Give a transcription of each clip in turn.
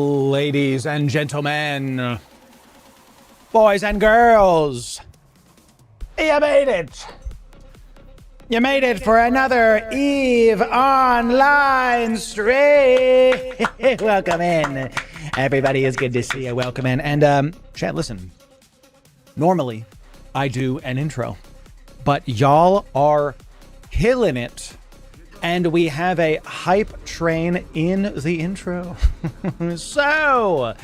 Ladies and gentlemen, boys and girls, you made it. You made it for another EVE Online stream. Welcome in. Everybody, is good to see you. Welcome in. And chat, listen. Normally, I do an intro, but y'all are killing it. And we have a hype train in the intro. So,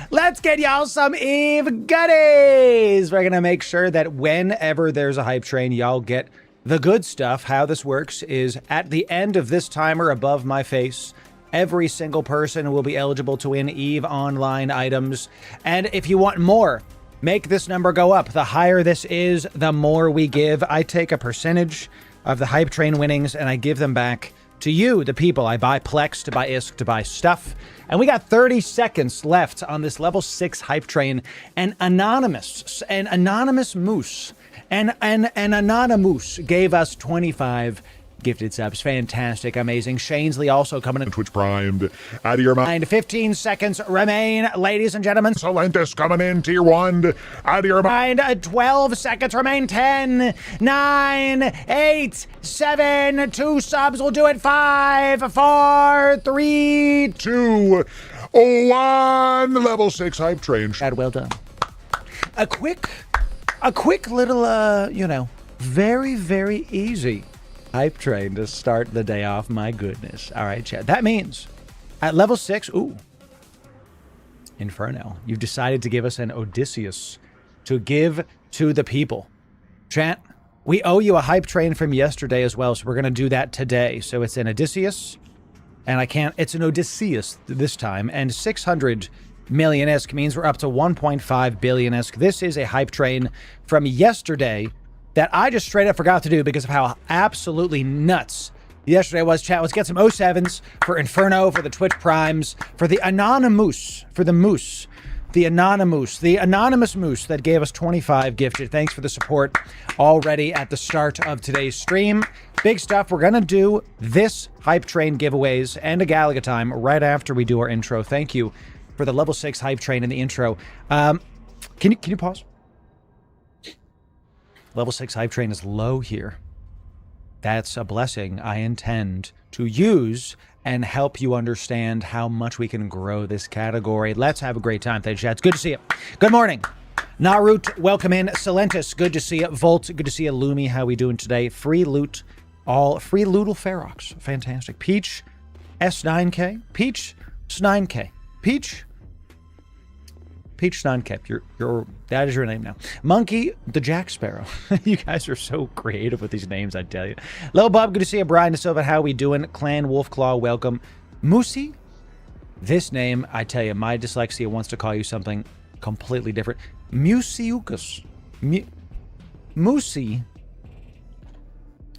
let's get y'all some EVE goodies. We're going to make sure that whenever there's a hype train, y'all get the good stuff. How this works is at the end of this timer above my face, every single person will be eligible to win EVE Online items. And if you want more, make this number go up. The higher this is, the more we give. I take a percentage of the hype train winnings and I give them back to you, the people. I buy Plex to buy ISK to buy stuff. And we got 30 seconds left on this level 6 hype train. And an anonymous moose gave us 25 gifted subs. Fantastic, amazing. Shanesley also coming in. Twitch primed. Out of your mind. 15 seconds remain, ladies and gentlemen. Solentus coming in, tier 1. Out of your mind. 12 seconds remain. 10, 9, 8, 7, 2 subs will do it. 5, 4, 3, 2, 1. Level 6 hype train. Chad, well done. A quick little, very, very easy hype train to start the day off. My goodness. All right, Chad. That means at level 6, Inferno, you've decided to give us an Odysseus to give to the people. Chat, we owe you a hype train from yesterday as well, so we're going to do that today. So it's an Odysseus, and it's an Odysseus this time, and 600 million ISK means we're up to 1.5 billion ISK. This is a hype train from yesterday that I just straight up forgot to do because of how absolutely nuts yesterday was. Chat, let's get some 07s for Inferno, for the Twitch Primes, for the Anonymous, the anonymous moose that gave us 25 gifted. Thanks for the support already at the start of today's stream. Big stuff. We're going to do this hype train giveaways and a Galaga time right after we do our intro. Thank you for the level 6 hype train in the intro. Can you pause? Level 6 hype train is low here. That's a blessing I intend to use and help you understand how much we can grow this category. Let's have a great time. Thanks, chat. It's good to see you. Good morning. Narut, welcome in. Solentus, good to see you. Volt, good to see you. Lumi, how we doing today? Free loot, all free Loodle Ferox. Fantastic. Peach, S9K. Peach, S9K. Peach 9K. That is your name now. Monkey, the Jack Sparrow. You guys are so creative with these names, I tell you. Lil Bub, good to see you. Brian DeSilva, how we doing? Clan Wolfclaw, welcome. Moosey, this name, I tell you, my dyslexia wants to call you something completely different. Museucus.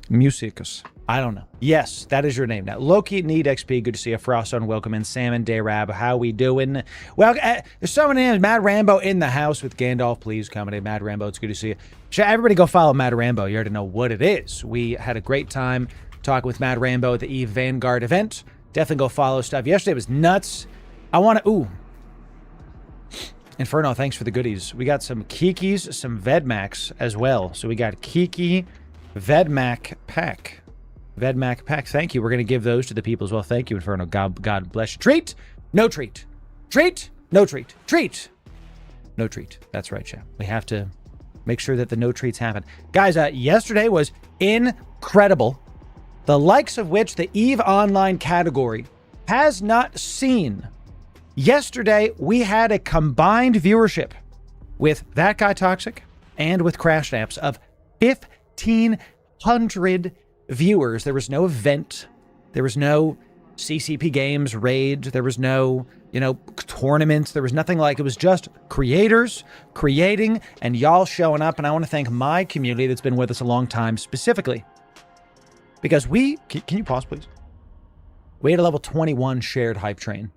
Musicus. I don't know. Yes, that is your name now. Loki, Need XP, good to see you. Froston, welcome in. Salmon, Dayrab, how we doing? Well, there's so many names. Mad Rambo in the house with Gandalf, please come in. Mad Rambo, it's good to see you. Everybody go follow Mad Rambo. You already know what it is. We had a great time talking with Mad Rambo at the EVE Vanguard event. Definitely go follow stuff. Yesterday was nuts. I want to... Inferno, thanks for the goodies. We got some Kikis, some Vedmax as well. So we got Kiki, Vedmac pack. Vedmac pack, thank you. We're going to give those to the people as well. Thank you, Inferno. God bless you. Treat, no treat. Treat, no treat. Treat, no treat. That's right, chat. We have to make sure that the no treats happen. Guys, yesterday was incredible. The likes of which the EVE Online category has not seen. Yesterday, we had a combined viewership with That Guy Toxic and with Crash Naps of 1,500 viewers. There was no event. There was no CCP Games raid. There was no, tournaments. There was nothing like it. Was just creators creating and y'all showing up. And I want to thank my community that's been with us a long time specifically because can you pause, please? We had a level 21 shared hype train.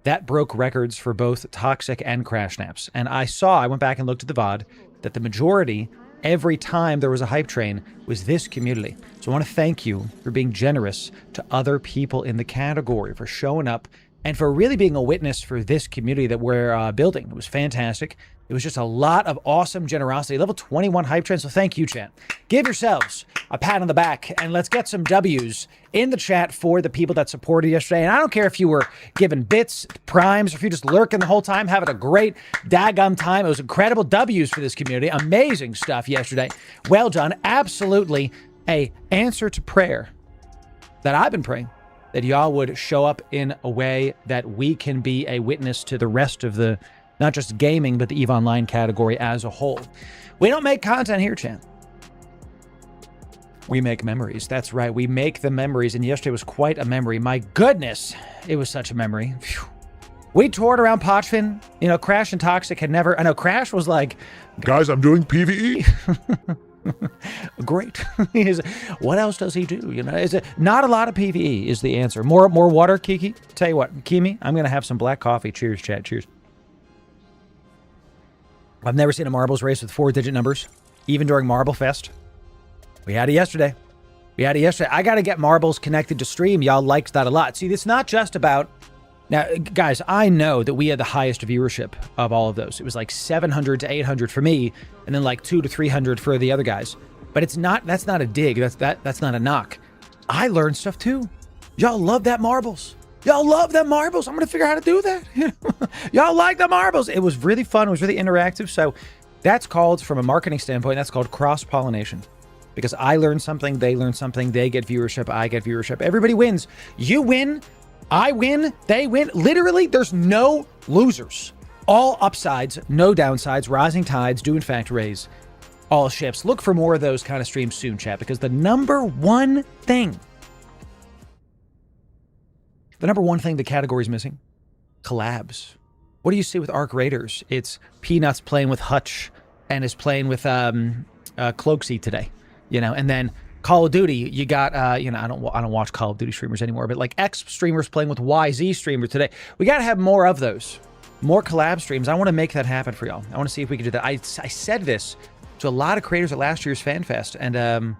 That broke records for both Toxic and Crash Naps. And I went back and looked at the VOD, that the majority every time there was a hype train was this community. So I want to thank you for being generous to other people in the category, for showing up and for really being a witness for this community that we're building. It was fantastic. It was just a lot of awesome generosity. Level 21 hype train, so thank you, chat. Give yourselves a pat on the back, and let's get some W's in the chat for the people that supported yesterday. And I don't care if you were giving bits, primes, or if you're just lurking the whole time, having a great daggum time. It was incredible W's for this community. Amazing stuff yesterday. Well done. Absolutely a answer to prayer that I've been praying, that y'all would show up in a way that we can be a witness to the rest of the, not just gaming, but the EVE Online category as a whole. We don't make content here, chat. We make memories. That's right. We make the memories. And yesterday was quite a memory. My goodness, it was such a memory. Phew. We toured around Pochfin. You know, Crash and Toxic had never... I know Crash was like... Guys, I'm doing PvE. Great. What else does he do? You know, is it not a lot of PvE is the answer. More water, Kiki? Tell you what, Kimi, I'm going to have some black coffee. Cheers, chat. Cheers. I've never seen a marbles race with 4-digit numbers, even during Marble Fest. We had it yesterday. I got to get marbles connected to stream. Y'all liked that a lot. See, it's not just about... Now, guys, I know that we had the highest viewership of all of those. It was like 700 to 800 for me, and then like 200 to 300 for the other guys. But it's not. That's not a dig. That's not a knock. I learned stuff too. Y'all love that marbles. Y'all love them marbles. I'm gonna figure out how to do that. Y'all like the marbles. It was really fun. It was really interactive. So that's called, from a marketing standpoint, that's called cross-pollination. Because I learn something, they learn something, they get viewership, I get viewership. Everybody wins. You win. I win, they win. Literally, there's no losers. All upsides, no downsides. Rising tides do in fact raise all ships. Look for more of those kind of streams soon, chat, because the number one thing the category's missing, collabs. What do you see with Arc Raiders? It's Peanuts playing with Hutch and is playing with Cloaksy today, you know, and then Call of Duty, you got, you know, I don't watch Call of Duty streamers anymore, but like X streamers playing with YZ streamer today. We got to have more of those, more collab streams. I want to make that happen for y'all. I want to see if we can do that. I said this to a lot of creators at last year's Fan Fest, and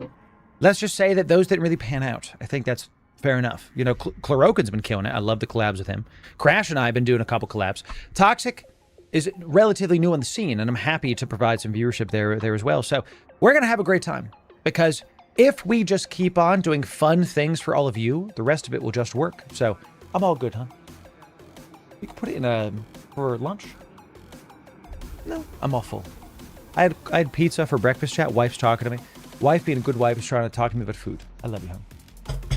let's just say that those didn't really pan out. I think that's fair enough. You know, Chlorokin's been killing it. I love the collabs with him. Crash and I have been doing a couple collabs. Toxic is relatively new on the scene, and I'm happy to provide some viewership there as well. So we're going to have a great time, because if we just keep on doing fun things for all of you, the rest of it will just work. So I'm all good, huh? You can put it in for lunch. No, I'm all full. I had pizza for breakfast, chat. Wife's talking to me. Wife, being a good wife, is trying to talk to me about food. I love you, hon.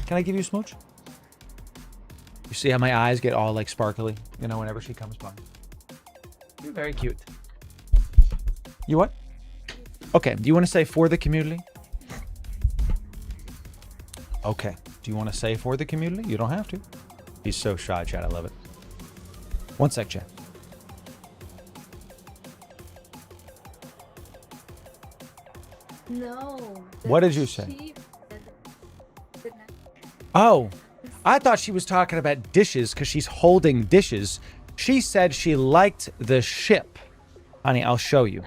Can I give you a smooch? You see how my eyes get all like sparkly, you know, whenever she comes by. You're very cute. You what? Okay, do you want to say for the community? Okay. Do you want to say for the community? You don't have to. He's so shy, chat. I love it. One sec, chat. No. What did you say? Oh, I thought she was talking about dishes because she's holding dishes. She said she liked the ship. Honey, I'll show you.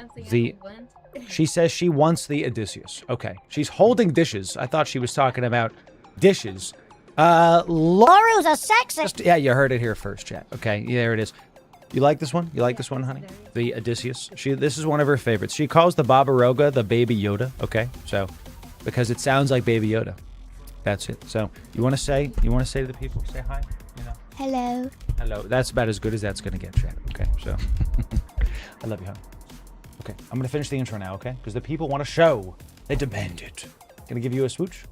She says she wants the Odysseus. Okay. She's holding dishes. I thought she was talking about dishes. Loru's a sexist. Yeah, you heard it here first, chat. Okay, yeah, there it is. You like this one? You like this one, honey? The Odysseus. This is one of her favorites. She calls the Babaroga the Baby Yoda. Okay, so because it sounds like Baby Yoda. That's it. So you want to say to the people, say hi. You know. Hello. Hello. That's about as good as that's gonna get, chat. Okay, so I love you, honey. Okay, I'm gonna finish the intro now, okay? Because the people want a show. They demand it. Gonna give you a swooch.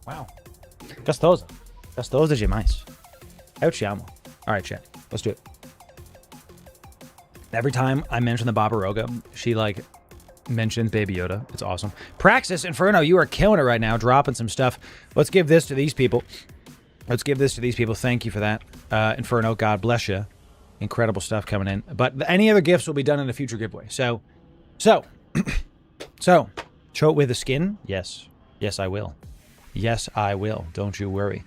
Wow. Gostoso. Gostoso demais. Eu te amo. All right, chat. Let's do it. Every time I mention the Babaroga, she like mentioned Baby Yoda. It's awesome. Praxis Inferno, you are killing it right now, dropping some stuff. Let's give this to these people. Thank you for that. Inferno, God bless you. Incredible stuff coming in. But any other gifts will be done in a future giveaway. So, show it with the skin? Yes. Yes, I will. Yes, I will. Don't you worry.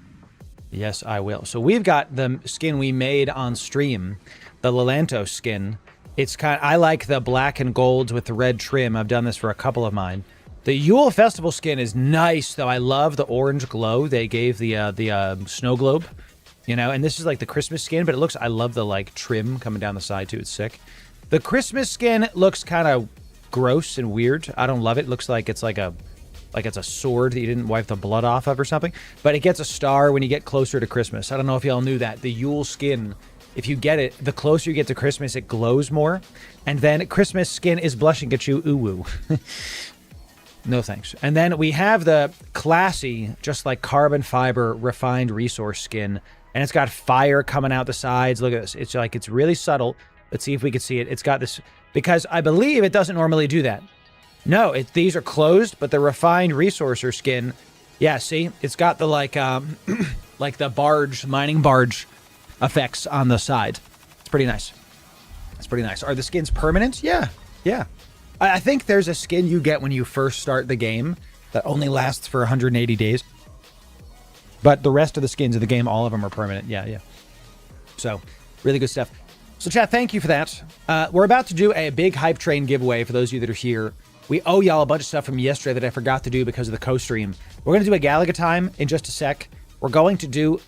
Yes, I will. So we've got the skin we made on stream, the Lelanto skin. It's I like the black and golds with the red trim. I've done this for a couple of mine. The Yule Festival skin is nice, though. I love the orange glow they gave the snow globe, you know. And this is like the Christmas skin, but it looks. I love the like trim coming down the side too. It's sick. The Christmas skin looks kind of gross and weird. I don't love it. It looks like it's like it's a sword that you didn't wipe the blood off of or something. But it gets a star when you get closer to Christmas. I don't know if y'all knew that. The Yule skin, if you get it, the closer you get to Christmas, it glows more. And then Christmas skin is blushing at you. Ooh woo. No thanks. And then we have the classy, just like carbon fiber refined resource skin. And it's got fire coming out the sides. Look at this. It's like, it's really subtle. Let's see if we can see it. It's got this, because I believe it doesn't normally do that. No, these are closed, but the refined resourcer skin, yeah, see? It's got the like like the barge, mining barge effects on the side. It's pretty nice. It's pretty nice. Are the skins permanent? Yeah, yeah. I think there's a skin you get when you first start the game that only lasts for 180 days. But the rest of the skins of the game, all of them are permanent. Yeah, yeah. So, really good stuff. So, chat, thank you for that. We're about to do a big Hype Train giveaway for those of you that are here. We owe y'all a bunch of stuff from yesterday that I forgot to do because of the co-stream. We're going to do a Galaga time in just a sec. We're going to do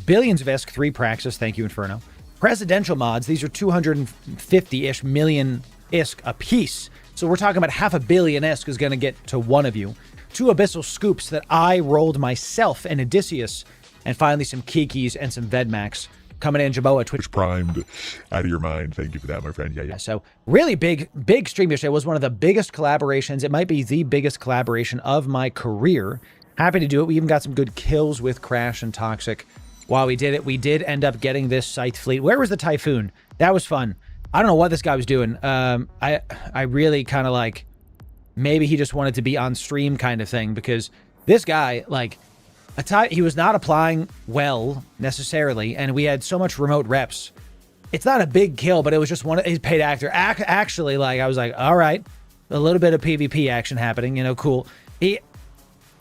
Billions of ESC 3 Praxis. Thank you, Inferno. Presidential mods. These are 250-ish million ISK a piece. So we're talking about 500 million ISK is going to get to one of you. 2 Abyssal Scoops that I rolled myself and Odysseus. And finally some Kikis and some Vedmax coming in. Jaboa, Twitch Primed out of your mind. Thank you for that, my friend. Yeah. So really big stream yesterday. It was one of the biggest collaborations. It might be the biggest collaboration of my career. Happy to do it. We even got some good kills with Crash and Toxic while we did it. We did end up getting this Scythe fleet. Where was the Typhoon? That was fun. I don't know what this guy was doing. I really kind of like, maybe he just wanted to be on stream kind of thing, because this guy, like, he was not applying well necessarily, and we had so much remote reps. It's not a big kill, but it was just he's paid actor. Actually, like, I was like, all right, a little bit of PvP action happening, you know, cool.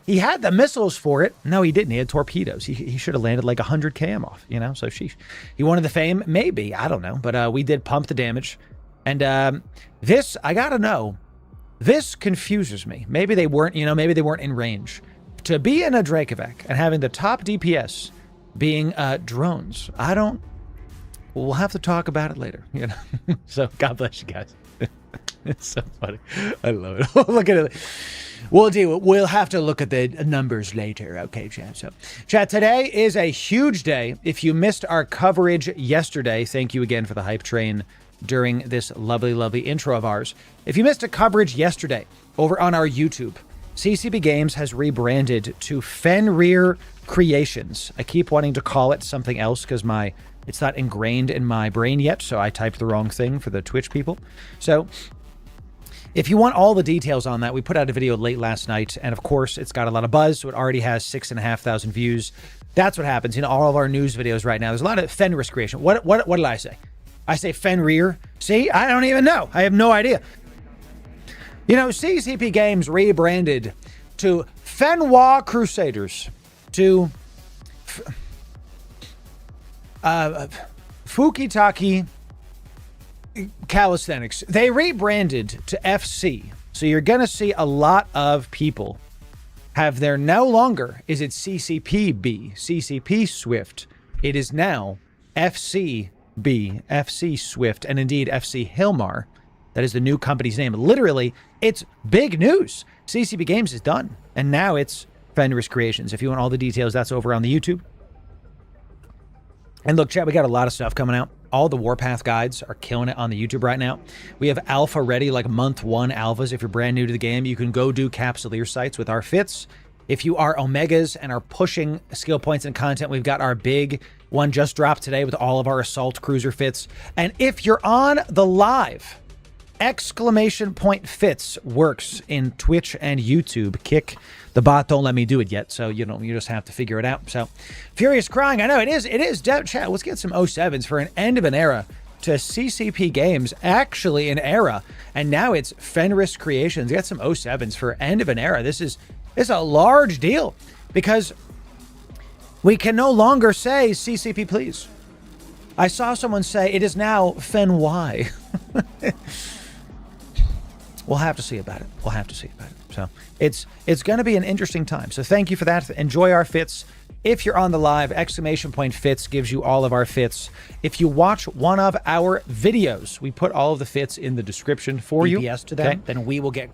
He had the missiles for it. No, he didn't. He had torpedoes. He should have landed like 100 km off, you know? So sheesh. He wanted the fame? Maybe. I don't know. But we did pump the damage. And this, I gotta know, this confuses me. Maybe they weren't, you know, maybe they weren't in range. To be in a Dracovac and having the top DPS being drones, we'll have to talk about it later, you know? So God bless you guys. It's so funny. I love it. Look at it. We'll have to look at the numbers later. Okay, chat. So, chat, today is a huge day. If you missed our coverage yesterday, thank you again for the hype train during this lovely, lovely intro of ours. If you missed a coverage yesterday over on our YouTube, CCP Games has rebranded to Fenrir Creations. I keep wanting to call it something else because it's not ingrained in my brain yet, so I typed the wrong thing for the Twitch people. So, if you want all the details on that, we put out a video late last night, and of course, it's got a lot of buzz, so it already has 6,500 views. That's what happens in all of our news videos right now. There's a lot of Fenris creation. What did I say? I say Fenrir. See, I don't even know. I have no idea. You know, CCP Games rebranded to Fenwa Crusaders, to Fukitaki Calisthenics. They rebranded to FC. So you're going to see a lot of people no longer is it CCPB, CCP Swift. It is now FCB, FC Swift, and indeed FC Hilmar. That is the new company's name. Literally, it's big news. CCP Games is done. And now it's Fenris Creations. If you want all the details, that's over on the YouTube. And look, chat, we got a lot of stuff coming out. All the Warpath guides are killing it on the YouTube right now. We have alpha ready, like month 1 alphas. If you're brand new to the game, you can go do Capsuleer sites with our fits. If you are Omegas and are pushing skill points and content, we've got our big one just dropped today with all of our Assault Cruiser fits. And if you're on the live, exclamation point fits works in Twitch and YouTube. Kick. The bot don't let me do it yet, so you just have to figure it out. So, Furious Crying, I know it is. Chat, let's get some 07s for an end of an era to CCP Games, actually an era, and now it's Fenris Creations. Get some 07s for end of an era. This is a large deal because we can no longer say CCP please. I saw someone say it is now Fen Y. We'll have to see about it. We'll have to see about it. So it's going to be an interesting time. So thank you for that. Enjoy our fits. If you're on the live, !fits gives you all of our fits. If you watch one of our videos, we put all of the fits in the description for you. BPS to them, okay? then we will get...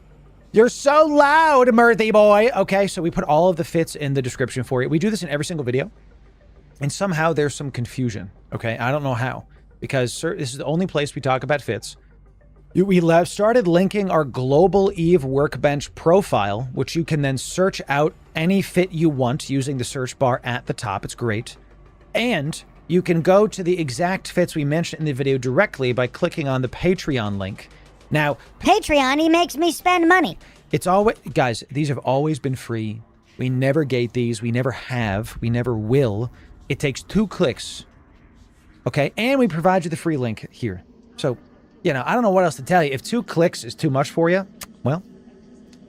You're so loud, Murthy boy. Okay, so we put all of the fits in the description for you. We do this in every single video. And somehow there's some confusion. Okay, I don't know how. Because this is the only place we talk about fits. We started linking our Global Eve Workbench profile, which you can then search out any fit you want using the search bar at the top. It's great. And you can go to the exact fits we mentioned in the video directly by clicking on the Patreon link. Now, Patreon, he makes me spend money. It's always, guys, these have always been free. We never gate these. We never have. We never will. It takes 2 clicks. Okay, and we provide you the free link here. So, you know, I don't know what else to tell you. If 2 clicks is too much for you, well,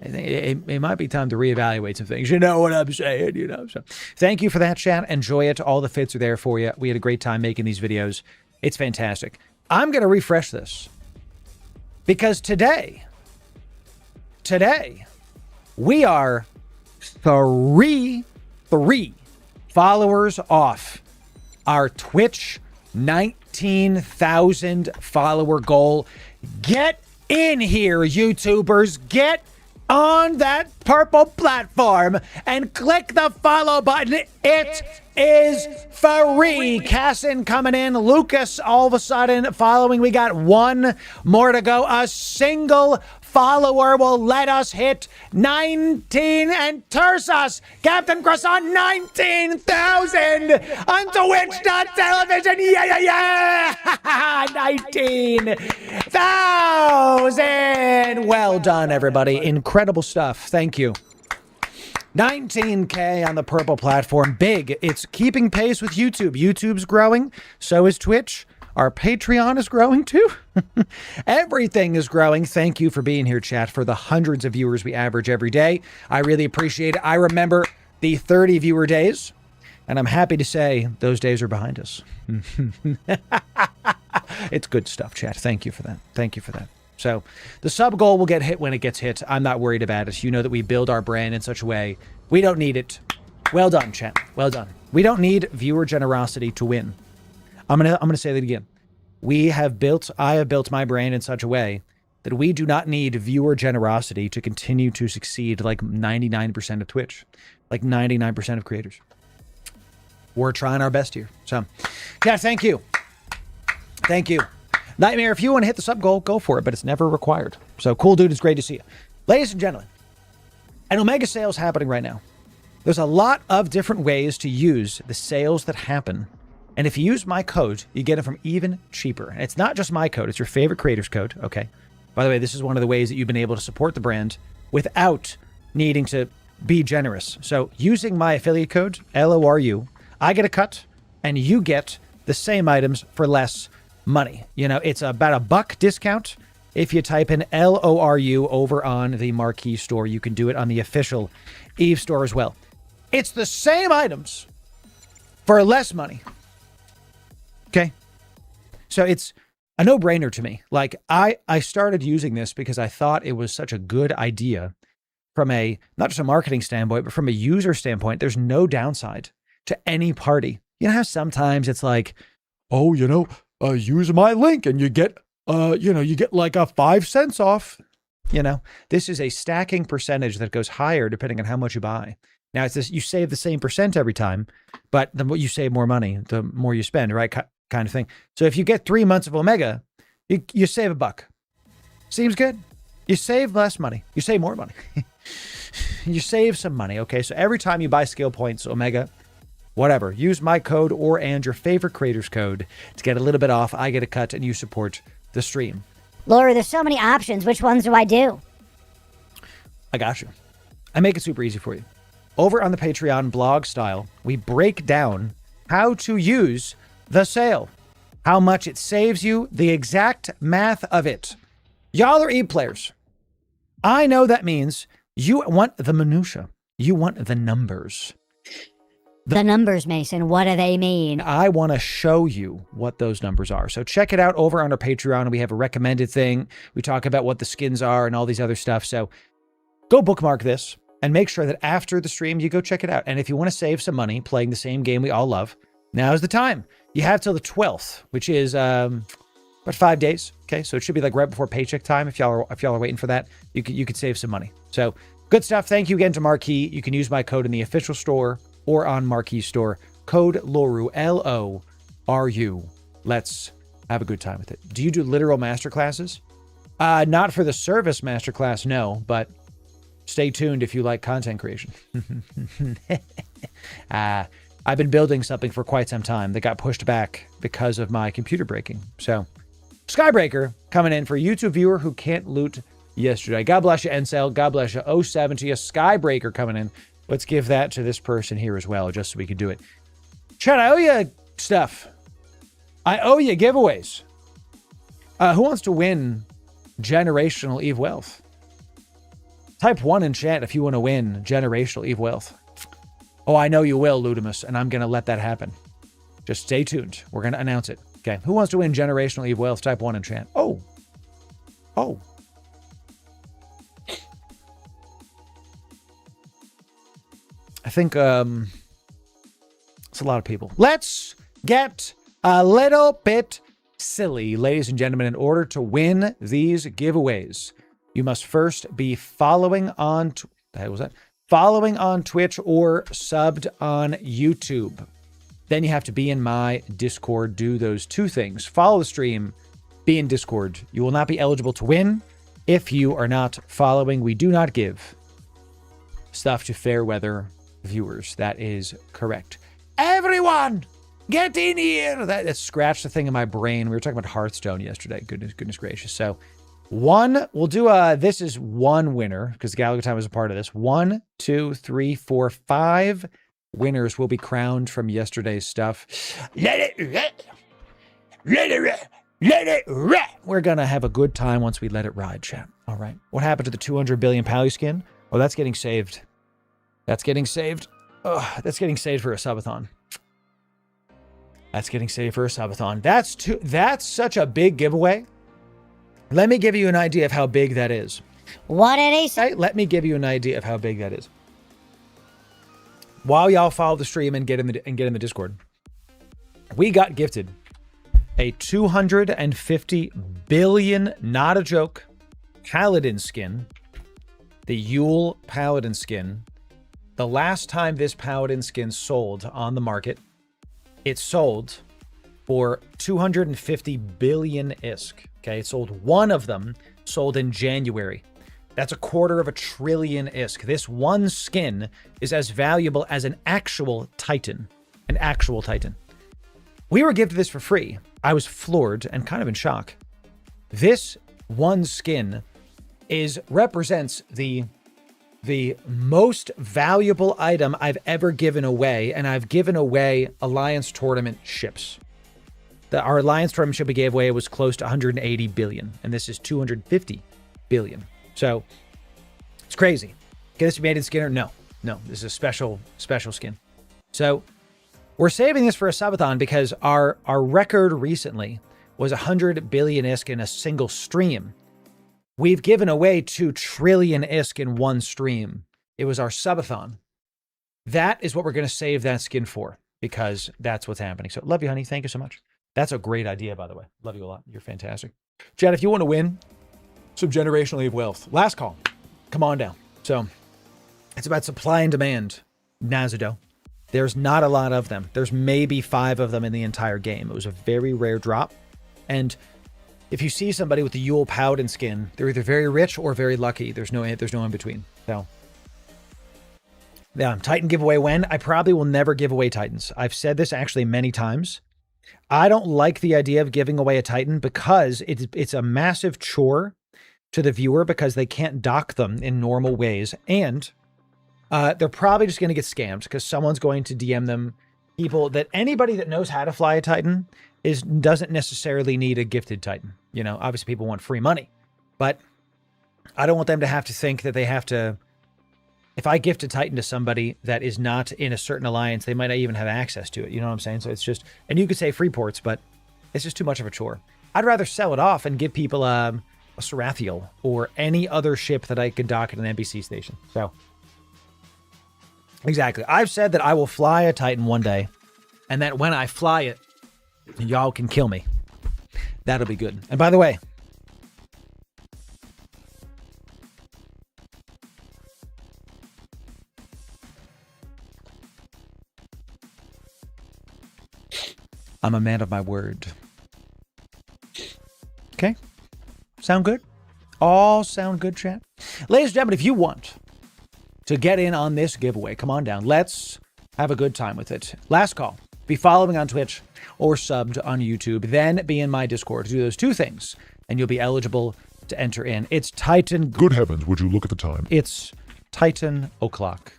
it might be time to reevaluate some things. You know what I'm saying, you know. So thank you for that, chat. Enjoy it. All the fits are there for you. We had a great time making these videos. It's fantastic. I'm going to refresh this because today, we are three followers off our Twitch 19,000 follower goal. Get in here, YouTubers. Get on that purple platform and click the follow button. It is free. Cassin coming in. Lucas all of a sudden following. We got 1 more to go. A single follower will let us hit 19 and Tursus, Captain Croissant, 19,000 on Twitch.television. Yeah. 19,000. Well done, everybody. Incredible stuff. Thank you. 19K on the purple platform. Big. It's keeping pace with YouTube. YouTube's growing. So is Twitch. Our Patreon is growing too. Everything is growing. Thank you for being here, chat, for the hundreds of viewers we average every day. I really appreciate it. I remember the 30 viewer days, and I'm happy to say those days are behind us. It's good stuff, chat. Thank you for that. Thank you for that. So the sub goal will get hit when it gets hit. I'm not worried about it. You know that we build our brand in such a way. We don't need it. Well done, chat. Well done. We don't need viewer generosity to win. I'm gonna say that again. I have built my brand in such a way that we do not need viewer generosity to continue to succeed like 99% of Twitch, like 99% of creators. We're trying our best here. So, yeah, thank you. Thank you. Nightmare, if you want to hit the sub goal, go for it, but it's never required. So, cool dude, it's great to see you. Ladies and gentlemen, an Omega sale is happening right now. There's a lot of different ways to use the sales that happen. And if you use my code, you get it from even cheaper. And it's not just my code, it's your favorite creator's code, okay? By the way, this is one of the ways that you've been able to support the brand without needing to be generous. So using my affiliate code, LORU, I get a cut and you get the same items for less money. You know, it's about $1 discount. If you type in LORU over on the Marquee store, you can do it on the official Eve store as well. It's the same items for less money. Okay. So it's a no-brainer to me. Like I started using this because I thought it was such a good idea from a, not just a marketing standpoint, but from a user standpoint. There's no downside to any party. You know how sometimes it's like, oh, you know, use my link and you get, you get like a 5 cents off. You know, this is a stacking percentage that goes higher depending on how much you buy. Now it's this, you save the same percent every time, but the more you save more money, the more you spend, right? Kind of thing. So if you get 3 months of Omega, you save $1. Seems good. You save less money. You save more money. You save some money. Okay. So every time you buy skill points, Omega, whatever, use my code and your favorite creator's code to get a little bit off. I get a cut and you support the stream. Loru, there's so many options. Which ones do I do? I got you. I make it super easy for you. Over on the Patreon blog style, we break down how to use the sale, how much it saves you, the exact math of it. Y'all are Eve players. I know that means you want the minutia. You want the numbers. The numbers, Mason, what do they mean? I want to show you what those numbers are. So check it out over on our Patreon. We have a recommended thing. We talk about what the skins are and all these other stuff. So go bookmark this and make sure that after the stream, you go check it out. And if you want to save some money playing the same game we all love, now's the time. You have till the 12th, which is about 5 days. Okay, so it should be like right before paycheck time. If y'all are waiting for that, you could save some money. So good stuff. Thank you again to Marquee. You can use my code in the official store or on Marquee store. Code Loru, Loru. Let's have a good time with it. Do you do literal masterclasses? Not for the service masterclass, no, but stay tuned if you like content creation. I've been building something for quite some time that got pushed back because of my computer breaking. So, Skybreaker coming in for a YouTube viewer who can't loot yesterday. God bless you, Encel. God bless you. 07 to you. Skybreaker coming in. Let's give that to this person here as well, just so we can do it. Chat, I owe you stuff. I owe you giveaways. Who wants to win Generational Eve Wealth? Type 1 in chat if you want to win Generational Eve Wealth. Oh, I know you will, Ludimus, and I'm going to let that happen. Just stay tuned. We're going to announce it. Okay. Who wants to win Generational Eve Wealth? Type 1 in chat. Oh. I think it's a lot of people. Let's get a little bit silly, ladies and gentlemen. In order to win these giveaways, you must first be following on following on Twitch or subbed on YouTube. Then you have to be in my Discord. Do those two things. Follow the stream, be in Discord. You will not be eligible to win if you are not following. We do not give stuff to fair weather viewers. That is correct. Everyone, get in here. That scratched the thing in my brain. We were talking about Hearthstone yesterday. Goodness gracious. So we'll do this is one winner because Gallagher Time is a part of this. 1, 2, 3, 4, 5 winners will be crowned from yesterday's stuff. Let it ride. We're going to have a good time once we let it ride, chat. All right. What happened to the 200 billion Pally skin? Oh, that's getting saved. That's getting saved. Oh, that's getting saved for a subathon. That's such a big giveaway. Let me give you an idea of how big that is. What did he say? Let me give you an idea of how big that is. While y'all follow the stream and get in the Discord, we got gifted a 250 billion, not a joke, Paladin skin. The Yule Paladin skin. The last time this Paladin skin sold on the market, it sold for 250 billion ISK. Okay, it sold one of them, sold in January. That's 250 billion ISK. This one skin is as valuable as an actual Titan. We were gifted this for free. I was floored and kind of in shock. This one skin represents the most valuable item I've ever given away, and I've given away Alliance Tournament ships. Our Alliance Tournament ship we gave away was close to 180 billion, and this is 250 billion. So it's crazy. Can this be made in Skinner? No, this is a special skin. So we're saving this for a subathon because our record recently was 100 billion ISK in a single stream. We've given away 2 trillion ISK in one stream. It was our subathon. That is what we're going to save that skin for because that's what's happening. So love you, honey. Thank you so much. That's a great idea, by the way. Love you a lot. You're fantastic. Chad, if you want to win some Generational Eve Wealth, last call. Come on down. So it's about supply and demand, Nazado. There's not a lot of them. There's maybe 5 of them in the entire game. It was a very rare drop. And if you see somebody with the Yule Paladin skin, they're either very rich or very lucky. There's no in between. So, yeah, Titan giveaway when? I probably will never give away Titans. I've said this actually many times. I don't like the idea of giving away a Titan because it's a massive chore to the viewer because they can't dock them in normal ways. And they're probably just going to get scammed because someone's going to DM them anybody that knows how to fly a Titan doesn't necessarily need a gifted Titan. You know, obviously people want free money, but I don't want them to have to think that they have if I gift a Titan to somebody that is not in a certain alliance, they might not even have access to it. You know what I'm saying? So it's just, and you could say free ports, but it's just too much of a chore. I'd rather sell it off and give people a Sarathiel or any other ship that I could dock at an NPC station. So, exactly. I've said that I will fly a Titan one day, and that when I fly it, y'all can kill me. That'll be good. And by the way, I'm a man of my word. Okay. Sound good? All sound good, chat? Ladies and gentlemen, if you want to get in on this giveaway, come on down. Let's have a good time with it. Last call. Be following on Twitch or subbed on YouTube. Then be in my Discord. Do those two things, and you'll be eligible to enter in. It's Titan. Good heavens, would you look at the time? It's Titan o'clock.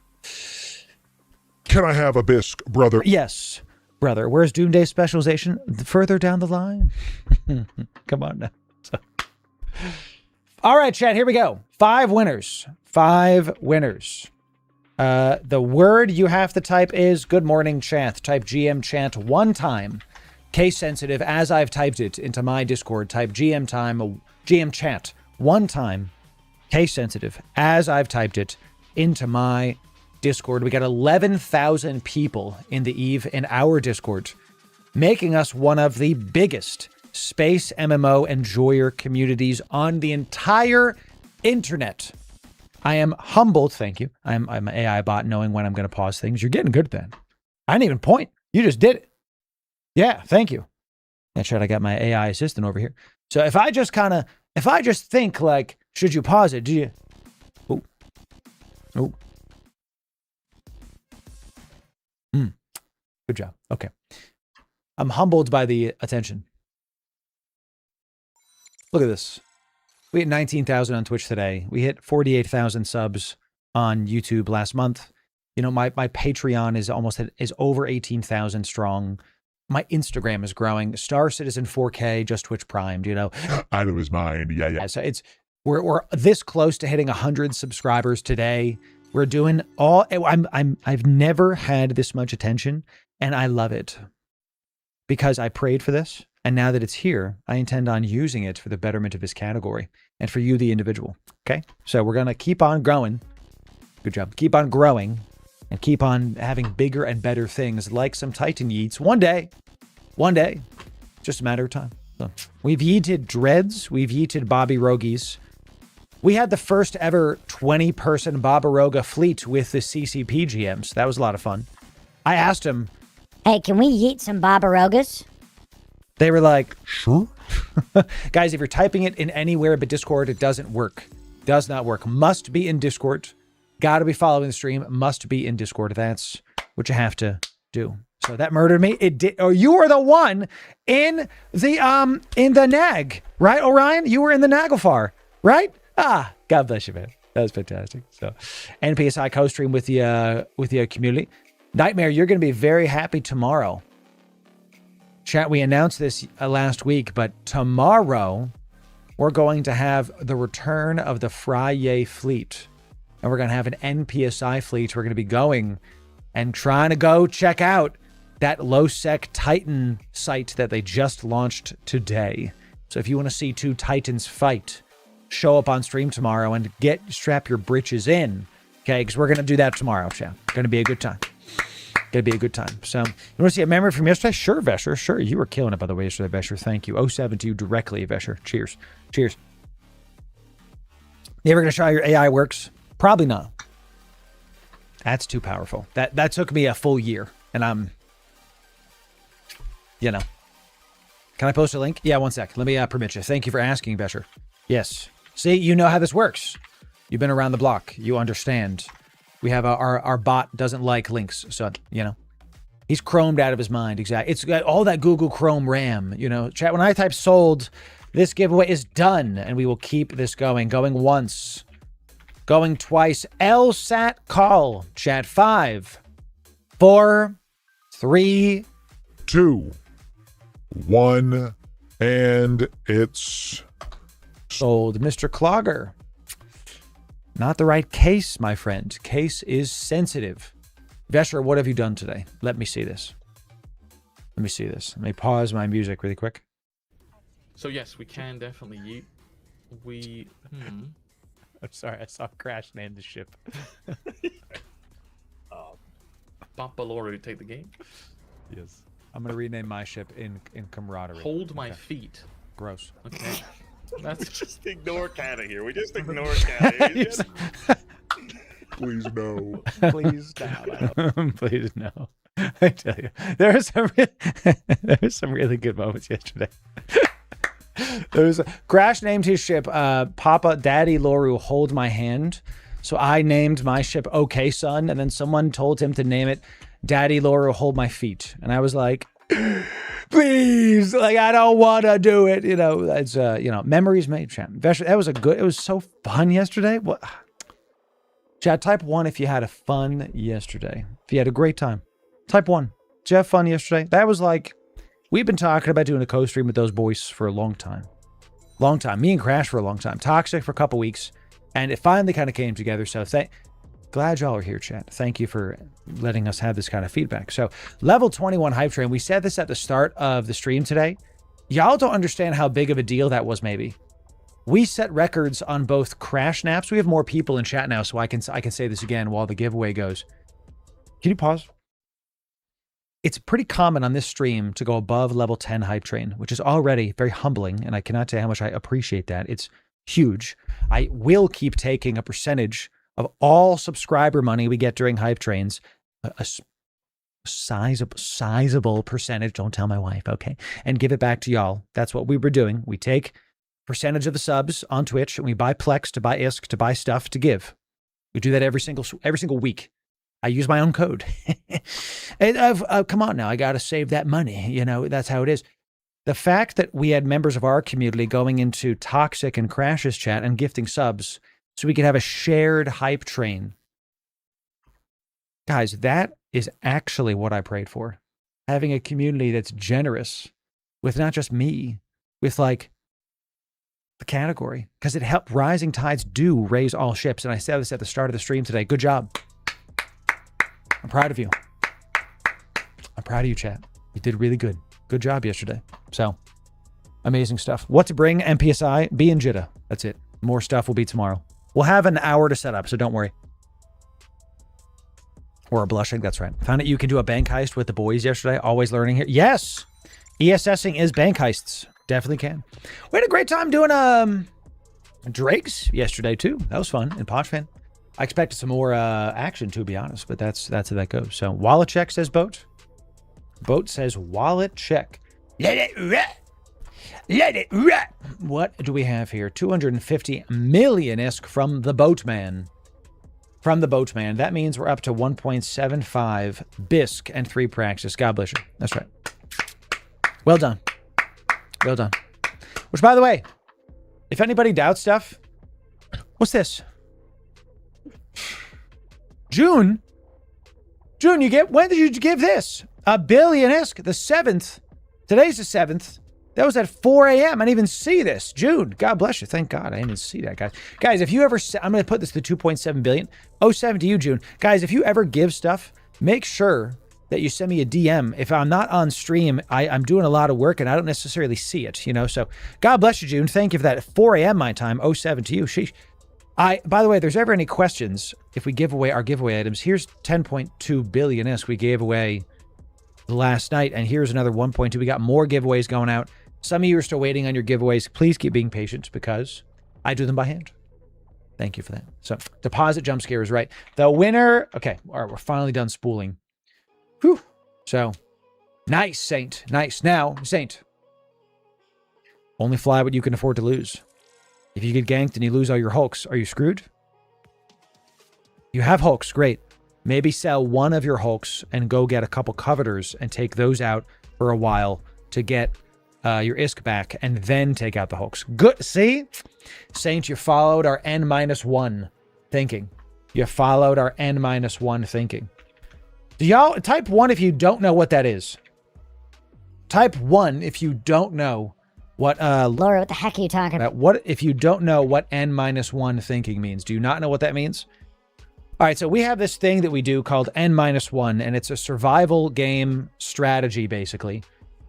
Can I have a bisque, brother? Yes, brother. Where's Doomday Specialization? Further down the line. Come on now. All right, chat, here we go. 5 winners. 5 winners. The word you have to type is good morning chat. Type GM chat 1 time. Case sensitive, as I've typed it into my Discord. Type GM chat 1 time. Case sensitive, as I've typed it into my Discord. We got 11,000 people in our Discord, making us one of the biggest space MMO enjoyer communities on the entire internet. I am humbled. Thank you. I'm an AI bot knowing when I'm going to pause things. You're getting good at that. I didn't even point. You just did it. Yeah. Thank you. That's right. I got my AI assistant over here. So if I just think like, should you pause it? Do you? Oh. Oh. Good job. Okay. I'm humbled by the attention. Look at this. We hit 19,000 on Twitch today. We hit 48,000 subs on YouTube last month. You know, my Patreon is over 18,000 strong. My Instagram is growing. Star Citizen 4K, just Twitch Primed, you know. Out of his mind. Yeah. So we're this close to hitting 100 subscribers today. We're doing all I've never had this much attention, and I love it. Because I prayed for this. And now that it's here, I intend on using it for the betterment of this category and for you, the individual. Okay? So we're going to keep on growing. Good job. Keep on growing and keep on having bigger and better things like some Titan yeets. One day, just a matter of time. So we've yeeted Dreads. We've yeeted Bobby Rogies. We had the first ever 20-person Babaroga fleet with the CCP GMs. That was a lot of fun. I asked him, Hey, can we yeet some Barbarogas? They were like, Sure. guys, if you're typing it in anywhere but Discord, it doesn't work. Does not work. Must be in Discord. Got to be following the stream. Must be in Discord. That's what you have to do. So that murdered me. It did. Oh, you were the one in the NAG, right, Orion? You were in the Naglfar, right? Ah, God bless you, man. That was fantastic. So, NPSI co-stream with the community. Nightmare, you're going to be very happy tomorrow. Chat, we announced this last week, but tomorrow we're going to have the return of the Frye fleet. And we're going to have an NPSI fleet. We're going to be going and trying to go check out that low-sec Titan site that they just launched today. So if you want to see 2 Titans fight, show up on stream tomorrow and strap your britches in. Okay, because we're going to do that tomorrow, chat. Going to be a good time. Going to be a good time. So, you want to see a memory from yesterday? Sure, Vesher. Sure. You were killing it, by the way, yesterday, Vesher. Thank you. 07 to you directly, Vesher. Cheers. Cheers. You ever going to show how your AI works? Probably not. That's too powerful. That took me a full year, and I'm, you know. Can I post a link? Yeah, 1 sec. Let me permit you. Thank you for asking, Vesher. Yes. See, you know how this works. You've been around the block. You understand. We have our bot doesn't like links, so, you know, he's chromed out of his mind. Exactly. It's got all that Google Chrome RAM, you know. Chat, when I type sold, this giveaway is done, and we will keep this going. Going once, going twice. LSAT call. Chat, 5, 4, 3, 2, 1, and it's sold. Mr. Clogger. Not the right case, my friend. Case is sensitive. Vesher, what have you done today? Let me see this. Let me see this. Let me pause my music really quick. So yes, we can definitely yeet. I'm sorry, I saw Crash name the ship. Papa Loru, take the game. Yes. I'm going to rename my ship in camaraderie. Hold my feet. Gross. Okay. That's Just ignore Canada here. We just ignore Canada. Please no. Please no. Please no. I tell you, there were some really good moments yesterday. Crash named his ship Papa Daddy Loru Hold My Hand. So I named my ship Okay Son, and then someone told him to name it Daddy Loru Hold My Feet. And I was like, please, like, I don't want to do it. You know, it's, memories made, champ. That was it was so fun yesterday. What? Chad, type 1 if you had a fun yesterday. If you had a great time. Type 1. Did you have fun yesterday? That was like, we've been talking about doing a co-stream with those boys for a long time. Long time. Me and Crash for a long time. Toxic for a couple weeks. And it finally kind of came together. So glad y'all are here, chat. Thank you for letting us have this kind of feedback. So level 21 hype train. We said this at the start of the stream today. Y'all don't understand how big of a deal that was maybe. We set records on both crash naps. We have more people in chat now, so I can say this again while the giveaway goes. Can you pause? It's pretty common on this stream to go above level 10 hype train, which is already very humbling, and I cannot tell you how much I appreciate that. It's huge. I will keep taking a percentage of all subscriber money we get during hype trains, a sizable percentage, don't tell my wife, okay, and give it back to y'all. That's what we were doing. We take percentage of the subs on Twitch, and we buy Plex to buy ISK to buy stuff to give. We do that every single week. I use my own code. Come on now, I got to save that money. You know, that's how it is. The fact that we had members of our community going into Toxic and Crash's chat and gifting subs so we could have a shared hype train. Guys, that is actually what I prayed for. Having a community that's generous with not just me, with like the category, because it helped. Rising tides do raise all ships. And I said this at the start of the stream today. Good job. I'm proud of you. I'm proud of you, chat. You did really good. Good job yesterday. So, amazing stuff. What to bring? MPSI, be in Jeddah. That's it. More stuff will be tomorrow. We'll have an hour to set up, so don't worry. Or a blushing, that's right. Found out you can do a bank heist with the boys yesterday. Always learning here. Yes! ESSing is bank heists. Definitely can. We had a great time doing Drake's yesterday, too. That was fun in Podfan. I expected some more action, to be honest, but that's how that goes. So, wallet check, says Boat. Boat says wallet check. Let it rap. Let it rap. What do we have here? 250 million ISK from the Boatman. From the Boatman. That means we're up to 1.75 BISK and 3 Praxis. God bless you. That's right. Well done. Well done. Which, by the way, if anybody doubts stuff, what's this? June, when did you give this? A billion ISK, the 7th. Today's the 7th. That was at 4 a.m. I didn't even see this. June, God bless you. Thank God I didn't even see that, guys. Guys, if you ever, I'm going to put this to 2.7 billion. 07 to you, June. Guys, if you ever give stuff, make sure that you send me a DM. If I'm not on stream, I'm doing a lot of work and I don't necessarily see it, you know? So God bless you, June. Thank you for that. At 4 a.m. my time, 07 to you. Sheesh. By the way, if there's ever any questions, if we give away our giveaway items, here's 10.2 billion ISK we gave away last night, and here's another 1.2. We got more giveaways going out. Some of you are still waiting on your giveaways. Please keep being patient because I do them by hand. Thank you for that. So, deposit jump scare is right. The winner, okay, all right, we're finally done spooling. Whew. So, nice, Saint. Nice. Now, Saint, only fly what you can afford to lose. If you get ganked and you lose all your hulks, are you screwed? You have hulks, great. Maybe sell one of your hulks and go get a couple coveters and take those out for a while to get your ISK back and then take out the hulks. Good. See? Saint, you followed our N-1 thinking. You followed our N-1 thinking. Do y'all type 1 if you don't know what that is. Type 1 if you don't know What Loru, what the heck are you talking about? what if you don't know what n-1 thinking means? Do you not know what that means? All right, so we have this thing that we do called n-1, and it's a survival game strategy, basically.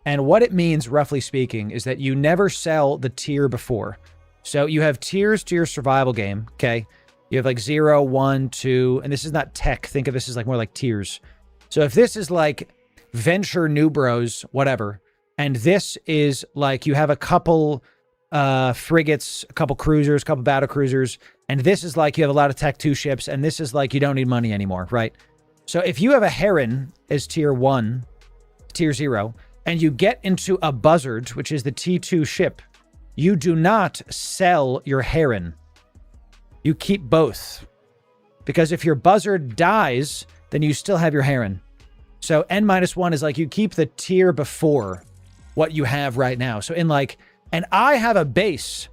And what it means, roughly speaking, is that you never sell the tier before. So you have tiers to your survival game, okay? You have like 0, 1, 2, and this is not tech. Think of this as like more like tiers. So if this is like venture new bros, whatever, and this is like you have a couple frigates, a couple cruisers, a couple battle cruisers, and this is like you have a lot of Tech 2 ships, and this is like you don't need money anymore, right? So if you have a Heron as tier 1, tier 0, and you get into a Buzzard, which is the T2 ship, you do not sell your Heron. You keep both. Because if your Buzzard dies, then you still have your Heron. So n-1 is like you keep the tier before what you have right now. So in like, and I have a base,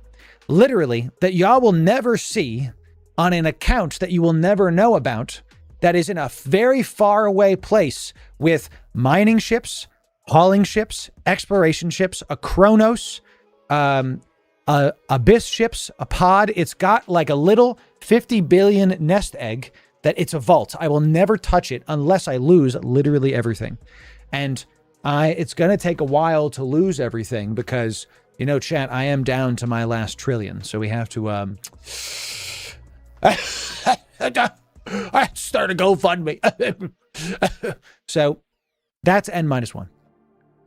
literally, that y'all will never see on an account that you will never know about, that is in a very far away place with mining ships, hauling ships, exploration ships, a Kronos, Abyss ships, a pod. It's got like a little 50 billion nest egg that it's a vault. I will never touch it unless I lose literally everything. And it's going to take a while to lose everything because, you know, chat, I am down to my last trillion. So we have to, I start a GoFundMe. So that's n-1.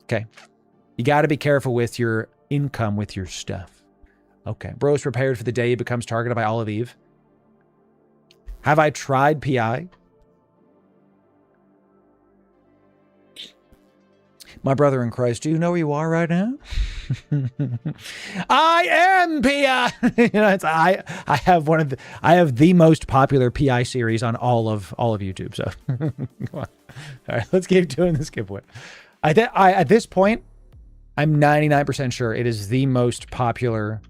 Okay. You got to be careful with your income with your stuff. Okay. Bro's prepared for the day he becomes targeted by Olive Eve. Have I tried PI? My brother in Christ, do you know where you are right now? I am PI. You know, it's I have the most popular PI series on all of YouTube. So come on. All right, let's keep doing this giveaway. At this point, I'm 99% sure it is the most popular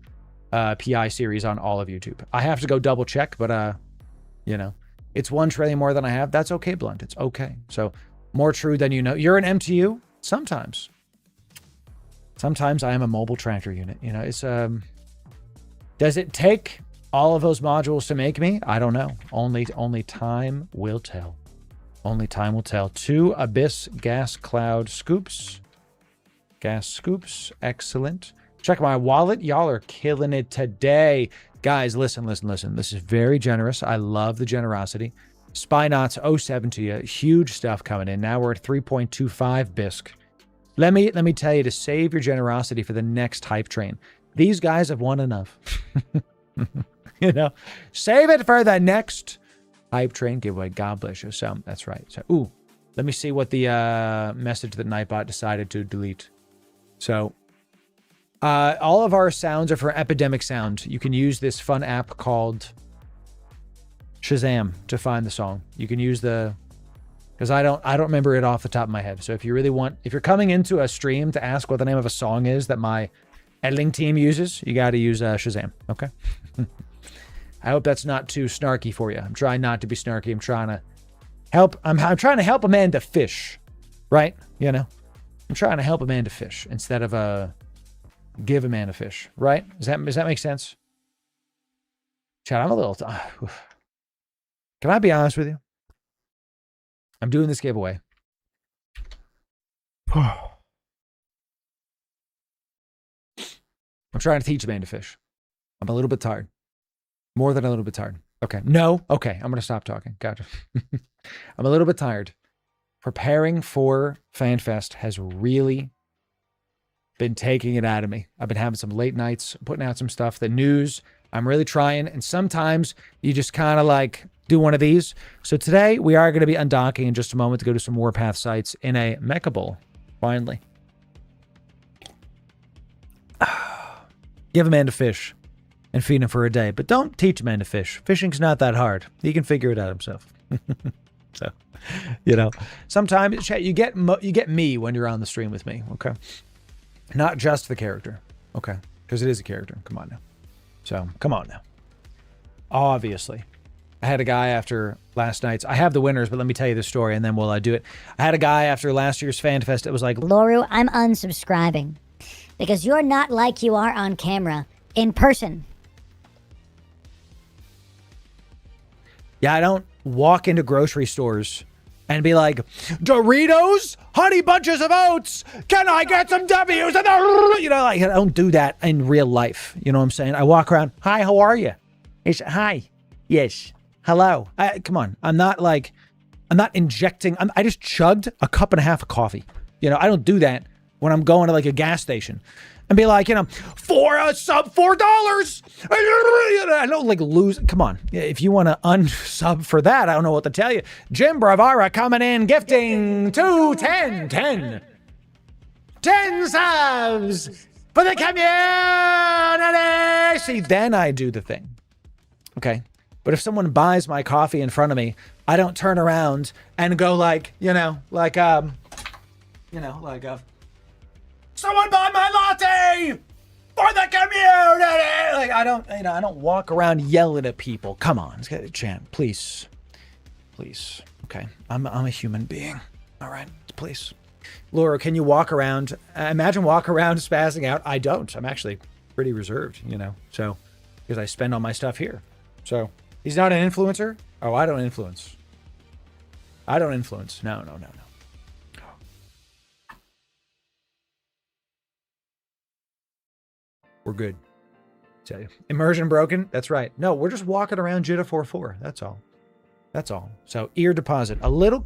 PI series on all of YouTube. I have to go double check, but you know, it's 1 trillion more than I have. That's okay, Blunt. It's okay. So more true than you know. You're an MTU? Sometimes. Sometimes I am a mobile tractor unit. You know, it's does it take all of those modules to make me? I don't know. Only time will tell. Only time will tell. 2 Abyss gas cloud scoops. Gas scoops. Excellent. Check my wallet. Y'all are killing it today. Guys, listen. This is very generous. I love the generosity. Spy Knots 07 to you. Huge stuff coming in. Now we're at 3.25 bisc. Let me tell you to save your generosity for the next hype train. These guys have won enough. You know, save it for the next hype train giveaway. God bless you. So that's right. So, ooh, let me see what the message that Nightbot decided to delete. So, all of our sounds are for Epidemic Sound. You can use this fun app called Shazam to find the song. You can use because I don't remember it off the top of my head. So if you really want, if you're coming into a stream to ask what the name of a song is that my editing team uses, you got to use Shazam. Okay. I hope that's not too snarky for you. I'm trying not to be snarky. I'm trying to help. I'm trying to help Amanda fish, right? You know, I'm trying to help Amanda fish instead of give Amanda fish, right? Does that make sense? Chad, I'm a little. Can I be honest with you? I'm doing this giveaway. I'm trying to teach Amanda fish. I'm a little bit tired. More than a little bit tired. Okay. No. Okay. I'm going to stop talking. Gotcha. I'm a little bit tired. Preparing for FanFest has really been taking it out of me. I've been having some late nights, putting out some stuff. The news, I'm really trying. And sometimes you just kind of like do one of these. So today we are going to be undocking in just a moment to go to some Warpath sites in a Mecha Bowl. Finally. Give a man to fish and feed him for a day, but don't teach a man to fish. Fishing's not that hard. He can figure it out himself. So, you know, sometimes you get me when you're on the stream with me. Okay. Not just the character. Okay. Because it is a character. Come on now. So come on now. Obviously. I had a guy after last night's. I have the winners, but let me tell you the story and then we'll do it. I had a guy after last year's FanFest. It was like, Loru, I'm unsubscribing because you're not like you are on camera in person. Yeah, I don't walk into grocery stores and be like, Doritos, Honey Bunches of Oats, can I get some W's? You know, like, I don't do that in real life. You know what I'm saying? I walk around, hi, how are you? It's hi, yes, hello. Come on, I'm not injecting. I just chugged a cup and a half of coffee. You know, I don't do that when I'm going to like a gas station and be like, you know, for a sub $4. I don't like lose. Come on. If you want to unsub for that, I don't know what to tell you. Jim Bravara coming in, gifting 10 subs for the community. See, then I do the thing. Okay. But if someone buys my coffee in front of me, I don't turn around and go like, someone buy my latte for the community. Like, I don't walk around yelling at people. Come on, let's get a chant, please. Okay, I'm a human being. All right, please. Laura, can you walk around? Imagine walk around spazzing out. I don't. I'm actually pretty reserved, so because I spend all my stuff here. So he's not an influencer. Oh, I don't influence. No. We're good. Tell you. Immersion broken? That's right. No, we're just walking around Jitta 4-4. That's all. So ear deposit. A little,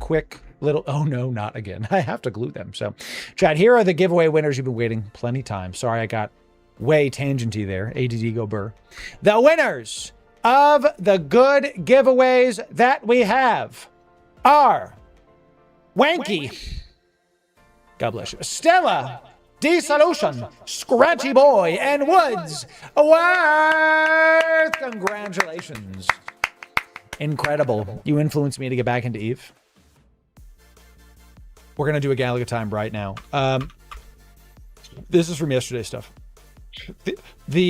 oh no, not again. I have to glue them. So chat, here are the giveaway winners you've been waiting plenty time. Sorry, I got way tangenty there. ADD go burr. The winners of the good giveaways that we have are Wanky. God bless you. Stella. D-Solution, Scratchy Boy, and Woods Worth. Congratulations. Incredible. You influenced me to get back into EVE. We're going to do a Galaga time right now. This is from yesterday's stuff. The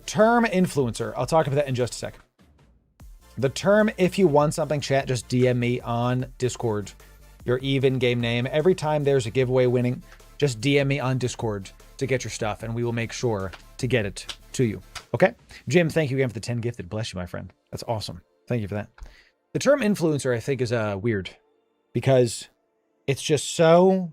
term influencer, I'll talk about that in just a sec. The term, if you want something, chat, just DM me on Discord. Your even game name. Every time there's a giveaway winning, just DM me on Discord to get your stuff, and we will make sure to get it to you. Okay? Jim, thank you again for the 10 gifted. Bless you, my friend. That's awesome. Thank you for that. The term influencer, I think, is weird because it's just so...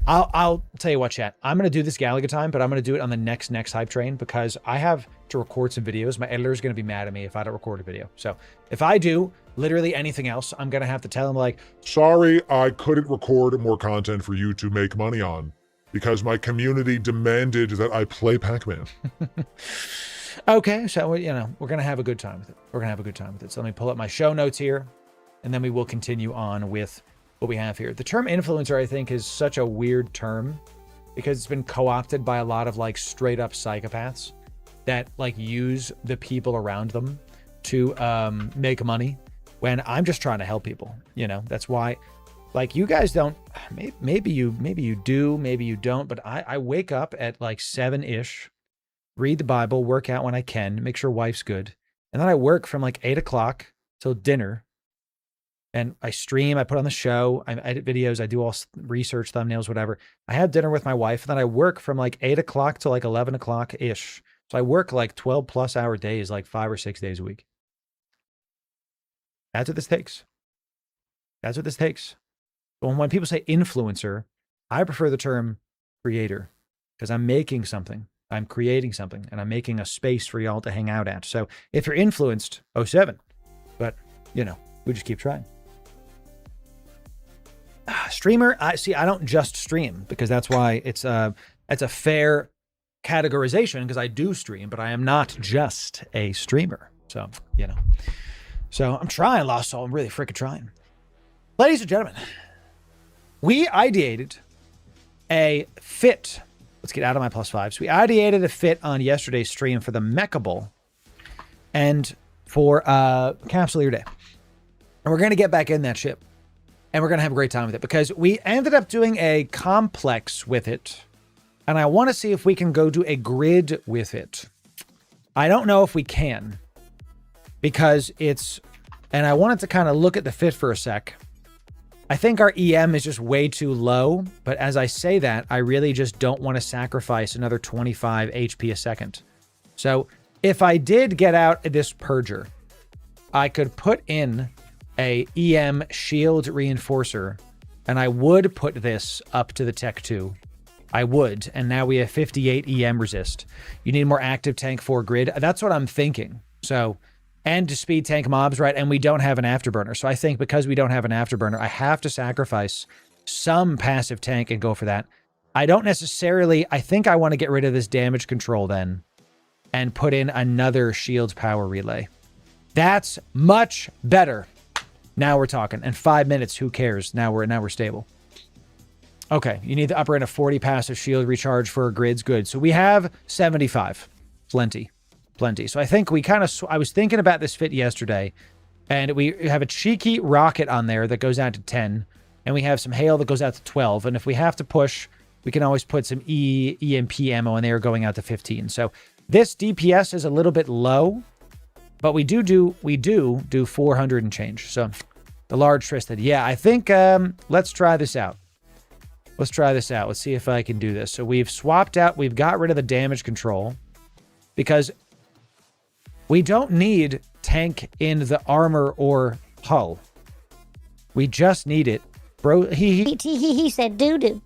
I'll tell you what, chat. I'm going to do this Galaga time, but I'm going to do it on the next hype train because I have to record some videos. My editor is going to be mad at me if I don't record a video. So if I do literally anything else, I'm going to have to tell him like, sorry, I couldn't record more content for you to make money on because my community demanded that I play Pac-Man. Okay, so, we're going to have a good time with it. So let me pull up my show notes here, and then we will continue on with what we have here. The term influencer, I think, is such a weird term because it's been co-opted by a lot of like straight up psychopaths that like use the people around them to make money when I'm just trying to help people. That's why, like, you guys don't, maybe you do, maybe you don't, but I wake up at like 7-ish, read the Bible, work out when I can, make sure wife's good. And then I work from like 8 o'clock till dinner. And I stream, I put on the show, I edit videos, I do all research, thumbnails, whatever. I have dinner with my wife, and then I work from like 8 o'clock to like 11 o'clock-ish. So I work like 12 plus hour days, like 5 or 6 days a week. That's what this takes. But when people say influencer, I prefer the term creator because I'm making something. I'm creating something, and I'm making a space for y'all to hang out at. So if you're influenced, 07. But, we just keep trying. Streamer, I don't just stream because that's why it's a fair categorization because I do stream, but I am not just a streamer. So, so I'm trying, Lost Soul. I'm really freaking trying. Ladies and gentlemen, we ideated a fit. Let's get out of my +5s. We ideated a fit on yesterday's stream for the Mechable and for Capsuleer Day. And we're going to get back in that ship. And we're going to have a great time with it because we ended up doing a complex with it. And I want to see if we can go do a grid with it. I don't know if we can because and I wanted to kind of look at the fit for a sec I think our EM is just way too low, but as I say that, I really just don't want to sacrifice another 25 HP a second. So if I did get out this Purger, I could put in a EM shield reinforcer, and I would put this up to the Tech 2. I would, and now we have 58 EM resist. You need more active tank for grid. That's what I'm thinking. So, and to speed tank mobs, right? And we don't have an afterburner. So I think because we don't have an afterburner, I have to sacrifice some passive tank and go for that. I don't necessarily, I think I want to get rid of this damage control then and put in another shield power relay. That's much better. Now we're talking. And 5 minutes, who cares? Now we're stable. Okay, you need the upper end of 40 passive shield recharge for grids. Good. So we have 75. Plenty. So I think we kind of... I was thinking about this fit yesterday, and we have a cheeky rocket on there that goes out to 10, and we have some hail that goes out to 12, and if we have to push, we can always put some EMP ammo in there going out to 15. So this DPS is a little bit low, but we do 400 and change. So the large Tristan. Yeah, I think let's try this out. Let's try this out. Let's see if I can do this. So we've swapped out, we've got rid of the damage control because we don't need tank in the armor or hull. We just need it. Bro, He said doo-doo.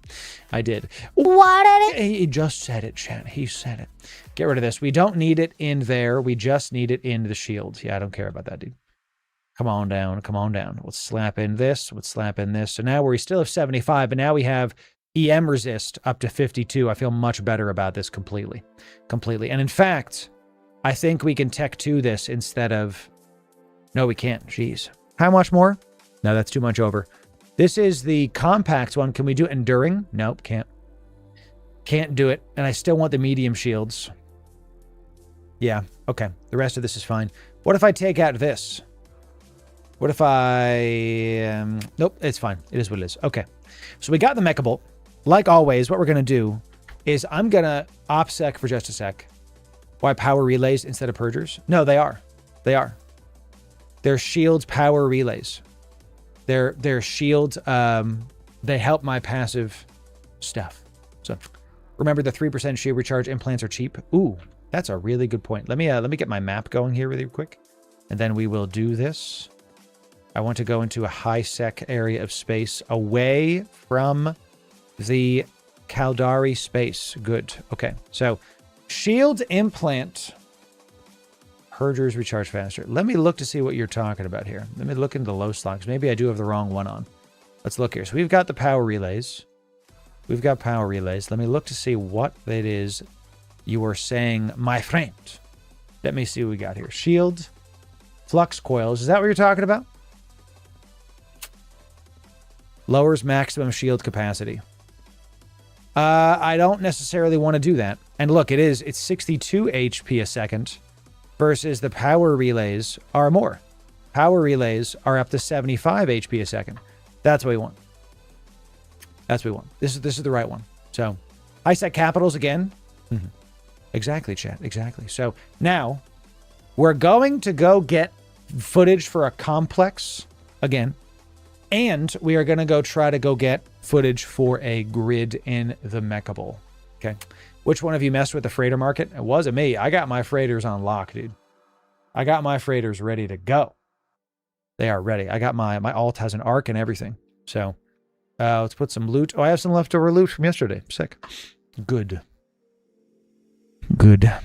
I did. What did it? He just said it, chat. He said it. Get rid of this. We don't need it in there. We just need it in the shield. Yeah, I don't care about that, dude. Come on down. Come on down. Let's slap in this. Let's slap in this. So now we still have 75, but now we have EM resist up to 52. I feel much better about this completely. And in fact, I think we can Tech 2 this instead of... No, we can't. Jeez. How much more? No, that's too much over. This is the compact one. Can we do enduring? Nope, can't. Can't do it. And I still want the medium shields. Yeah, okay. The rest of this is fine. What if I take out this? What if I... nope, it's fine. It is what it is. Okay. So we got the Mecha Bolt. Like always, what we're going to do is I'm going to OPSEC for just a sec. Why power relays instead of purgers? No, they are. They are. They're shields power relays. They're shields. They help my passive stuff. So remember the 3% shield recharge implants are cheap. Ooh, that's a really good point. Let me get my map going here really quick. And then we will do this. I want to go into a high sec area of space away from the Caldari space. Good. Okay. So shield implant purgers recharge faster. Let me look to see what you're talking about here. Let me look into the low slots. Maybe I do have the wrong one on. Let's look here. So we've got the power relays. We've got power relays. Let me look to see what it is you were saying, my friend. Let me see what we got here. Shield flux coils. Is that what you're talking about? Lowers maximum shield capacity. I don't necessarily want to do that. And look, it's 62 HP a second versus the power relays are more. Power relays are up to 75 HP a second. That's what we want. That's what we want. This is the right one. So, I set capitals again. Mm-hmm. Exactly, chat. Exactly. So, now, we're going to go get footage for a complex again. And we are going to go try to go get footage for a grid in the Mecha Bowl. Okay. Which one of you messed with the freighter market? It wasn't me. I got my freighters on lock, dude. I got my freighters ready to go. They are ready. I got my alt has an arc and everything. So let's put some loot. Oh, I have some leftover loot from yesterday. Sick. Good.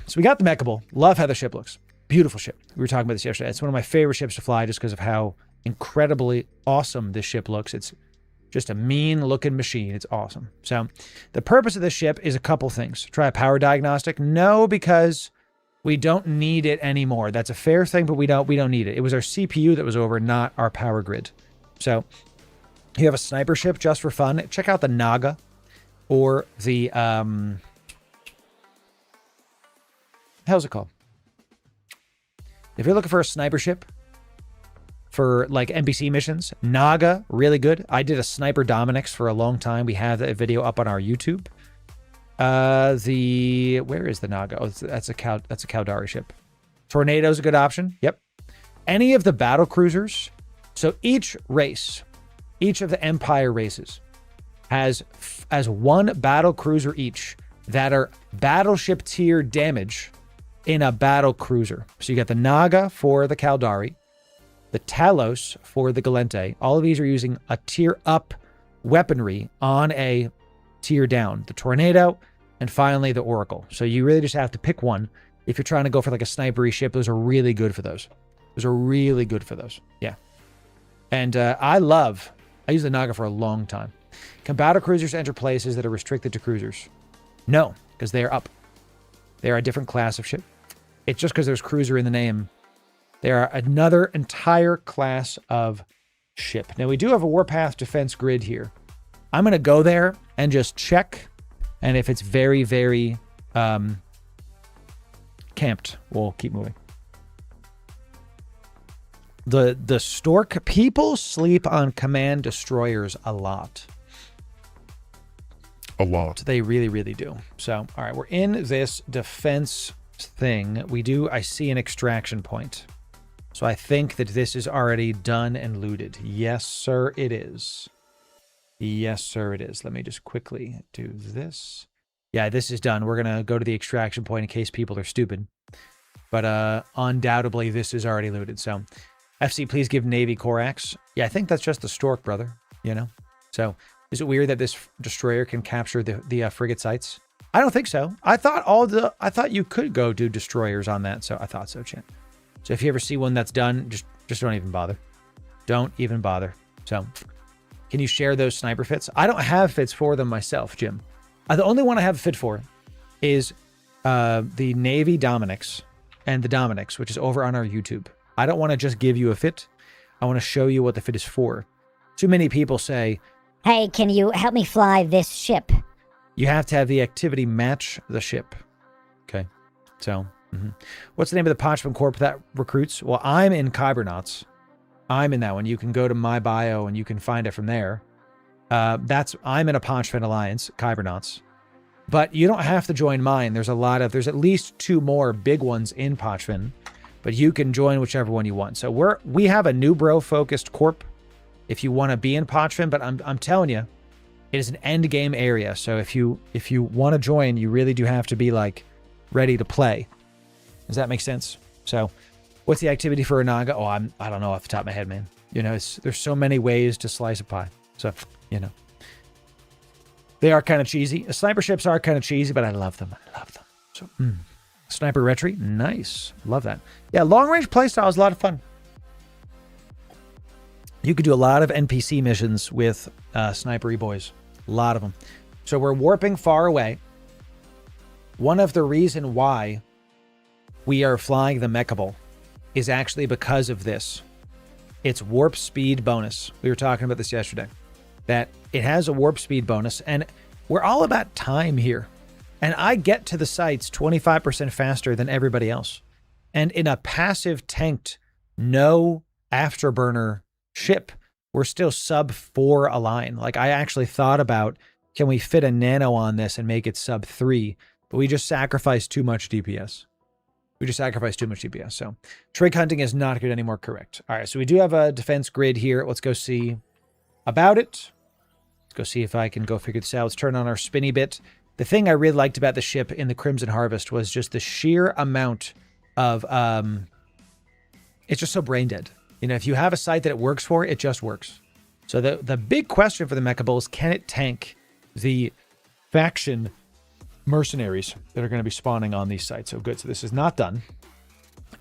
So we got the Mecha Bowl. Love how the ship looks. Beautiful ship. We were talking about this yesterday. It's one of my favorite ships to fly just because of how incredibly awesome this ship looks. It's just a mean looking machine. It's awesome. So the purpose of this ship is a couple things. Try a power diagnostic. No, because we don't need it anymore. That's a fair thing, but we don't need it. It was our CPU that was over, not our power grid. So you have a sniper ship just for fun. Check out the Naga or the how's it called? If you're looking for a sniper ship for like NPC missions, Naga, really good. I did a Sniper Dominix for a long time. We have that video up on our YouTube. Where is the Naga? Oh, that's a Caldari ship. Tornado's a good option. Yep. Any of the battle cruisers. So each race each of the Empire races has as one battle cruiser each that are battleship tier damage in a battle cruiser. So you got the Naga for the Caldari, the Talos for the Galente. All of these are using a tier up weaponry on a tier down. The Tornado, and finally the Oracle. So you really just have to pick one. If you're trying to go for like a snipery ship, those are really good for those. Those are really good for those. Yeah. And I use the Naga for a long time. Can battle cruisers enter places that are restricted to cruisers? No, because they are up. They are a different class of ship. It's just because there's cruiser in the name. They are another entire class of ship. Now, we do have a Warpath defense grid here. I'm going to go there and just check. And if it's very, very camped, we'll keep moving. The Stork people sleep on command destroyers a lot. A lot. They really, really do. So, all right, we're in this defense thing. I see an extraction point. So I think that this is already done and looted. Yes, sir, it is. Yes, sir, it is. Let me just quickly do this. Yeah, this is done. We're going to go to the extraction point in case people are stupid. But undoubtedly, this is already looted. So, FC, please give Navy Corax. Yeah, I think that's just the Stork, brother. You know? So, is it weird that this destroyer can capture the frigate sites? I don't think so. I thought you could go do destroyers on that. So, I thought so, Chan. So, if you ever see one that's done, just don't even bother. Don't even bother. So, can you share those sniper fits? I don't have fits for them myself, Jim. The only one I have a fit for is the Navy Dominics and the Dominics, which is over on our YouTube. I don't want to just give you a fit. I want to show you what the fit is for. Too many people say, Hey, can you help me fly this ship? you have to have the activity match the ship. Okay. So, what's the name of the Parchment Corp that recruits? Well, I'm in KYBERNAUTs. I'm in that one. You can go to my bio and you can find it from there. I'm in a Parchment Alliance, KYBERNAUTs. But you don't have to join mine. There's at least 2 more big ones in Parchment, but you can join whichever one you want. So we have a new bro focused corp if you want to be in Parchment, but I'm telling you, it is an end game area. So if you want to join, you really do have to be like ready to play. Does that make sense? So what's the activity for a Naga? Oh, I don't know off the top of my head, man. You know, there's so many ways to slice a pie. So, you know. They are kind of cheesy. Sniper ships are kind of cheesy, but I love them. I love them. So, Sniper Retreat, nice. Love that. Yeah, long-range playstyle is a lot of fun. You could do a lot of NPC missions with snipery boys. A lot of them. So we're warping far away. One of the reason why we are flying the Mechable is actually because of this. It's warp speed bonus. We were talking about this yesterday. That it has a warp speed bonus, and we're all about time here. And I get to the sites 25% faster than everybody else. And in a passive tanked, no afterburner ship, we're still sub 4 a line. Like, I actually thought about, can we fit a nano on this and make it sub 3? But we just sacrificed too much DPS. So trig hunting is not good anymore, correct. All right, so we do have a defense grid here. Let's go see about it. Go see if I can go figure this out. Let's turn on our spinny bit. The thing I really liked about the ship in the Crimson Harvest was just the sheer amount of, it's just so brain dead. You know, if you have a site that it works for, it just works. So the big question for the Mechable is, can it tank the faction mercenaries that are going to be spawning on these sites? So good. So this is not done.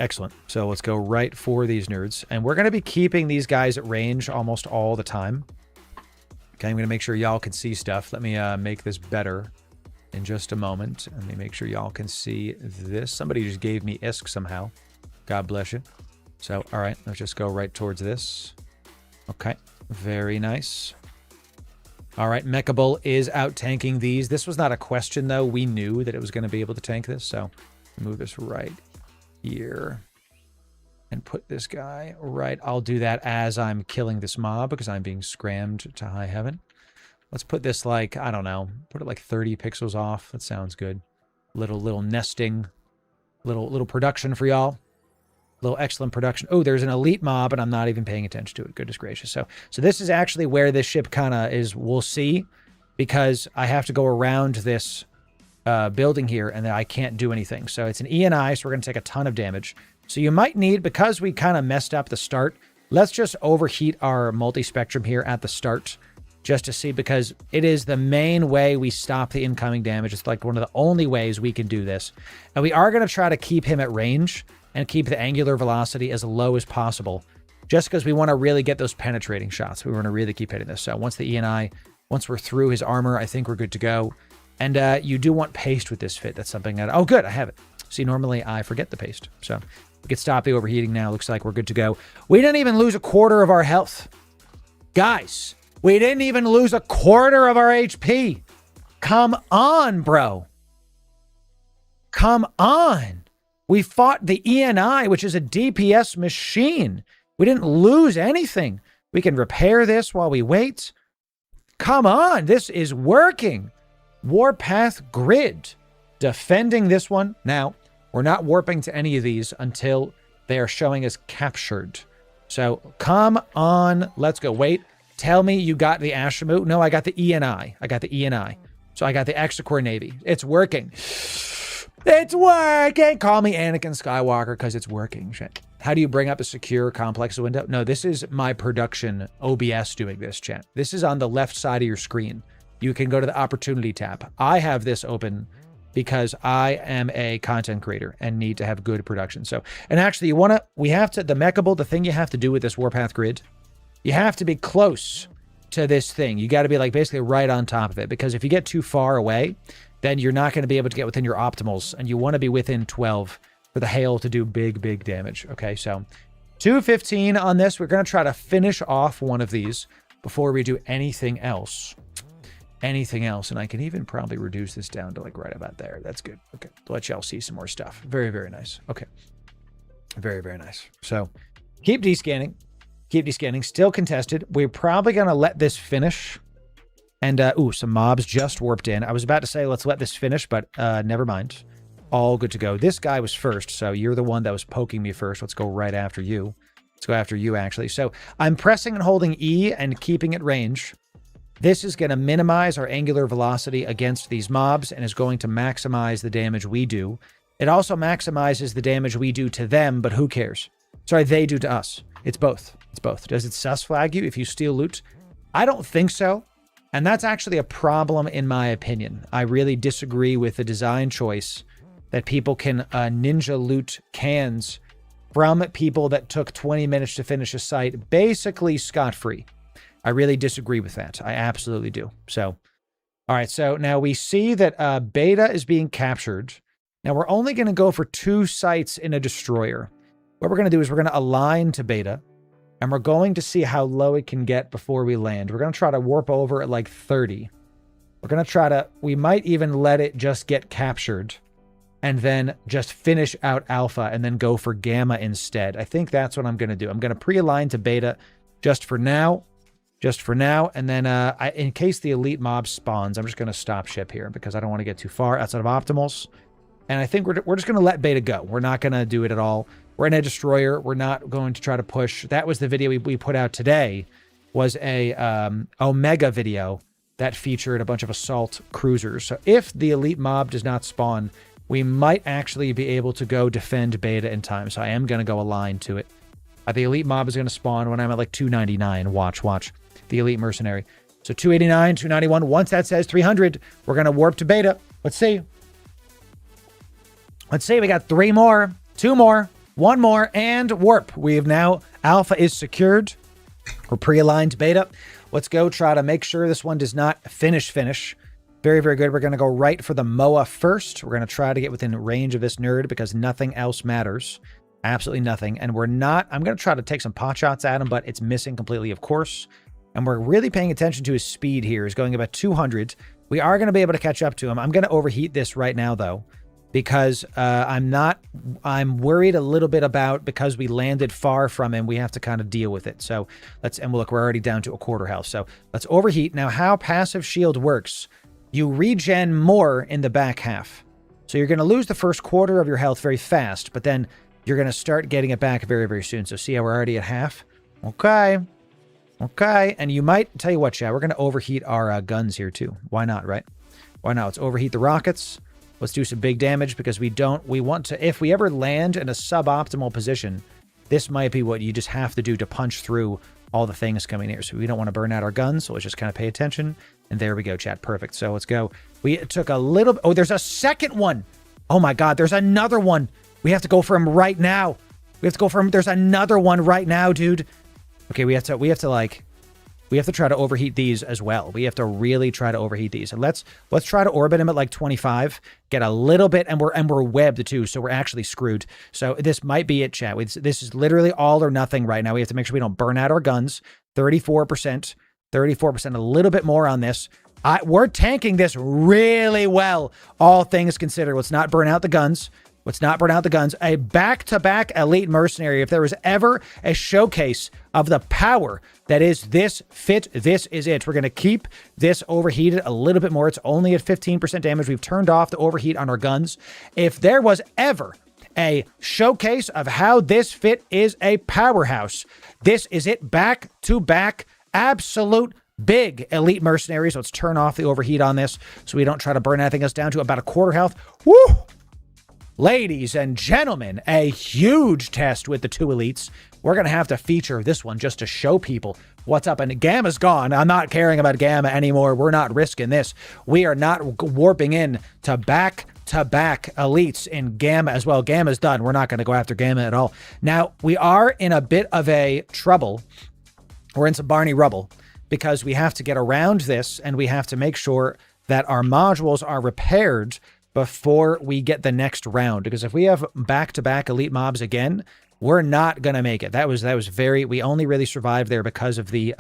Excellent. So let's go right for these nerds. And we're going to be keeping these guys at range almost all the time. Okay, I'm going to make sure y'all can see stuff. Let me make this better in just a moment. Let me make sure y'all can see this. Somebody just gave me ISK somehow. God bless you. So, all right, let's just go right towards this. Okay, very nice. All right, Mechable is out tanking these. This was not a question, though. We knew that it was going to be able to tank this. So, move this right here. And put this guy right. I'll do that as I'm killing this mob because I'm being scrammed to high heaven. Let's put this like, I don't know, put it like 30 pixels off. That sounds good. Little nesting, little production for y'all. little excellent production. Oh, there's an elite mob, and I'm not even paying attention to it. Goodness gracious. So this is actually where this ship kind of is, we'll see, because I have to go around this building here, and then I can't do anything. So it's an E&I, so we're going to take a ton of damage. So you might need, because we kind of messed up the start, let's just overheat our multi-spectrum here at the start, just to see, because it is the main way we stop the incoming damage. It's like one of the only ways we can do this. And we are going to try to keep him at range and keep the angular velocity as low as possible, just because we want to really get those penetrating shots. We want to really keep hitting this. So once the E&I, once we're through his armor, I think we're good to go. And you do want paste with this fit. That's something that, oh, good, I have it. See, normally I forget the paste. So we can stop the overheating now. Looks like we're good to go. We didn't even lose a quarter of our health. Guys, we didn't even lose a quarter of our HP. Come on, bro. Come on. We fought the E&I, which is a DPS machine. We didn't lose anything. We can repair this while we wait. Come on, this is working. Warpath Grid. Defending this one. Now, we're not warping to any of these until they are showing us captured. So, come on. Let's go. Wait. Tell me you got the Ashamu. No, I got the E&I. I got the E&I. So I got the Exacore Navy. It's working. It's working. Call me Anakin Skywalker because it's working. Shit. How do you bring up a secure complex window? No, this is my production OBS doing this, chat. This is on the left side of your screen. You can go to the opportunity tab. I have this open because I am a content creator and need to have good production. So, and actually the Mechable, the thing you have to do with this Warpath Grid, you have to be close to this thing. You got to be like basically right on top of it, because if you get too far away, then you're not going to be able to get within your optimals, and you want to be within 12 for the hail to do big, big damage. Okay, so 215 on this. We're going to try to finish off one of these before we do anything else. Anything else, and I can even probably reduce this down to like right about there. That's good. Okay, let y'all see some more stuff. Very, very nice. Okay, very, very nice. So keep descanning. Keep descanning. Still contested. We're probably going to let this finish. And, ooh, some mobs just warped in. I was about to say, let's let this finish, but never mind. All good to go. This guy was first, so you're the one that was poking me first. Let's go right after you. Let's go after you, actually. So I'm pressing and holding E and keeping at range. This is going to minimize our angular velocity against these mobs and is going to maximize the damage we do. It also maximizes the damage we do to them, but who cares? Sorry, they do to us. It's both. It's both. Does it sus flag you if you steal loot? I don't think so. And that's actually a problem in my opinion. I really disagree with the design choice that people can ninja loot cans from people that took 20 minutes to finish a site basically scot-free. I really disagree with that. I absolutely do. So, all right. So now we see that Beta is being captured. Now we're only going to go for 2 sites in a destroyer. What we're going to do is we're going to align to Beta, and we're going to see how low it can get before we land. We're going to try to warp over at like 30. We're going to try to, we might even let it just get captured and then just finish out Alpha and then go for Gamma instead. I think that's what I'm going to do. I'm going to pre-align to Beta just for now. Just for now, and then in case the elite mob spawns, I'm just going to stop ship here because I don't want to get too far outside of optimals. And I think we're just going to let Beta go. We're not going to do it at all. We're in a destroyer. We're not going to try to push. That was the video we put out today, was a Omega video that featured a bunch of assault cruisers. So if the elite mob does not spawn, we might actually be able to go defend Beta in time. So I am going to go align to it. The elite mob is going to spawn when I'm at like 299. Watch. The elite mercenary. So 289, 291. Once that says 300, we're going to warp to Beta. Let's see. Let's see. We got 3 more, 2 more, 1 more, and warp. We have now, Alpha is secured. We're pre-aligned to Beta. Let's go try to make sure this one does not finish. Very, very good. We're going to go right for the MOA first. We're going to try to get within range of this nerd because nothing else matters. Absolutely nothing. And we're not, I'm going to try to take some pot shots at him, but it's missing completely, of course. And we're really paying attention to his speed here. He's going about 200. We are going to be able to catch up to him. I'm going to overheat this right now, though, because I'm worried a little bit about, because we landed far from him, we have to kind of deal with it. So and look, we're already down to a quarter health. So let's overheat. Now, how passive shield works, you regen more in the back half. So you're going to lose the first quarter of your health very fast, but then you're going to start getting it back very, very soon. So see how we're already at half? Okay. Okay. And you might, tell you what, chat, we're going to overheat our guns here too. Why not, right? Why not? Let's overheat the rockets. Let's do some big damage because we want to, if we ever land in a suboptimal position, this might be what you just have to do to punch through all the things coming here. So we don't want to burn out our guns. So let's just kind of pay attention. And there we go, chat. Perfect. So let's go. We took a little, oh, there's a second one. Oh my God, there's another one. We have to go for him right now. We have to go for him. There's another one right now, dude. Okay, we have to try to overheat these as well. We have to really try to overheat these. And let's try to orbit him at like 25. Get a little bit, and we're webbed too, so we're actually screwed. So this might be it, chat. This is literally all or nothing right now. We have to make sure we don't burn out our guns. 34%, a little bit more on this. We're tanking this really well, all things considered. Let's not burn out the guns. Let's not burn out the guns. A back-to-back elite mercenary. If there was ever a showcase of the power that is this fit, this is it. We're going to keep this overheated a little bit more. It's only at 15% damage. We've turned off the overheat on our guns. If there was ever a showcase of how this fit is a powerhouse, this is it. Back-to-back absolute big elite mercenaries. Let's turn off the overheat on this so we don't try to burn anything else down to about a quarter health. Woo! Ladies and gentlemen, a huge test with the two elites. We're going to have to feature this one just to show people what's up. And Gamma's gone. I'm not caring about Gamma anymore. We're not risking this. We are not warping in to back-to-back elites in Gamma as well. Gamma's done. We're not going to go after Gamma at all. Now, we are in a bit of a trouble. We're in some Barney rubble because we have to get around this and we have to make sure that our modules are repaired before we get the next round. Because if we have back-to-back elite mobs again, we're not gonna make it. That was very, we only really survived there because of the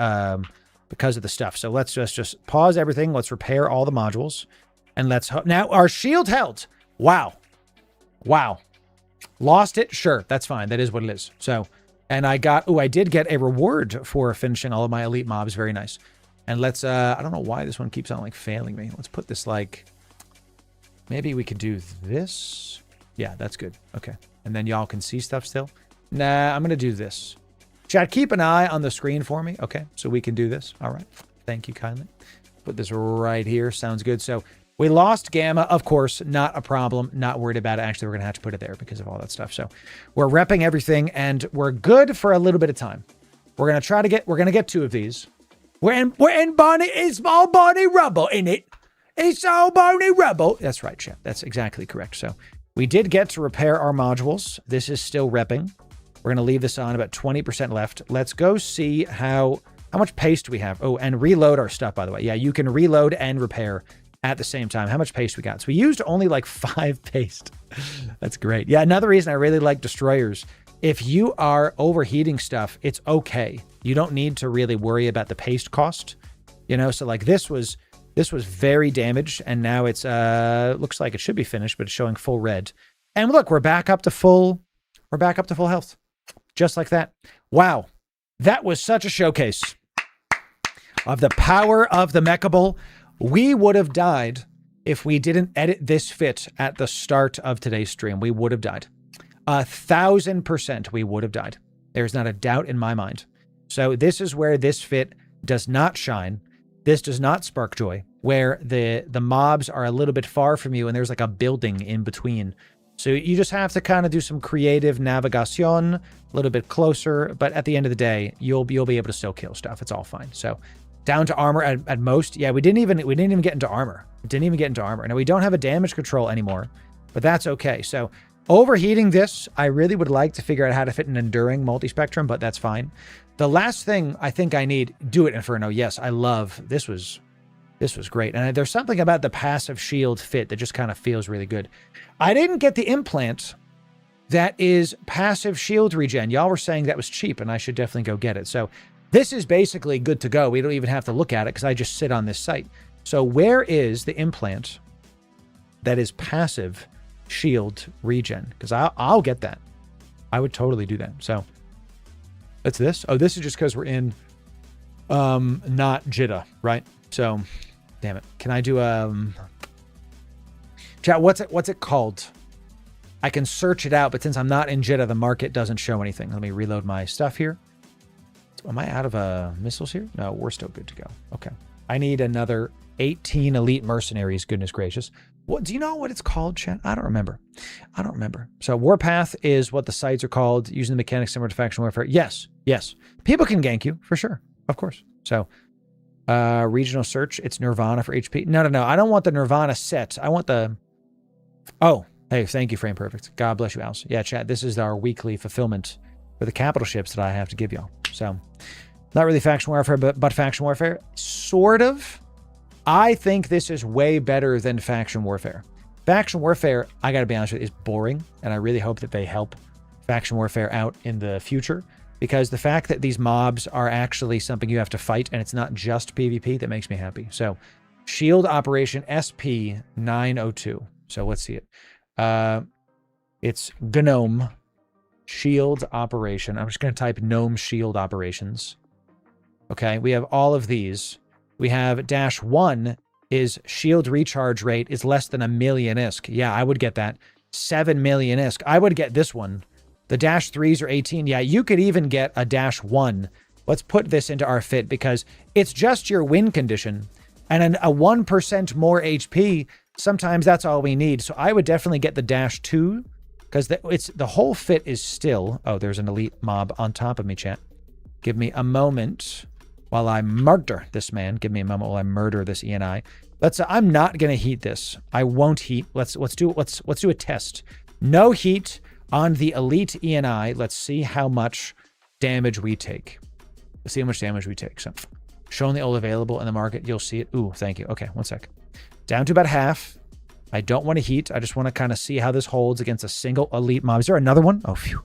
stuff. So let's just pause everything. Let's repair all the modules, and let's now our shield held. Wow, lost it. Sure, that's fine. That is what it is. So, and I did get a reward for finishing all of my elite mobs. Very nice. And let's I don't know why this one keeps on like failing me. Let's put this like. Maybe we could do this. Yeah, that's good. Okay. And then y'all can see stuff still. Nah, I'm going to do this. Chat, keep an eye on the screen for me. Okay, so we can do this. All right. Thank you kindly. Put this right here. Sounds good. So we lost Gamma, of course. Not a problem. Not worried about it. Actually, we're going to have to put it there because of all that stuff. So we're repping everything, and we're good for a little bit of time. We're going to get two of these. We're in Barney. It's all Barney rubble in it. It's all Barney rubble. That's right, chat. That's exactly correct. So we did get to repair our modules. This is still repping. We're going to leave this on about 20% left. Let's go see how much paste we have. Oh, and reload our stuff, by the way. Yeah, you can reload and repair at the same time. How much paste we got? So we used only like 5 paste. That's great. Yeah, another reason I really like destroyers. If you are overheating stuff, it's okay. You don't need to really worry about the paste cost. You know, so like this was very damaged, and now it's looks like it should be finished, but it's showing full red. And look, we're back up to full health. Just like that. Wow. That was such a showcase of the power of the Mechable. We would have died if we didn't edit this fit at the start of today's stream. We would have died. 1,000% we would have died. There's not a doubt in my mind. So this is where this fit does not shine. This does not spark joy, where the mobs are a little bit far from you and there's like a building in between. So you just have to kind of do some creative navigation, a little bit closer, but at the end of the day, you'll be able to still kill stuff. It's all fine. So down to armor at most. Yeah, we didn't even get into armor. Now we don't have a damage control anymore, but that's okay. So overheating this, I really would like to figure out how to fit an enduring multi-spectrum, but that's fine. The last thing I think I need, do it, Inferno. Yes, I love, this was great. And there's something about the passive shield fit that just kind of feels really good. I didn't get the implant that is passive shield regen. Y'all were saying that was cheap and I should definitely go get it. So this is basically good to go. We don't even have to look at it because I just sit on this site. So where is the implant that is passive shield regen? Because I'll get that. I would totally do that. So that's this. Oh, this is just because we're in not Jitta, right? So damn it. Can I do chat, what's it called? I can search it out, but since I'm not in Jeddah, the market doesn't show anything. Let me reload my stuff here. Am I out of missiles here? No, we're still good to go. Okay. I need another 18 elite mercenaries, goodness gracious. What, do you know what it's called, chat? I don't remember. I don't remember. So Warpath is what the sites are called, using the mechanics similar to faction warfare. Yes, yes. People can gank you, for sure. Of course. So, regional search, it's Nirvana for HP. No, no, no. I don't want the Nirvana set. I want the... Oh, hey, thank you, Frame Perfect. God bless you, Alice. Yeah, chat, this is our weekly fulfillment for the capital ships that I have to give y'all. So, not really faction warfare, but faction warfare. Sort of. I think this is way better than faction warfare. Faction warfare, I gotta be honest with you, is boring, and I really hope that they help faction warfare out in the future, because the fact that these mobs are actually something you have to fight, and it's not just PvP, that makes me happy. So, Shield Operation SP-902. So, let's see it. It's GNOME Shield Operation. I'm just going to type GNOME Shield Operations. Okay, we have all of these. We have -1 is shield recharge rate is less than 1 million ISK. Yeah, I would get that. 7 million ISK. I would get this one. The -3s are 18. Yeah, you could even get a -1. Let's put this into our fit because it's just your win condition. And a 1% more HP, sometimes that's all we need. So I would definitely get the -2 because the whole fit is still... Oh, there's an elite mob on top of me, chat. Give me a moment while I murder this man. Give me a moment while I murder this ENI. I'm not gonna heat this. I won't heat. Let's do a test. No heat on the elite ENI. Let's see how much damage we take. Let's see how much damage we take. So, showing the old available in the market. You'll see it. Ooh, thank you. Okay, one sec. Down to about half. I don't want to heat. I just want to kind of see how this holds against a single elite mob. Is there another one? Oh, phew.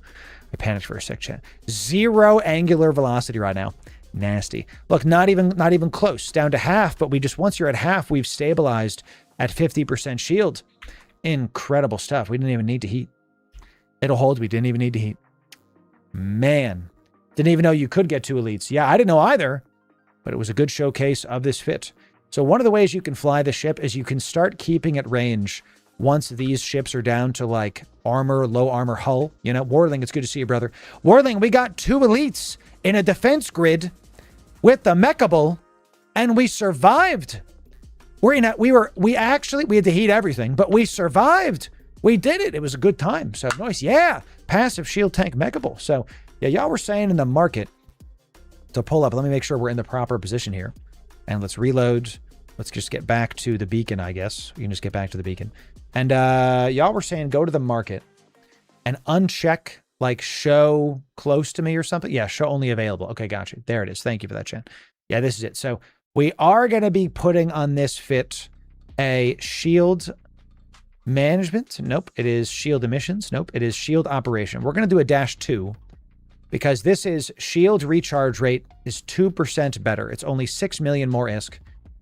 I panicked for a sec, chat. 0 angular velocity right now. Nasty. Look, not even close. Down to half, but once you're at half, we've stabilized at 50% shield. Incredible stuff. We didn't even need to heat. It'll hold. We didn't even need to heat. Man. Didn't even know you could get 2 elites. Yeah, I didn't know either, but it was a good showcase of this fit. So one of the ways you can fly the ship is you can start keeping it range once these ships are down to like armor, low armor hull. You know, Warling, it's good to see you, brother. Warling, we got 2 elites in a defense grid with the Mechable, and we survived. We had to heat everything, but we survived. We did it. It was a good time. So nice. Yeah. Passive shield tank Mechable. So yeah, y'all were saying in the market to pull up. Let me make sure we're in the proper position here. And let's reload. Let's just get back to the beacon, I guess. We can just get back to the beacon. And y'all were saying go to the market and uncheck, like, show close to me or something. Yeah, show only available. Okay, gotcha. There it is. Thank you for that, chat. Yeah, this is it. So we are going to be putting on this fit a shield management. Nope. It is shield emissions. Nope. It is shield operation. We're going to do a -2 because this is shield recharge rate is 2% better. It's only 6 million more ISK.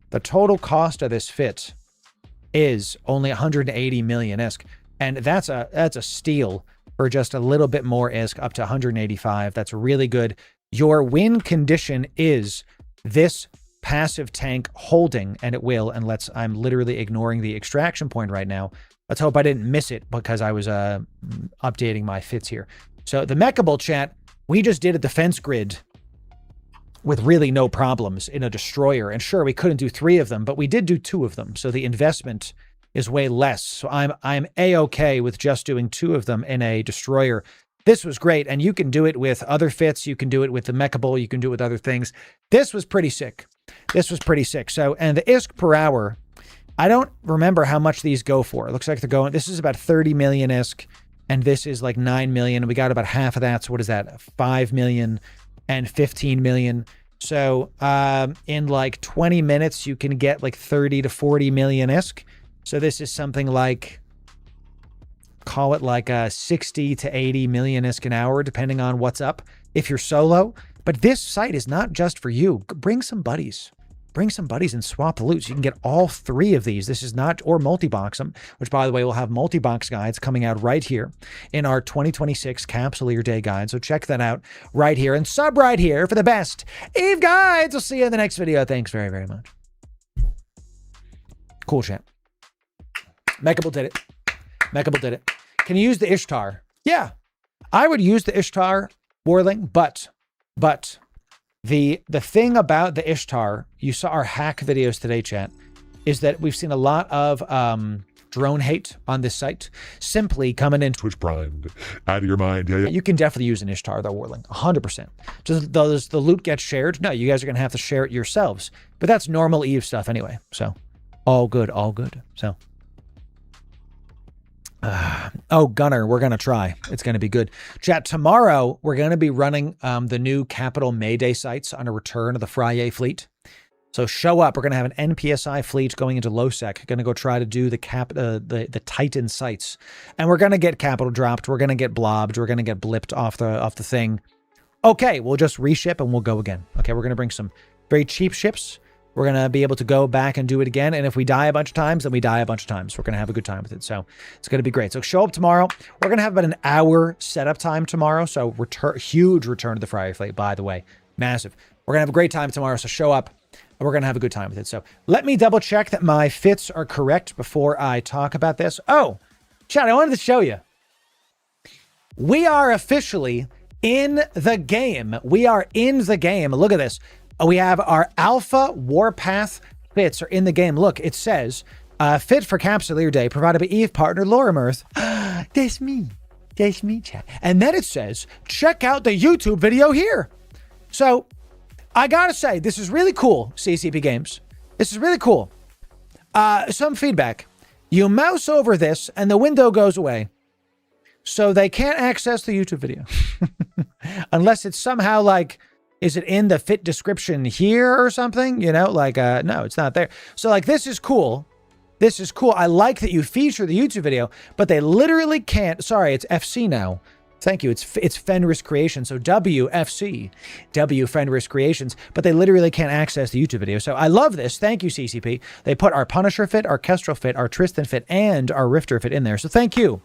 The total cost of this fit is only 180 million ISK. And that's a steal for just a little bit more ISK, up to 185. That's really good. Your win condition is this passive tank holding, and it will. And I'm literally ignoring the extraction point right now. Let's hope I didn't miss it because I was updating my fits here. So the Mechable, chat, we just did a defense grid with really no problems in a destroyer. And sure, we couldn't do 3 of them, but we did do 2 of them. So the investment is way less. So I'm A-okay with just doing 2 of them in a destroyer. This was great. And you can do it with other fits. You can do it with the Mechable. You can do it with other things. This was pretty sick. This was pretty sick. So, and the ISK per hour, I don't remember how much these go for. It looks like they're going, this is about 30 million ISK, and this is like 9 million. We got about half of that. So what is that? 5 million and 15 million. So in like 20 minutes, you can get like 30 to 40 million ISK. So this is something like, call it like 60 to 80 million ISK an hour, depending on what's up if you're solo. But this site is not just for you. Bring some buddies. Bring some buddies and swap the loot. So you can get all 3 of these. This is not, or multi-box them, which by the way, we'll have multi-box guides coming out right here in our 2026 Capsuleer Day guide. So check that out right here and sub right here for the best Eve guides. We'll see you in the next video. Thanks very, very much. Cool chat. Mechable did it. Mechable did it. Can you use the Ishtar? Yeah, I would use the Ishtar Warling, but the thing about the Ishtar, you saw our hack videos today, chat, is that we've seen a lot of drone hate on this site. Simply coming in. Twitch Prime, out of your mind. Yeah. You can definitely use an Ishtar, though, Warling. 100%. Does the loot get shared? No, you guys are going to have to share it yourselves. But that's normal Eve stuff anyway. So, all good, all good. So. Oh, Gunner, we're going to try. It's going to be good. Chat, tomorrow, we're going to be running the new Capital Mayday sites on a return of the Friday fleet. So show up. We're going to have an NPSI fleet going into LowSec. Going to go try to do the Titan sites. And we're going to get capital dropped. We're going to get blobbed. We're going to get blipped off the thing. Okay, we'll just reship and we'll go again. Okay, we're going to bring some very cheap ships. We're going to be able to go back and do it again. And if we die a bunch of times, then we die a bunch of times. We're going to have a good time with it. So it's going to be great. So show up tomorrow. We're going to have about an hour setup time tomorrow. So huge return to the Friday fleet, by the way. Massive. We're going to have a great time tomorrow. So show up. And we're going to have a good time with it. So let me double check that my fits are correct before I talk about this. Oh, chat, I wanted to show you. We are officially in the game. We are in the game. Look at this. We have our Alpha Warpath fits are in the game. Look, it says, fit for Capsuleer Day, provided by Eve partner Loru. That's me. That's me, chat. And then it says, check out the YouTube video here. So, I gotta say, this is really cool, CCP Games. This is really cool. Some feedback. You mouse over this, and the window goes away. So they can't access the YouTube video. Unless it's somehow like... Is it in the fit description here or something? You know, like, no, it's not there. So, like, this is cool. This is cool. I like that you feature the YouTube video, but they literally can't. Sorry, it's FC now. Thank you. It's Fenris Creations. So, WFC. W Fenris Creations. But they literally can't access the YouTube video. So, I love this. Thank you, CCP. They put our Punisher fit, our Kestrel fit, our Tristan fit, and our Rifter fit in there. So, thank you.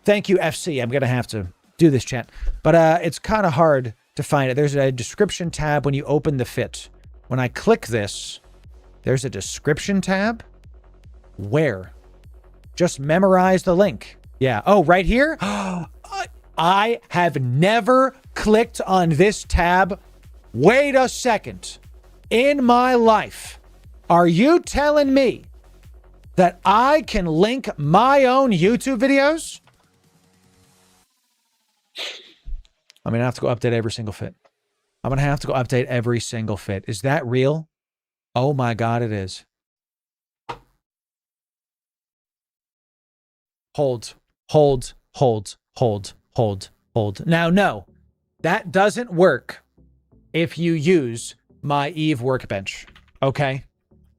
Thank you, FC. I'm going to have to do this, chat. But it's kind of hard to find it. There's a description tab when you open the fit. When I click this, there's a description tab. Where? Just memorize the link. Yeah. Oh, right here? I have never clicked on this tab. Wait a second. In my life, are you telling me that I can link my own YouTube videos? I'm going to have to go update every single fit. I'm going to have to go update every single fit. Is that real? Oh my God, it is. Hold. Now, no, that doesn't work if you use my Eve workbench, okay?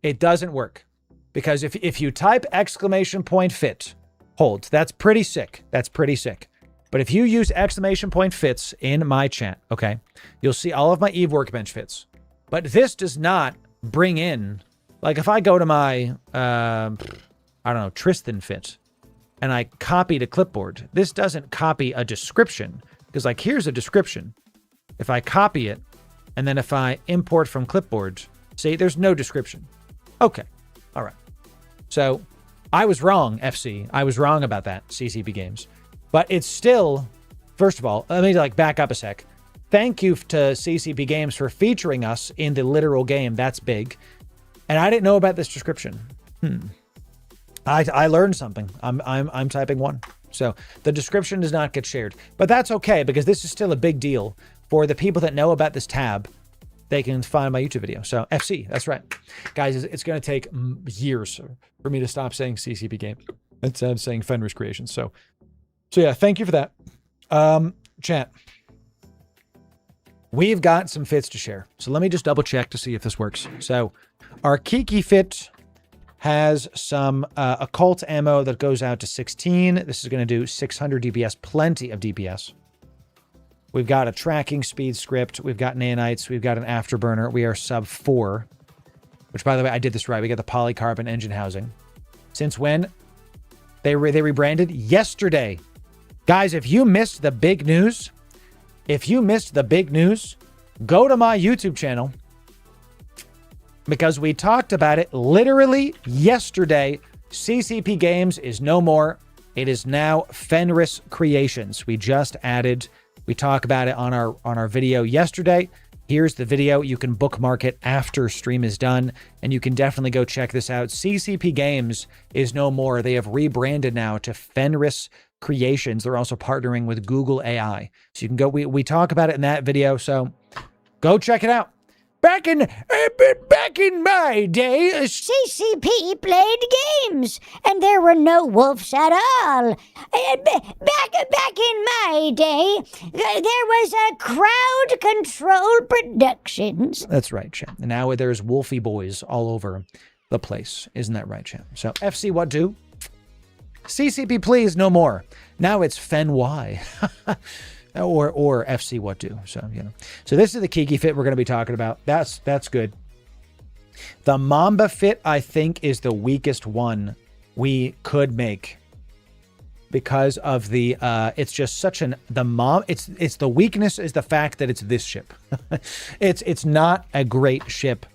It doesn't work because if you type !fit, hold, that's pretty sick. That's pretty sick. But if you use !fits in my chat, okay, you'll see all of my Eve workbench fits. But this does not bring in, like if I go to my, I don't know, Tristan fit, and I copy to clipboard, this doesn't copy a description. Because like, here's a description. If I copy it, and then if I import from clipboard, see, there's no description. Okay, all right. So I was wrong, FC. I was wrong about that, CCP Games. But it's still, first of all, let me like back up a sec. Thank you to CCP Games for featuring us in the literal game. That's big. And I didn't know about this description. I learned something. I'm typing one. So the description does not get shared. But that's okay because this is still a big deal for the people that know about this tab. They can find my YouTube video. So FC, that's right. Guys, it's going to take years for me to stop saying CCP Games instead of saying Fenris Creations. So yeah, thank you for that. Chat. We've got some fits to share. So let me just double check to see if this works. So our Kiki fit has some occult ammo that goes out to 16. This is going to do 600 DPS, plenty of DPS. We've got a tracking speed script. We've got nanites. We've got an afterburner. We are sub 4, which by the way, I did this right. We got the polycarbon engine housing. Since when? They rebranded yesterday. Guys, if you missed the big news, go to my YouTube channel because we talked about it literally yesterday. CCP Games is no more. It is now Fenris Creations. We just added, we talk about it on our video yesterday. Here's the video. You can bookmark it after stream is done, and you can definitely go check this out. CCP Games is no more. They have rebranded now to Fenris Creations. They're also partnering with Google AI. So you can go, we talk about it in that video, so go check it out. Back in my day, CCP played games, and there were no wolves at all. Back in my day, there was a Crowd Control Productions. That's right, Champ. And now there's Wolfie boys all over the place. Isn't that right, Champ? So FC what do? CCP please, no more. Now it's Fen Y. or FC what do. So, you know. So this is the Kiki fit we're going to be talking about. That's good. The Mamba fit, I think, is the weakest one we could make because of the it's just such an it's the weakness is the fact that it's this ship. it's not a great ship.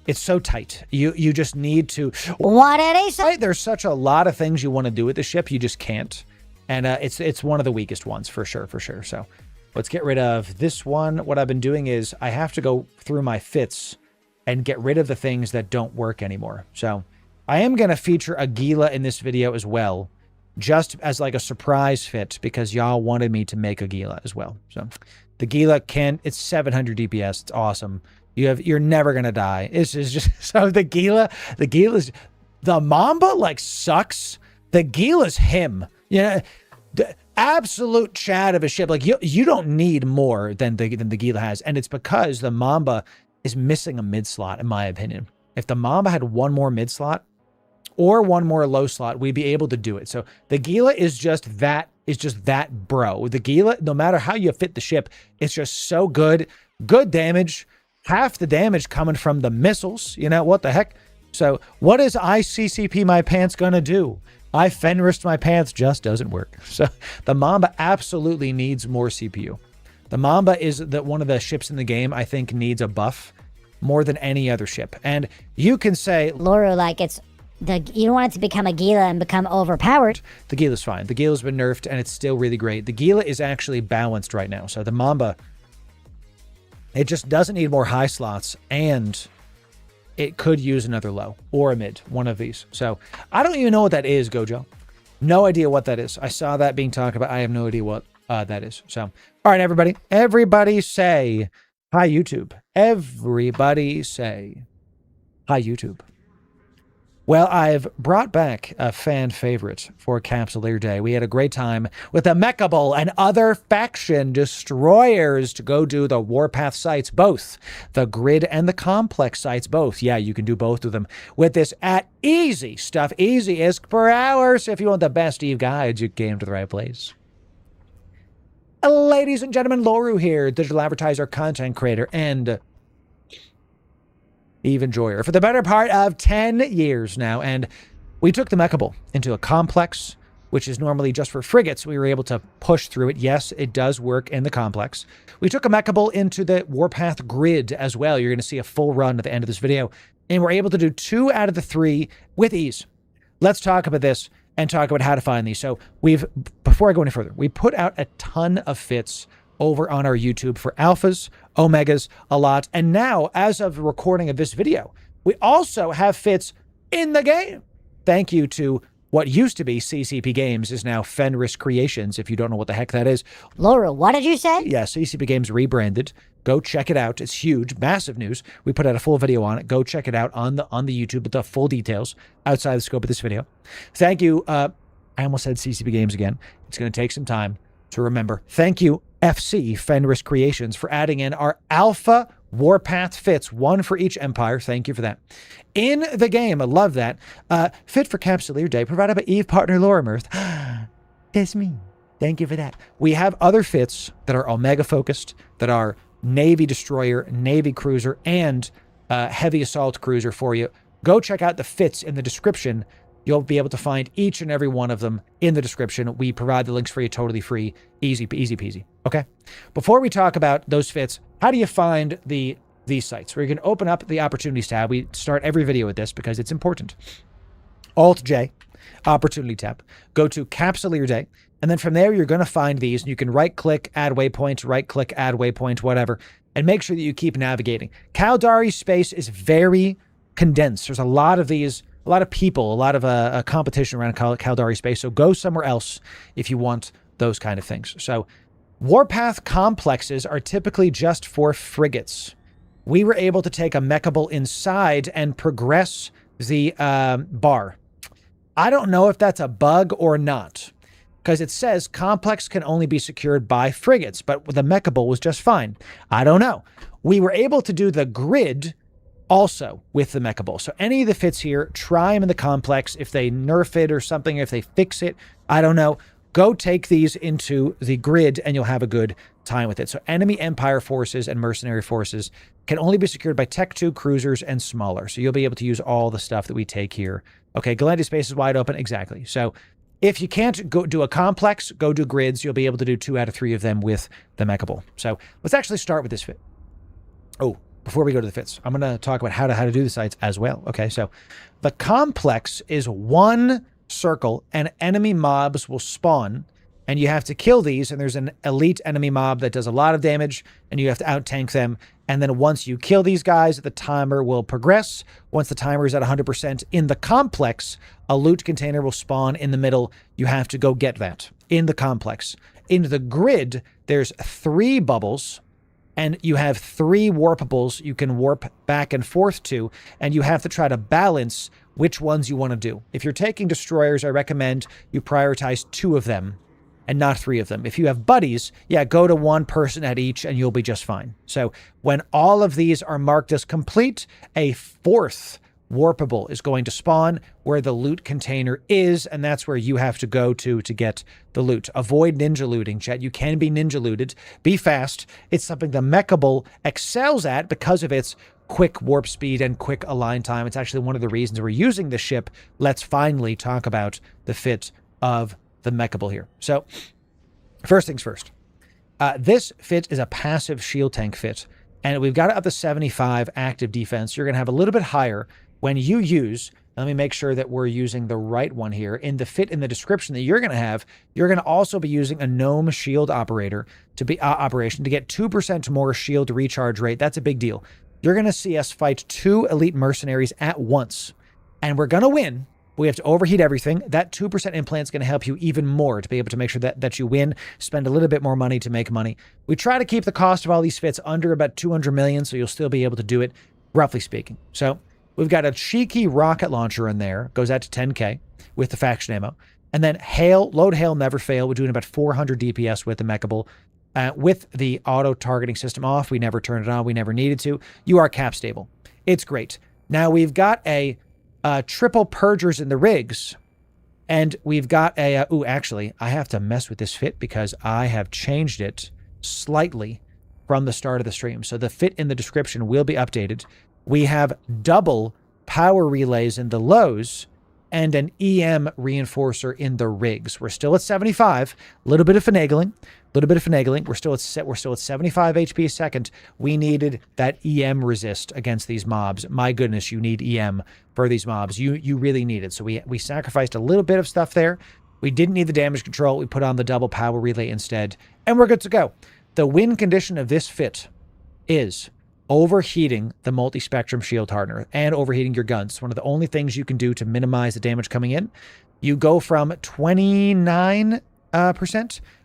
It's so tight. You just need to. What did he say? Right? There's such a lot of things you want to do with the ship, you just can't. And it's one of the weakest ones for sure. So let's get rid of this one. What I've been doing is I have to go through my fits and get rid of the things that don't work anymore. So I am going to feature a Gila in this video as well, just as like a surprise fit because y'all wanted me to make a Gila as well. So the Gila it's 700 DPS. It's awesome. You're never going to die. It's just, so the Gila's, the Mamba like sucks. The Gila's him. Yeah, the absolute chat of a ship. Like you don't need more than the Gila has, and it's because the Mamba is missing a mid slot, in my opinion. If the Mamba had one more mid slot or one more low slot, we'd be able to do it. So the Gila is just that bro. The Gila, no matter how you fit the ship, it's just so good. Good damage. Half the damage coming from the missiles. You know what the heck? So what is ICCP my pants gonna do? I Fenrised my pants just doesn't work. So the Mamba absolutely needs more CPU. The Mamba is one of the ships in the game I think needs a buff more than any other ship. And you can say, Loru, like you don't want it to become a Gila and become overpowered. The Gila's fine. The Gila's been nerfed and it's still really great. The Gila is actually balanced right now. So the Mamba, it just doesn't need more high slots, and it could use another low or a mid, one of these. So I don't even know what that is, Gojo. No idea what that is. I saw that being talked about. I have no idea what that is. So, all right, everybody say hi, YouTube. Everybody say hi, YouTube. Well, I've brought back a fan favorite for Capsuleer Day. We had a great time with the Mechable and other faction destroyers to go do the Warpath sites, both the grid and the complex sites, both. Yeah, you can do both of them with this at easy stuff, easy as per hour. So if you want the best Eve guides, you came to the right place. Ladies and gentlemen, Loru here, digital advertiser, content creator, and Eve enjoyer for the better part of 10 years now. And we took the Mechable into a complex, which is normally just for frigates. We were able to push through it. Yes, it does work in the complex. We took a Mechable into the Warpath grid as well. You're going to see a full run at the end of this video. And we're able to do 2 out of the 3 with ease. Let's talk about this and talk about how to find these. So before I go any further, we put out a ton of fits over on our YouTube for alphas, omegas, a lot. And now, as of the recording of this video, we also have fits in the game. Thank you to what used to be CCP Games is now Fenris Creations, if you don't know what the heck that is. Loru, what did you say? Yeah, CCP Games rebranded. Go check it out. It's huge, massive news. We put out a full video on it. Go check it out on the YouTube with the full details outside the scope of this video. Thank you. I almost said CCP Games again. It's going to take some time to remember. Thank you, FC Fenris Creations, for adding in our alpha Warpath fits, 1 for each empire. Thank you for that. In the game, I love that. Fit for Capsuleer Day, provided by Eve partner Lorimirth. That's me. Thank you for that. We have other fits that are Omega focused, that are Navy Destroyer, Navy Cruiser, and Heavy Assault Cruiser for you. Go check out the fits in the description. You'll be able to find each and every one of them in the description. We provide the links for you totally free. Easy peasy. Okay? Before we talk about those fits, how do you find these sites? We're going to open up the opportunities tab. We start every video with this because it's important. Alt-J. opportunity tab. Go to Capsuleer Day, and then from there, you're going to find these, and you can right-click, add waypoint, right-click, add waypoint, whatever, and make sure that you keep navigating. Caldari's space is very condensed. There's a lot of these, a lot of people, a lot of competition around Caldari space, so go somewhere else if you want those kind of things. So Warpath complexes are typically just for frigates. We were able to take a mechable inside and progress the bar. I don't know if that's a bug or not, because it says complex can only be secured by frigates, but the mechable was just fine. I don't know. We were able to do the grid also with the mechable. So any of the fits here, try them in the complex. If they nerf it or something, if they fix it, I don't know. Go take these into the grid and you'll have a good time with it. So enemy Empire forces and mercenary forces can only be secured by Tech 2 cruisers and smaller. So you'll be able to use all the stuff that we take here. Okay, Galactic space is wide open. Exactly. So if you can't go do a complex, go do grids. You'll be able to do 2 out of 3 of them with the mechable. So let's actually start with this fit. Oh, before we go to the fits, I'm going to talk about how to do the sites as well. Okay, so the complex is one circle and enemy mobs will spawn and you have to kill these, and there's an elite enemy mob that does a lot of damage and you have to out-tank them. And then once you kill these guys, the timer will progress. Once the timer is at 100% in the complex, a loot container will spawn in the middle. You have to go get that in the complex. In the grid, there's 3 bubbles and you have 3 warpables you can warp back and forth to, and you have to try to balance which ones you want to do. If you're taking destroyers, I recommend you prioritize 2 of them and not 3 of them. If you have buddies, yeah, go to 1 person at each and you'll be just fine. So when all of these are marked as complete, a 4th warpable is going to spawn where the loot container is, and that's where you have to go to get the loot. Avoid ninja looting, chat. You can be ninja looted. Be fast. It's something the mechable excels at because of its quick warp speed and quick align time. It's actually one of the reasons we're using the ship. Let's finally talk about the fit of the mechable here. So first things first. This fit is a passive shield tank fit, and we've got it up to 75 active defense. You're going to have a little bit higher when you use, let me make sure that we're using the right one here. In the fit in the description that you're going to have, you're going to also be using a gnome shield operator to be operation to get 2% more shield recharge rate. That's a big deal. You're going to see us fight 2 elite mercenaries at once, and we're going to win. We have to overheat everything. That 2% implant is going to help you even more to be able to make sure that you win, spend a little bit more money to make money. We try to keep the cost of all these fits under about 200 million, so you'll still be able to do it, roughly speaking. So we've got a cheeky rocket launcher in there, goes out to 10K with the faction ammo. And then load hail, never fail. We're doing about 400 DPS with the mechable. With the auto-targeting system off, we never turned it on. We never needed to. You are cap stable. It's great. Now we've got a triple purgers in the rigs, and we've got a... actually, I have to mess with this fit because I have changed it slightly from the start of the stream. So the fit in the description will be updated. We have double power relays in the lows and an EM reinforcer in the rigs. We're still at 75. A little bit of finagling. We're still at 75 HP a second. We needed that EM resist against these mobs. My goodness, you need EM for these mobs. You really need it. So we sacrificed a little bit of stuff there. We didn't need the damage control. We put on the double power relay instead, and we're good to go. The win condition of this fit is overheating the multi-spectrum shield hardener and overheating your guns. It's one of the only things you can do to minimize the damage coming in. You go from 29%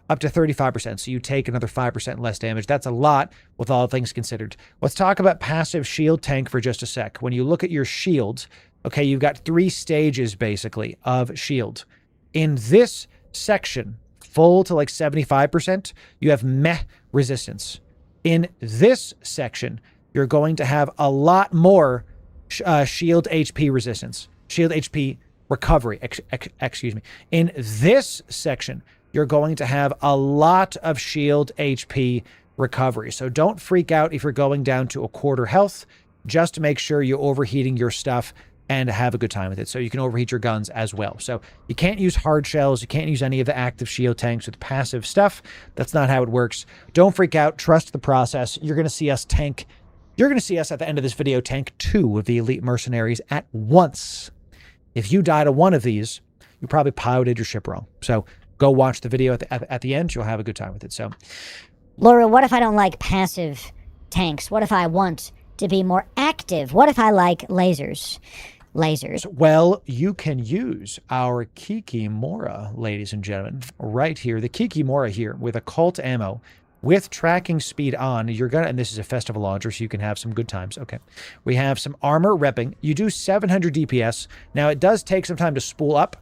up to 35%. So you take another 5% less damage. That's a lot with all things considered. Let's talk about passive shield tank for just a sec. When you look at your shields, okay, you've got 3 stages basically of shield. In this section, full to like 75%, you have meh resistance. In this section, you're going to have a lot more shield HP resistance, shield HP recovery, excuse me. In this section, you're going to have a lot of shield HP recovery. So don't freak out if you're going down to a quarter health, just to make sure you're overheating your stuff and have a good time with it. So you can overheat your guns as well. So you can't use hard shells. You can't use any of the active shield tanks with passive stuff. That's not how it works. Don't freak out. Trust the process. You're going to see us tank. You're going to see us at the end of this video tank 2 of the elite mercenaries at once. If you die to one of these, You probably piloted your ship wrong. So go watch the video at the end. You'll have a good time with it. So, Loru, what if I don't like passive tanks? What if I want to be more active? What if I like lasers? Well, you can use our Kikimora, ladies and gentlemen, right here. The Kikimora here with occult ammo, with tracking speed on. You're gonna, and this is a festival launcher, so you can have some good times. Okay, we have some armor repping. You do 700 DPS. Now it does take some time to spool up,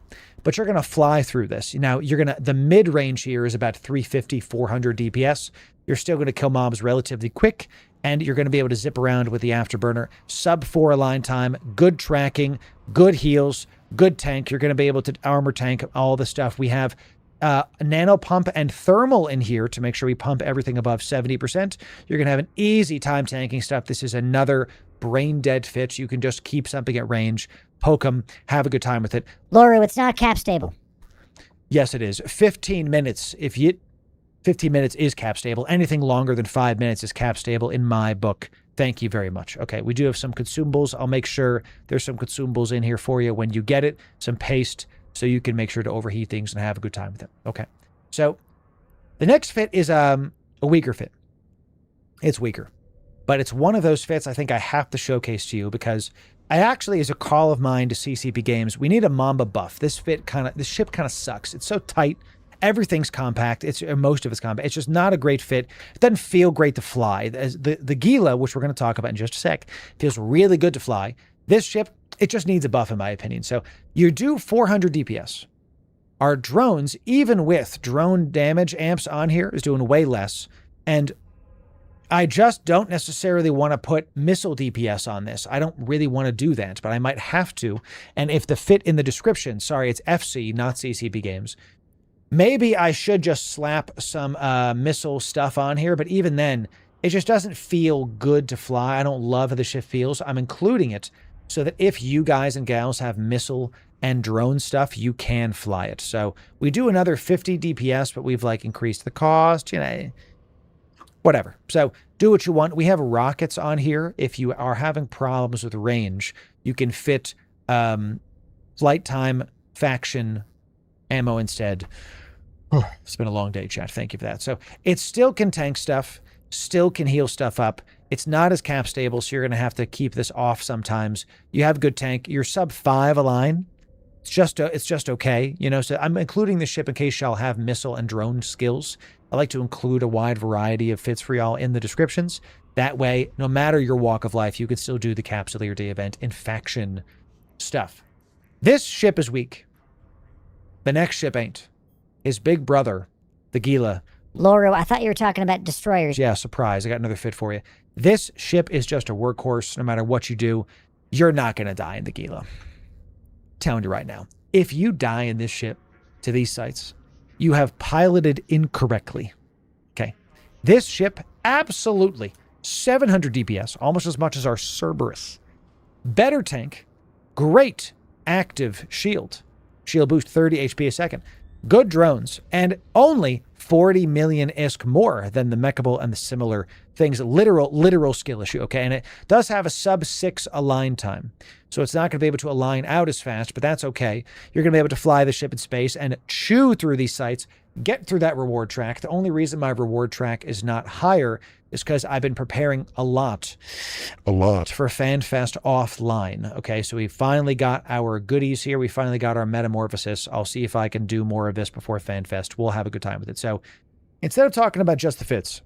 but you're gonna fly through this. Now the mid range here is about 350, 400 DPS. You're still gonna kill mobs relatively quick. And you're going to be able to zip around with the afterburner. Sub 4 align time, good tracking, good heals, good tank. You're going to be able to armor tank all the stuff. We have nano pump and thermal in here to make sure we pump everything above 70%. You're going to have an easy time tanking stuff. This is another brain dead fit. You can just keep something at range, poke them, have a good time with it. Loru, it's not cap stable. Yes, it is. 15 minutes. 15 minutes is cap stable. Anything longer than 5 minutes is cap stable in my book. Thank you very much. Okay, we do have some consumables. I'll make sure there's some consumables in here for you when you get it. Some paste so you can make sure to overheat things and have a good time with it. Okay, so the next fit is a weaker fit. It's weaker, but it's one of those fits I think I have to showcase to you because I actually, as a call of mine to CCP Games, we need a Mamba buff. This ship kind of sucks. It's so tight. Everything's compact. Most of it's compact. It's just not a great fit. It doesn't feel great to fly. The Gila, which we're going to talk about in just a sec, feels really good to fly. This ship, it just needs a buff in my opinion. So you do 400 DPS. Our drones, even with drone damage amps on here, is doing way less. And I just don't necessarily want to put missile DPS on this. I don't really want to do that, but I might have to. And if the fit in the description, sorry, it's FC, not CCP Games. Maybe I should just slap some missile stuff on here, but even then, it just doesn't feel good to fly. I don't love how the ship feels. I'm including it so that if you guys and gals have missile and drone stuff, you can fly it. So we do another 50 DPS, but we've increased the cost, whatever. So do what you want. We have rockets on here. If you are having problems with range, you can fit flight time faction ammo instead. It's been a long day, chat. Thank you for that. So it still can tank stuff, still can heal stuff up. It's not as cap stable, so you're going to have to keep this off sometimes. You have good tank. You're sub 5 align. It's just okay, So I'm including this ship in case y'all have missile and drone skills. I like to include a wide variety of fits for y'all in the descriptions. That way, no matter your walk of life, you can still do the Capsuleer Day event in faction stuff. This ship is weak. The next ship ain't. His big brother, the Gila. Loru, I thought you were talking about destroyers. Yeah, surprise. I got another fit for you. This ship is just a workhorse. No matter what you do, you're not going to die in the Gila. Telling you right now. If you die in this ship to these sites, you have piloted incorrectly. Okay. This ship, absolutely. 700 DPS, almost as much as our Cerberus. Better tank. Great active shield. Shield boost 30 HP a second. Good drones, and only 40 million ISK more than the Mechable and the similar things. Literal skill issue, okay? And it does have a sub 6 align time. So it's not going to be able to align out as fast, but that's okay. You're going to be able to fly the ship in space and chew through these sites, get through that reward track. The only reason my reward track is not higher is because I've been preparing a lot for FanFest offline. Okay, so we finally got our goodies here. We finally got our metamorphosis. I'll see if I can do more of this before FanFest. We'll have a good time with it. So instead of talking about just the fits,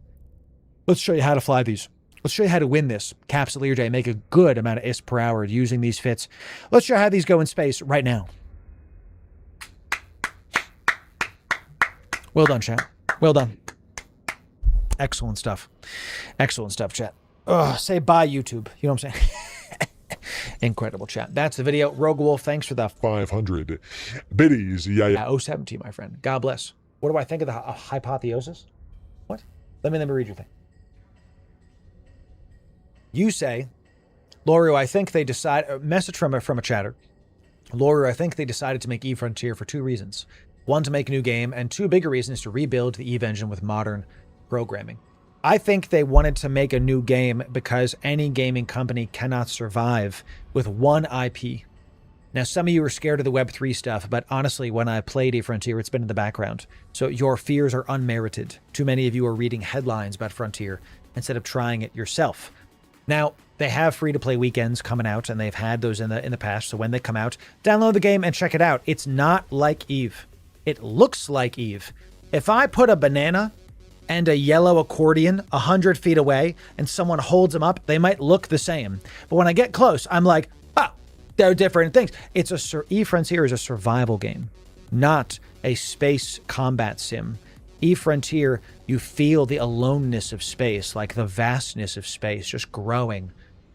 let's show you how to fly these. Let's show you how to win this Capsuleer Day, make a good amount of ISK per hour using these fits. Let's show you how these go in space right now. Well done, chat. Well done. Excellent stuff. Excellent stuff, chat. Say bye, YouTube. You know what I'm saying? Incredible, chat. That's the video. Rogue Wolf, thanks for the 500 biddies. Yeah. 070, my friend. God bless. What do I think of the hypotheosis? What? Let me read your thing. You say, Loru, I think they decided, message from a chatter. Loru, I think they decided to make Eve Frontier for 2 reasons. 1, to make a new game, and 2 bigger reasons to rebuild the Eve engine with modern programming. I think they wanted to make a new game because any gaming company cannot survive with one IP. Now, some of you are scared of the Web3 stuff, but honestly, when I played eFrontier, it's been in the background. So your fears are unmerited. Too many of you are reading headlines about Frontier instead of trying it yourself. Now, they have free-to-play weekends coming out, and they've had those in the past. So when they come out, download the game and check it out. It's not like Eve. It looks like Eve. If I put a banana and a yellow accordion 100 feet away and someone holds them up, they might look the same. But when I get close, I'm like, oh, they're different things. eFrontier is a survival game, not a space combat sim. eFrontier, you feel the aloneness of space, like the vastness of space just growing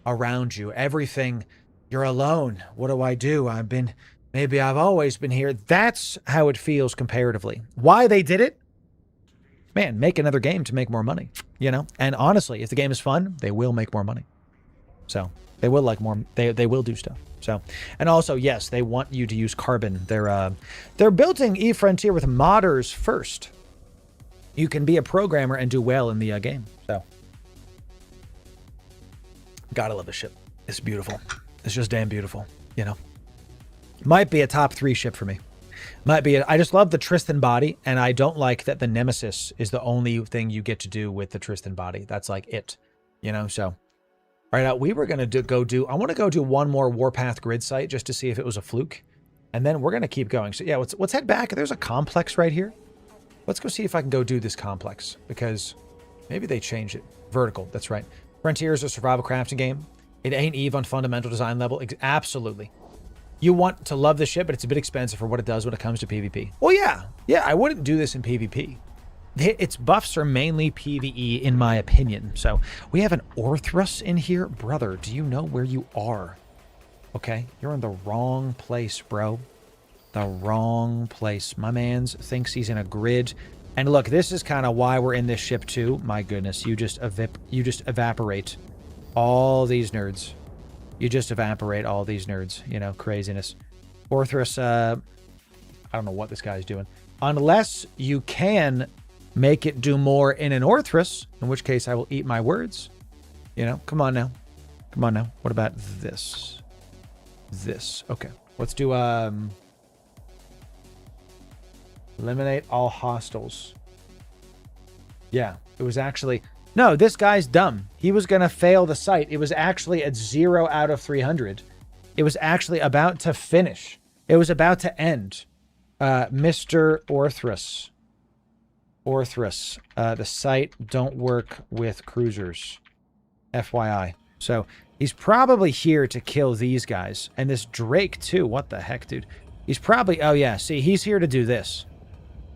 around you. Everything, you're alone. What do? Maybe I've always been here. That's how it feels comparatively. Why they did it? Man, make another game to make more money, you know? And honestly, if the game is fun, they will make more money. So they will like more, they will do stuff. So, and also, yes, they want you to use Carbon. They're building eFrontier with modders first. You can be a programmer and do well in the game. So, gotta love this ship. It's beautiful. It's just damn beautiful, you know? Might be a top 3 ship for me. Might be. I just love the Tristan body, and I don't like that the Nemesis is the only thing you get to do with the Tristan body. That's like it, you know? So, all right, we were going to I want to go do one more Warpath grid site just to see if it was a fluke. And then we're going to keep going. So yeah, let's head back. There's a complex right here. Let's go see if I can go do this complex, because maybe they changed it. Vertical, that's right. Frontier is a survival crafting game. It ain't Eve on fundamental design level. Absolutely. You want to love the ship, but it's a bit expensive for what it does when it comes to PvP. Well, yeah. Yeah, I wouldn't do this in PvP. Its buffs are mainly PvE, in my opinion. So, we have an Orthrus in here. Brother, do you know where you are? Okay, you're in the wrong place, bro. The wrong place. My man's thinks he's in a grid. And look, this is kind of why we're in this ship too. My goodness, you just evaporate all these nerds. You just evaporate all these nerds, you know, craziness. Orthrus, I don't know what this guy's doing. Unless you can make it do more in an Orthrus, in which case I will eat my words. You know, come on now. Come on now. What about this? This. Okay. Let's do, eliminate all hostiles. Yeah, it was actually... No, this guy's dumb. He was going to fail the site. It was actually at 0 out of 300. It was actually about to finish. It was about to end. Mr. Orthrus. Orthrus. The site don't work with cruisers. FYI. So, he's probably here to kill these guys. And this Drake, too. What the heck, dude? He's probably... Oh, yeah. See, he's here to do this.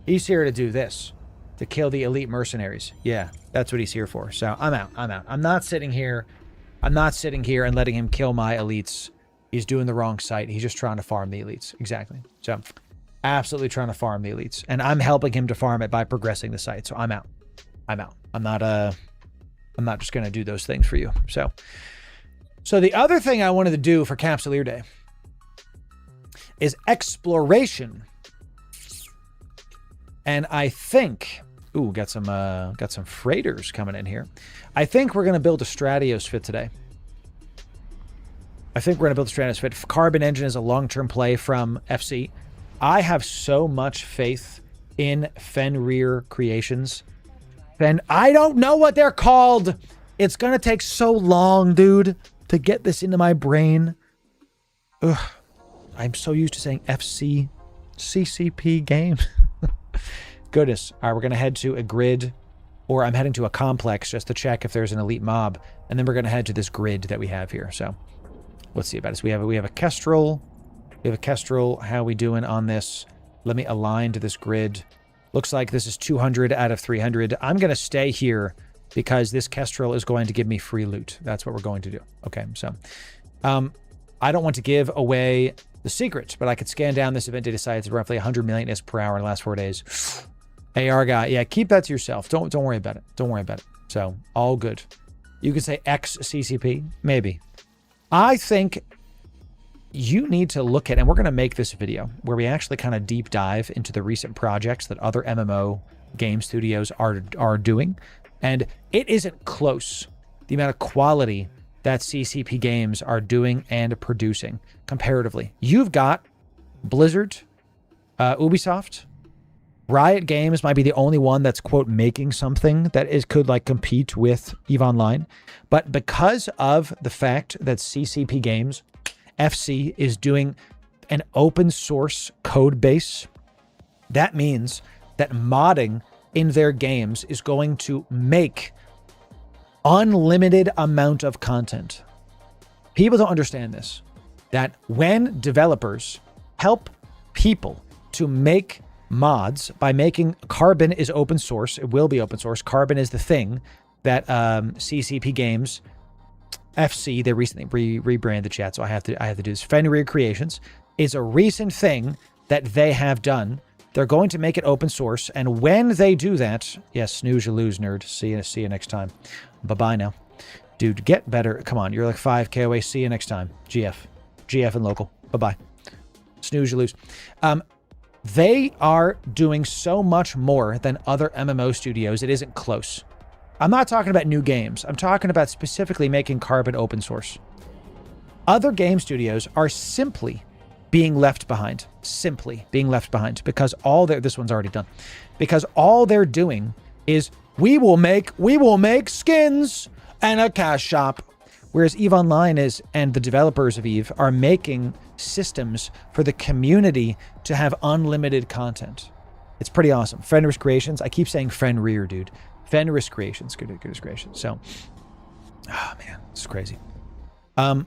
He's here to do this. To kill the elite mercenaries. Yeah, that's what he's here for. So I'm out. I'm not sitting here. I'm not sitting here and letting him kill my elites. He's doing the wrong site. He's just trying to farm the elites. Exactly. So absolutely trying to farm the elites. And I'm helping him to farm it by progressing the site. So I'm out. I'm not just going to do those things for you. So the other thing I wanted to do for Capsuleer Day is exploration. And I think... Ooh, got some freighters coming in here. I think we're going to build a Stratios fit today. Carbon engine is a long-term play from FC. I have so much faith in Fenrir Creations. I don't know what they're called. It's going to take so long, dude, to get this into my brain. Ugh. I'm so used to saying FC, CCP game. Goodness. All right, we're going to head to a grid, or I'm heading to a complex just to check if there's an elite mob, and then we're going to head to this grid that we have here. So let's see about this. We have a Kestrel. We have a Kestrel. How are we doing on this? Let me align to this grid. Looks like this is 200 out of 300. I'm going to stay here because this Kestrel is going to give me free loot. That's what we're going to do. Okay, so I don't want to give away the secret, but I could scan down this event data site. It's roughly 100 million ISK per hour in the last 4 days. AR guy, yeah, keep that to yourself. Don't worry about it. Don't worry about it. So, all good. You could say X CCP, maybe. I think you need to look at, and we're going to make this video where we actually kind of deep dive into the recent projects that other MMO game studios are doing. And it isn't close. The amount of quality that CCP games are doing and producing comparatively. You've got Blizzard, Ubisoft, Riot Games might be the only one that's, quote, making something that could like compete with EVE Online. But because of the fact that CCP Games, FC, is doing an open source code base, that means that modding in their games is going to make unlimited amount of content. People don't understand this, that when developers help people to make mods by making Carbon is open source, it will be open source. Carbon is the thing that CCP Games, FC, they recently rebranded chat, so I have to do this. Fenrir Creations is a recent thing that they have done. They're going to make it open source, and when they do that, yes, snooze you lose, nerd. See you next time. Bye-bye now. Dude, get better. Come on, you're like 5K away. See you next time. GF and local. Bye-bye. Snooze you lose. They are doing so much more than other MMO studios. It isn't close. I'm not talking about new games. I'm talking about specifically making Carbon open source. Other game studios are simply being left behind. Simply being left behind because this one's already done. Because all they're doing is we will make skins and a cash shop. Whereas EVE Online and the developers of EVE are making systems for the community to have unlimited content. It's pretty awesome. Fenris Creations. I keep saying Fenrir, dude. Fenris Creations. Goodness gracious. So, oh man, this is crazy. I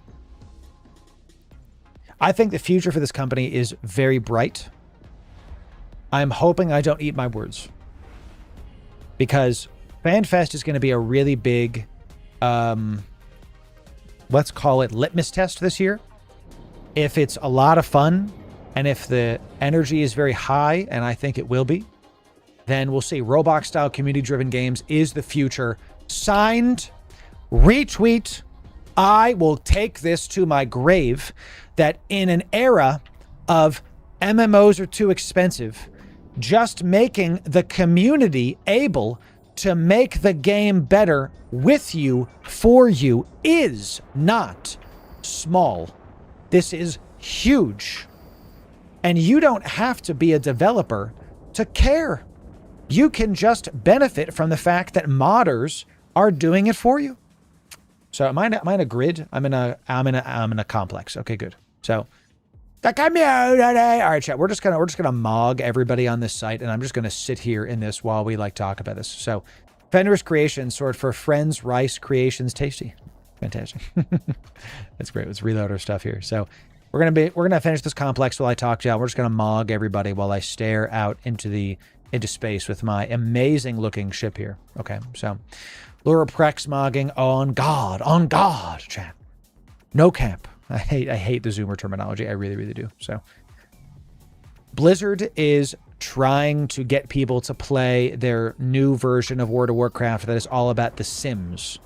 think the future for this company is very bright. I'm hoping I don't eat my words. Because FanFest is going to be a really big, let's call it litmus test this year. If it's a lot of fun, and if the energy is very high, and I think it will be, then we'll see. Roblox-style community-driven games is the future. Signed, retweet. I will take this to my grave, that in an era of MMOs are too expensive, just making the community able to make the game better with you, for you, is not small. This is huge. And you don't have to be a developer to care. You can just benefit from the fact that modders are doing it for you. So am I in a grid? I'm in a complex. Okay, good. So the community. All right, chat. We're just gonna mog everybody on this site, and I'm just gonna sit here in this while we like talk about this. So Fenris Creations, sort for Friends Rice Creations Tasty. Fantastic. That's great. Let's reload our stuff here. So we're gonna finish this complex while I talk to y'all. We're just gonna mog everybody while I stare out into space with my amazing looking ship here. Okay, so Loru Prex mogging on God, chat. No cap. I hate the Zoomer terminology. I really, really do. So Blizzard is trying to get people to play their new version of World of Warcraft that is all about the Sims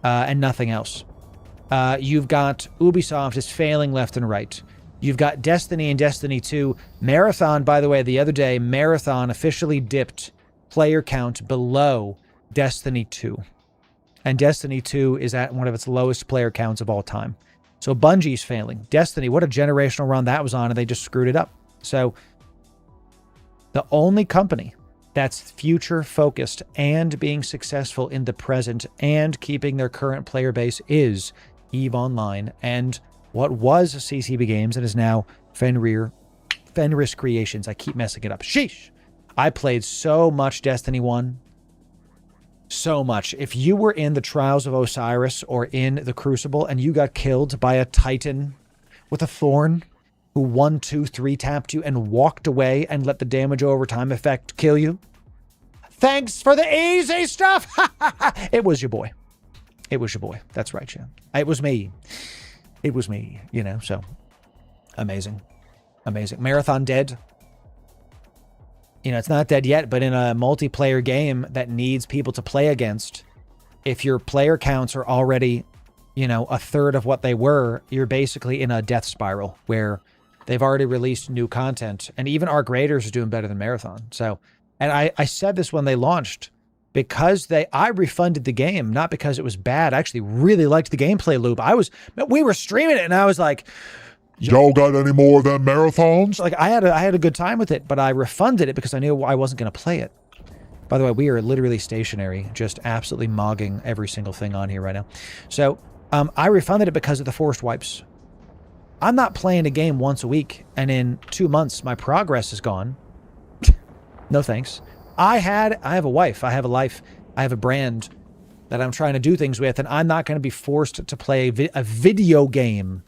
and nothing else. You've got Ubisoft is failing left and right. You've got Destiny and Destiny 2. Marathon, by the way, the other day, Marathon officially dipped player count below Destiny 2. And Destiny 2 is at one of its lowest player counts of all time. So Bungie's failing. Destiny, what a generational run that was on, and they just screwed it up. So the only company that's future focused and being successful in the present and keeping their current player base is EVE Online and what was CCP Games and is now Fenris Creations. I keep messing it up. Sheesh. I played so much Destiny 1. So much. If you were in the Trials of Osiris or in the Crucible and you got killed by a Titan with a thorn who 1, 2, 3 tapped you and walked away and let the damage over time effect kill you, thanks for the easy stuff. It was your boy. It was your boy. That's right, Jim. It was me. It was me, so amazing. Amazing. Marathon dead. It's not dead yet, but in a multiplayer game that needs people to play against, if your player counts are already, a third of what they were, you're basically in a death spiral where they've already released new content. And even Arc Raiders is doing better than Marathon. So, and I said this when they launched, because I refunded the game, not because it was bad. I actually really liked the gameplay loop. We were streaming it and I was like, Y'all got any more of them marathons? like I had a good time with it, but I refunded it because I knew I wasn't going to play it. By the way, we are literally stationary, just absolutely mogging every single thing on here right now. So I refunded it because of the forced wipes. I'm not playing a game once a week, and in 2 months, my progress is gone. No thanks. I have a wife, I have a life, I have a brand that I'm trying to do things with, and I'm not going to be forced to play a video game.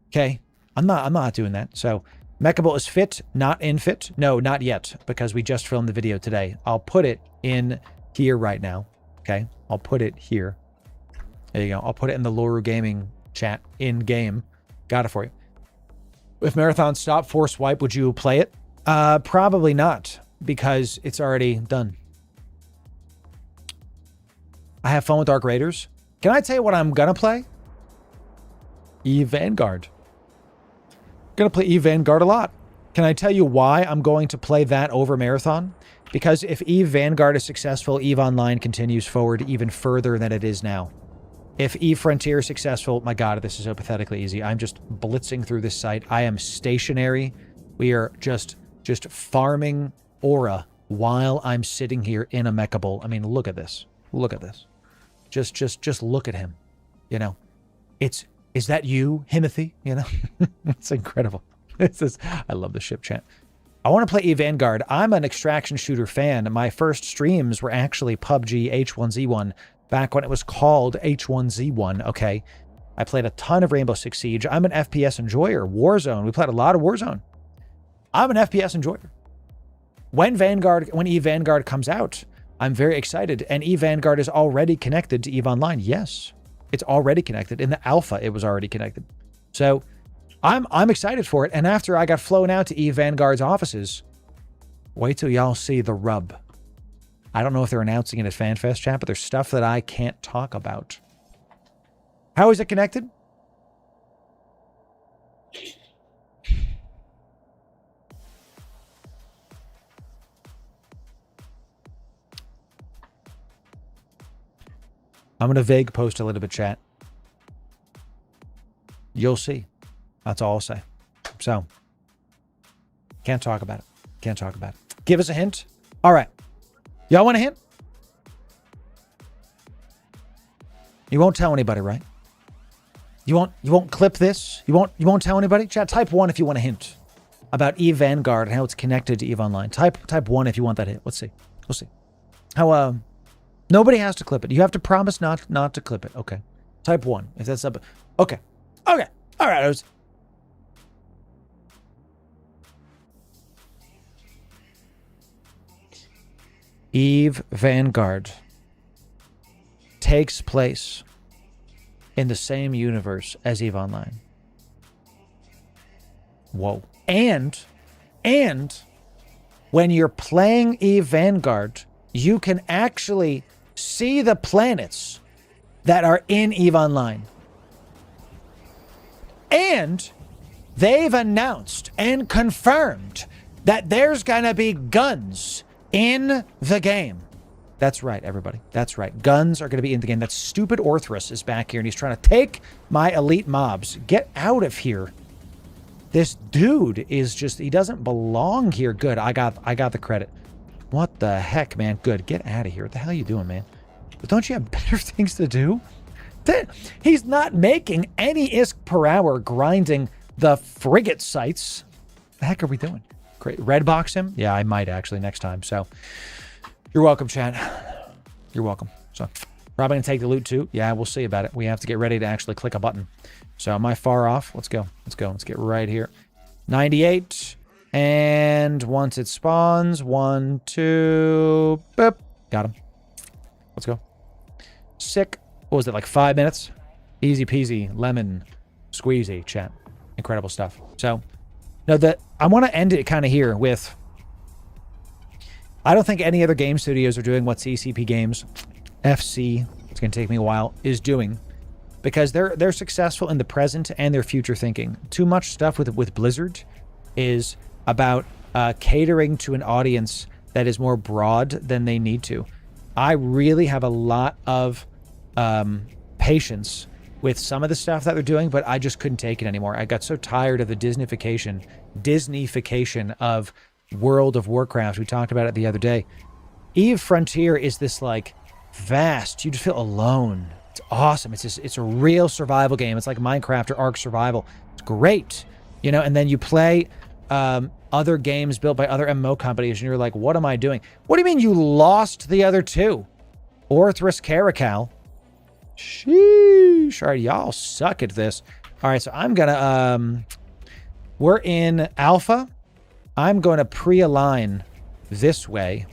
Okay? I'm not doing that. So, Mechable is fit, not in fit. No, not yet, because we just filmed the video today. I'll put it in here right now. Okay? I'll put it here. There you go. I'll put it in the Loru Gaming chat in game. Got it for you. If Marathon stopped force wipe, would you play it? Probably not, because it's already done. I have fun with Dark Raiders. Can I tell you what I'm gonna play? Eve Vanguard. Gonna play Eve Vanguard a lot. Can I tell you why I'm going to play that over Marathon? Because if Eve Vanguard is successful, Eve Online continues forward even further than it is now. If Eve Frontier is successful, my God, this is so pathetically easy. I'm just blitzing through this site. I am stationary. We are just farming aura while I'm sitting here in a Mechable. I mean, look at this. Look at this. Just look at him. You know, is that you, Himothy? You know, it's incredible. I love the ship chat. I want to play Eve Vanguard. I'm an extraction shooter fan. My first streams were actually PUBG H1Z1 back when it was called H1Z1. Okay. I played a ton of Rainbow Six Siege. I'm an FPS enjoyer. Warzone. We played a lot of Warzone. I'm an FPS enjoyer. When Eve Vanguard comes out, I'm very excited. And Eve Vanguard is already connected to Eve Online. Yes, it's already connected. In the alpha, it was already connected. So I'm excited for it. And after I got flown out to Eve Vanguard's offices, wait till y'all see the rub. I don't know if they're announcing it at FanFest chat, but there's stuff that I can't talk about. How is it connected? I'm going to vague post a little bit, chat. You'll see. That's all I'll say. So, can't talk about it. Can't talk about it. Give us a hint. All right. Y'all want a hint? You won't tell anybody, right? You won't clip this? You won't tell anybody? Chat, type 1 if you want a hint about Eve Vanguard and how it's connected to Eve Online. Type 1 if you want that hint. Let's see. We'll see. How nobody has to clip it. You have to promise not to clip it. Okay. Type 1 if that's up. Okay. Okay. All right. Eve Vanguard takes place in the same universe as Eve Online. Whoa. And when you're playing Eve Vanguard, you can actually see the planets that are in Eve Online. And they've announced and confirmed that there's gonna be guns in the game. That's right, everybody. That's right. Guns are going to be in the game. That stupid Orthrus is back here, and he's trying to take my elite mobs. Get out of here. This dude is just, he doesn't belong here. Good. I got the credit. What the heck, man? Good. Get out of here. What the hell are you doing, man? But don't you have better things to do? He's not making any ISK per hour grinding the frigate sites. The heck are we doing? Great. Red box him? Yeah, I might actually next time. So you're welcome, chat. You're welcome. So probably gonna take the loot too. Yeah, we'll see about it. We have to get ready to actually click a button. So am I far off? Let's go. Let's go. Let's get right here. 98. And once it spawns, 1, 2, boop. Got him. Let's go. Sick. What was it, like 5 minutes? Easy peasy, lemon squeezy, chat. Incredible stuff. So now I want to end it kind of here with, I don't think any other game studios are doing what CCP Games, FC, it's going to take me a while, is doing, because they're successful in the present and their future thinking. Too much stuff with Blizzard is about catering to an audience that is more broad than they need to. I really have a lot of patience with some of the stuff that they're doing, but I just couldn't take it anymore. I got so tired of the Disneyfication of World of Warcraft. We talked about it the other day. Eve Frontier is this like vast, you just feel alone. It's awesome. It's a real survival game. It's like Minecraft or Ark Survival. It's great, you know. And then you play other games built by other MMO companies, and you're like, what am I doing? What do you mean you lost the other two? Orthrus Caracal. Sheesh. All right, y'all suck at this. All right, so I'm gonna we're in alpha. I'm going to pre-align this way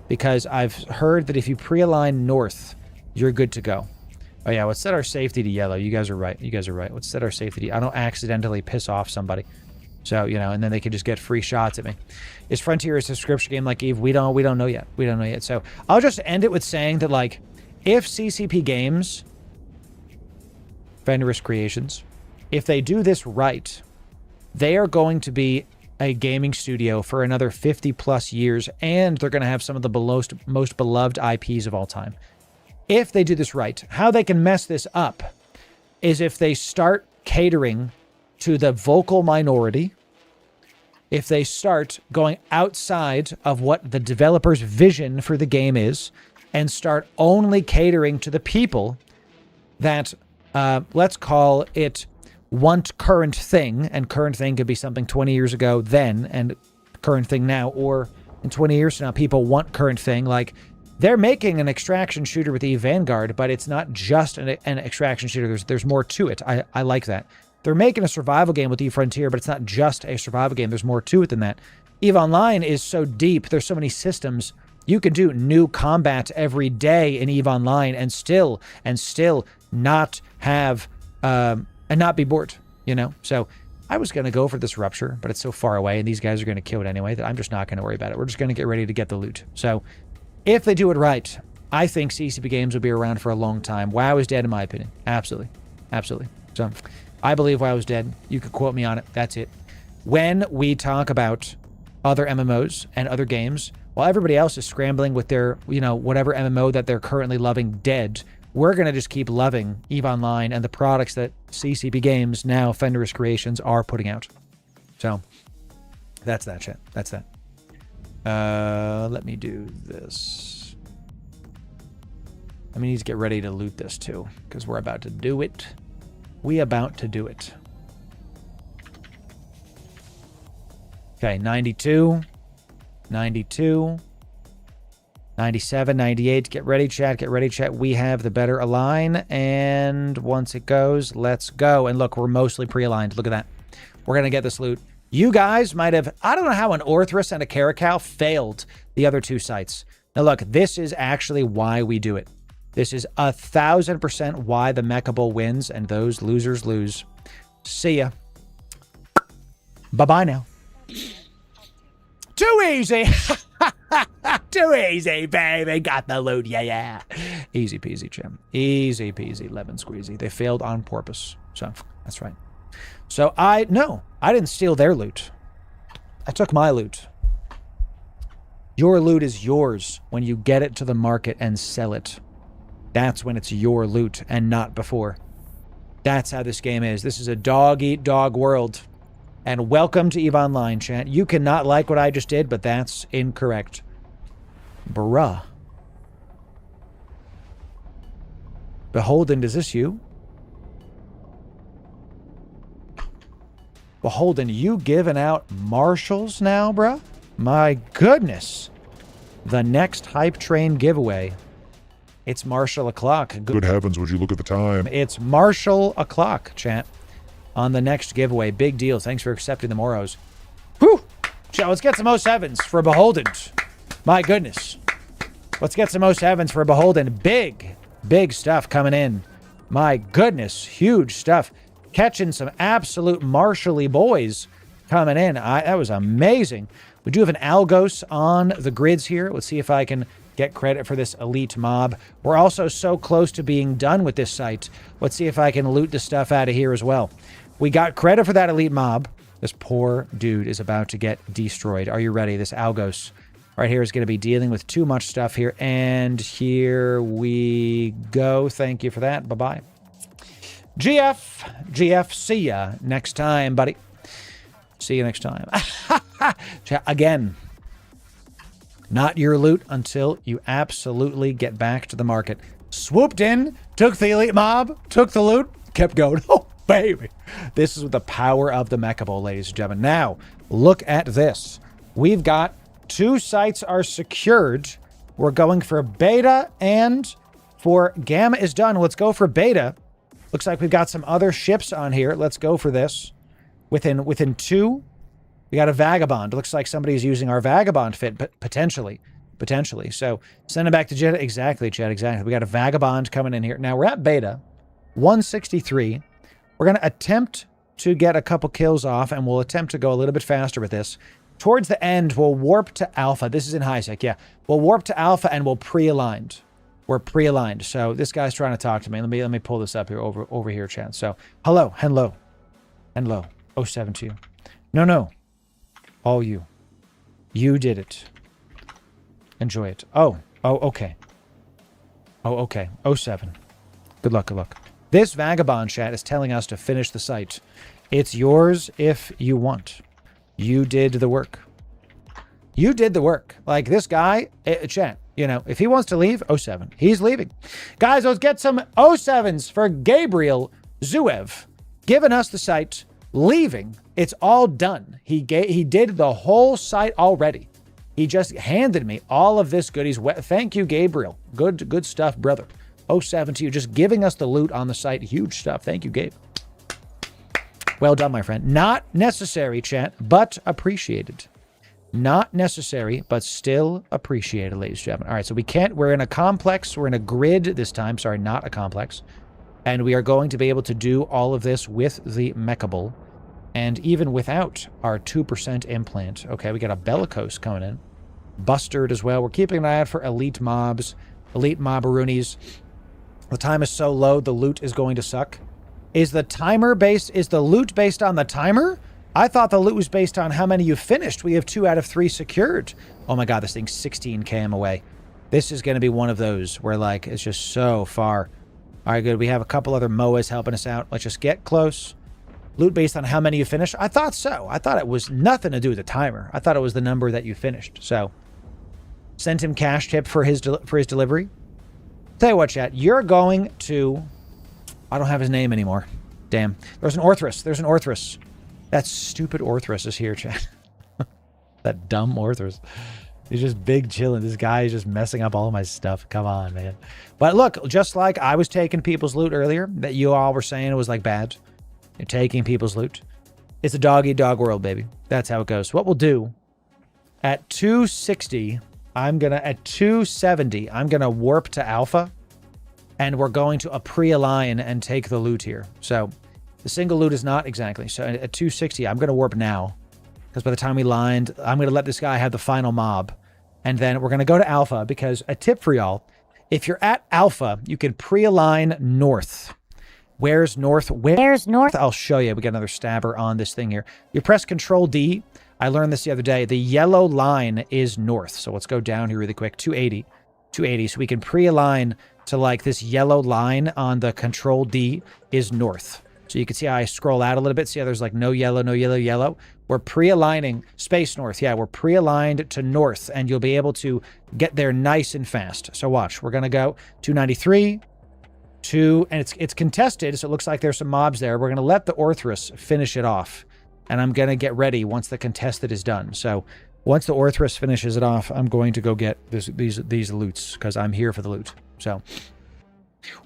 because I've heard that if you pre-align north, you're good to go. Oh yeah, let's set our safety to yellow. You guys are right. Let's set our safety to... I don't accidentally piss off somebody. So, you know, and then they can just get free shots at me. Is Frontier a subscription game like Eve? We don't know yet. So I'll just end it with saying that, like, if CCP Games, Fenris Creations, if they do this right, they are going to be a gaming studio for another 50 plus years, and they're going to have some of the most beloved IPs of all time. If they do this right, how they can mess this up is if they start catering to the vocal minority, if they start going outside of what the developer's vision for the game is, and start only catering to the people that, let's call it, want current thing, and current thing could be something 20 years ago then, and current thing now, or in 20 years from now, people want current thing. Like, they're making an extraction shooter with Eve Vanguard, but it's not just an extraction shooter. There's more to it. I like that. They're making a survival game with Eve Frontier, but it's not just a survival game. There's more to it than that. Eve Online is so deep. There's so many systems. You can do new combat every day in Eve Online and still not have and not be bored, you know? So I was going to go for this rupture, but it's so far away and these guys are going to kill it anyway that I'm just not going to worry about it. We're just going to get ready to get the loot. So if they do it right, I think CCP Games will be around for a long time. WoW is dead in my opinion. Absolutely. So I believe WoW is dead. You could quote me on it. That's it. When we talk about other MMOs and other games, while everybody else is scrambling with their, you know, whatever MMO that they're currently loving dead, we're going to just keep loving EVE Online and the products that CCP Games, now Fenris Creations, are putting out. So that's that shit. That's that. Let me do this. I need to get ready to loot this too, because we're about to do it. Okay, 92, 97, 98. Get ready, chat. We have the better align, and once it goes, let's go. And look, we're mostly pre-aligned. Look at that. We're going to get this loot. You guys might have... I don't know how an Orthrus and a Caracal failed the other two sites. Now, look, this is actually why we do it. This is 1,000% why the Mecha Bull wins, and those losers lose. See ya. Bye-bye now. Too easy. Too easy, baby. Got the loot. Yeah. Easy peasy, Jim. Easy peasy, lemon squeezy. They failed on purpose. So, that's right. So, no, I didn't steal their loot. I took my loot. Your loot is yours when you get it to the market and sell it. That's when it's your loot and not before. That's how this game is. This is a dog-eat-dog world. And welcome to EVE Online, chat. You cannot like what I just did, but that's incorrect. Bruh. Beholden, is this you? Beholden, you giving out marshals now, bruh? My goodness. The next hype train giveaway. It's Marshall o'clock. Good heavens, would you look at the time? It's Marshall o'clock, chat. On the next giveaway. Big deal. Thanks for accepting the Moros. Whew! Chat, let's get some O7s for Beholden. My goodness. Let's get some O7s for Beholden. Big stuff coming in. My goodness. Huge stuff. Catching some absolute Marshall-y boys coming in. That was amazing. We do have an Algos on the grids here. Let's see if I can get credit for this elite mob. We're also so close to being done with this site. Let's see if I can loot the stuff out of here as well. We got credit for that elite mob. This poor dude is about to get destroyed. Are you ready? This Algos right here is going to be dealing with too much stuff here. And here we go. Thank you for that. Bye-bye. GF, see ya next time, buddy. See you next time. Again, not your loot until you absolutely get back to the market. Swooped in, took the elite mob, took the loot, kept going. Oh, baby. This is the power of the Mecha Bowl, ladies and gentlemen. Now, look at this. We've got 2 sites are secured. We're going for beta and for gamma is done. Let's go for beta. Looks like we've got some other ships on here. Let's go for this. Within 2, we got a Vagabond. Looks like somebody's using our Vagabond fit, but potentially. So send it back to Jed. Exactly, Chad, exactly. We got a Vagabond coming in here. Now we're at beta, 163. We're going to attempt to get a couple kills off, and we'll attempt to go a little bit faster with this. Towards the end, we'll warp to alpha. This is in high sec, yeah. We'll warp to alpha, and we'll pre-aligned. We're pre-aligned. So this guy's trying to talk to me. Let me pull this up here over here, Chad. So hello. 072. No. All you. You did it. Enjoy it. Oh, okay. 07. Good luck. This Vagabond chat is telling us to finish the site. It's yours if you want. You did the work. Like this guy, chat, you know, if he wants to leave, 07. He's leaving. Guys, let's get some 07s for Gabriel Zuev. Giving us the site, leaving. It's all done. He did the whole site already. He just handed me all of this goodies. Thank you, Gabriel. Good stuff, brother. 07 to you, just giving us the loot on the site. Huge stuff. Thank you, Gabe. Well done, my friend. Not necessary, chat, but appreciated. Not necessary, but still appreciated, ladies and gentlemen. All right, so we're in a complex. We're in a grid this time. Sorry, not a complex. And we are going to be able to do all of this with the Mecha Bowl. And even without our 2% implant. Okay, we got a Bellicose coming in. Bustard as well. We're keeping an eye out for elite mobs. Elite mobaroonies. The time is so low, the loot is going to suck. Is the loot based on the timer? I thought the loot was based on how many you finished. We have 2 out of 3 secured. Oh my god, this thing's 16 km away. This is going to be one of those where, like, it's just so far. All right, good. We have a couple other MOAs helping us out. Let's just get close. Loot based on how many you finished? I thought so. I thought it was nothing to do with the timer. I thought it was the number that you finished. So, sent him cash tip for his delivery. Tell you what, chat. You're going to... I don't have his name anymore. Damn. There's an Orthrus. That stupid Orthrus is here, chat. That dumb Orthrus. He's just big chilling. This guy is just messing up all of my stuff. Come on, man. But look, just like I was taking people's loot earlier, that you all were saying it was like bad. You're taking people's loot. It's a dog-eat-dog world, baby. That's how it goes. What we'll do, at 260, at 270, I'm going to warp to alpha, and we're going to pre-align and take the loot here. So the single loot is not exactly. So at 260, I'm going to warp now, because by the time we lined, I'm going to let this guy have the final mob, and then we're going to go to alpha, because a tip for y'all, if you're at alpha, you can pre-align north. Where's north? Where's north? I'll show you. We got another stabber on this thing here. You press Control D. I learned this the other day. The yellow line is north. So let's go down here really quick. 280. 280. So we can pre-align to like this yellow line on the Control D is north. So you can see how I scroll out a little bit. See how there's like no yellow, no yellow, yellow. We're pre-aligning space north. Yeah, we're pre-aligned to north, and you'll be able to get there nice and fast. So watch. We're going to go 293. And it's contested, so it looks like there's some mobs there. We're going to let the Orthrus finish it off, and I'm going to get ready once the contested is done. So once the Orthrus finishes it off, I'm going to go get these loots, because I'm here for the loot. So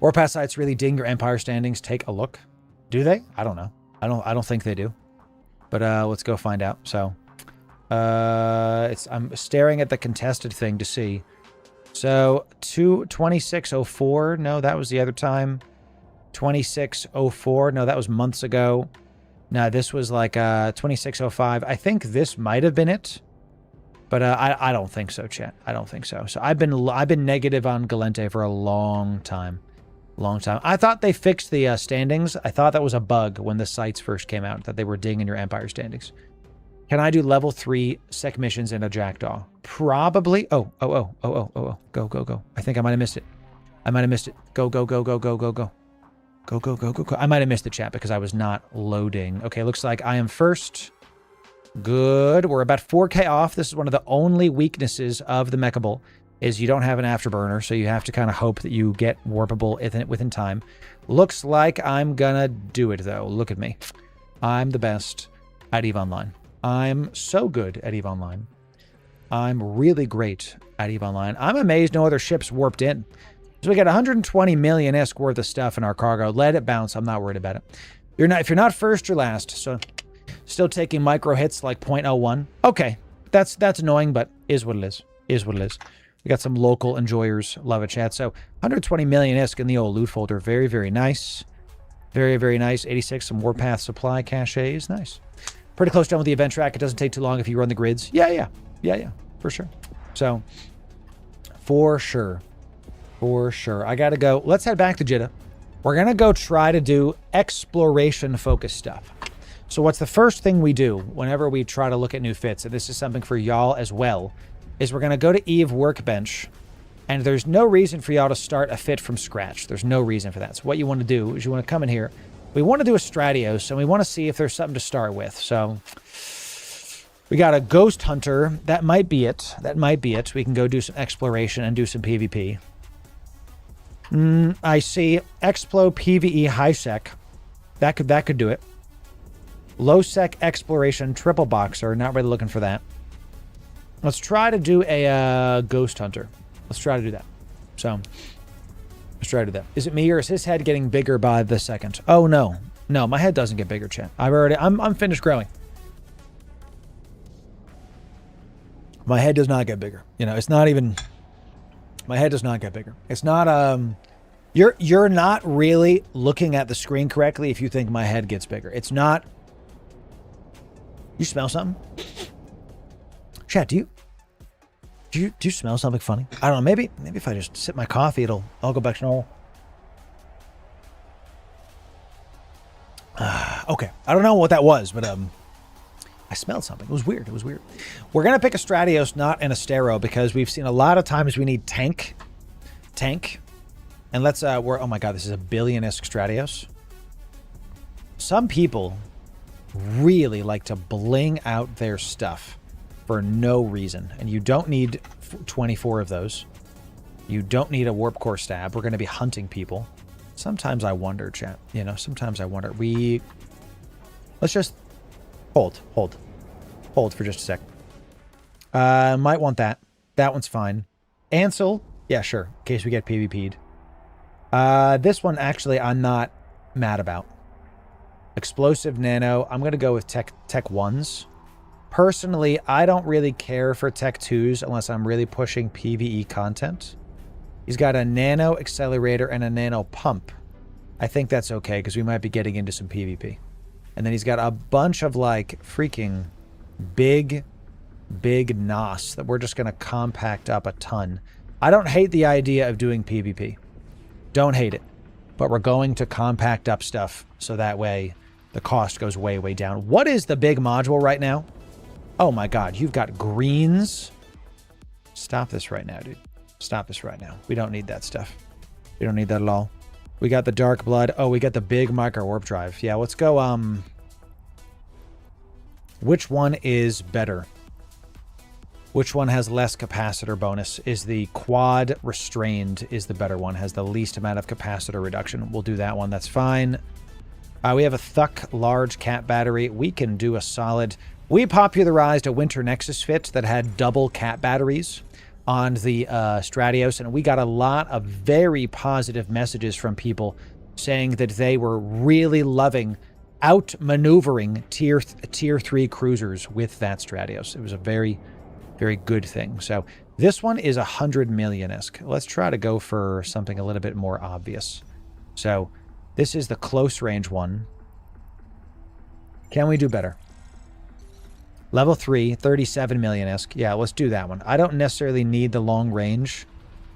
Warpath sites really ding your Empire standings. Take a look. Do they? I don't know. I don't think they do. But let's go find out. So I'm staring at the contested thing to see. So 2604, no, that was the other time. 2604, no, that was months ago. No, this was like 2605. I think this might have been it, but I don't think so, chat. I don't think so. So I've been negative on Galente for a long time. I thought they fixed the standings. I thought that was a bug when the sites first came out, that they were dinging your Empire standings. Can I do level 3 sec missions in a jackdaw? Probably. Oh. Go. I think I might have missed it. Go. Go. I might have missed the chat because I was not loading. Okay, looks like I am first. Good. We're about 4K off. This is one of the only weaknesses of the Mecha Bull, is you don't have an afterburner, so you have to kind of hope that you get warpable within time. Looks like I'm gonna do it, though. Look at me. I'm the best at EVE Online. I'm so good at EVE Online. I'm really great at EVE Online. I'm amazed no other ships warped in. So we got 120 million-esque worth of stuff in our cargo. Let it bounce. I'm not worried about it. If you're not first, you're last. So still taking micro hits like 0.01. Okay. That's annoying, but is what it is. Is what it is. We got some local enjoyers. Love it, chat. So 120 million-esque in the old loot folder. Very, very nice. Very, very nice. 86, some Warpath supply caches. Nice. Pretty close done with the event track. It doesn't take too long if you run the grids. Yeah. For sure. So, for sure. I gotta go. Let's head back to Jeddah. We're gonna go try to do exploration-focused stuff. So what's the first thing we do whenever we try to look at new fits, and this is something for y'all as well, is we're gonna go to EVE Workbench, and there's no reason for y'all to start a fit from scratch. There's no reason for that. So what you want to do is you want to come in here. We want to do a Stratios, and we want to see if there's something to start with. So we got a Ghost Hunter. That might be it. We can go do some exploration and do some PvP. I see Explo PvE High Sec. That could do it. Low Sec Exploration Triple Boxer. Not really looking for that. Let's try to do a Ghost Hunter. Let's try to do that. So, let's try to do that. Is it me or is his head getting bigger by the second? Oh, no. No, my head doesn't get bigger, chat. I'm finished growing. My head does not get bigger. It's not even... My head does not get bigger. It's not, You're not really looking at the screen correctly if you think my head gets bigger. It's not... You smell something? Chat, do you smell something funny? I don't know. Maybe if I just sip my coffee, I'll go back to normal. Okay. I don't know what that was, but I smelled something. It was weird. We're gonna pick a Stratios, not an Astero, because we've seen a lot of times we need tank, and let's oh my god, this is a billion-esque Stratios. Some people really like to bling out their stuff for no reason. And you don't need 24 of those. You don't need a warp core stab. We're going to be hunting people. Sometimes I wonder, chat. Sometimes I wonder. Let's just hold for just a sec. Might want that. That one's fine. Ansel, yeah, sure. In case we get PvP'd. This one, actually, I'm not mad about. Explosive Nano. I'm going to go with Tech 1s. Personally, I don't really care for Tech 2s unless I'm really pushing PvE content. He's got a Nano Accelerator and a Nano Pump. I think that's okay because we might be getting into some PvP. And then he's got a bunch of like freaking big NOS that we're just going to compact up a ton. I don't hate the idea of doing PvP. Don't hate it. But we're going to compact up stuff so that way the cost goes way, way down. What is the big module right now? Oh my god, you've got greens. Stop this right now, dude. Stop this right now. We don't need that stuff. We don't need that at all. We got the Dark Blood. Oh, we got the big micro warp drive. Yeah, let's go, which one is better? Which one has less capacitor bonus? Is the quad restrained is the better one. Has the least amount of capacitor reduction. We'll do that one. That's fine. We have a Thuck large cat battery. We can do a solid... We popularized a Winter Nexus fit that had double cat batteries on the Stratios, and we got a lot of very positive messages from people saying that they were really loving outmaneuvering tier 3 cruisers with that Stratios. It was a very, very good thing. So this one is 100 million-esque. Let's try to go for something a little bit more obvious. So this is the close range one. Can we do better? Level 3, 37 million-esque. Yeah, let's do that one. I don't necessarily need the long range.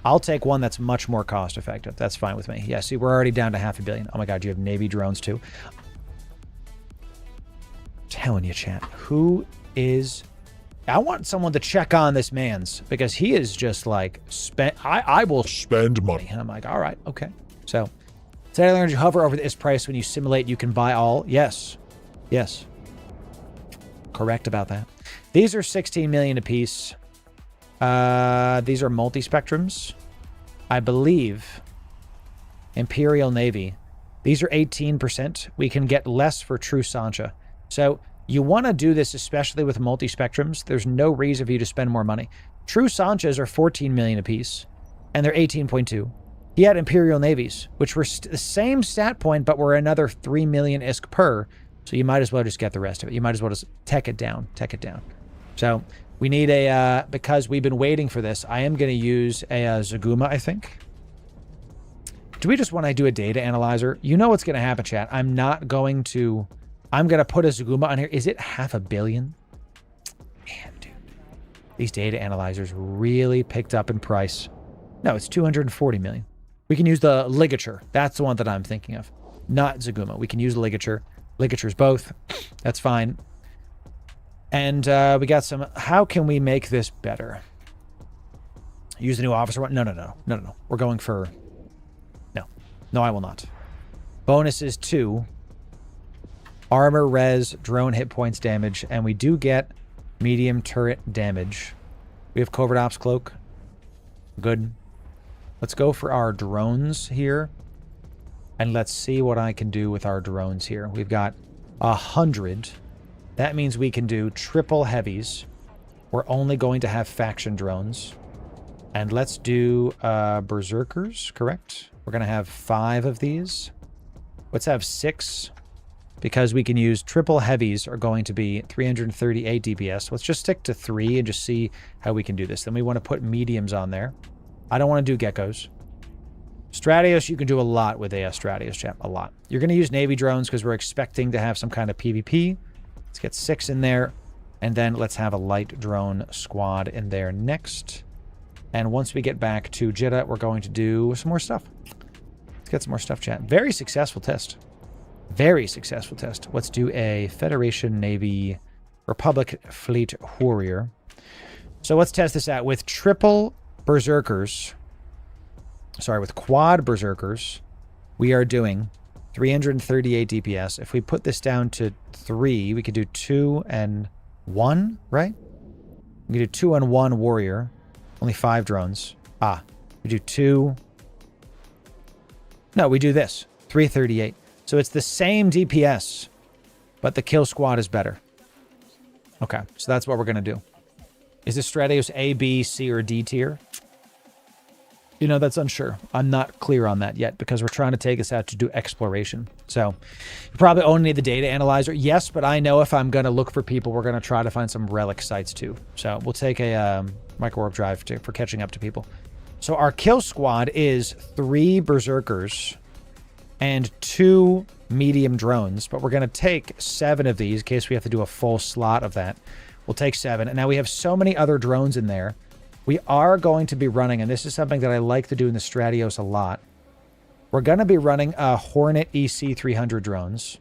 I'll take one that's much more cost-effective. That's fine with me. Yeah, see, we're already down to 500 million. Oh my god, you have Navy drones too. I'm telling you, chat. Who is... I want someone to check on this man's because he is just like, I will Spend money. and I'm like, all right, okay. So, today I learned you hover over this price when you simulate, you can buy all. Yes. Yes. Correct about that. These are 16 million apiece. These are multi-spectrums. I believe Imperial Navy. These are 18%. We can get less for True Sancha. So you want to do this, especially with multi-spectrums. There's no reason for you to spend more money. True Sanchas are 14 million apiece, and they're 18.2. He had Imperial Navies, which were the same stat point, but were another 3 million ISK per. So you might as well just get the rest of it. You might as well just tech it down. Tech it down. So we need a, because we've been waiting for this, I am going to use a Zaguma, I think. Do we just want to do a data analyzer? You know what's going to happen, chat. I'm not going to... I'm going to put a Zaguma on here. Is it 500 million? Man, dude. These data analyzers really picked up in price. No, it's 240 million. We can use the ligature. That's the one that I'm thinking of. Not Zaguma. We can use the ligature. Ligature's both. That's fine. And we got some... How can we make this better? Use the new officer one? No. We're going for... No, I will not. Bonuses 2. Armor, res, drone hit points damage, and we do get medium turret damage. We have Covert Ops Cloak. Good. Let's go for our drones here. And let's see what I can do with our drones here. We've got 100. That means we can do triple heavies. We're only going to have faction drones. And let's do berserkers, correct? We're going to have 5 of these. Let's have 6. Because we can use triple heavies are going to be 338 DPS. Let's just stick to 3 and just see how we can do this. Then we want to put mediums on there. I don't want to do geckos. Stratios, you can do a lot with a Stratios, chat. A lot. You're going to use Navy drones because we're expecting to have some kind of PvP. Let's get 6 in there. And then let's have a light drone squad in there next. And once we get back to Jeddah, we're going to do some more stuff. Let's get some more stuff, chat. Very successful test. Very successful test. Let's do a Federation Navy Republic Fleet Warrior. So let's test this out with triple berserkers. Sorry, with quad berserkers, we are doing 338 DPS. If we put this down to 3, we could do 2 and 1, right? We could do 2 and 1 warrior. Only 5 drones. We do 2. No, we do this. 338. So it's the same DPS, but the kill squad is better. Okay, so that's what we're going to do. Is this Stratios A, B, C, or D tier? You know, that's unsure. I'm not clear on that yet because we're trying to take this out to do exploration. So you probably only need the data analyzer. Yes, but I know if I'm going to look for people, we're going to try to find some relic sites too. So we'll take a micro warp drive for catching up to people. So our kill squad is 3 berserkers and 2 medium drones, but we're going to take 7 of these in case we have to do a full slot of that. We'll take 7. And now we have so many other drones in there. We are going to be running, and this is something that I like to do in the Stratios a lot. We're going to be running a Hornet EC 300 drones,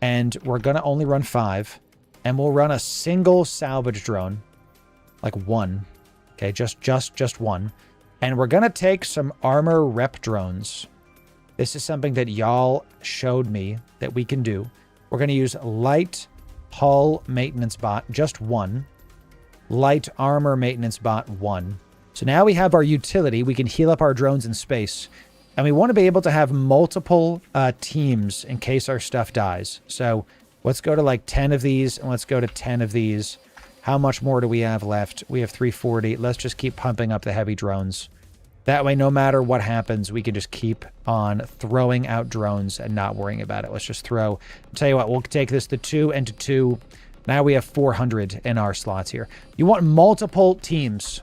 and we're going to only run 5, and we'll run a single salvage drone, like 1. Okay, just 1. And we're going to take some armor rep drones. This is something that y'all showed me that we can do. We're going to use light hull maintenance bot, just 1. Light armor maintenance bot, 1. So now we have our utility. We can heal up our drones in space. And we want to be able to have multiple teams in case our stuff dies. So let's go to like 10 of these and let's go to 10 of these. How much more do we have left? We have 340. Let's just keep pumping up the heavy drones. That way, no matter what happens, we can just keep on throwing out drones and not worrying about it. Let's just throw. I'll tell you what, we'll take this to 2 and to 2. Now we have 400 in our slots here. You want multiple teams.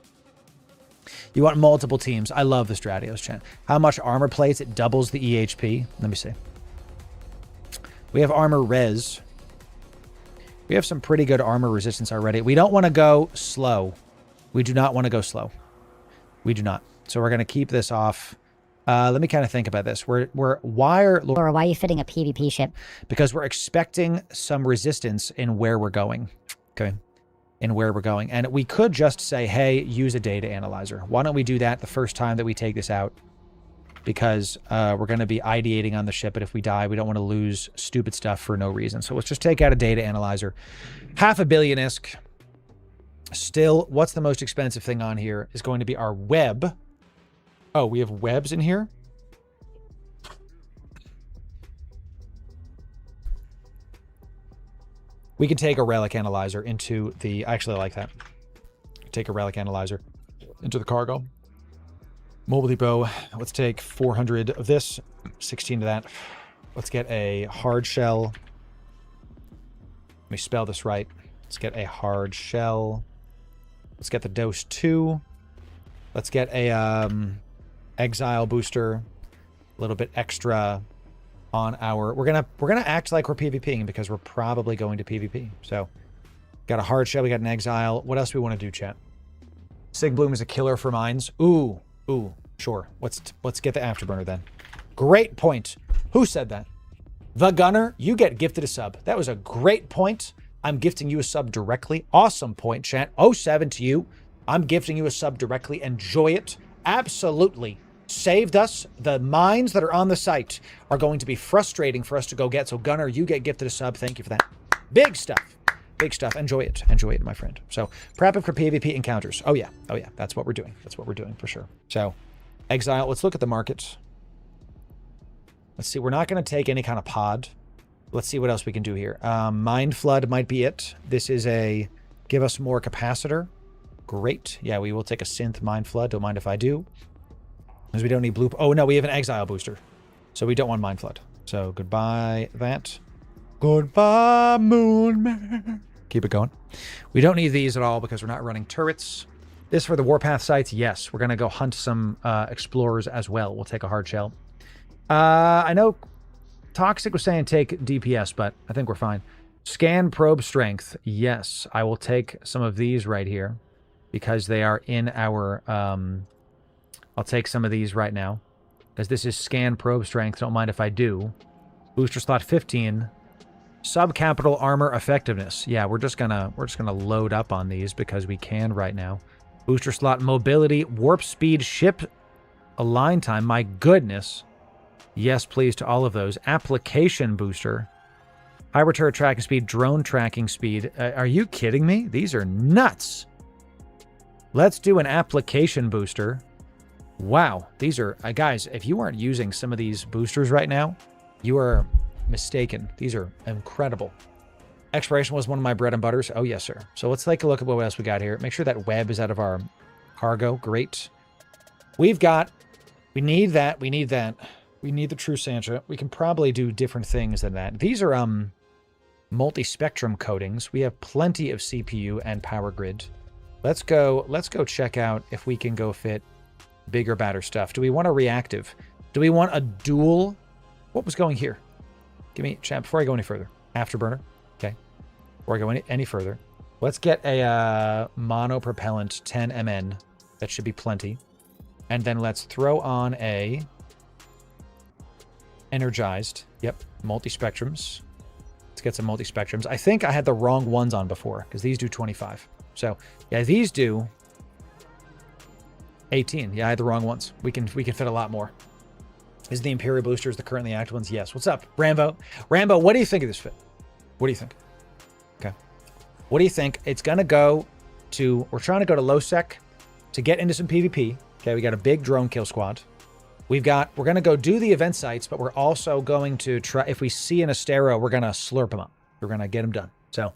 You want multiple teams. I love the Stratios, chat. How much armor plates? It doubles the EHP. Let me see. We have armor res. We have some pretty good armor resistance already. We don't want to go slow. We do not want to go slow. We do not. So we're going to keep this off. Let me kind of think about this. Or why are you fitting a PvP ship? Because we're expecting some resistance in where we're going. okay, in where we're going. And we could just say, hey, use a data analyzer. Why don't we do that the first time that we take this out? Because we're going to be ideating on the ship, but if we die, we don't want to lose stupid stuff for no reason. So let's just take out a data analyzer. 500 million-isk. Still, what's the most expensive thing on here is going to be our web. Oh, we have webs in here? We can take a relic analyzer into the... Actually, I like that. Take a relic analyzer into the cargo. Mobile depot. Let's take 400 of this. 16 of that. Let's get a hard shell. Let me spell this right. Let's get a hard shell. Let's get the dose 2. Let's get a exile booster. A little bit extra on our... We're gonna act like we're PvPing because we're probably going to PvP. So, got a hard shell. We got an exile. What else do we want to do, chat? Sig Bloom is a killer for mines. Ooh, sure. Let's get the afterburner then. Great point. Who said that? The Gunner, you get gifted a sub. That was a great point. I'm gifting you a sub directly. Awesome point, chat. 07 to you. I'm gifting you a sub directly. Enjoy it. Absolutely. Saved us. The mines that are on the site are going to be frustrating for us to go get. So Gunner, you get gifted a sub. Thank you for that. Big stuff. Big stuff. Enjoy it. Enjoy it, my friend. So prepping for PvP encounters. Oh yeah. That's what we're doing. That's what we're doing for sure. So exile. Let's look at the market. Let's see. We're not going to take any kind of pod. Let's see what else we can do here. Mind Flood might be it. This is a give us more capacitor. Great. Yeah, we will take a synth Mind Flood. Don't mind if I do. Because we don't need blue... Oh, no, we have an exile booster. So we don't want Mind Flood. So goodbye that. Goodbye, Moon. Keep it going. We don't need these at all because we're not running turrets. This for the Warpath sites? Yes. We're going to go hunt some explorers as well. We'll take a hard shell. I know Toxic was saying take DPS, but I think we're fine. Scan probe strength. Yes, I will take some of these right here because they are in our... I'll take some of these right now because this is scan probe strength. Don't mind if I do. Booster slot 15. Subcapital armor effectiveness. Yeah, we're just gonna load up on these because we can right now. Booster slot mobility, warp speed, ship align time. My goodness. Yes, please to all of those. Application booster. Hyper turret tracking speed, drone tracking speed. Are you kidding me? These are nuts. Let's do an application booster. Wow. These are... guys, if you aren't using some of these boosters right now, you are mistaken. These are incredible. Exploration was one of my bread and butters. Oh, yes, sir. So let's take a look at what else we got here. Make sure that web is out of our cargo. Great. We've got... We need that. We need that. We need the True Santa. We can probably do different things than that. These are multi-spectrum coatings. We have plenty of CPU and power grid. Let's go check out if we can go fit bigger, badder stuff. Do we want a reactive? Do we want a dual? What was going here? Give me, chat, before I go any further. Afterburner. Okay. Before I go any further. Let's get a mono propellant 10 MN. That should be plenty. And then let's throw on a energized. Yep. Multi-spectrums. Let's get some multi-spectrums. I think I had the wrong ones on before because these do 25. So yeah, these do 18. Yeah, I had the wrong ones. We can fit a lot more. Is the Imperial boosters the currently active ones? Yes. What's up, Rambo? Rambo, what do you think of this fit? What do you think? Okay. What do you think? It's gonna go to... We're trying to go to low sec to get into some PvP. Okay, we got a big drone kill squad. We're gonna go do the event sites, but we're also going to try... If we see an Astero, we're gonna slurp them up. We're gonna get them done. So,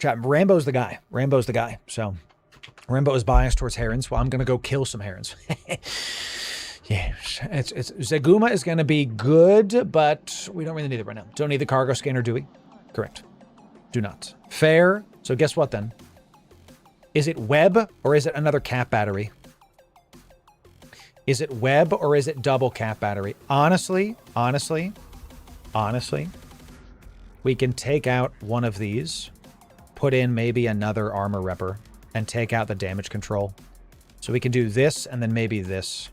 chat, Rambo's the guy. Rambo's the guy. So, Rambo is biased towards herons. Well, I'm gonna go kill some herons. Yes, Zaguma is going to be good, but we don't really need it right now. Don't need the cargo scanner, do we? Correct. Do not. Fair. So guess what then? Is it web or is it another cap battery? Is it web or is it double cap battery? Honestly, we can take out one of these, put in maybe another armor repper, and take out the damage control. So we can do this and then maybe this.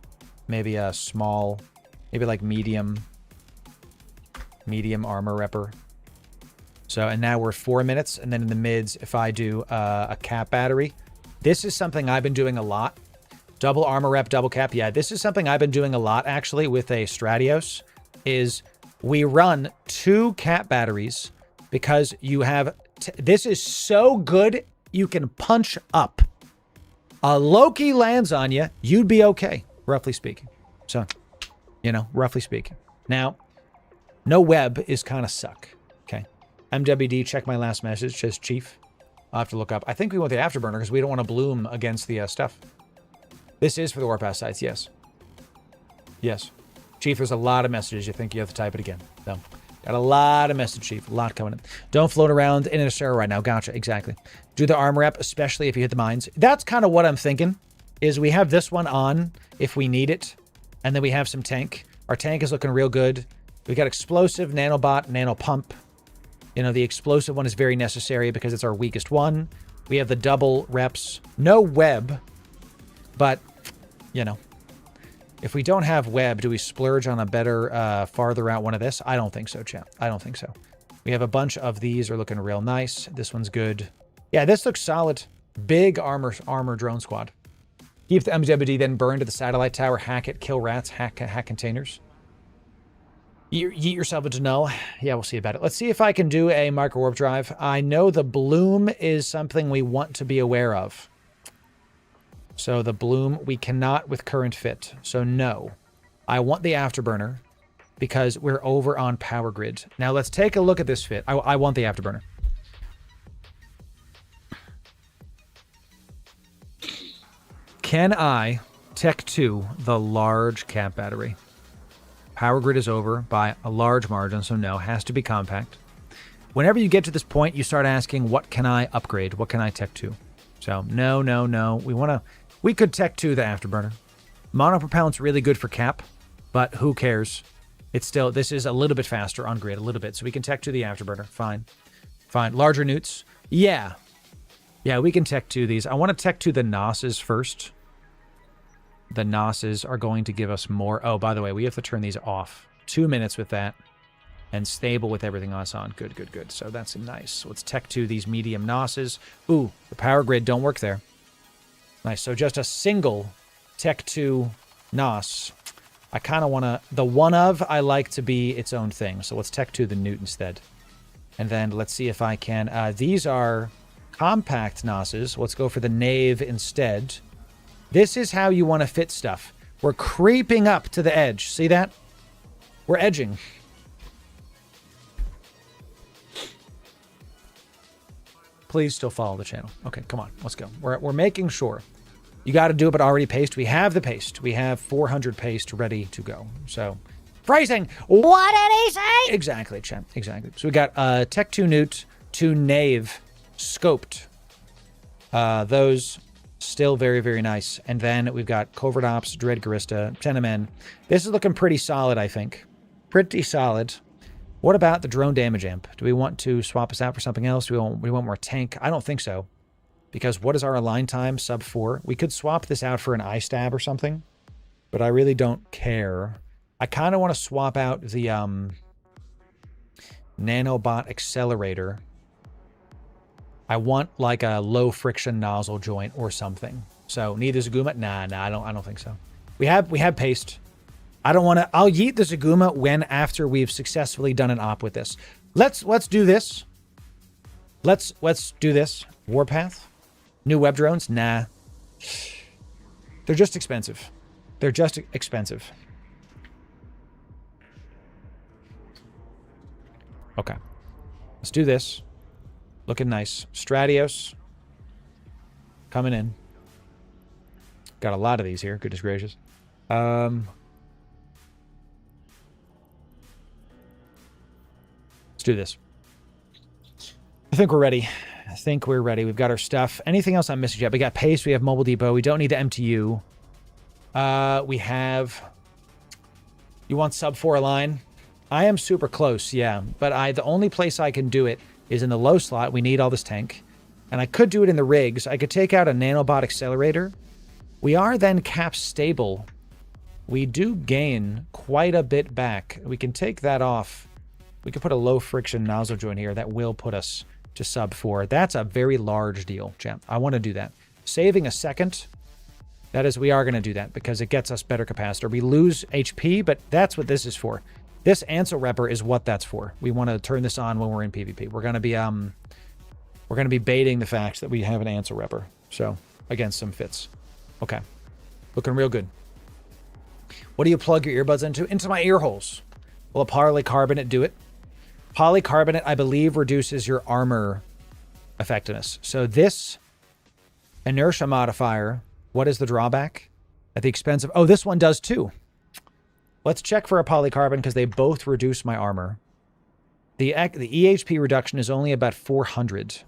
Maybe a small, maybe like medium armor repper. So, and now we're 4 minutes. And then in the mids, if I do a cap battery, this is something I've been doing a lot. Double armor rep, double cap. Yeah, this is something I've been doing a lot, actually, with a Stratios, is we run 2 cap batteries because you have... this is so good, you can punch up. A Loki lands on you, you'd be okay, roughly speaking. So, you know, roughly speaking. Now, no web is kind of suck. Okay. MWD, check my last message, says Chief. I'll have to look up. I think we want the afterburner because we don't want to bloom against the stuff. This is for the Warpath sites, yes. Yes. Chief, there's a lot of messages. You think you have to type it again. So, got a lot of message, Chief. A lot coming in. Don't float around in a server right now. Gotcha, exactly. Do the armor rep, especially if you hit the mines. That's kind of what I'm thinking, is we have this one on if we need it, and then we have some tank. Our tank is looking real good. We got explosive, nanobot, nano pump. You know, the explosive one is very necessary because it's our weakest one. We have the double reps. No web, but, you know, if we don't have web, do we splurge on a better, farther out one of this? I don't think so, chat. I don't think so. We have a bunch of these are looking real nice. This one's good. Yeah, this looks solid. Big armor drone squad. Keep the MWD, then burn to the satellite tower, hack it, kill rats, hack containers. Yeet yourself into null. Yeah, we'll see about it. Let's see if I can do a micro warp drive. I know the bloom is something we want to be aware of. So the bloom, we cannot with current fit. So no, I want the afterburner because we're over on power grid. Now let's take a look at this fit. I want the afterburner. Can I Tech 2 the large cap battery? Power grid is over by a large margin, so no, has to be compact. Whenever you get to this point, you start asking, what can I upgrade? What can I Tech 2? So no, no, no. We could Tech 2 the afterburner. Monopropellant's really good for cap, but who cares? It's still, this is a little bit faster on grid, a little bit. So we can Tech 2 the afterburner. Fine. Fine. Larger newts. Yeah. Yeah, we can Tech 2 these. I want to Tech 2 the NOSes first. The NOSes are going to give us more. Oh, by the way, we have to turn these off. 2 minutes with that. And stable with everything else on. Good, good, good. So that's nice. So let's Tech 2 these medium NOSes. Ooh, the power grid don't work there. Nice. So just a single Tech 2 NOS. I kind of want to... The one of, I like to be its own thing. So let's Tech 2 the Newt instead. And then let's see if I can... these are compact NOSes. Let's go for the Knave instead. This is how you want to fit stuff. We're creeping up to the edge. See that? We're edging. Please still follow the channel. Okay, come on. Let's go. We're making sure. You got to do it, but already paste. We have the paste. We have 400 paste ready to go. So, phrasing. What did he say? Exactly, champ. Exactly. So we got Tech 2 Newt, 2 Knave, scoped. Those still very, very nice. And then we've got Covert Ops, Dread Garista, Tenemen. This is looking pretty solid, I think. Pretty solid. What about the drone damage amp? Do we want to swap this out for something else? Do we want more tank? I don't think so. Because what is our align time? Sub 4. We could swap this out for an eye stab or something. But I really don't care. I kind of want to swap out the nanobot accelerator. I want like a low friction nozzle joint or something. So need the Zaguma? Nah, I don't think so. We have paste. I don't want to. I'll yeet the Zaguma when after we've successfully done an op with this. Let's do this. Let's do this. Warpath. New web drones? Nah. They're just expensive. They're just expensive. Okay. Let's do this. Looking nice. Stratios. Coming in. Got a lot of these here. Goodness gracious. Let's do this. I think we're ready. I think we're ready. We've got our stuff. Anything else I'm missing yet? We got paste. We have mobile depot. We don't need the MTU. We have... You want sub 4 align? I am super close, yeah. But the only place I can do it is in the low slot. We need all this tank. And I could do it in the rigs. I could take out a nanobot accelerator. We are then cap stable. We do gain quite a bit back. We can take that off We could put a low friction nozzle joint here that will put us to sub 4. That's a very large deal, champ. I want to do that. Saving a second, that is, we are going to do that because it gets us better capacitor. We lose HP, but that's what this is for. This Ansel Repper is what that's for. We want to turn this on when we're in PvP. We're going to be baiting the fact that we have an Ansel Repper. So, against some fits. Okay. Looking real good. What do you plug your earbuds into? Into my ear holes. Will a polycarbonate do it? Polycarbonate, I believe, reduces your armor effectiveness. So this inertia modifier, what is the drawback? At the expense of... Oh, this one does too. Let's check for a polycarbon because they both reduce my armor. The EHP reduction is only about 400.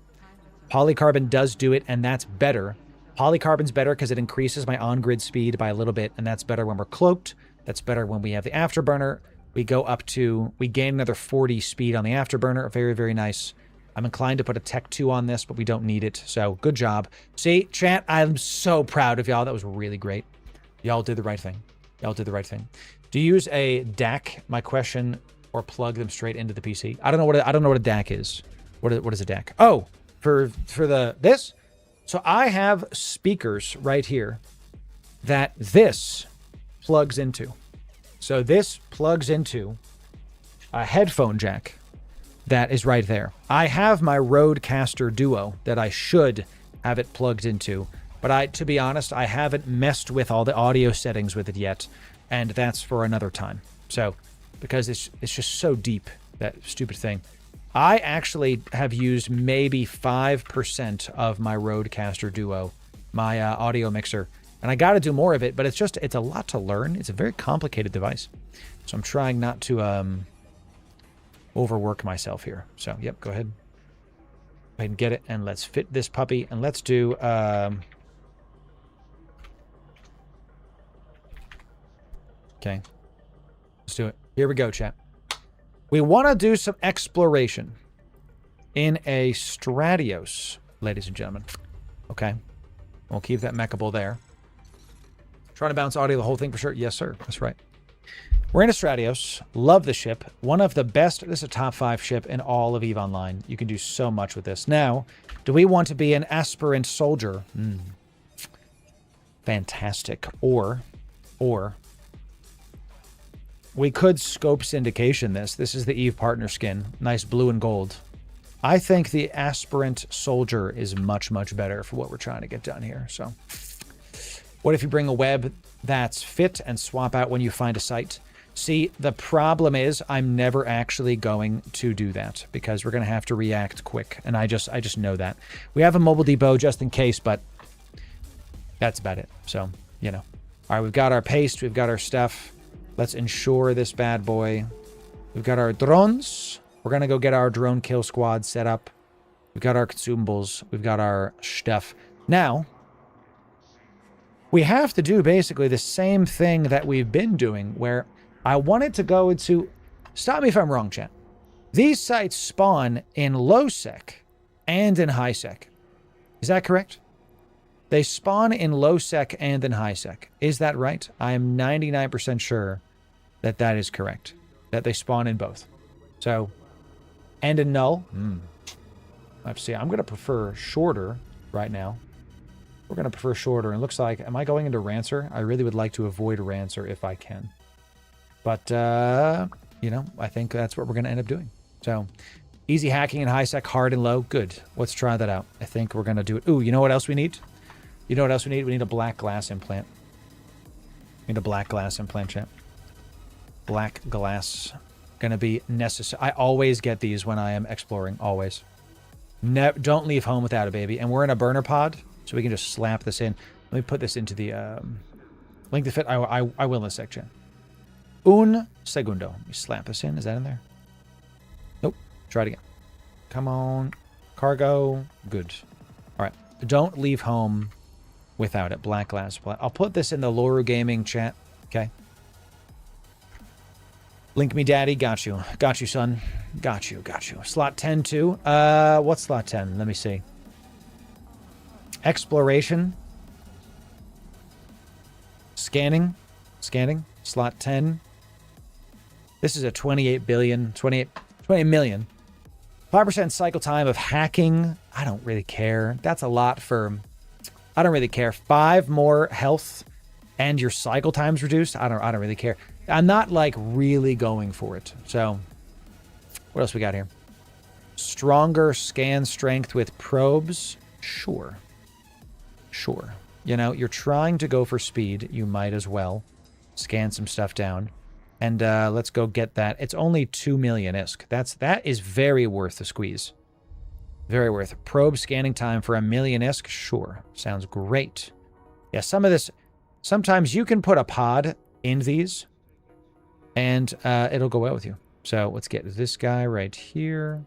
Polycarbon does do it, and that's better. Polycarbon's better because it increases my on-grid speed by a little bit, and that's better when we're cloaked. That's better when we have the afterburner. We go up to... We gain another 40 speed on the afterburner. Very, very nice. I'm inclined to put a Tech 2 on this, but we don't need it. So, good job. See, chat, I'm so proud of y'all. That was really great. Y'all did the right thing. Y'all did the right thing. Do you use a DAC, my question, or plug them straight into the PC? I don't know what a DAC is. What is a DAC? Oh, for this? So I have speakers right here that this plugs into. So this plugs into a headphone jack that is right there. I have my Rodecaster Duo that I should have it plugged into, but to be honest, I haven't messed with all the audio settings with it yet, and that's for another time. So, because it's just so deep, that stupid thing. I actually have used maybe 5% of my Rodecaster Duo, my audio mixer, and I got to do more of it, but it's a lot to learn. It's a very complicated device. So I'm trying not to overwork myself here. So, yep, go ahead. Go ahead and get it, and let's fit this puppy, and let's do... Okay. Let's do it. Here we go, chat. We want to do some exploration in a Stratios, ladies and gentlemen. Okay. We'll keep that mechable there. Trying to bounce audio the whole thing for sure. Yes, sir. That's right. We're in a Stratios. Love the ship. One of the best. This is a top 5 ship in all of EVE Online. You can do so much with this. Now, do we want to be an aspirant soldier? Fantastic. Or we could scope syndication this. This is the EVE partner skin. Nice blue and gold. I think the aspirant soldier is much, much better for what we're trying to get done here. So, what if you bring a web that's fit and swap out when you find a site? See, the problem is I'm never actually going to do that because we're going to have to react quick. And I just know that. We have a mobile depot just in case, but that's about it. So, you know. All right, we've got our paste. We've got our stuff. Let's ensure this bad boy. We've got our drones. We're going to go get our drone kill squad set up. We've got our consumables. We've got our stuff. Now, we have to do basically the same thing that we've been doing where I wanted to go into... Stop me if I'm wrong, chat. These sites spawn in low sec and in high sec. Is that correct? They spawn in low sec and in high sec. Is that right? I am 99% sure that that is correct. That they spawn in both. So, and in null. Let's see. I'm going to prefer shorter right now. We're going to prefer shorter. And it looks like, am I going into Rancer? I really would like to avoid Rancer if I can. But, you know, I think that's what we're going to end up doing. So, easy hacking in high sec, hard and low. Good. Let's try that out. I think we're going to do it. Ooh, you know what else we need? You know what else we need? We need a black glass implant. We need a black glass implant, chat. Black glass. Going to be necessary. I always get these when I am exploring. Always. Don't leave home without it, baby. And we're in a burner pod, so we can just slap this in. Let me put this into the link to fit. I will in a sec, chat. Un segundo. Let me slap this in. Is that in there? Nope. Try it again. Come on. Cargo. Good. All right. Don't leave home without it. Black glass. I'll put this in the Loru Gaming chat. Okay. Link me, daddy. Got you. Got you, son. Got you. Got you. Slot 10 too. What's slot 10? Let me see. Exploration. Scanning. Scanning. Slot 10. This is a 28 20 million. 5% cycle time of hacking. I don't really care. That's a lot for... I don't really care. 5 more health and your cycle time's reduced. I don't really care. I'm not like really going for it. So what else we got here? Stronger scan strength with probes. Sure. Sure. You know, you're trying to go for speed. You might as well scan some stuff down. And let's go get that. It's only 2 million ISK. That is very worth the squeeze. Very worth. Probe scanning time for 1 million ISK. Sure. Sounds great. Yeah, some of this... Sometimes you can put a pod in these, and it'll go well with you. So let's get this guy right here.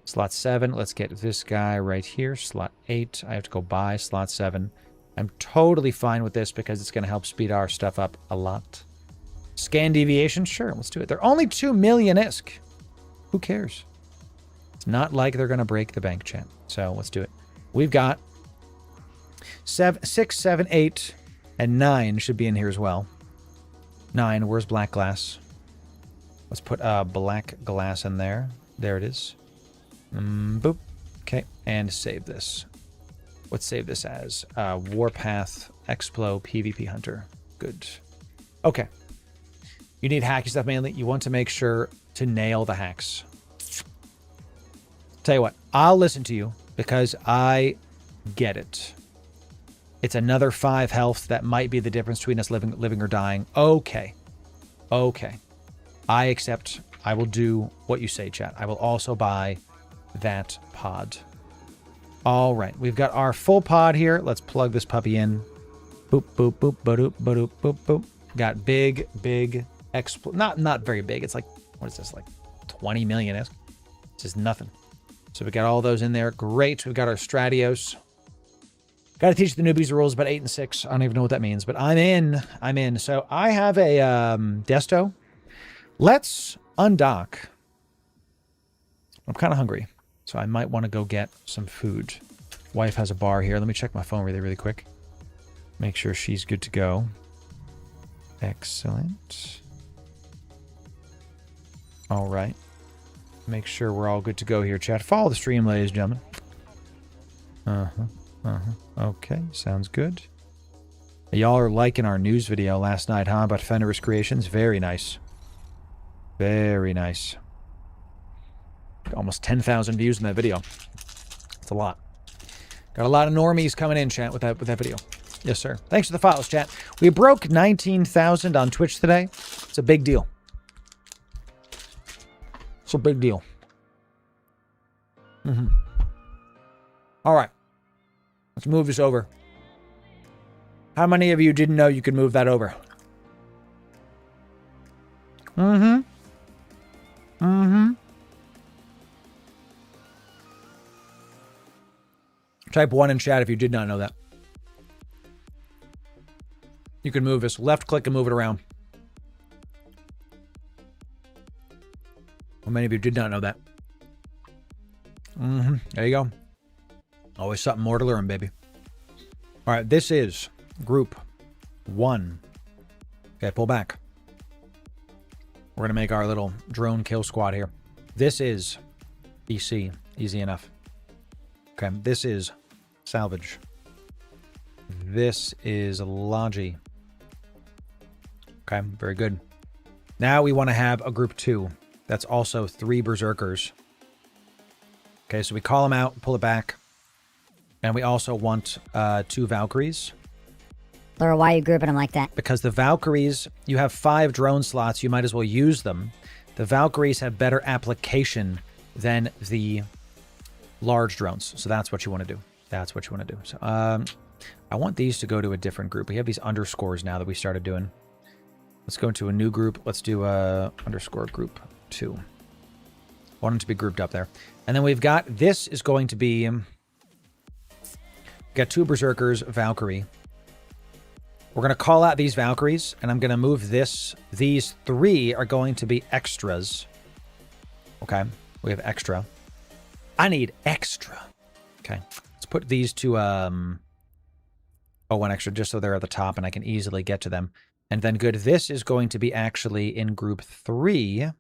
Slot 7. Let's get this guy right here. Slot 8. I have to go buy slot 7. I'm totally fine with this because it's going to help speed our stuff up a lot. Scan deviation? Sure, let's do it. They're only 2 million ISK. Who cares? It's not like they're going to break the bank, chat. So let's do it. We've got 6, 7, 8, and 9 should be in here as well. 9, where's black glass? Let's put black glass in there. There it is. Boop. Okay, and save this. Let's save this as Warpath Explo PvP Hunter. Good. Okay. You need hacky stuff mainly. You want to make sure to nail the hacks. Tell you what, I'll listen to you because I get it. It's another 5 health. That might be the difference between us living or dying. Okay. Okay. I accept. I will do what you say, chat. I will also buy that pod. All right. We've got our full pod here. Let's plug this puppy in. Boop, boop, boop, ba-doop, ba-doop, boop, boop. Got big not very big. It's like, what is this? Like 20 million ISK? This is nothing. So we got all those in there. Great. We've got our Stratios. Got to teach the newbies the rules about 8 and 6. I don't even know what that means, but I'm in. So I have a desto. Let's undock. I'm kind of hungry, so I might want to go get some food. Wife has a bar here. Let me check my phone really quick. Make sure she's good to go. Excellent. All right. Make sure we're all good to go here, chat. Follow the stream, ladies and gentlemen. Okay, sounds good. Y'all are liking our news video last night, huh? About Fenris Creations. Very nice. Very nice. Almost 10,000 views in that video. That's a lot. Got a lot of normies coming in, chat, with that video. Yes, sir. Thanks for the follows, chat. We broke 19,000 on Twitch today. It's a big deal. It's a big deal. All right. Let's move this over. How many of you didn't know you could move that over? Type 1 in chat if you did not know that. You can move this. Left click and move it around. How many of you did not know that? There you go. Always something more to learn, baby. All right, this is group 1. Okay, pull back. We're going to make our little drone kill squad here. This is EC. Easy enough. Okay, this is salvage. This is Logi. Okay, very good. Now we want to have a group 2. That's also 3 berserkers. Okay, so we call them out, pull it back. And we also want 2 Valkyries. Laura, why are you grouping them like that? Because the Valkyries, you have 5 drone slots. You might as well use them. The Valkyries have better application than the large drones. So that's what you want to do. That's what you want to do. So I want these to go to a different group. We have these underscores now that we started doing. Let's go into a new group. Let's do underscore group 2. I want them to be grouped up there. And then we've got, this is going to be, we've got 2 berserkers, Valkyrie. We're going to call out these Valkyries, and I'm going to move this. These 3 are going to be extras. Okay, we have extra. I need extra. Okay, let's put these to, one extra, just so they're at the top and I can easily get to them. And then good, this is going to be actually in group 3.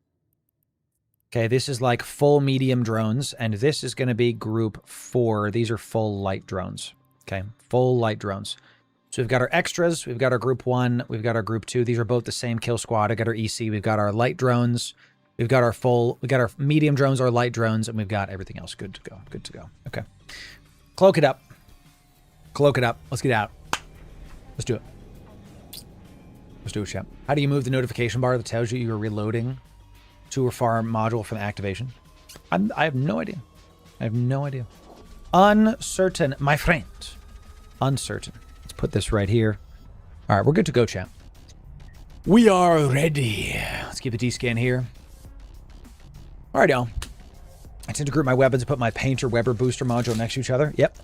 Okay, this is like full medium drones, and this is going to be group 4. These are full light drones. Okay, full light drones. So we've got our extras, we've got our group 1, we've got our group 2. These are both the same kill squad. I got our EC, we've got our light drones, we've got our medium drones, our light drones, and we've got everything else good to go. Good to go. Okay. Cloak it up. Cloak it up. Let's get out. Let's do it. Let's do it, champ. How do you move the notification bar that tells you you're reloading to or far module from the activation? I have no idea. I have no idea. Uncertain, my friend. Uncertain. Let's put this right here. All right, we're good to go, champ. We are ready. Let's keep the D-scan here. All right, y'all. I tend to group my weapons and put my Painter Weber booster module next to each other. Yep.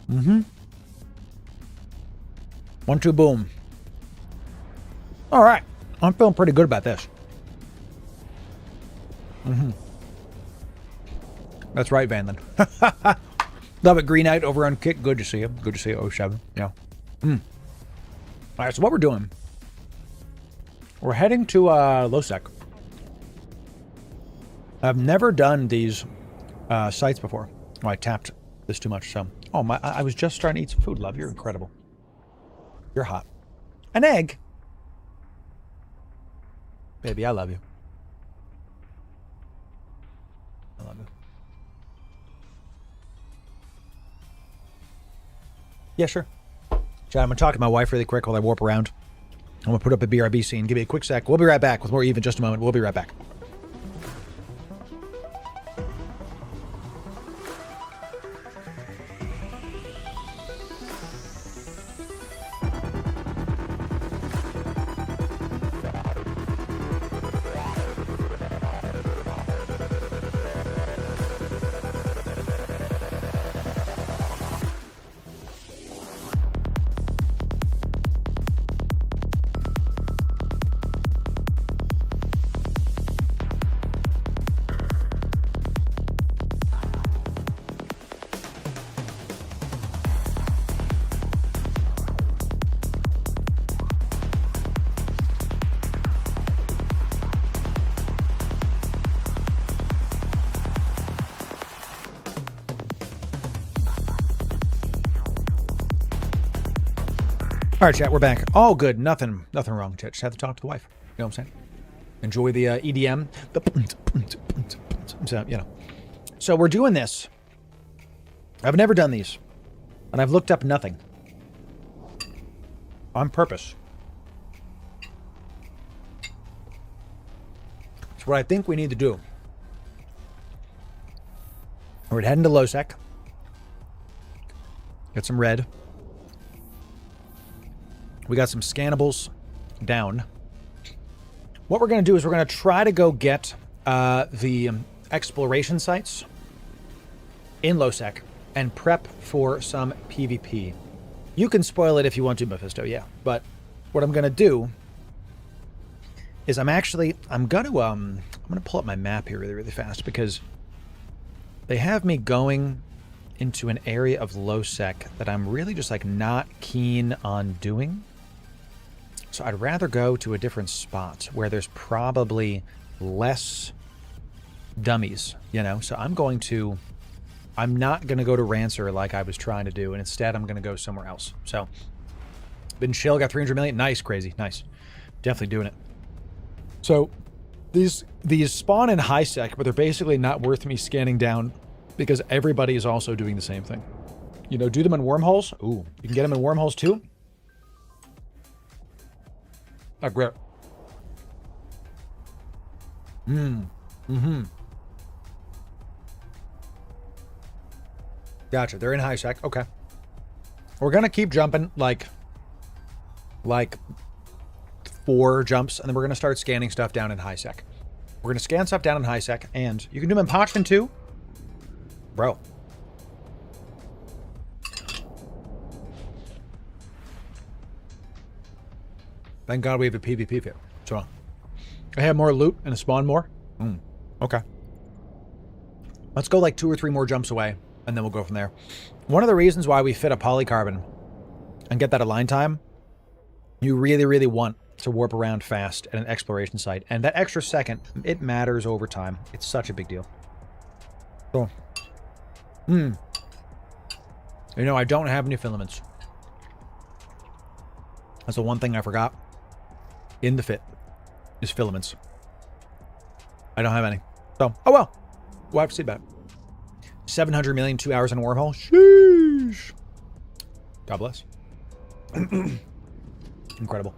Mm-hmm. 1, 2, boom. All right. I'm feeling pretty good about this. Mm-hmm. That's right, Vanland. Love it, Green Knight over on Kick. Good to see you. Good to see you, 07. Yeah. All right, so what we're doing, we're heading to Losec. I've never done these sites before. Oh, I tapped this too much, so. Oh, I was just trying to eat some food, love. You're incredible. You're hot. An egg? Baby, I love you. I love you. Yeah, sure. Chad, I'm going to talk to my wife really quick while I warp around. I'm going to put up a BRB scene. Give me a quick sec. We'll be right back with more Eve in just a moment. We'll be right back. All right, chat, we're back. All good. Nothing wrong, chat. Just have to talk to the wife. You know what I'm saying? Enjoy the EDM. So, you know. So we're doing this. I've never done these. And I've looked up nothing. On purpose. It's what I think we need to do. We're heading to Losec. Get some red. We got some scannables down. What we're going to do is we're going to try to go get the exploration sites in Losec and prep for some PvP. You can spoil it if you want to, Mephisto, yeah. But what I'm going to do is I'm going to pull up my map here really, really fast because they have me going into an area of Losec that I'm really just like not keen on doing. So I'd rather go to a different spot where there's probably less dummies, you know? So I'm not going to go to Rancer like I was trying to do, and instead I'm going to go somewhere else. So, been chill, got 300 million. Nice, crazy, nice. Definitely doing it. So, these spawn in high sec, but they're basically not worth me scanning down because everybody is also doing the same thing. You know, do them in wormholes. Ooh, you can get them in wormholes too. Oh, great. Gotcha. They're in high sec. Okay. We're gonna keep jumping like 4 jumps, and then we're gonna start scanning stuff down in high sec. We're gonna scan stuff down in high sec, and you can do them in Parchment too, bro. Thank God we have a PvP fit. So I have more loot and a spawn more. Okay. Let's go like 2 or 3 more jumps away, and then we'll go from there. One of the reasons why we fit a polycarbon and get that align time, you really, really want to warp around fast at an exploration site. And that extra second, it matters over time. It's such a big deal. So, you know, I don't have any filaments. That's the one thing I forgot in the fit, is filaments. I don't have any. So, oh well. We'll have to see about it. 700 million, 2 hours in a wormhole. Sheesh. God bless. Incredible.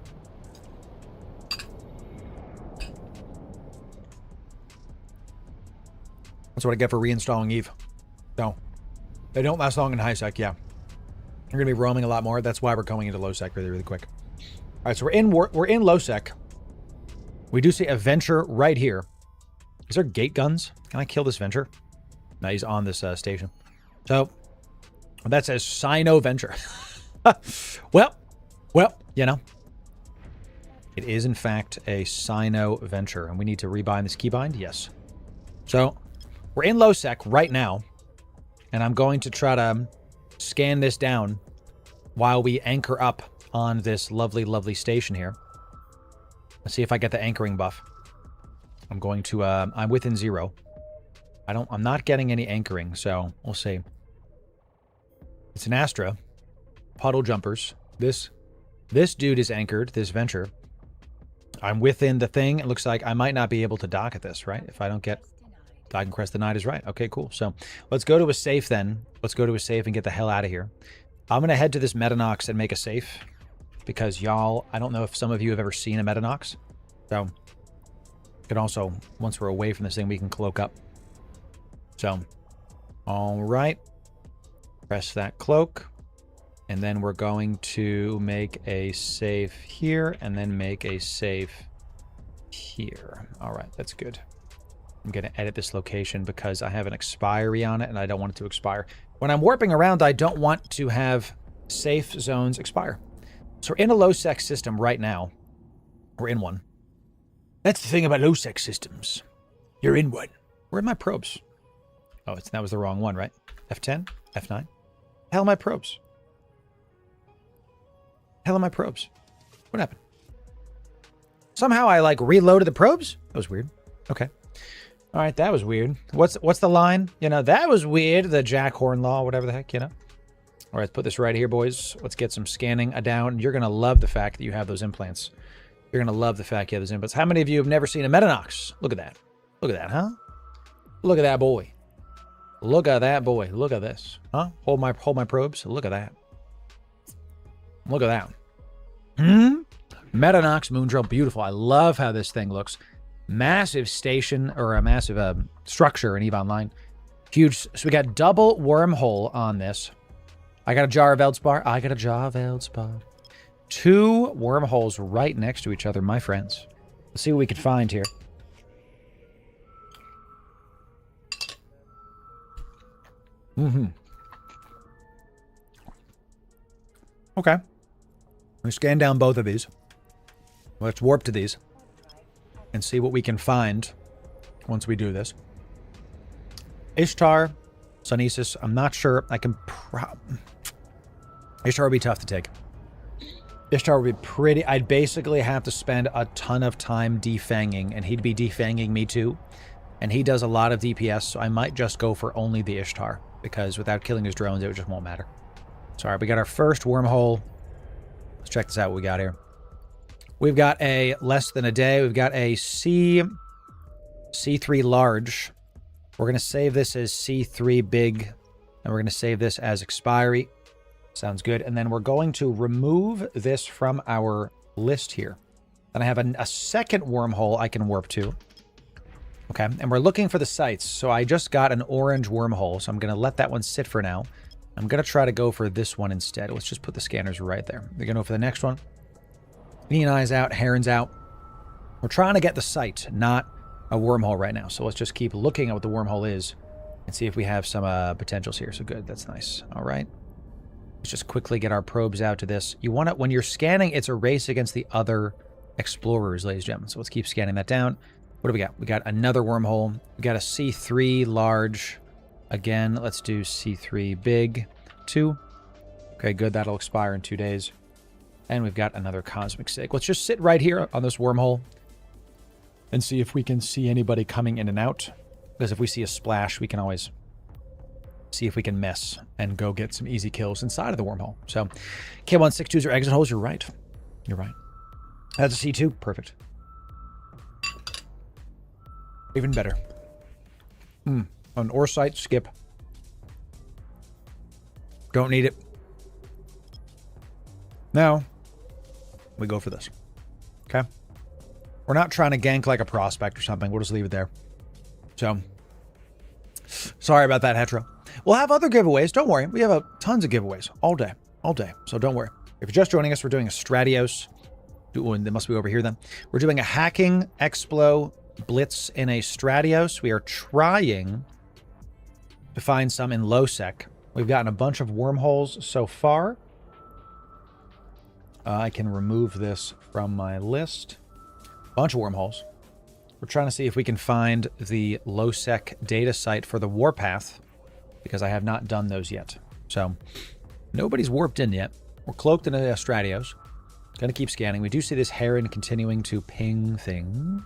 That's what I get for reinstalling Eve. So, they don't last long in high sec, yeah. You're going to be roaming a lot more. That's why we're going into low sec really, really quick. All right, so we're in low sec. We do see a Venture right here. Is there gate guns? Can I kill this Venture? No, he's on this station. So, that says Sino Venture. well, you know. It is, in fact, a Sino Venture. And we need to rebind this keybind? Yes. So, we're in low sec right now. And I'm going to try to scan this down while we anchor up on this lovely, lovely station here. Let's see if I get the anchoring buff. I'm going to, I'm within 0. I'm not getting any anchoring, so we'll see. It's an Astra. Puddle jumpers. This dude is anchored, this Venture. I'm within the thing. It looks like I might not be able to dock at this, right? If I don't get... I can crest denied is right. Okay, cool. So let's go to a safe then. Let's go to a safe and get the hell out of here. I'm going to head to this Metanox and make a safe. Because y'all, I don't know if some of you have ever seen a Metanox. So, we can also, once we're away from this thing, we can cloak up. So, all right. Press that cloak. And then we're going to make a safe here and then make a safe here. All right, that's good. I'm going to edit this location because I have an expiry on it and I don't want it to expire. When I'm warping around, I don't want to have safe zones expire. So we're in a low-sec system right now. We're in one. That's the thing about low-sec systems. You're in one. Where are my probes? Oh, that was the wrong one, right? F10? F9? Hell, my probes. Hell are my probes? What happened? Somehow I, like, reloaded the probes? That was weird. Okay. All right, that was weird. What's the line? You know, that was weird. The Jack Horn Law, whatever the heck, you know? All right, let's put this right here, boys. Let's get some scanning down. You're going to love the fact that you have those implants. You're going to love the fact you have those implants. How many of you have never seen a Metanox? Look at that. Look at that, huh? Look at that boy. Look at that boy. Look at this. Huh? Hold my probes. Look at that. Look at that. Metanox Moondrill. Beautiful. I love how this thing looks. Massive station, or a massive structure in EVE Online. Huge. So we got double wormhole on this. I got a jar of Eldspar. I got a jar of Eldspar. 2 wormholes right next to each other, my friends. Let's see what we can find here. Okay. We scan down both of these. Let's warp to these and see what we can find once we do this. Ishtar, Sunesis, I'm not sure. I can... Ishtar would be tough to take. Ishtar would be pretty... I'd basically have to spend a ton of time defanging, and he'd be defanging me too. And he does a lot of DPS, so I might just go for only the Ishtar, because without killing his drones, it just won't matter. So, all right, we got our first wormhole. Let's check this out, what we got here. We've got a less than a day. We've got a C3 large. We're going to save this as C3 big, and we're going to save this as expiry. Sounds good. And then we're going to remove this from our list here. Then I have a second wormhole I can warp to. Okay, and we're looking for the sites. So I just got an orange wormhole, so I'm going to let that one sit for now. I'm going to try to go for this one instead. Let's just put the scanners right there. We're going to go for the next one. Neon Eyes out, Heron's out. We're trying to get the site, not a wormhole right now. So let's just keep looking at what the wormhole is and see if we have some potentials here. So good, that's nice. All right. Let's just quickly get our probes out to this. You want to, when you're scanning, it's a race against the other explorers, ladies and gentlemen. So let's keep scanning that down. What do we got? We got another wormhole. We got a C3 large. Again, let's do C3 big. 2. Okay, good. That'll expire in 2 days. And we've got another Cosmic Sig. Let's just sit right here on this wormhole and see if we can see anybody coming in and out. Because if we see a splash, we can always see if we can mess and go get some easy kills inside of the wormhole. So K162s are exit holes. You're right. You're right. That's a C2. Perfect. Even better. An ore site, skip. Don't need it. Now, we go for this. Okay? We're not trying to gank like a prospect or something. We'll just leave it there. So, sorry about that, Hetero. We'll have other giveaways. Don't worry. We have tons of giveaways all day. All day. So don't worry. If you're just joining us, we're doing a Stratios. They must be over here then. We're doing a hacking Explo Blitz in a Stratios. We are trying to find some in low-sec. We've gotten a bunch of wormholes so far. I can remove this from my list. Bunch of wormholes. We're trying to see if we can find the low-sec data site for the warpath, because I have not done those yet. So, nobody's warped in yet. We're cloaked in a Stratios. Gonna keep scanning. We do see this heron continuing to ping things.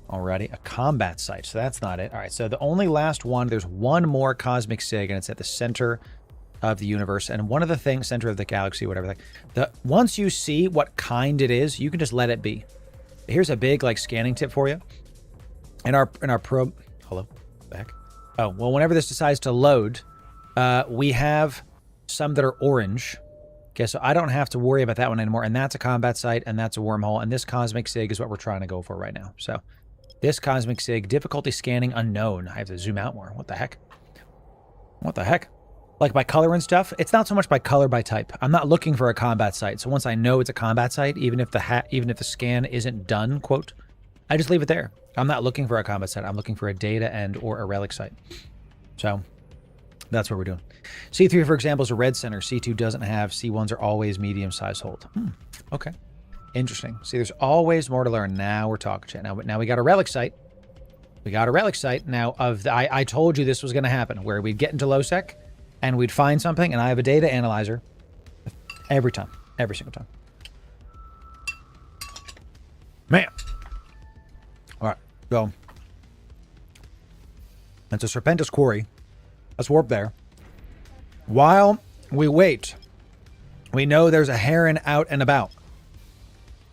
Alrighty, a combat site, so that's not it. All right, so the only last one, there's one more Cosmic Sig, and it's at the center of the universe, and one of the things, center of the galaxy, whatever. Once you see what kind it is, you can just let it be. Here's a big, like, scanning tip for you. In our probe, hello, back. Oh, well, whenever this decides to load, we have some that are orange. Okay, so I don't have to worry about that one anymore, and that's a combat site, and that's a wormhole, and this Cosmic Sig is what we're trying to go for right now. So, this Cosmic Sig, difficulty scanning unknown. I have to zoom out more. What the heck? What the heck? Like by color and stuff? It's not so much by color, by type. I'm not looking for a combat site. So once I know it's a combat site, even if the scan isn't done, quote, I just leave it there. I'm not looking for a combat site. I'm looking for a data and or a relic site. So that's what we're doing. C3, for example, is a red center. C2 doesn't have. C1s are always medium-sized hold. Okay. Interesting. See, there's always more to learn. Now we're talking, chat. Now we got a relic site. We got a relic site. Now, I told you this was going to happen, where we'd get into low-sec, and we'd find something, and I have a data analyzer every time. Every single time. Man. All right. So, that's a Serpentis quarry. Let's warp there. While we wait, we know there's a heron out and about.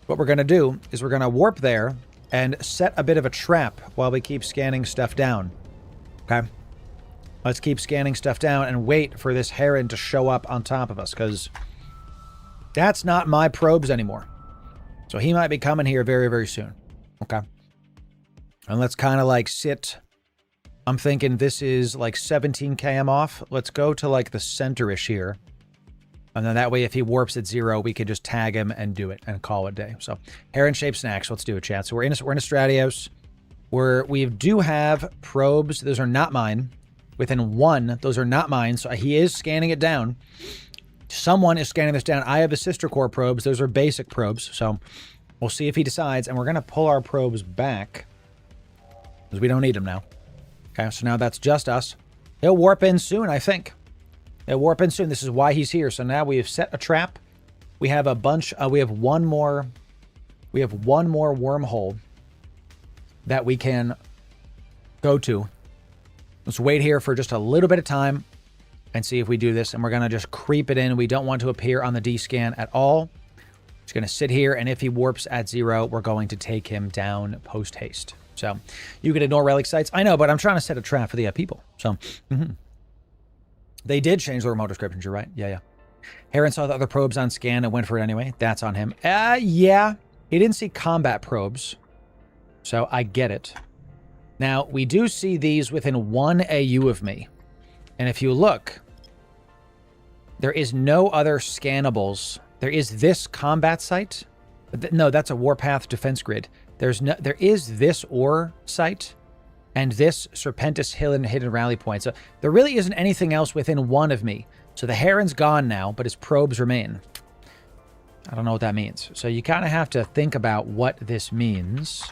What we're going to do is we're going to warp there and set a bit of a trap while we keep scanning stuff down. Okay? Let's keep scanning stuff down and wait for this heron to show up on top of us, because that's not my probes anymore. So he might be coming here very, very soon. Okay? And let's kind of like sit. I'm thinking this is like 17 km off. Let's go to like the center-ish here. And then that way, if he warps at 0, we can just tag him and do it and call it a day. So, heron-shaped snacks. Let's do it, chat. So we're in a Stratios. We do have probes. Those are not mine. Within 1, those are not mine. So he is scanning it down. Someone is scanning this down. I have the sister core probes. Those are basic probes. So we'll see if he decides. And we're going to pull our probes back, because we don't need them now. Okay, so now that's just us. He'll warp in soon, I think. He'll warp in soon. This is why he's here. So now we have set a trap. We have a bunch. We have one more wormhole that we can go to. Let's wait here for just a little bit of time and see if we do this. And we're going to just creep it in. We don't want to appear on the D-scan at all. Just going to sit here, and if he warps at 0, we're going to take him down post-haste. So you can ignore relic sites. I know, but I'm trying to set a trap for the people. So they did change the remote descriptions. You're right. Yeah. Heron saw the other probes on scan and went for it anyway. That's on him. Yeah. He didn't see combat probes. So I get it. Now, we do see these within 1 AU of me. And if you look, there is no other scannables. There is this combat site. No, that's a warpath defense grid. There is this ore site and this Serpentis Hill and hidden rally point. So there really isn't anything else within 1 of me. So the heron's gone now, but his probes remain. I don't know what that means. So you kind of have to think about what this means.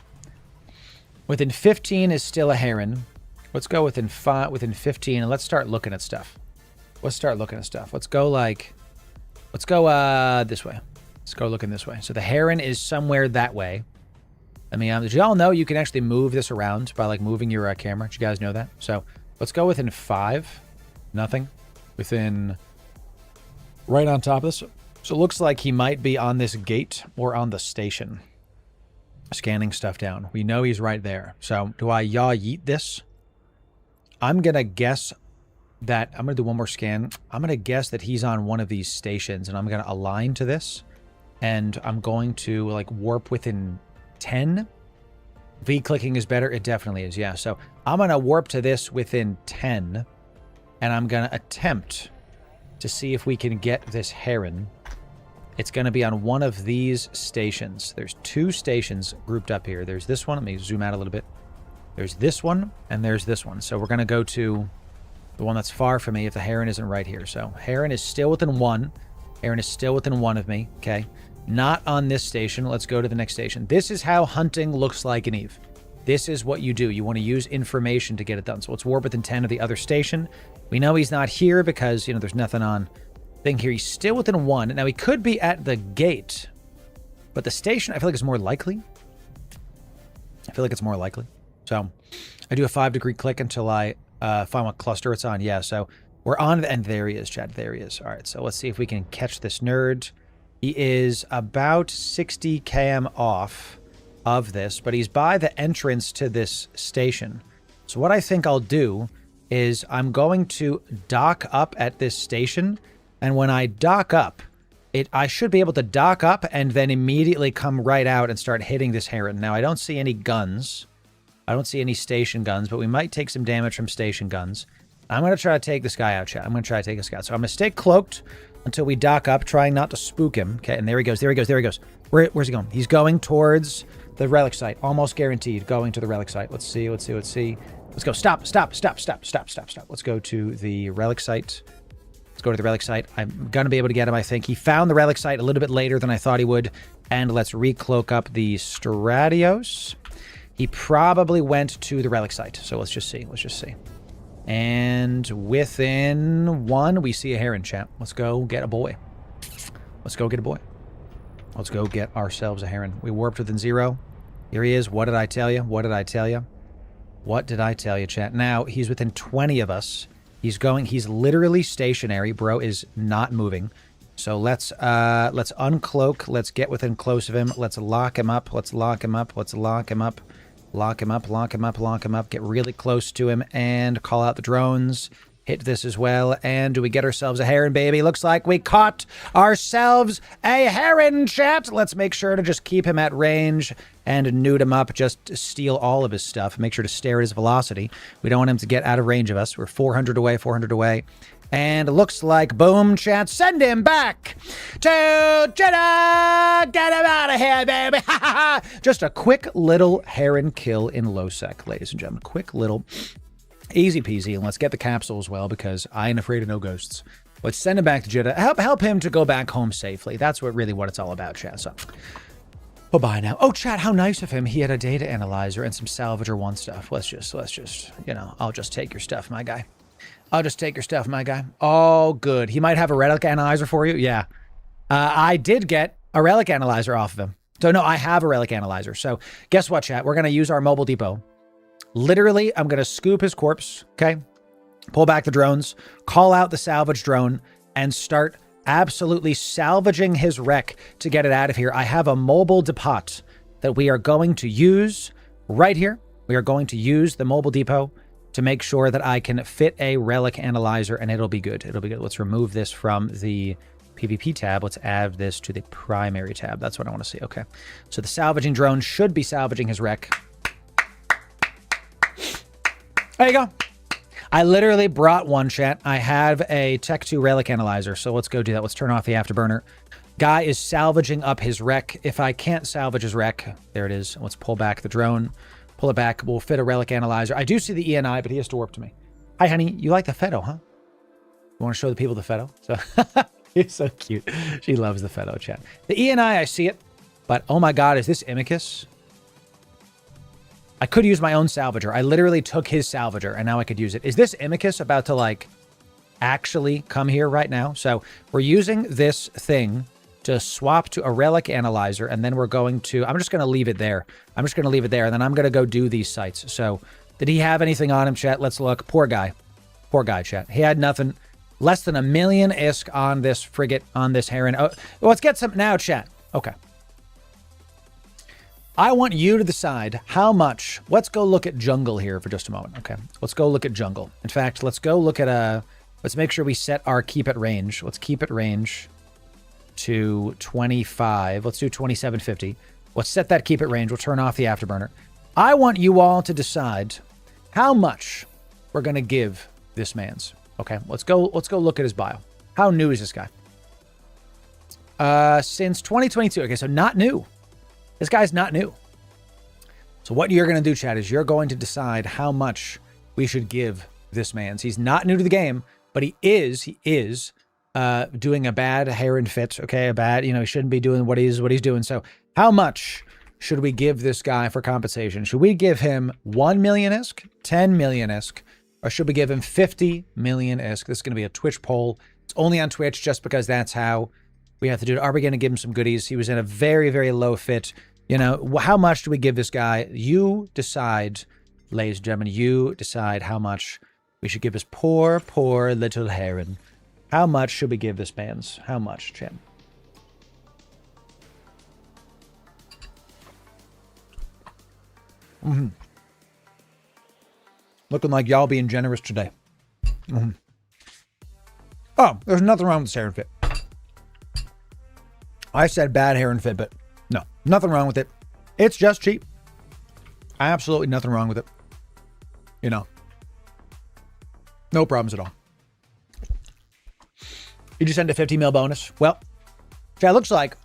Within 15 is still a heron. Let's go within 15, and let's start looking at stuff. Let's go like Let's go this way. Let's go looking this way. So the heron is somewhere that way. I mean, did y'all know you can actually move this around by like moving your camera? Did you guys know that? So let's go within 5. Nothing. Within right on top of this. So it looks like he might be on this gate or on the station. Scanning stuff down. We know he's right there. So do I yaw yeet this? I'm going to guess that I'm going to do one more scan. I'm going to guess that he's on one of these stations and I'm going to align to this. And I'm going to like warp within 10. V clicking is better. It definitely is. Yeah. So I'm going to warp to this within 10 and I'm going to attempt to see if we can get this heron. It's going to be on one of these stations. There's 2 stations grouped up here. There's this one. Let me zoom out a little bit. There's this one and there's this one. So we're going to go to the one that's far from me if the heron isn't right here. So heron is still within 1. Heron is still within 1 of me. Okay. Not on this station. Let's go to the next station. This is how hunting looks like in Eve. This is what you do. You want to use information to get it done. So let's warp within 10 of the other station. We know he's not here because, you know, there's nothing on thing here. He's still within 1. Now, he could be at the gate, but the station, I feel like it's more likely. I feel like it's more likely. So I do a 5-degree click until I find what cluster it's on. Yeah, so we're on the end. There he is, Chad. There he is. All right, so let's see if we can catch this nerd. He is about 60 km off of this, but he's by the entrance to this station. So what I think I'll do is I'm going to dock up at this station, and when I dock up, I should be able to dock up and then immediately come right out and start hitting this heron. Now, I don't see any guns. I don't see any station guns, but we might take some damage from station guns. I'm going to try to take this guy out, chat. I'm going to try to take this guy out. So I'm going to stay cloaked until we dock up, trying not to spook him. Okay, and there he goes, there he goes, there he goes. Where's he going? He's going towards the relic site. Almost guaranteed going to the relic site. Let's see, let's see, let's see. Let's go. Stop, stop, stop, stop, stop, stop, stop. Let's go to the relic site. Let's go to the relic site. I'm going to be able to get him, I think. He found the relic site a little bit later than I thought he would. And let's recloak up the Stratios. He probably went to the relic site. So let's just see. Let's just see. And within 1, we see a heron, chat. Let's go get a boy. Let's go get a boy. Let's go get ourselves a heron. We warped within 0. Here he is. What did I tell you? What did I tell you? What did I tell you, chat? Now, he's within 20 of us. He's literally stationary. Bro is not moving. So let's uncloak. Let's get within close of him. Let's lock him up. Let's lock him up. Let's lock him up. Lock him up, lock him up, lock him up. Get really close to him and call out the drones. Hit this as well. And do we get ourselves a heron, baby? Looks like we caught ourselves a heron, chat. Let's make sure to just keep him at range and nude him up. Just steal all of his stuff. Make sure to stare at his velocity. We don't want him to get out of range of us. We're 400 away, 400 away. And it looks like, boom, chat, send him back to Jeddah. Get him out of here, baby. Just a quick little heron kill in low sec, ladies and gentlemen. Quick little easy peasy. And let's get the capsule as well, because I ain't afraid of no ghosts. Let's send him back to Jeddah. Help him to go back home safely. That's what it's all about, chat. So, bye-bye now. Oh, chat, how nice of him. He had a data analyzer and some Salvager 1 stuff. Let's just, you know, I'll just take your stuff, my guy. I'll just take your stuff, my guy. Oh, good. He might have a relic analyzer for you. Yeah. I did get a relic analyzer off of him. So, no, I have a relic analyzer. So, guess what, chat? We're going to use our mobile depot. Literally, I'm going to scoop his corpse, okay? Pull back the drones, call out the salvage drone, and start absolutely salvaging his wreck to get it out of here. I have a mobile depot that we are going to use right here. We are going to use the mobile depot to make sure that I can fit a relic analyzer, and it'll be good. It'll be good. Let's remove this from the PvP tab. Let's add this to the primary tab. That's what I want to see. Okay. So the salvaging drone should be salvaging his wreck. There you go. I literally brought one, chat. I have a Tech 2 relic analyzer, so let's go do that. Let's turn off the afterburner. Guy is salvaging up his wreck. If I can't salvage his wreck, there it is. Let's pull back the drone. Pull it back. We'll fit a relic analyzer. I do see the ENI, but he has to warp to me. Hi, honey. You like the Fedo, huh? You want to show the people the Fedo? So he's so cute. She loves the Fedo, chat. The ENI, I see it, but oh my God, is this Imicus? I could use my own salvager. I literally took his salvager, and now I could use it. Is this Imicus about to, like, actually come here right now. So we're using this thing to swap to a relic analyzer, and then we're going to, I'm just going to leave it there. I'm just going to leave it there, and then I'm going to go do these sites. So did he have anything on him, chat? Let's look. Poor guy. Poor guy, chat. He had nothing. Less than 1 million ISK on this frigate, on this heron. Oh, let's get some now, chat. Okay. I want you to decide how much. Let's go look at jungle here for just a moment. Okay. Let's go look at jungle. In fact, let's go look at let's make sure we set our keep it range. Let's keep it range to 25. Let's do 2750. Let's set that keep it range. We'll turn off the afterburner. I want you all to decide how much we're going to give this man's. Okay, let's go look at his bio. How new is this guy? Since 2022. Okay, so not new. This guy's not new. So what you're going to do, chat, is you're going to decide how much we should give this man's. He's not new to the game, but he is doing a bad heron fit. Okay, a bad, he shouldn't be doing what he's doing. So how much should we give this guy for compensation? Should we give him 1 million ISK, 10 million ISK, or should we give him 50 million ISK? This is going to be a Twitch poll. It's only on Twitch just because that's how we have to do it. Are we going to give him some goodies? He was in a very, very low fit. How much do we give this guy? You decide, ladies and gentlemen. You decide how much we should give this poor, poor little heron. How much should we give this man's? How much, Jim? Mm-hmm. Looking like y'all being generous today. Mm-hmm. Oh, there's nothing wrong with this heron fit. I said bad heron fit, but no, nothing wrong with it. It's just cheap. Absolutely nothing wrong with it. No problems at all. You just send a 50 mil bonus. Well, it looks like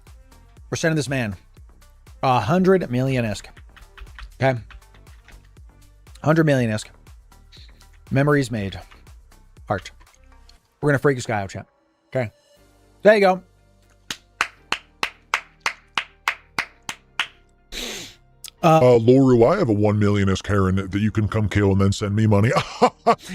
we're sending this man 100 million ISK. Okay. 100 million ISK. Memories made. Heart. We're going to freak this guy out, chat. Okay. There you go. Loru, I have a 1 million ISK heron that you can come kill and then send me money.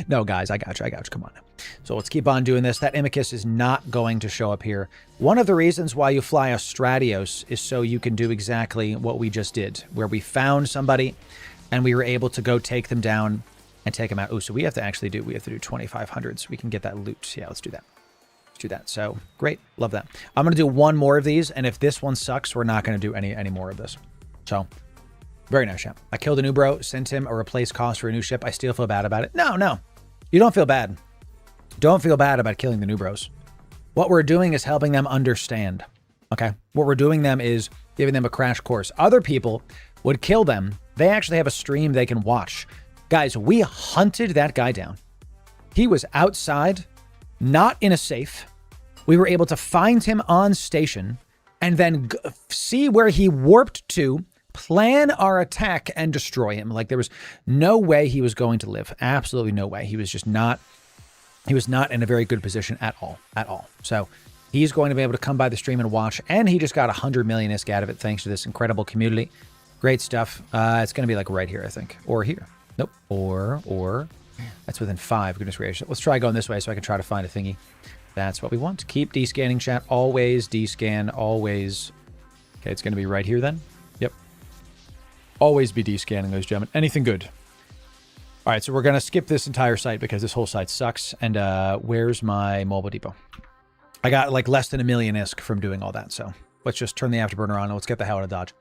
No, guys, I got you. Come on now. So let's keep on doing this. That Imicus is not going to show up here. One of the reasons why you fly a Stratios is so you can do exactly what we just did, where we found somebody and we were able to go take them down and take them out. Oh, so we have to do 2,500 so we can get that loot. Yeah, let's do that. Let's do that. So great. Love that. I'm going to do one more of these. And if this one sucks, we're not going to do any more of this. So very nice, champ. I killed a new bro, sent him a replace cost for a new ship. I still feel bad about it. No. You don't feel bad. Don't feel bad about killing the new bros. What we're doing is helping them understand. Okay? What we're doing them is giving them a crash course. Other people would kill them. They actually have a stream they can watch. Guys, we hunted that guy down. He was outside, not in a safe. We were able to find him on station and then see where he warped to, plan our attack, and destroy him. Like, there was no way he was going to live. Absolutely no way. He was just not, he was not in a very good position at all. So he's going to be able to come by the stream and watch, and he just got 100 million ISK out of it thanks to this incredible community. Great stuff. It's going to be like right here, I think. Or here. Nope. Or. That's within 5. Goodness gracious. Let's try going this way so I can try to find a thingy. That's what we want. Keep descanning, chat. Always descan. Always. Okay, it's going to be right here then. Yep. Always be descanning, ladies and gentlemen. Anything good. All right, so we're going to skip this entire site because this whole site sucks. And where's my mobile depot? I got like less than 1 million ISK from doing all that. So let's just turn the afterburner on and let's get the hell out of Dodge.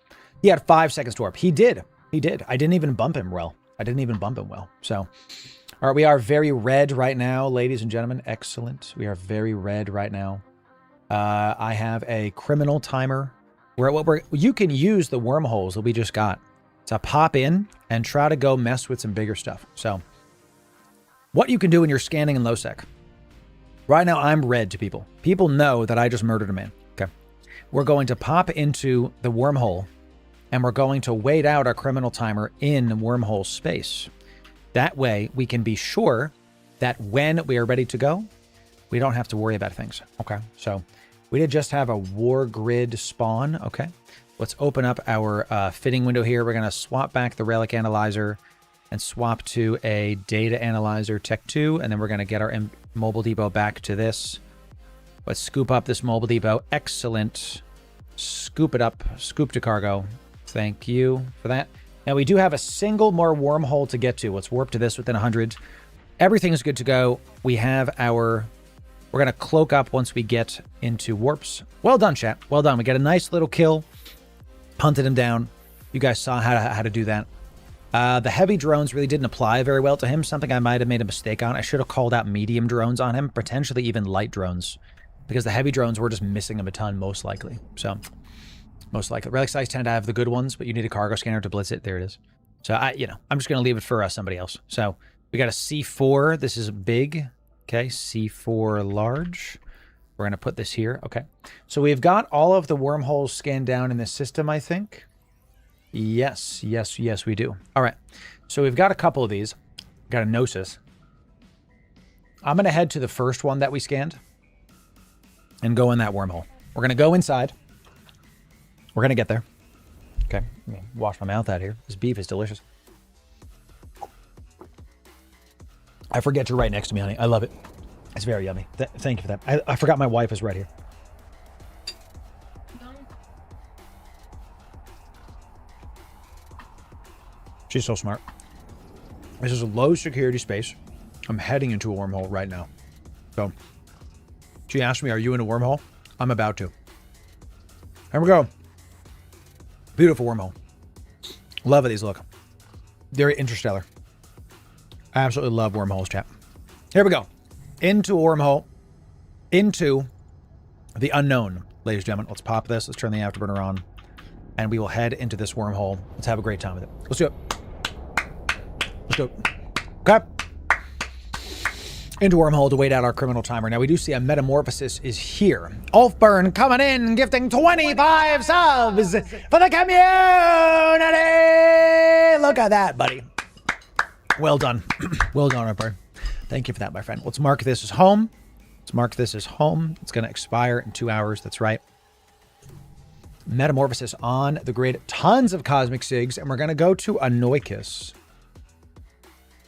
He had 5 seconds to warp. He did. I didn't even bump him well. So, all right, we are very red right now, ladies and gentlemen. Excellent. We are very red right now. I have a criminal timer where you can use the wormholes that we just got to pop in and try to go mess with some bigger stuff. So what you can do when you're scanning in low sec. Right now, I'm red to people. People know that I just murdered a man. Okay. We're going to pop into the wormhole and we're going to wait out our criminal timer in wormhole space. That way, we can be sure that when we are ready to go, we don't have to worry about things. Okay, so we did just have a war grid spawn. Okay, let's open up our fitting window here. We're going to swap back the relic analyzer and swap to a data analyzer tech 2, and then we're going to get our Mobile depot back to this. Let's scoop up this mobile depot. Excellent. Scoop it up. Scoop to cargo. Thank you for that. Now, we do have a single more wormhole to get to. Let's warp to this within 100. Everything's good to go. We have our... We're going to cloak up once we get into warps. Well done, chat. Well done. We got a nice little kill. Hunted him down. You guys saw how to do that. The heavy drones really didn't apply very well to him. Something I might have made a mistake on. I should have called out medium drones on him. Potentially even light drones. Because the heavy drones were just missing him a ton, most likely. So, most likely. Relic size tend to have the good ones, but you need a cargo scanner to blitz it. There it is. So, I'm just going to leave it for somebody else. So, we got a C4. This is big. Okay, C4 large. We're going to put this here. Okay. So, we've got all of the wormholes scanned down in this system, I think. Yes, we do. All right. So, we've got a couple of these. Got a Gnosis. I'm going to head to the first one that we scanned. And go in that wormhole. We're going to go inside. We're going to get there. Okay. Let me wash my mouth out here. This beef is delicious. I forget you're right next to me, honey. I love it. It's very yummy. Thank you for that. I forgot my wife is right here. She's so smart. This is a low security space. I'm heading into a wormhole right now. So... She asked me, are you in a wormhole? I'm about to. Here we go. Beautiful wormhole. Love how these look. Very interstellar. I absolutely love wormholes, chat. Here we go. Into a wormhole. Into the unknown, ladies and gentlemen. Let's pop this. Let's turn the afterburner on. And we will head into this wormhole. Let's have a great time with it. Let's do it. Let's do it. Okay. Into wormhole to wait out our criminal timer. Now, we do see a metamorphosis is here. Ulfburn coming in, gifting 25 subs for the community. Look at that, buddy. Well done. Well done, Ulfburn. Thank you for that, my friend. Let's mark this as home. Let's mark this as home. It's going to expire in 2 hours. That's right. Metamorphosis on the grid. Tons of cosmic sigs, and we're going to go to Anoikis.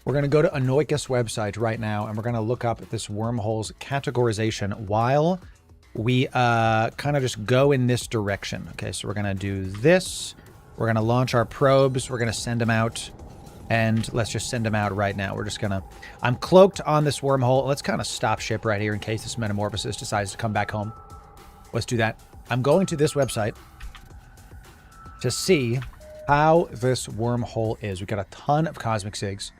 We're going to go to Anoikis website right now, and we're going to look up this wormhole's categorization while we kind of just go in this direction. Okay, so we're going to do this. We're going to launch our probes. We're going to send them out, and let's just send them out right now. We're just going to... I'm cloaked on this wormhole. Let's kind of stop ship right here in case this metamorphosis decides to come back home. Let's do that. I'm going to this website to see how this wormhole is. We've got a ton of cosmic sigs.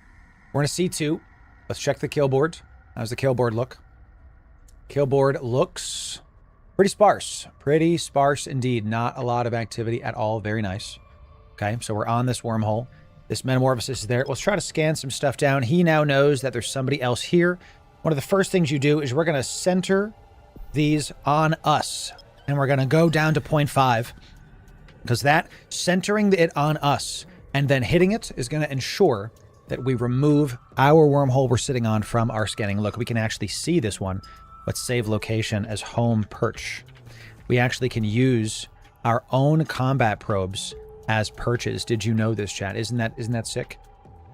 We're in a C2. Let's check the kill board. How's the kill board look? Kill board looks pretty sparse. Pretty sparse indeed. Not a lot of activity at all. Very nice. Okay, so we're on this wormhole. This metamorphosis is there. Let's try to scan some stuff down. He now knows that there's somebody else here. One of the first things you do is we're going to center these on us. And we're going to go down to 0.5. Because that centering it on us and then hitting it is going to ensure that we remove our wormhole we're sitting on from our scanning. Look, we can actually see this one. Let's save location as home perch. We actually can use our own combat probes as perches. Did you know this, chat? Isn't that sick?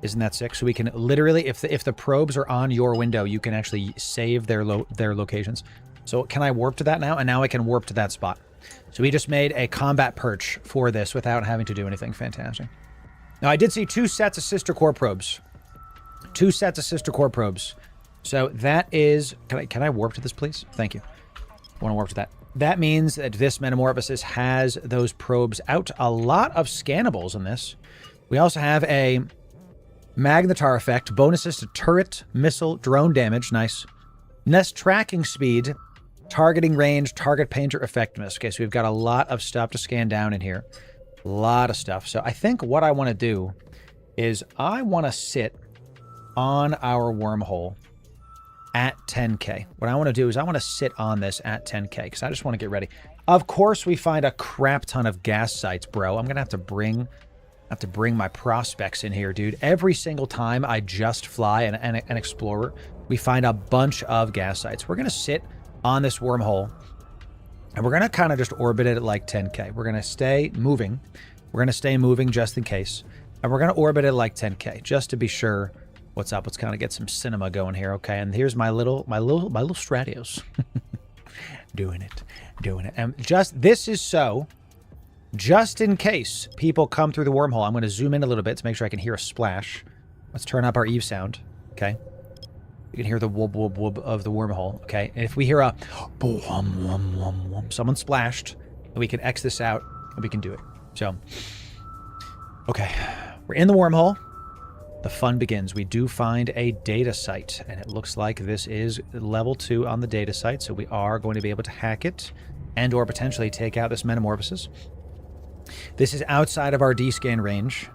Isn't that sick? So we can literally, if the probes are on your window, you can actually save their locations. So can I warp to that now? And now I can warp to that spot. So we just made a combat perch for this without having to do anything. Fantastic. Now, I did see 2 sets of sister core probes. 2 sets of sister core probes. So that is... Can I warp to this, please? Thank you. I want to warp to that. That means that this metamorphosis has those probes out. A lot of scannables in this. We also have a magnetar effect. Bonuses to turret, missile, drone damage. Nice. Nest tracking speed. Targeting range, target painter effectiveness. Okay, so we've got a lot of stuff to scan down in here. A lot of stuff. So I think what I want to do is I want to sit on our wormhole at 10K. What I want to do is I want to sit on this at 10K because I just want to get ready. Of course, we find a crap ton of gas sites, bro. I'm going to have to bring my prospects in here, dude. Every single time I just fly an explorer, we find a bunch of gas sites. We're going to sit on this wormhole. And we're going to kind of just orbit it at like 10K. We're going to stay moving. We're going to stay moving just in case. And we're going to orbit it at like 10K just to be sure What's up? Let's kind of get some cinema going here, okay? And here's my little Stratios. Doing it. And this is so, just in case people come through the wormhole, I'm going to zoom in a little bit to make sure I can hear a splash. Let's turn up our Eve sound, okay? You can hear the whoop, whoop, whoop of the wormhole, okay? And if we hear a someone splashed, we can X this out, and we can do it. So, okay. We're in the wormhole. The fun begins. We do find a data site, and it looks like this is level 2 on the data site, so we are going to be able to hack it and or potentially take out this metamorphosis. This is outside of our D-scan range,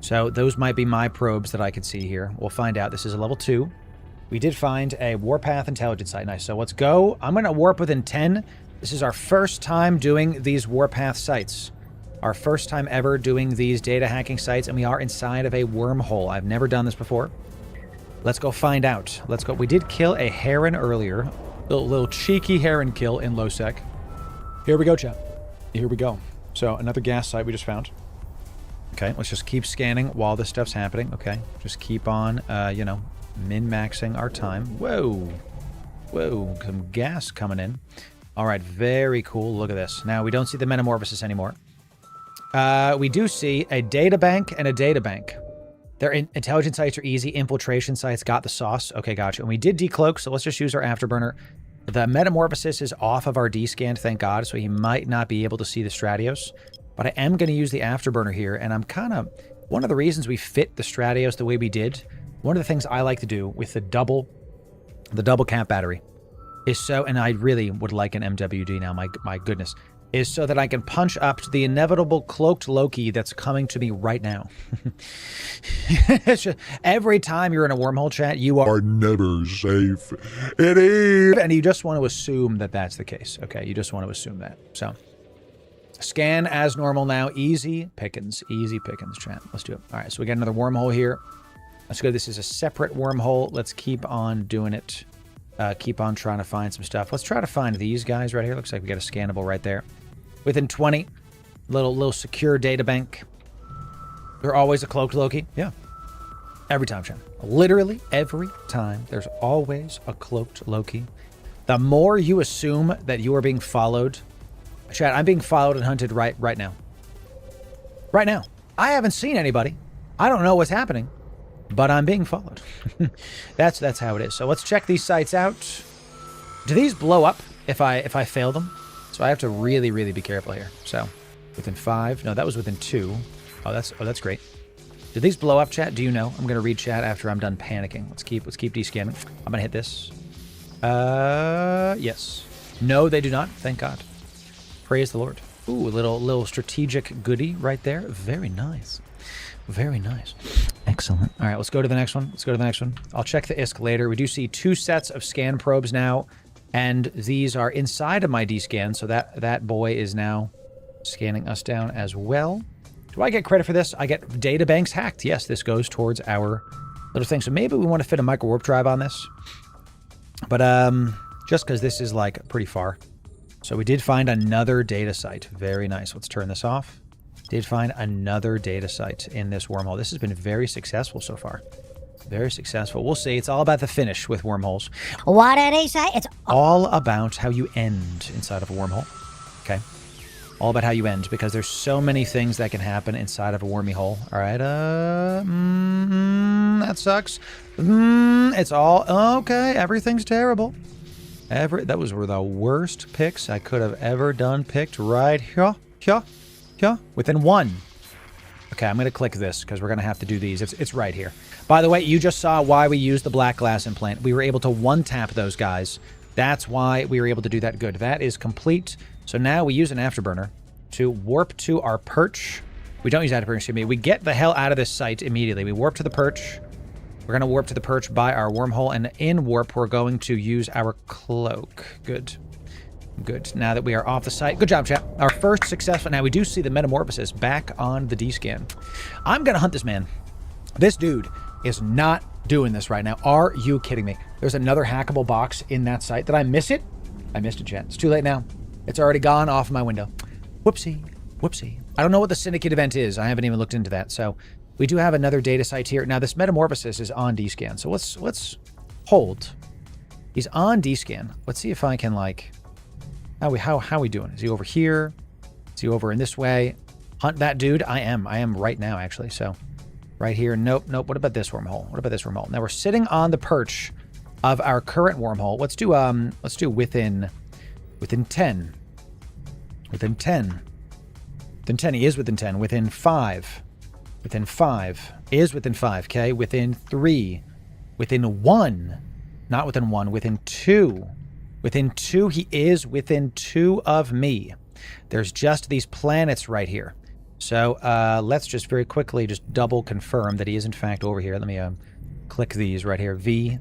so those might be my probes that I can see here. We'll find out. This is a level 2. We did find a Warpath intelligence site. Nice. So let's go. I'm going to warp within 10. This is our first time doing these Warpath sites. Our first time ever doing these data hacking sites, and we are inside of a wormhole. I've never done this before. Let's go find out. Let's go. We did kill a heron earlier. Little cheeky heron kill in low sec. Here we go, chat. Here we go. So another gas site we just found. Okay, let's just keep scanning while this stuff's happening. Okay, just keep on, you know, min-maxing our time. Whoa. Some gas coming in. All right, very cool. Look at this. Now, we don't see the metamorphosis anymore. We do see a data bank and a data bank. Their intelligence sites are easy. Infiltration sites got the sauce. Okay, gotcha. And we did decloak, so let's just use our afterburner. The metamorphosis is off of our D-scan, thank God, so he might not be able to see the Stratios. But I am going to use the afterburner here, and I'm kind of... One of the reasons we fit the Stratios the way we did, one of the things I like to do with the double cap battery is so... And I really would like an MWD now, my goodness. Is so that I can punch up to the inevitable cloaked Loki that's coming to me right now. Every time you're in a wormhole chat, you are never safe. It is. And you just want to assume that that's the case. Okay, you just want to assume that. So, scan as normal now. Easy pickings, chat. Let's do it. All right, so we got another wormhole here. Let's go. This is a separate wormhole. Let's keep on doing it. Keep on trying to find some stuff. Let's try to find these guys right here. Looks like we got a scannable right there. Within 20. Little secure data bank. They're always a cloaked Loki. Yeah. Every time, chat. Literally every time. There's always a cloaked Loki. The more you assume that you are being followed. Chat, I'm being followed and hunted right now. Right now. I haven't seen anybody. I don't know what's happening. But I'm being followed. That's how it is. So let's check these sites out. Do these blow up if I fail them? So I have to really be careful here. So within 5. No, that was within 2. Oh, that's great. Do these blow up, chat? Do you know? I'm gonna read chat after I'm done panicking. Let's keep descanning. I'm gonna hit this. Yes. No, they do not. Thank God. Praise the Lord. Ooh, a little strategic goodie right there. Very nice. Very nice. Excellent. All right, let's go to the next one. I'll check the ISK later. We do see 2 sets of scan probes now, and these are inside of my D-scan, so that boy is now scanning us down as well. Do I get credit for this? I get data banks hacked. Yes, this goes towards our little thing. So maybe we want to fit a micro warp drive on this. But just because this is like pretty far. So we did find another data site. Very nice. Let's turn this off. Did find another data site in this wormhole. This has been very successful so far. Very successful. We'll see. It's all about the finish with wormholes. What did he say? It's all about how you end inside of a wormhole. Okay. All about how you end, because there's so many things that can happen inside of a wormy hole. All right. That sucks. It's all okay. Everything's terrible. That were the worst picks I could have ever done. Picked right here. Within 1. Okay, I'm going to click this because we're going to have to do these. It's right here. By the way, you just saw why we used the black glass implant. We were able to one-tap those guys. That's why we were able to do that good. That is complete. So now we use an afterburner to warp to our perch. We don't use afterburner, excuse me. We get the hell out of this site immediately. We warp to the perch. We're going to warp to the perch by our wormhole. And in warp, we're going to use our cloak. Good. Now that we are off the site. Good job, chat. Our first successful. Now we do see the metamorphosis back on the D-scan. I'm going to hunt this man. This dude is not doing this right now. Are you kidding me? There's another hackable box in that site. Did I miss it? I missed it, chat. It's too late now. It's already gone off my window. Whoopsie. I don't know what the syndicate event is. I haven't even looked into that. So We do have another data site here. Now, this metamorphosis is on D-scan. So let's hold. He's on D-scan. Let's see if I can, like... How we doing? Is he over here? Is he over in this way? Hunt that dude? I am right now, actually. So, right here. Nope. What about this wormhole? What about this wormhole? Now, we're sitting on the perch of our current wormhole. Let's do within 10. Within 10. Within 10. He is within 10. Within 5. Within 5. Is within 5. Okay. Within 3. Within 1. Not within 1. Within 2. Within 2. He is within 2 of me. There's just these planets right here. So let's just very quickly just double confirm that he is in fact over here. Let me click these right here. V.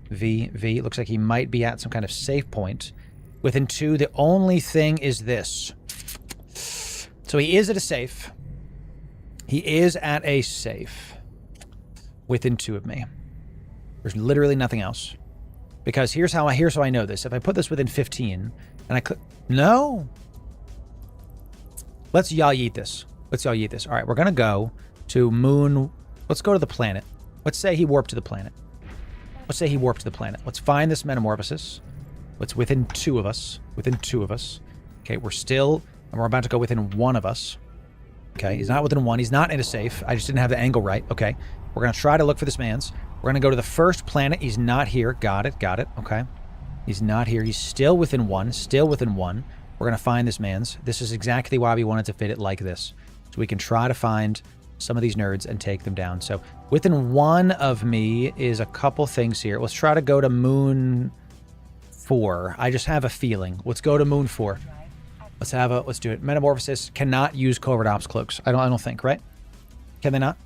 Looks like he might be at some kind of safe point. Within 2, the only thing is this. So he is at a safe. He is at a safe. Within 2 of me. There's literally nothing else. Because here's how I know this. If I put this within 15, and I click... No! Let's y'all yeet this. All right, we're going to go to moon... Let's go to the planet. Let's say he warped to the planet. Let's find this metamorphosis. What's within 2 of us? Okay, we're about to go within 1 of us. Okay, he's not within 1. He's not in a safe. I just didn't have the angle right. Okay, we're going to try to look for this man's. We're going to go to the first planet. He's not here. Got it. Okay. He's not here. He's still within 1. We're going to find this man's. This is exactly why we wanted to fit it like this. So we can try to find some of these nerds and take them down. So within 1 of me is a couple things here. Let's try to go to moon 4. I just have a feeling. Let's go to moon 4. Let's do it. Metamorphosis cannot use covert ops cloaks. I don't think, right? Can they not?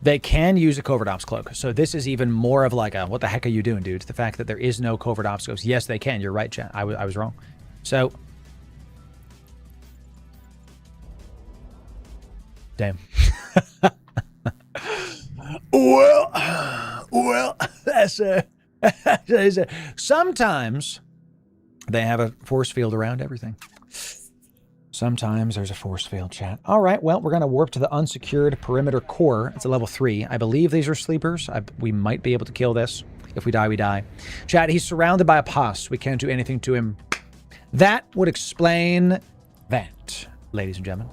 They can use a covert ops cloak. So this is even more of like a, what the heck are you doing, dude? The fact that there is no covert ops cloaks. Yes, they can. You're right, chat. I was wrong. So, damn. well, that's sometimes they have a force field around everything. Sometimes there's a force field, chat. All right, well, we're going to warp to the unsecured perimeter core. It's a level 3. I believe these are sleepers. We might be able to kill this. If we die, we die. Chat, he's surrounded by a pos. We can't do anything to him. That would explain that, ladies and gentlemen.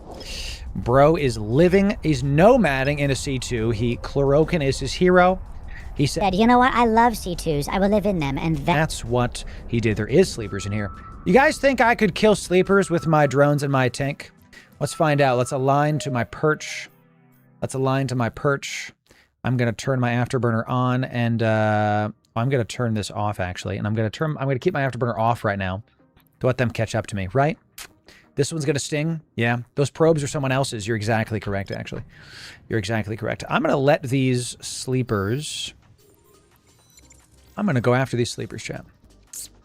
Bro is living, he's nomading in a C2. Chlorokin is his hero. He said, you know what? I love C2s. I will live in them. And that's what he did. There is sleepers in here. You guys think I could kill sleepers with my drones and my tank? Let's find out. Let's align to my perch. I'm going to turn my afterburner on, and I'm going to turn this off, actually. And I'm going to keep my afterburner off right now to let them catch up to me, right? This one's going to sting. Yeah, those probes are someone else's. You're exactly correct, actually. You're exactly correct. I'm going to let these sleepers... I'm going to go after these sleepers, chat.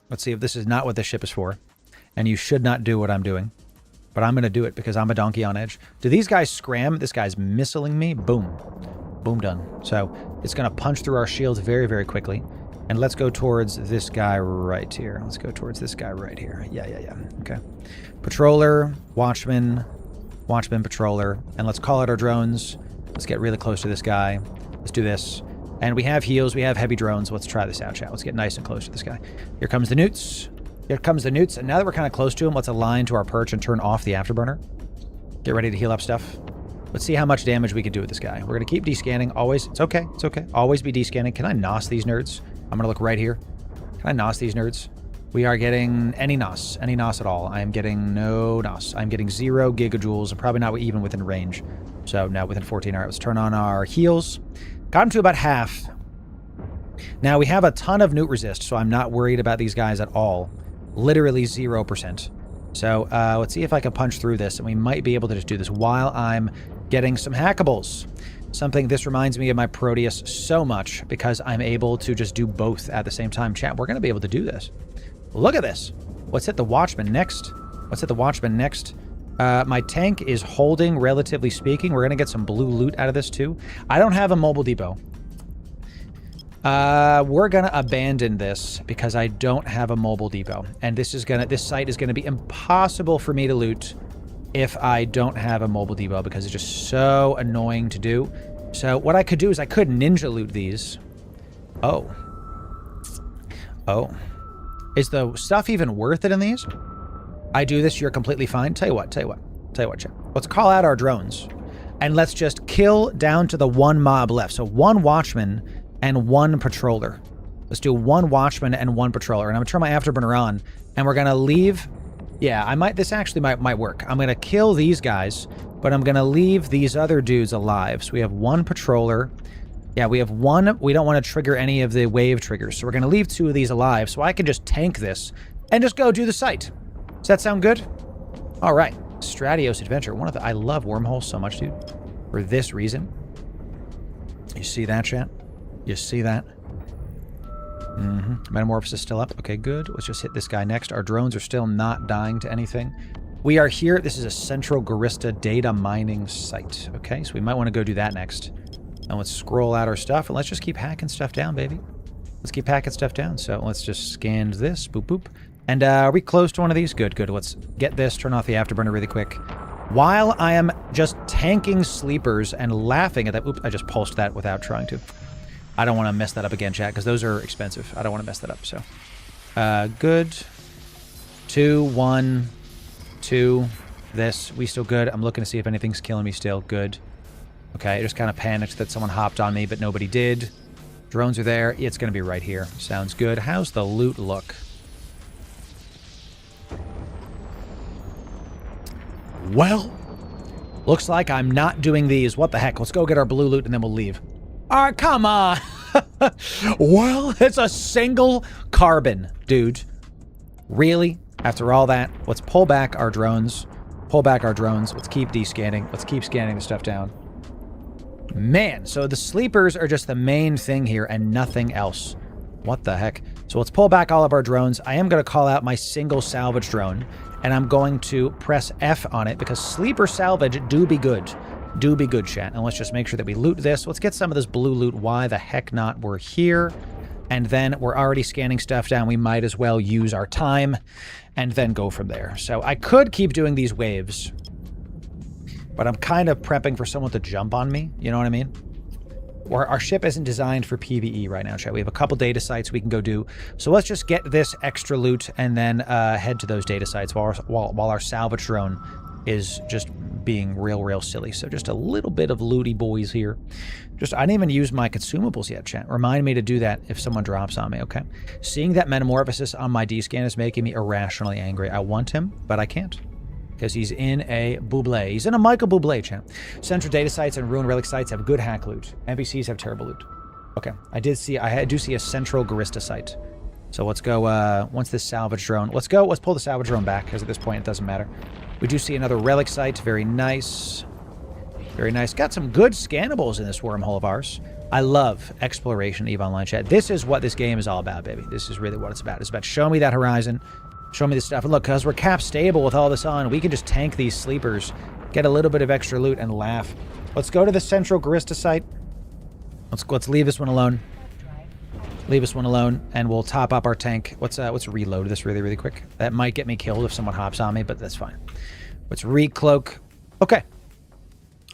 Let's see if this is not what this ship is for. And you should not do what I'm doing. But I'm going to do it because I'm a donkey on edge. Do these guys scram? This guy's missiling me. Boom. Boom, done. So it's going to punch through our shields very, very quickly. And let's go towards this guy right here. Yeah. Okay. Patroller, watchman, patroller. And let's call out our drones. Let's get really close to this guy. Let's do this. And we have heals, we have heavy drones. Let's try this out, chat. Let's get nice and close to this guy. Here comes the newts. And now that we're kind of close to him, let's align to our perch and turn off the afterburner. Get ready to heal up stuff. Let's see how much damage we can do with this guy. We're going to keep descanning. Always. It's okay. Always be descanning. Can I NOS these nerds? I'm going to look right here. Can I NOS these nerds? We are getting any NOS at all. I am getting no NOS. I'm getting 0 gigajoules. I'm probably not even within range. So now within 14. All right, let's turn on our heals. Got him to about half. Now, we have a ton of newt resist, so I'm not worried about these guys at all. Literally 0%. So, let's see if I can punch through this, and we might be able to just do this while I'm getting some hackables. This reminds me of my Proteus so much, because I'm able to just do both at the same time. Chat, we're going to be able to do this. Look at this. Let's hit the Watchman next. My tank is holding, relatively speaking. We're going to get some blue loot out of this, too. I don't have a mobile depot. We're going to abandon this because I don't have a mobile depot. And this site is going to be impossible for me to loot if I don't have a mobile depot because it's just so annoying to do. So what I could do is I could ninja loot these. Oh. Oh. Is the stuff even worth it in these? I do this, you're completely fine. Tell you what, chat. Let's call out our drones. And let's just kill down to the one mob left. So one watchman and one patroller. Let's do one watchman and one patroller. And I'm gonna turn my afterburner on. And we're gonna leave... Yeah, this actually might work. I'm gonna kill these guys, but I'm gonna leave these other dudes alive. So we have one patroller. Yeah, we have one. We don't want to trigger any of the wave triggers. So we're gonna leave 2 of these alive so I can just tank this and just go do the site. Does that sound good? All right. Stratios Adventure. I love wormholes so much, dude. For this reason. You see that, chat? You see that? Metamorphosis still up. Okay, good. Let's just hit this guy next. Our drones are still not dying to anything. We are here. This is a central Garista data mining site. Okay, so we might want to go do that next. And let's scroll out our stuff and let's just keep hacking stuff down, baby. Let's keep hacking stuff down. So let's just scan this. Boop, boop. And are we close to one of these? Good, good. Let's get this. Turn off the afterburner really quick. While I am just tanking sleepers and laughing at that. Oops, I just pulsed that without trying to. I don't want to mess that up again, chat, because those are expensive. I don't want to mess that up, so. Good. 2, 1, 2. This. We still good. I'm looking to see if anything's killing me still. Good. Okay, I just kind of panicked that someone hopped on me, but nobody did. Drones are there. It's going to be right here. Sounds good. How's the loot look? Well, looks like I'm not doing these. What the heck? Let's go get our blue loot and then we'll leave. All right, come on. Well, it's a single carbon, dude. Really? After all that, let's pull back our drones. Pull back our drones. Let's keep descanning. Let's keep scanning the stuff down. Man, so the sleepers are just the main thing here and nothing else. What the heck? So let's pull back all of our drones. I am going to call out my single salvage drone. And I'm going to press F on it because sleeper salvage do be good. Do be good, chat. And let's just make sure that we loot this. Let's get some of this blue loot. Why the heck not? We're here. And then we're already scanning stuff down. We might as well use our time and then go from there. So I could keep doing these waves. But I'm kind of prepping for someone to jump on me. You know what I mean? Our ship isn't designed for PvE right now, chat. We have a couple data sites we can go do. So let's just get this extra loot and then head to those data sites while our salvage drone is just being real silly. So just a little bit of looty boys here. I didn't even use my consumables yet, chat. Remind me to do that if someone drops on me, okay? Seeing that metamorphosis on my D-scan is making me irrationally angry. I want him, but I can't. Because he's in a Bublé. He's in a Michael Bublé, chat. Central data sites and ruin relic sites have good hack loot. NPCs have terrible loot. Okay, I do see a central Garista site. So let's go, once this salvage drone... Let's pull the salvage drone back, because at this point it doesn't matter. We do see another relic site. Very nice. Very nice. Got some good scannables in this wormhole of ours. I love exploration, EVE Online, chat. This is what this game is all about, baby. This is really what it's about. It's about showing me that horizon. Show me this stuff. And look, because we're cap stable with all this on, we can just tank these sleepers, get a little bit of extra loot, and laugh. Let's go to the central Garista site. Let's leave this one alone. Leave this one alone, and we'll top up our tank. Let's reload this really quick. That might get me killed if someone hops on me, but that's fine. Let's recloak. Okay.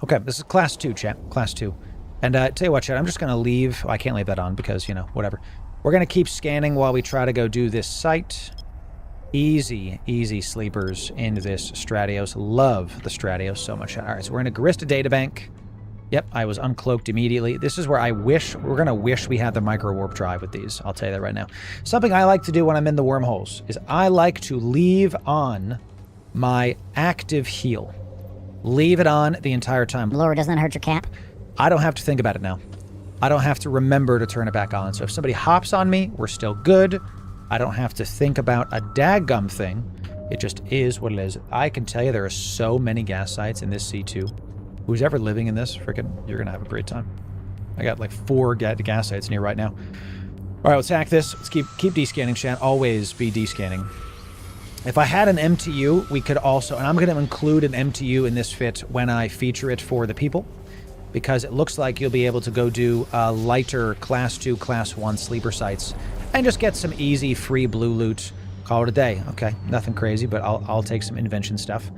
Okay, this is class 2, chat. Class 2. And tell you what, chat, I'm just going to leave. Oh, I can't leave that on because, you know, whatever. We're going to keep scanning while we try to go do this site. Easy sleepers in this Stratios. Love the Stratios so much. All right, so we're in a Garista databank. Yep, I was uncloaked immediately. This is where we're going to wish we had the micro warp drive with these. I'll tell you that right now. Something I like to do when I'm in the wormholes is I like to leave on my active heal. Leave it on the entire time. Loru, doesn't that hurt your cap? I don't have to think about it now. I don't have to remember to turn it back on. So if somebody hops on me, we're still good. I don't have to think about a daggum thing. It just is what it is. I can tell you there are so many gas sites in this C2. Who's ever living in this, freaking, you're going to have a great time. I got like 4 gas sites near right now. All right, let's hack this. Let's keep descanning, chat. Always be descanning. If I had an MTU, we could also, and I'm going to include an MTU in this fit when I feature it for the people, because it looks like you'll be able to go do lighter Class 2, Class 1 sleeper sites and just get some easy free blue loot. Call it a day. Okay, nothing crazy, but I'll take some invention stuff.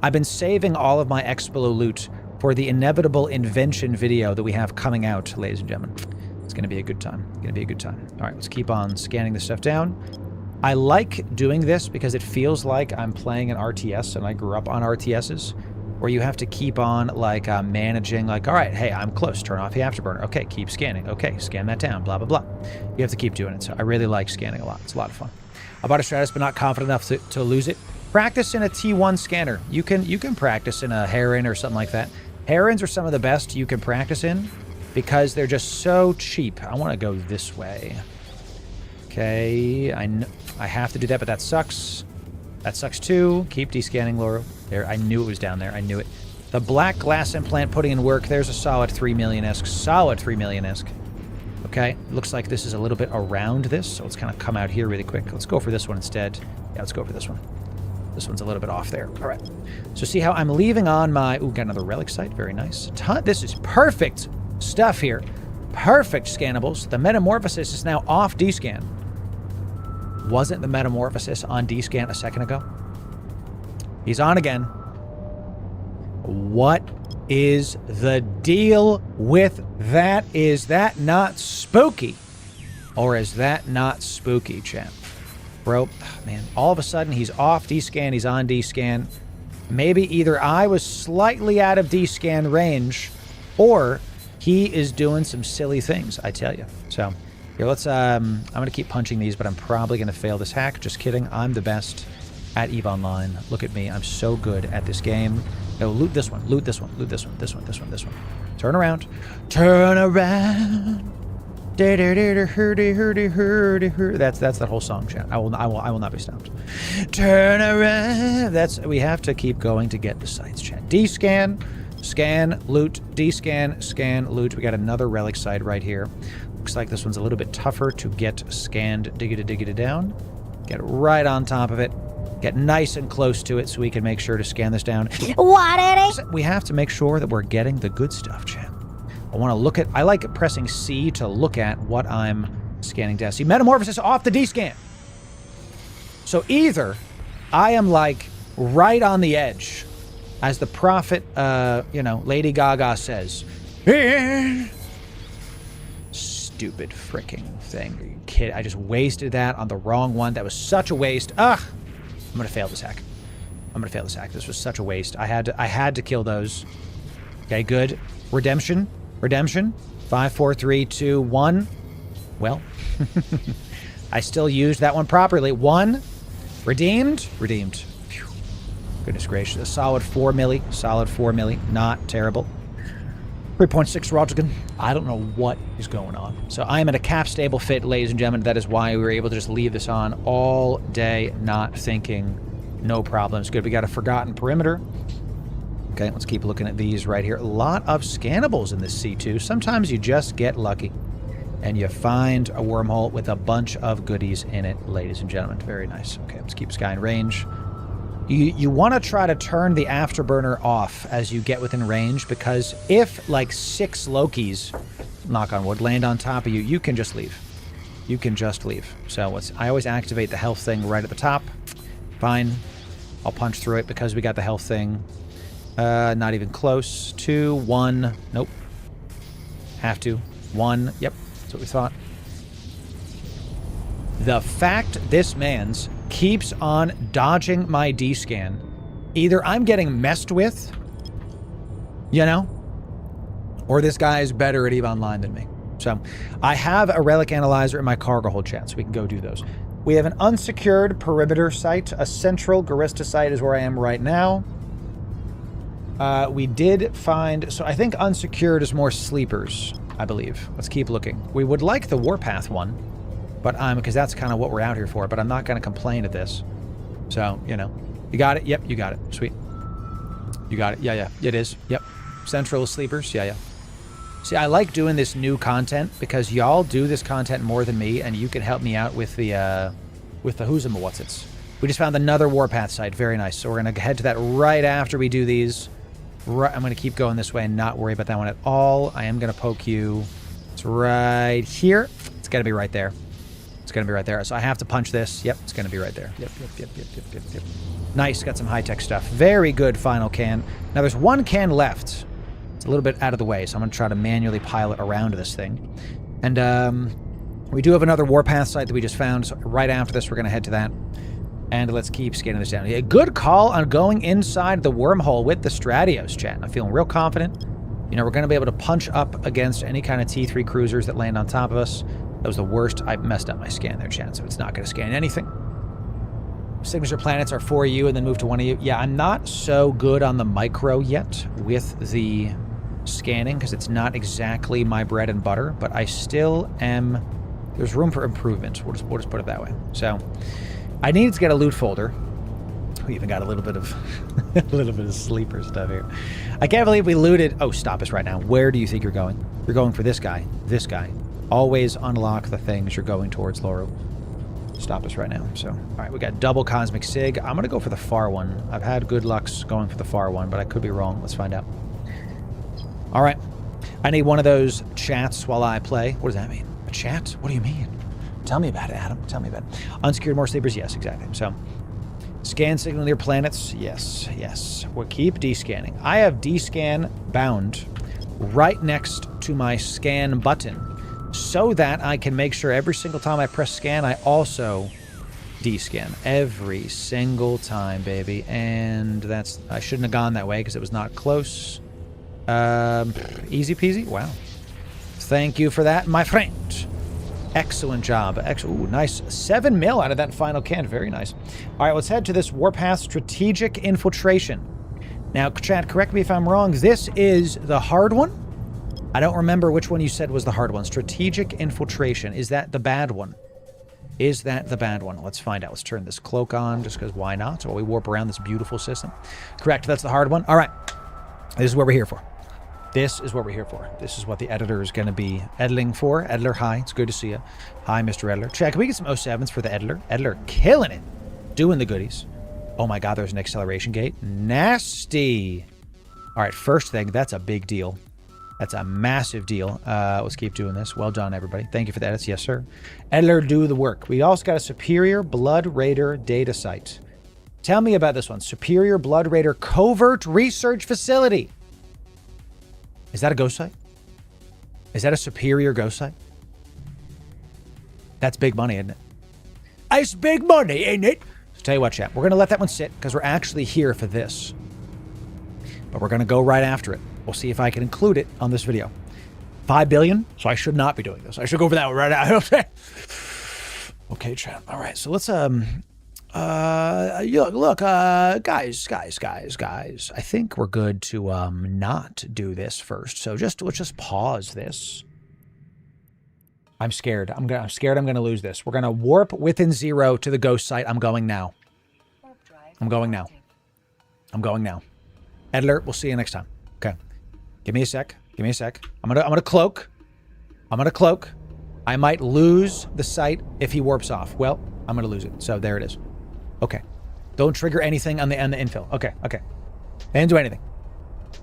I've been saving all of my Explo loot for the inevitable invention video that we have coming out, ladies and gentlemen. It's going to be a good time. Going to be a good time. All right, let's keep on scanning this stuff down. I like doing this because it feels like I'm playing an RTS, and I grew up on RTSs, where you have to keep on, like, managing, like, all right, hey, I'm close, turn off the afterburner. Okay, keep scanning. Okay, scan that down, blah, blah, blah. You have to keep doing it, so I really like scanning a lot. It's a lot of fun. I bought a Stratus, but not confident enough to lose it. Practice in a T1 scanner. You can practice in a Heron or something like that. Herons are some of the best you can practice in because they're just so cheap. I want to go this way. Okay, I have to do that, but that sucks. That sucks too. Keep descanning, Loru. There, I knew it was down there. I knew it. The black glass implant putting in work. There's a solid 3 million-esque. Solid 3 million-esque. Okay, looks like this is a little bit around this, so let's kind of come out here really quick. Let's go for this one instead. Yeah, let's go for this one. This one's a little bit off there. All right. So see how I'm leaving on my... Ooh, got another relic site. Very nice. This is perfect stuff here. Perfect scannables. The Metamorphosis is now off descan. Wasn't the Metamorphosis on descan a second ago? He's on again. What is the deal with that? Is that not spooky? Or is that not spooky, champ? Bro, man, all of a sudden he's off descan, he's on descan. Maybe either I was slightly out of descan range, or he is doing some silly things, I tell you. So, here, let's, I'm going to keep punching these, but I'm probably going to fail this hack. Just kidding. I'm the best at EVE Online. Look at me. I'm so good at this game. No, loot this one. Loot this one. Loot this one. This one. This one. This one. Turn around. Turn around. That's that whole song, chat. I will not be stopped. Turn around. We have to keep going to get the sites, chat. Descan, scan, loot, descan, scan, loot. We got another relic site right here. Looks like this one's a little bit tougher to get scanned. Diggity down. Get right on top of it. Get nice and close to it so we can make sure to scan this down. What it is? We have to make sure that we're getting the good stuff, chat. I want to look at... I like pressing C to look at what I'm scanning down. See, Metamorphosis off the descan. So either I am, like, right on the edge, as the prophet, Lady Gaga says. Stupid freaking thing. Are you kidding? I just wasted that on the wrong one. That was such a waste. Ugh! I'm going to fail this hack. I'm going to fail this hack. This was such a waste. I had to kill those. Okay, good. Redemption. 5, 4, 3, 2, 1. Well, I still used that one properly. 1. Redeemed. Phew. Goodness gracious. A solid 4 milli. Not terrible. 3.6 Rotterdam. I don't know what is going on. So I am at a cap stable fit, ladies and gentlemen. That is why we were able to just leave this on all day, not thinking. No problems. Good. We got a forgotten perimeter. Okay, let's keep looking at these right here. A lot of scannables in this C2. Sometimes you just get lucky and you find a wormhole with a bunch of goodies in it, ladies and gentlemen. Very nice. Okay, let's keep sky in range. You want to try to turn the afterburner off as you get within range, because if, like, 6 Lokis, knock on wood, land on top of you, you can just leave. You can just leave. So I always activate the health thing right at the top. Fine. I'll punch through it because we got the health thing. Not even close. 2, 1. Nope. Have to. 1. Yep. That's what we thought. The fact this man's keeps on dodging my descan. Either I'm getting messed with, or this guy is better at EVE Online than me. So I have a relic analyzer in my cargo hold, chat, so we can go do those. We have an unsecured perimeter site. A central Garista site is where I am right now. We did find... So I think unsecured is more sleepers, I believe. Let's keep looking. We would like the Warpath one, but because that's kind of what we're out here for, but I'm not going to complain at this. So, You got it? Yep, you got it. Sweet. You got it. Yeah. It is. Yep. Central sleepers. Yeah. See, I like doing this new content because y'all do this content more than me, and you can help me out with the who's and what's it's. We just found another Warpath site. Very nice. So we're going to head to that right after we do these. Right, I'm going to keep going this way and not worry about that one at all. I am going to poke you. It's right here. It's got to be right there. It's It's going to be right there. So I have to punch this. Yep, it's going to be right there. Yep. Nice, got some high-tech stuff. Very good final can. Now there's one can left. It's a little bit out of the way, so I'm going to try to manually pile it around this thing. And we do have another Warpath site that we just found, so right after this we're going to head to that. And let's keep scanning this down. A good call on going inside the wormhole with the Stratios, chat. I'm feeling real confident. You know, we're going to be able to punch up against any kind of T3 cruisers that land on top of us. That was the worst. I messed up my scan there, chat, so it's not going to scan anything. Signature planets are for you and then move to one of you. Yeah, I'm not so good on the micro yet with the scanning because it's not exactly my bread and butter, but I still am... There's room for improvement. We'll just put it that way. So, I needed to get a loot folder. We even got a little bit of sleeper stuff here. I can't believe we looted... Oh, stop us right now. Where do you think you're going? You're going for this guy. This guy. Always unlock the things you're going towards, Loru. Stop us right now. So, all right, we got double Cosmic Sig. I'm going to go for the far one. I've had good lucks going for the far one, but I could be wrong. Let's find out. All right. I need one of those chats while I play. What does that mean? A chat? What do you mean? Tell me about it, Adam. Tell me about it. Unsecured more sleepers? Yes, exactly. So, scan signal near planets? Yes. We'll keep descanning. I have descan bound right next to my scan button so that I can make sure every single time I press scan, I also descan. Every single time, baby. And that's... I shouldn't have gone that way because it was not close. Easy peasy? Wow. Thank you for that, my friend. Excellent job. Ooh, nice. 7 mil out of that final can. Very nice. All right, let's head to this Warpath Strategic Infiltration. Now, chat, correct me if I'm wrong. This is the hard one? I don't remember which one you said was the hard one. Strategic Infiltration. Is that the bad one? Is that the bad one? Let's find out. Let's turn this cloak on, just because why not? While we warp around this beautiful system. Correct, that's the hard one. All right. This is what we're here for. This is what we're here for. This is what the editor is going to be editing for. Edler, hi. It's good to see you. Hi, Mr. Edler. Chat, can we get some 07s for the Edler? Edler killing it. Doing the goodies. Oh my god, there's an acceleration gate. Nasty. All right, first thing, that's a big deal. That's a massive deal. Let's keep doing this. Well done, everybody. Thank you for the edits. Yes, sir. Edler, do the work. We also got a Superior Blood Raider data site. Tell me about this one. Superior Blood Raider Covert Research Facility. Is that a ghost site? Is that a Superior ghost site? That's big money, isn't it? It's big money, ain't it? So tell you what, chat. We're going to let that one sit because we're actually here for this. But we're going to go right after it. We'll see if I can include it on this video. 5 billion? So I should not be doing this. I should go for that one right now. Okay, chat. All right. So let's, look, guys. I think we're good to, not do this first. So let's just pause this. I'm scared. I'm scared I'm going to lose this. We're going to warp within 0 to the ghost site. I'm going now. I'm going now. Edler, we'll see you next time. Okay. Give me a sec. I'm gonna cloak. I might lose the site if he warps off. Well, I'm gonna lose it. So there it is. Okay. Don't trigger anything on the infill. Okay. They didn't do anything.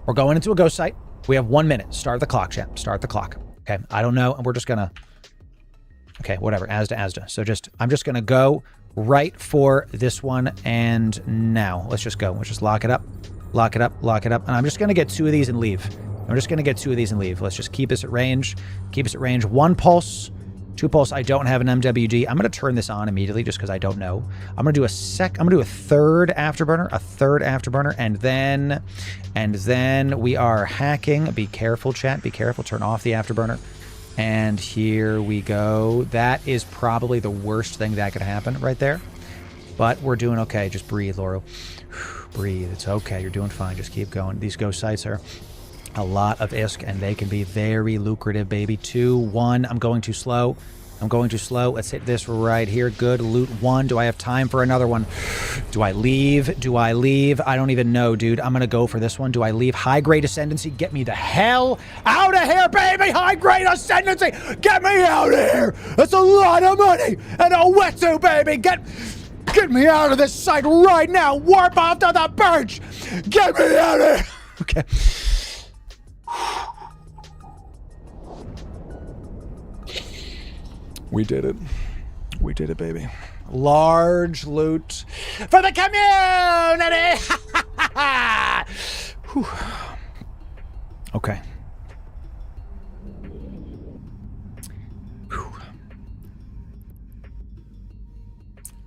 We're going into a ghost site. We have 1 minute. Start the clock, chat. Start the clock. Okay. I don't know. And we're just gonna... Okay, whatever. Asda. So I'm just gonna go right for this one. And now let's just go. Let's just lock it up. And I'm just going to get 2 of these and leave. Let's just keep this at range. 1 pulse, 2 pulse. I don't have an MWD. I'm going to turn this on immediately just because I don't know. I'm going to do a third afterburner. And then we are hacking. Be careful, chat. Be careful. Turn off the afterburner. And here we go. That is probably the worst thing that could happen right there. But we're doing okay. Just breathe, Loru. Breathe. It's okay. You're doing fine. Just keep going. These ghost sites are a lot of ISK, and they can be very lucrative, baby. 2, 1. I'm going too slow. Let's hit this right here. Good. Loot 1. Do I have time for another one? Do I leave? I don't even know, dude. I'm going to go for this one. Do I leave? High-grade ascendancy. Get me the hell out of here, baby. High-grade ascendancy. Get me out of here. That's a lot of money. And a wetsuit, baby. Get me out of this site right now! Warp off to the perch! Get me out of here! Okay. We did it. We did it, baby. Large loot for the community! Whew. Okay. Whew.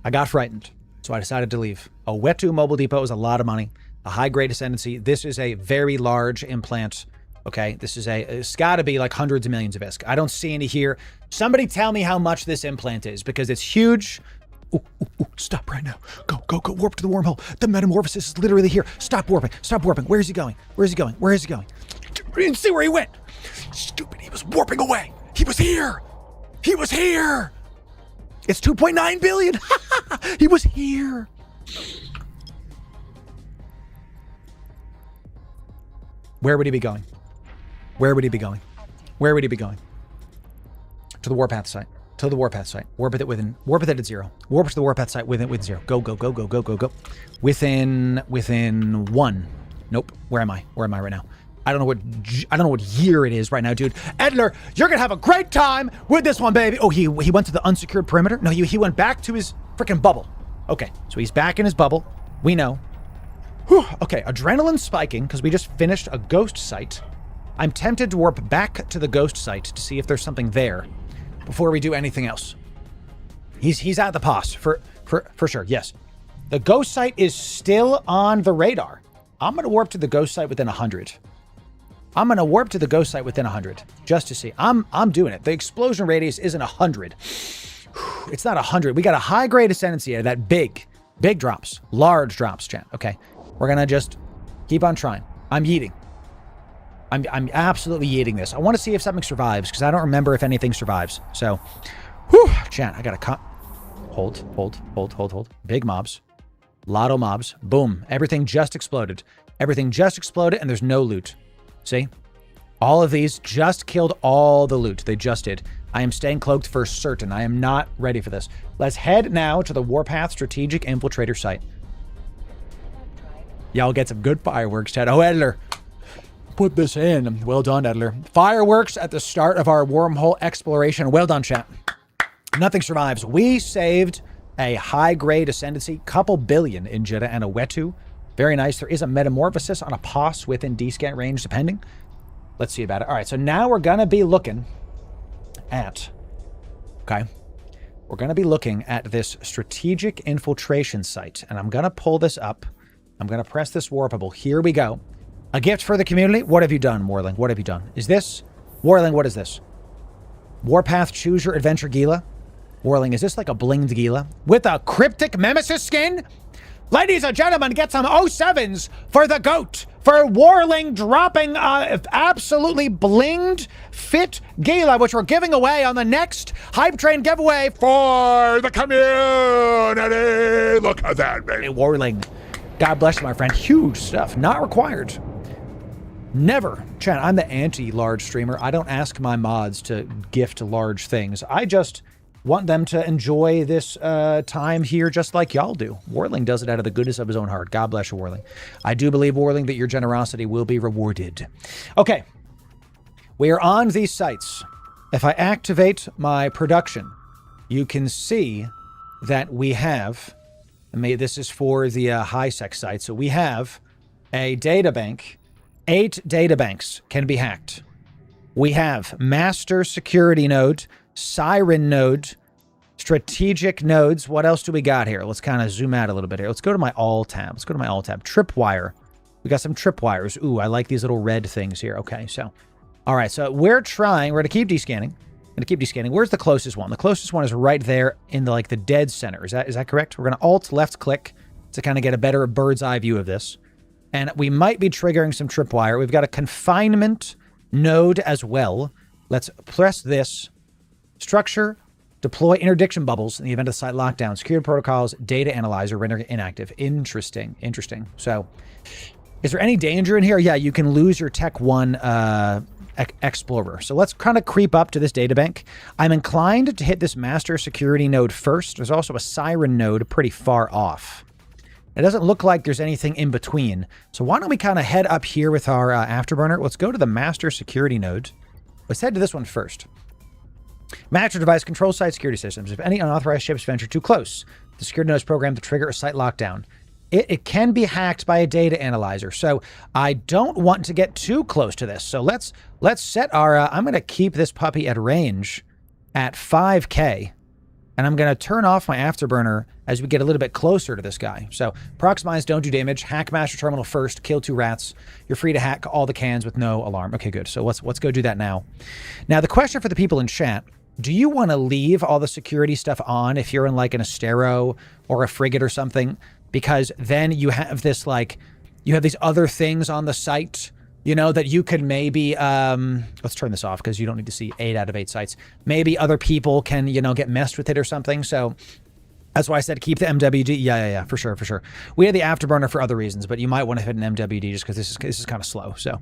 I got frightened, so I decided to leave. A Wetu Mobile Depot is a lot of money. A high-grade ascendancy. This is a very large implant. Okay, this is it's got to be like hundreds of millions of ISK. I don't see any here. Somebody tell me how much this implant is, because it's huge. Ooh, stop right now. Go. Warp to the wormhole. The metamorphosis is literally here. Stop warping. Where is he going? Where is he going? We didn't see where he went. Stupid, he was warping away. He was here. It's 2.9 billion. He was here. Where would he be going? To the warpath site. Warp it at 0. Warp to the warpath site with 0. Go. Within 1. Nope. Where am I right now? I don't know what year it is right now, dude. Edler, you're gonna have a great time with this one, baby. Oh, he went to the unsecured perimeter? No, he went back to his freaking bubble. Okay, so he's back in his bubble. We know. Whew. Okay, adrenaline spiking because we just finished a ghost site. I'm tempted to warp back to the ghost site to see if there's something there before we do anything else. He's at the pos for sure. Yes, the ghost site is still on the radar. I'm gonna warp to the ghost site within 100. Just to see. I'm doing it. The explosion radius isn't 100. It's not 100. We got a high grade ascendancy out of that big drops, large drops, chat. Okay. We're going to just keep on trying. I'm yeeting. I'm absolutely yeeting this. I want to see if something survives because I don't remember if anything survives. So, whew, chat, I got to hold. Big mobs. Lotto mobs. Boom. Everything just exploded. And there's no loot. See? All of these just killed all the loot. They just did. I am staying cloaked for certain. I am not ready for this. Let's head now to the Warpath Strategic Infiltrator site. Y'all get some good fireworks, Ted. Oh, Edler. Put this in. Well done, Edler. Fireworks at the start of our wormhole exploration. Well done, chat. Nothing survives. We saved a high-grade ascendancy, couple billion in Jeddah and a Wetu. Very nice. There is a metamorphosis on a POS within D-scan range, depending. Let's see about it. All right, so now we're going to be looking at... Okay. We're going to be looking at this strategic infiltration site, and I'm going to pull this up. I'm going to press this warpable. Here we go. A gift for the community. What have you done, Warling? What have you done? Is this... Warling, what is this? Warpath Choose Your Adventure Gila. Warling, is this like a blinged Gila? With a cryptic Nemesis skin? Ladies and gentlemen, get some 07s for the GOAT. For Warling dropping absolutely blinged fit Gila, which we're giving away on the next Hype Train giveaway for the community. Look at that, baby. Warling. God bless you, my friend. Huge stuff. Not required. Never. Chan, I'm the anti-large streamer. I don't ask my mods to gift large things. I just want them to enjoy this time here just like y'all do. Warling does it out of the goodness of his own heart. God bless you, Warling. I do believe, Warling, that your generosity will be rewarded. Okay. We are on these sites. If I activate my production, you can see that we have... This is for the high-sec site. So we have a databank. 8 databanks can be hacked. We have master security node, siren node, strategic nodes. What else do we got here? Let's kind of zoom out a little bit here. Let's go to my all tab. Tripwire. We got some tripwires. Ooh, I like these little red things here. Okay, so. All right, so we're going to keep descanning. Where's the closest one? The closest one is right there in the dead center. Is that correct? We're going to alt left click to kind of get a better bird's eye view of this. And we might be triggering some tripwire. We've got a confinement node as well. Let's press this. Structure, deploy interdiction bubbles in the event of site lockdown. Security protocols, data analyzer, render inactive. Interesting. So, is there any danger in here? Yeah, you can lose your Tech 1 Explorer. So let's kind of creep up to this databank. I'm inclined to hit this master security node first. There's also a siren node pretty far off. It doesn't look like there's anything in between. So why don't we kind of head up here with our afterburner? Let's go to the master security node. Let's head to this one first. Master device control site security systems. If any unauthorized ships venture too close, the security node is programmed to trigger a site lockdown. It can be hacked by a data analyzer, so I don't want to get too close to this. So let's set our... I'm going to keep this puppy at range at 5K, and I'm going to turn off my afterburner as we get a little bit closer to this guy. So proximize, don't do damage. Hack master terminal first. Kill 2 rats. You're free to hack all the cans with no alarm. Okay, good. So let's go do that now. Now, the question for the people in chat... Do you want to leave all the security stuff on if you're in like an Astero or a frigate or something? Because then you have this like, you have these other things on the site, you know, that you could maybe, let's turn this off because you don't need to see 8 out of 8 sites. Maybe other people can, you know, get messed with it or something. So that's why I said keep the MWD. Yeah, for sure. We had the afterburner for other reasons, but you might want to hit an MWD just because this is kind of slow. So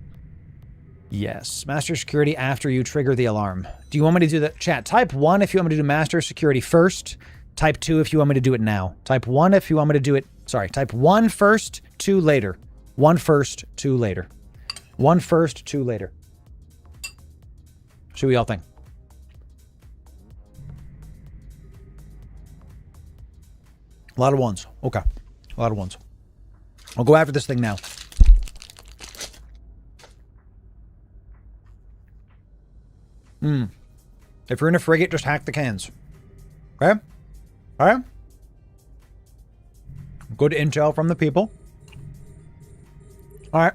yes, master security after you trigger the alarm. Do you want me to do the chat? Type 1 if you want me to do master security first. Type 2 if you want me to do it now. Type 1 if you want me to do it. Sorry, type 1 first, 2 later. 1 first, 2 later. 1 first, 2 later. What we all think? A lot of ones. Okay. A lot of ones. I'll go after this thing now. If you're in a frigate, just hack the cans. Okay? Alright? Good intel from the people. Alright.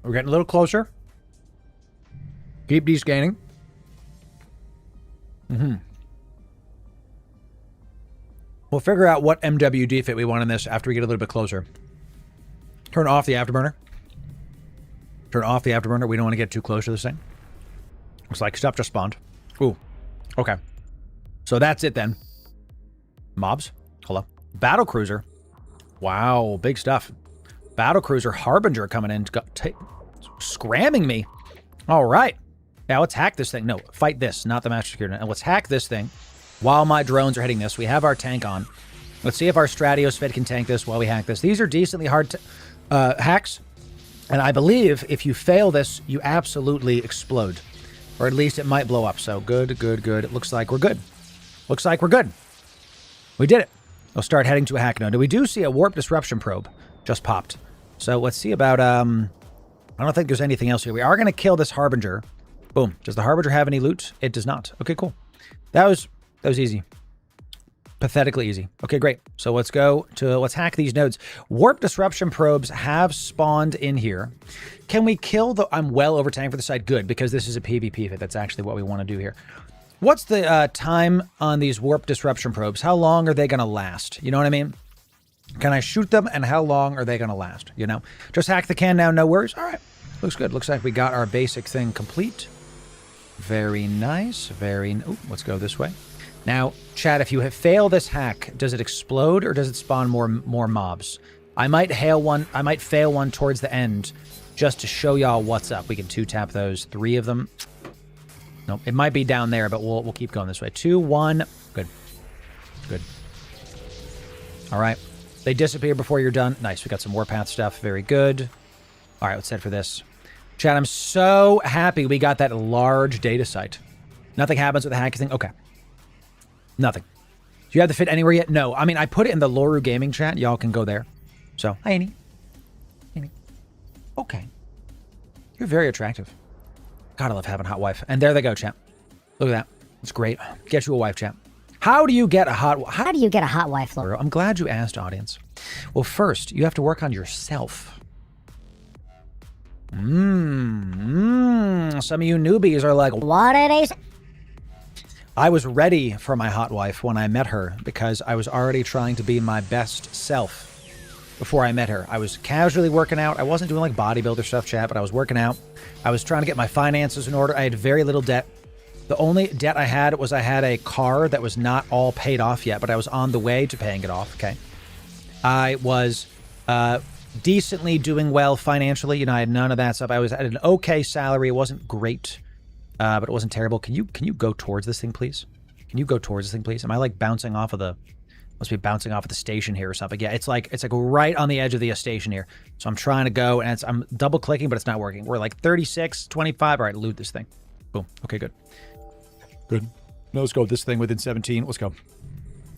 We're getting a little closer. Keep descanning. We'll figure out what MWD fit we want in this after we get a little bit closer. Turn off the afterburner. Turn off the afterburner. We don't want to get too close to this thing. Looks like stuff just spawned. Ooh. Okay. So that's it then. Mobs. Hello. Battlecruiser. Wow. Big stuff. Battlecruiser Harbinger coming in. Scramming me. All right. Now let's hack this thing. No, fight this, not the master security. And let's hack this thing while my drones are hitting this. We have our tank on. Let's see if our Stratios can tank this while we hack this. These are decently hard hacks. And I believe if you fail this, you absolutely explode. Or at least it might blow up. So good. It looks like we're good. Looks like we're good. We did it. We'll start heading to a hack node. We do see a warp disruption probe just popped. So let's see about, I don't think there's anything else here. We are going to kill this Harbinger. Boom. Does the Harbinger have any loot? It does not. Okay, cool. That was easy. Pathetically easy. Okay, great. So let's hack these nodes. Warp disruption probes have spawned in here. Can we kill the... I'm well over tank for the site. Good, because this is a PvP fit. That's actually what we want to do here. What's the time on these warp disruption probes? How long are they going to last? You know what I mean? Can I shoot them, and how long are they going to last? You know? Just hack the can now, no worries. All right. Looks good. Looks like we got our basic thing complete. Very nice. Ooh, let's go this way. Now, chat, if you fail this hack, does it explode or does it spawn more mobs? I might fail one towards the end just to show y'all what's up. We can 2-tap those, 3 of them. Nope, it might be down there, but we'll keep going this way. 2, 1. Good. All right. They disappear before you're done. Nice. We got some Warpath stuff. Very good. All right, let's head for this. Chat, I'm so happy we got that large data site. Nothing happens with the hacking thing? Okay. Nothing. Do you have the fit anywhere yet? No. I mean, I put it in the Loru gaming chat. Y'all can go there. So, hi, Annie. Okay. You're very attractive. God, I love having a hot wife. And there they go, chat. Look at that. It's great. Get you a wife, chat. How do you get a hot wife? How do you get a hot wife, Loru? I'm glad you asked, audience. Well, first, you have to work on yourself. Some of you newbies are like, what are they saying? I was ready for my hot wife when I met her because I was already trying to be my best self before I met her. I was casually working out. I wasn't doing like bodybuilder stuff, chat, but I was working out. I was trying to get my finances in order. I had very little debt. The only debt I had was I had a car that was not all paid off yet, but I was on the way to paying it off, okay? I was decently doing well financially. You know, I had none of that stuff. I was at an okay salary. It wasn't great. But it wasn't terrible. Can you go towards this thing, please? Can you go towards this thing, please? Am I like bouncing off of the... Must be bouncing off of the station here or something. Yeah, it's like right on the edge of the station here. So I'm trying to go, and I'm double clicking, but it's not working. We're like 36, 25. All right, loot this thing. Boom. Okay, good. No, let's go with this thing within 17. Let's go.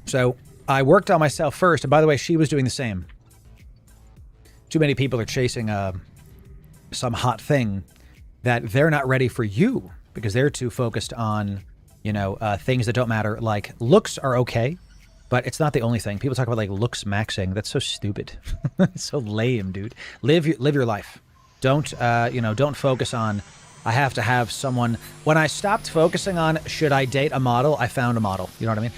So I worked on myself first. And by the way, she was doing the same. Too many people are chasing some hot thing that they're not ready for you because they're too focused on, you know, things that don't matter. Like looks are okay, but it's not the only thing. People talk about like looks maxing. That's so stupid. It's so lame, dude. Live your life. Don't, you know, don't focus on, I have to have someone. When I stopped focusing on, should I date a model? I found a model. You know what I mean?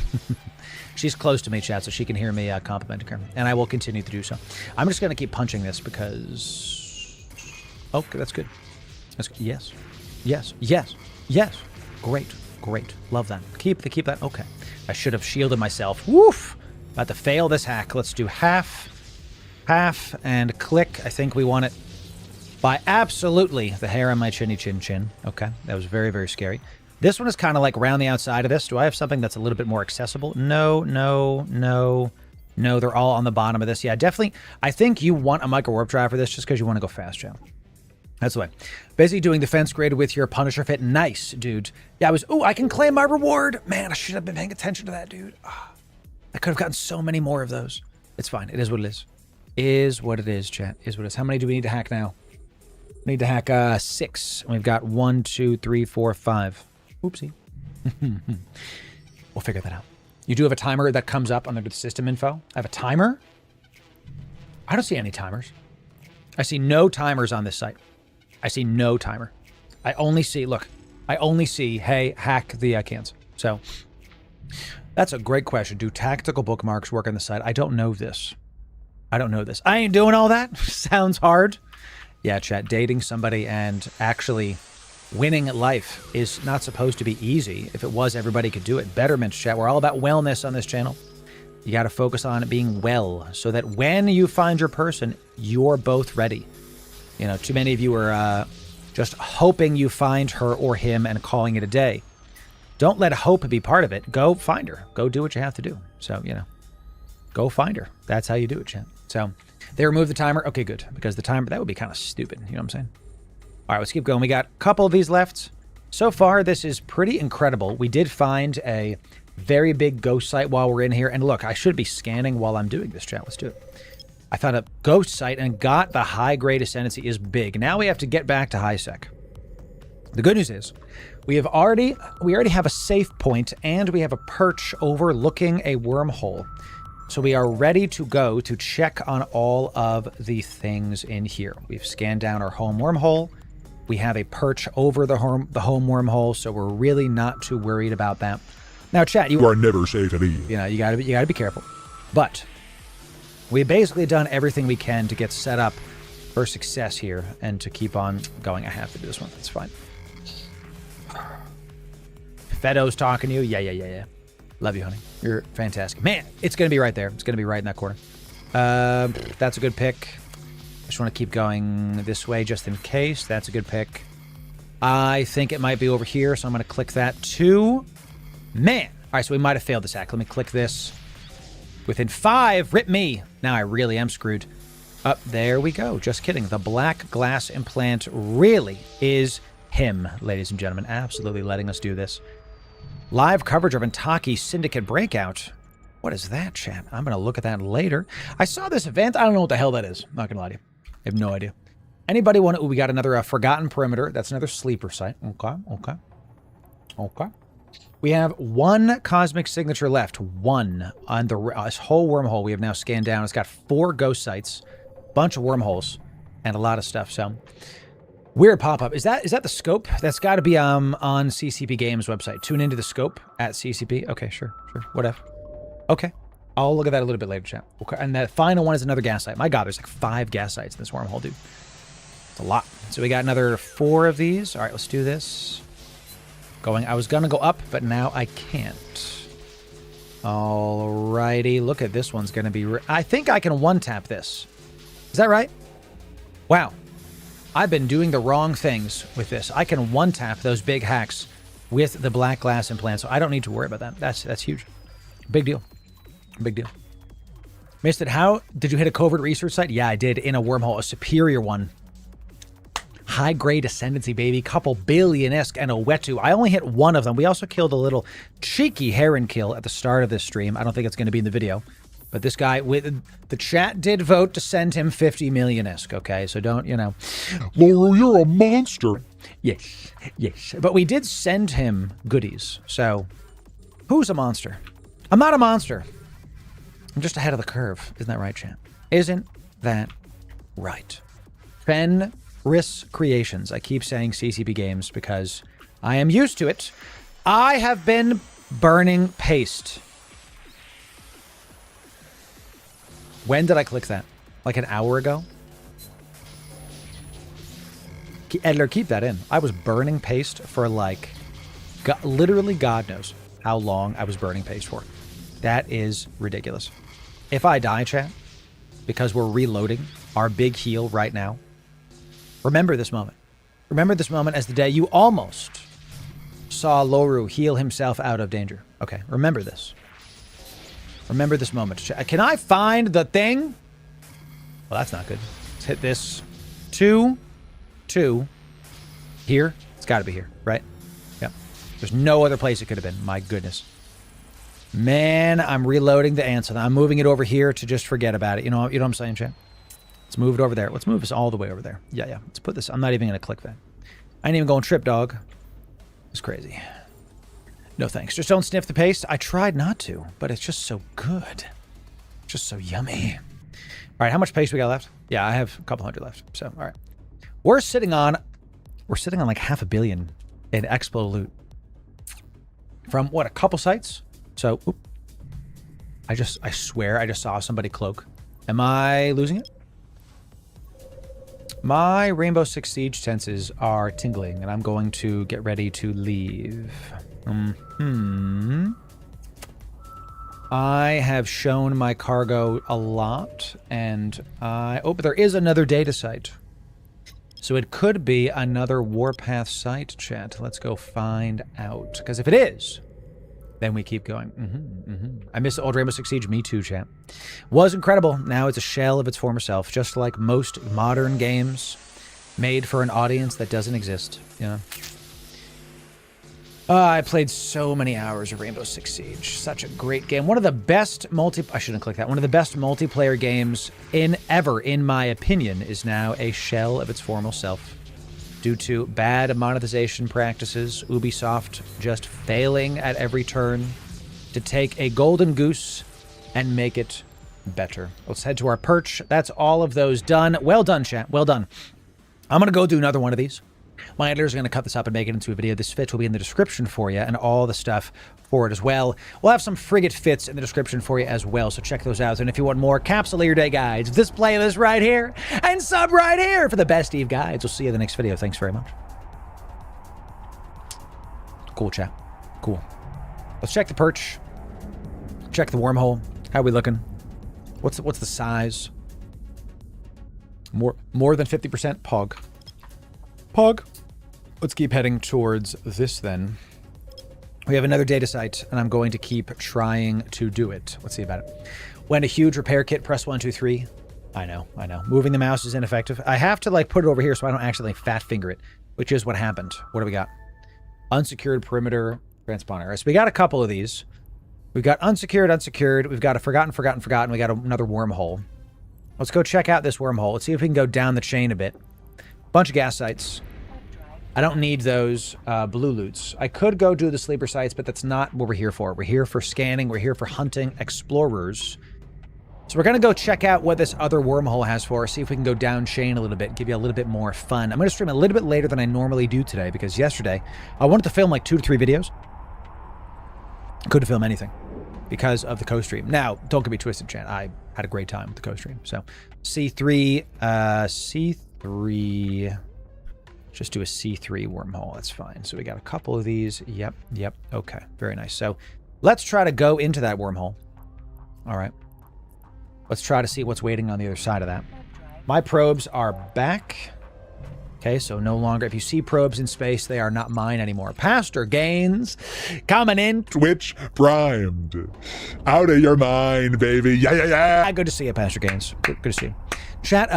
She's close to me, chat, so she can hear me complimenting her. And I will continue to do so. I'm just going to keep punching this because... Oh, that's good. That's good. Yes. Yes. Yes. Yes. Great. Great. Love that. Keep that. Okay. I should have shielded myself. Woof! About to fail this hack. Let's do half, and click. I think we want it by absolutely the hair on my chinny chin. Okay. That was very, very scary. This one is kind of like around the outside of this. Do I have something that's a little bit more accessible? No. They're all on the bottom of this. Yeah, definitely. I think you want a micro warp drive for this just because you want to go fast, Joe. That's the way. Basically doing the fence grade with your Punisher fit. Nice, dude. Yeah, I can claim my reward. Man, I should have been paying attention to that, dude. I could have gotten so many more of those. It's fine. It is what it is. Is what it is, chat. Is what it is. How many do we need to hack now? We need to hack 6. We've got 1, 2, 3, 4, 5. Oopsie. We'll figure that out. You do have a timer that comes up under the system info. I have a timer? I don't see any timers. I see no timers on this site. I see no timer. I only see, hey, hack the cans. So that's a great question. Do tactical bookmarks work on the site? I don't know this. I ain't doing all that. Sounds hard. Yeah, chat, dating somebody and actually winning at life is not supposed to be easy. If it was, everybody could do it. Betterment, chat. We're all about wellness on this channel. You got to focus on being well so that when you find your person, you're both ready. You know, too many of you are just hoping you find her or him and calling it a day. Don't let hope be part of it. Go find her. Go do what you have to do. So, you know, go find her. That's how you do it, chat. So they removed the timer. Okay, good. Because the timer, that would be kind of stupid. You know what I'm saying? All right, let's keep going. We got a couple of these left. So far, this is pretty incredible. We did find a very big ghost site while we're in here. And look, I should be scanning while I'm doing this, chat. Let's do it. I found a ghost site and got the high-grade ascendancy is big. Now we have to get back to high sec. The good news is we already have a safe point and we have a perch overlooking a wormhole. So we are ready to go to check on all of the things in here. We've scanned down our home wormhole. We have a perch over the home wormhole, so we're really not too worried about that. Now, chat, you are never safe at ease. You know, you gotta be careful. But we've basically done everything we can to get set up for success here and to keep on going. I have to do this one. That's fine. Fedo's talking to you. Yeah. Love you, honey. You're fantastic. Man, it's going to be right there. It's going to be right in that corner. That's a good pick. I just want to keep going this way just in case. That's a good pick. I think it might be over here, so I'm going to click that too. Man. All right, so we might have failed this hack. Let me click this. Within 5, rip me. Now I really am screwed. There we go. Just kidding. The black glass implant really is him, ladies and gentlemen. Absolutely letting us do this. Live coverage of Intaki Syndicate Breakout. What is that, chat? I'm going to look at that later. I saw this event. I don't know what the hell that is. I'm not going to lie to you. I have no idea. Anybody want to... Ooh, we got another Forgotten Perimeter. That's another sleeper site. Okay. We have 1 cosmic signature left. 1 on this whole wormhole we have now scanned down. It's got 4 ghost sites, bunch of wormholes, and a lot of stuff. So, weird pop-up. Is that the scope? That's got to be on CCP Games website. Tune into the scope at CCP. Okay, sure. Whatever. Okay. I'll look at that a little bit later, chat. Okay. And the final one is another gas site. My God, there's like 5 gas sites in this wormhole, dude. It's a lot. So we got another 4 of these. All right, let's do this. I was going to go up, but now I can't. Alrighty. Look at this one's going to be... I think I can one-tap this. Is that right? Wow. I've been doing the wrong things with this. I can one-tap those big hacks with the black glass implant, so I don't need to worry about that. That's huge. Big deal. Missed it. How? Did you hit a covert research site? Yeah, I did. In a wormhole. A superior one. high-grade ascendancy, baby. Couple billion-esque and a Wetu. I only hit one of them. We also killed a little cheeky heron kill at the start of this stream. I don't think it's going to be in the video. But this guy, with the chat did vote to send him 50 million-esque, okay? So don't, you know. Loru, you're a monster. Yes, yes. But we did send him goodies. So, who's a monster? I'm not a monster. I'm just ahead of the curve. Isn't that right, chat? Isn't that right? Fenris Creations. I keep saying CCP Games because I am used to it. I have been burning paste. When did I click that? Like an hour ago? Edler, keep that in. I was burning paste for like, literally God knows how long I was burning paste for. That is ridiculous. If I die, chat, because we're reloading our big heal right now, remember this moment. Remember this moment as the day you almost saw Loru heal himself out of danger. Okay, remember this. Remember this moment. Can I find the thing? Well, that's not good. Let's hit this. 2, 2. Here? It's got to be here, right? Yep. There's no other place it could have been. My goodness. Man, I'm reloading the answer. I'm moving it over here to just forget about it. You know what I'm saying, chat? Let's move it over there. Let's move this all the way over there. Yeah. Let's put this. I'm not even going to click that. I ain't even going trip, dog. It's crazy. No thanks. Just don't sniff the paste. I tried not to, but it's just so good. Just so yummy. All right, how much paste we got left? Yeah, I have a couple hundred left. So, all right. We're sitting on like 500 million in expo loot. From what, a couple sites? So, I swear I just saw somebody cloak. Am I losing it? My Rainbow Six Siege senses are tingling, and I'm going to get ready to leave. I have shown my cargo a lot, and but there is another data site. So it could be another Warpath site, chat. Let's go find out. Because if it is, then we keep going. I miss the old Rainbow Six Siege. Me too, chat. Was incredible. Now it's a shell of its former self, just like most modern games made for an audience that doesn't exist. Yeah. I played so many hours of Rainbow Six Siege. Such a great game. One of the best I shouldn't click that. One of the best multiplayer games ever, in my opinion, is now a shell of its former self. Due to bad monetization practices, Ubisoft just failing at every turn to take a golden goose and make it better. Let's head to our perch. That's all of those done. Well done, chat. Well done. I'm going to go do another one of these. My editors are going to cut this up and make it into a video. This fit will be in the description for you and all the stuff for it as well. We'll have some frigate fits in the description for you as well, so check those out. And if you want more Capsuleer Day guides, this playlist right here and sub right here for the best Eve guides. We'll see you in the next video. Thanks very much. Cool, chat. Cool. Let's check the perch. Check the wormhole. How are we looking? What's the size? More than 50%? Pog. Let's keep heading towards this then. We have another data site, and I'm going to keep trying to do it. Let's see about it. When a huge repair kit, press 1, 2, 3. I know. Moving the mouse is ineffective. I have to put it over here so I don't actually fat finger it, which is what happened. What do we got? Unsecured perimeter transponder. So we got a couple of these. We've got unsecured. We've got a forgotten. We got another wormhole. Let's go check out this wormhole. Let's see if we can go down the chain a bit. Bunch of gas sites. I don't need those blue loots. I could go do the sleeper sites, but that's not what we're here for. We're here for scanning. We're here for hunting explorers. So we're going to go check out what this other wormhole has for us, see if we can go down chain a little bit, give you a little bit more fun. I'm going to stream a little bit later than I normally do today, because yesterday I wanted to film like 2 to 3 videos. Couldn't film anything because of the co-stream. Now, don't get me twisted, chat. I had a great time with the co-stream. So C3, just do a C3 wormhole. That's fine. So we got a couple of these. Yep. Okay, very nice. So let's try to go into that wormhole. All right. Let's try to see what's waiting on the other side of that. My probes are back. Okay, so no longer, if you see probes in space, they are not mine anymore. Pastor Gaines coming in. Twitch primed. Out of your mind, baby. Yeah. Good to see you, Pastor Gaines. Good to see you. Chat,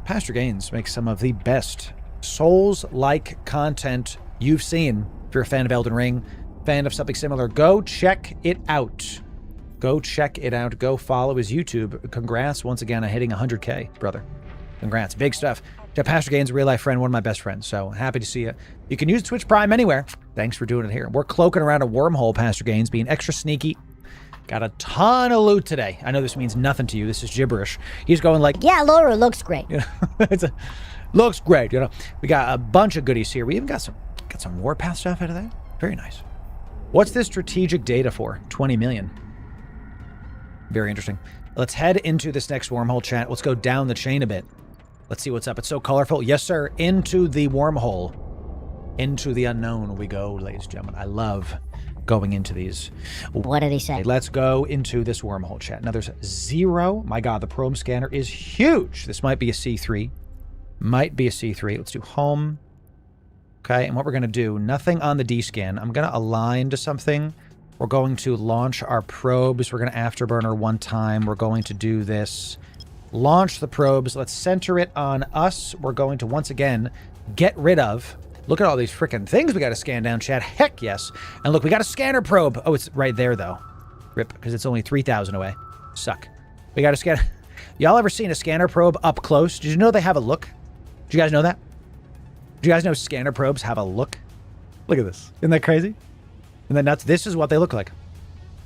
Pastor Gaines makes some of the best Souls-like content you've seen. If you're a fan of Elden Ring, fan of something similar, go check it out. Go check it out. Go follow his YouTube. Congrats once again on hitting 100K, brother. Congrats. Big stuff. Pastor Gain's a real-life friend, one of my best friends, so happy to see you. You can use Twitch Prime anywhere. Thanks for doing it here. We're cloaking around a wormhole, Pastor Gains, being extra sneaky. Got a ton of loot today. I know this means nothing to you. This is gibberish. He's going like, Yeah, Loru looks great. you know, looks great. You know, we got a bunch of goodies here. We even got some warpath stuff out of there. Very nice. What's this strategic data for? 20 million. Very interesting. Let's head into this next wormhole, chat. Let's go down the chain a bit. Let's see what's up. It's so colorful. Yes, sir. Into the wormhole. Into the unknown we go, ladies and gentlemen. I love going into these. What did he say? Let's go into this wormhole, chat. Now, there's 0. My God, the probe scanner is huge. This might be a C3. Might be a C3. Let's do home. Okay, and what we're going to do, nothing on the D-scan. I'm going to align to something. We're going to launch our probes. We're going to afterburner one time. We're going to do this. Launch the probes. Let's center it on us. We're going to, once again, get rid of... Look at all these freaking things we got to scan down, chat. Heck yes. And look, we got a scanner probe. Oh, it's right there, though. Rip, because it's only 3,000 away. Suck. We got a scan... Y'all ever seen a scanner probe up close? Did you know they have a look? Did you guys know that? Do you guys know scanner probes have a look? Look at this. Isn't that crazy? Isn't that nuts? This is what they look like.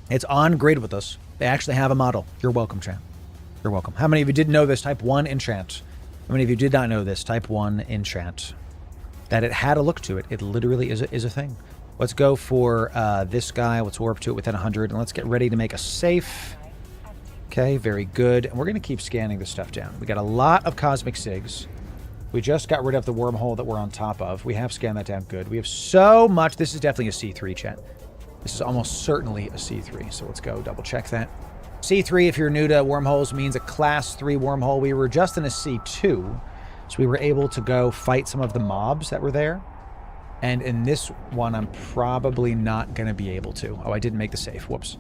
It's on grid with us. They actually have a model. You're welcome, chat. You're welcome. How many of you didn't know this? Type 1 in chat. How many of you did not know this? Type 1 in chat. That it had a look to it. It literally is a thing. Let's go for this guy. Let's warp to it within 100. And let's get ready to make a safe. Okay, very good. And we're going to keep scanning this stuff down. We got a lot of cosmic SIGs. We just got rid of the wormhole that we're on top of. We have scanned that down good. We have so much. This is definitely a C3, chat. This is almost certainly a C3. So let's go double check that. C3, if you're new to wormholes, means a class 3 wormhole. We were just in a C2. So we were able to go fight some of the mobs that were there. And in this one, I'm probably not going to be able to. Oh, I didn't make the safe. Whoops.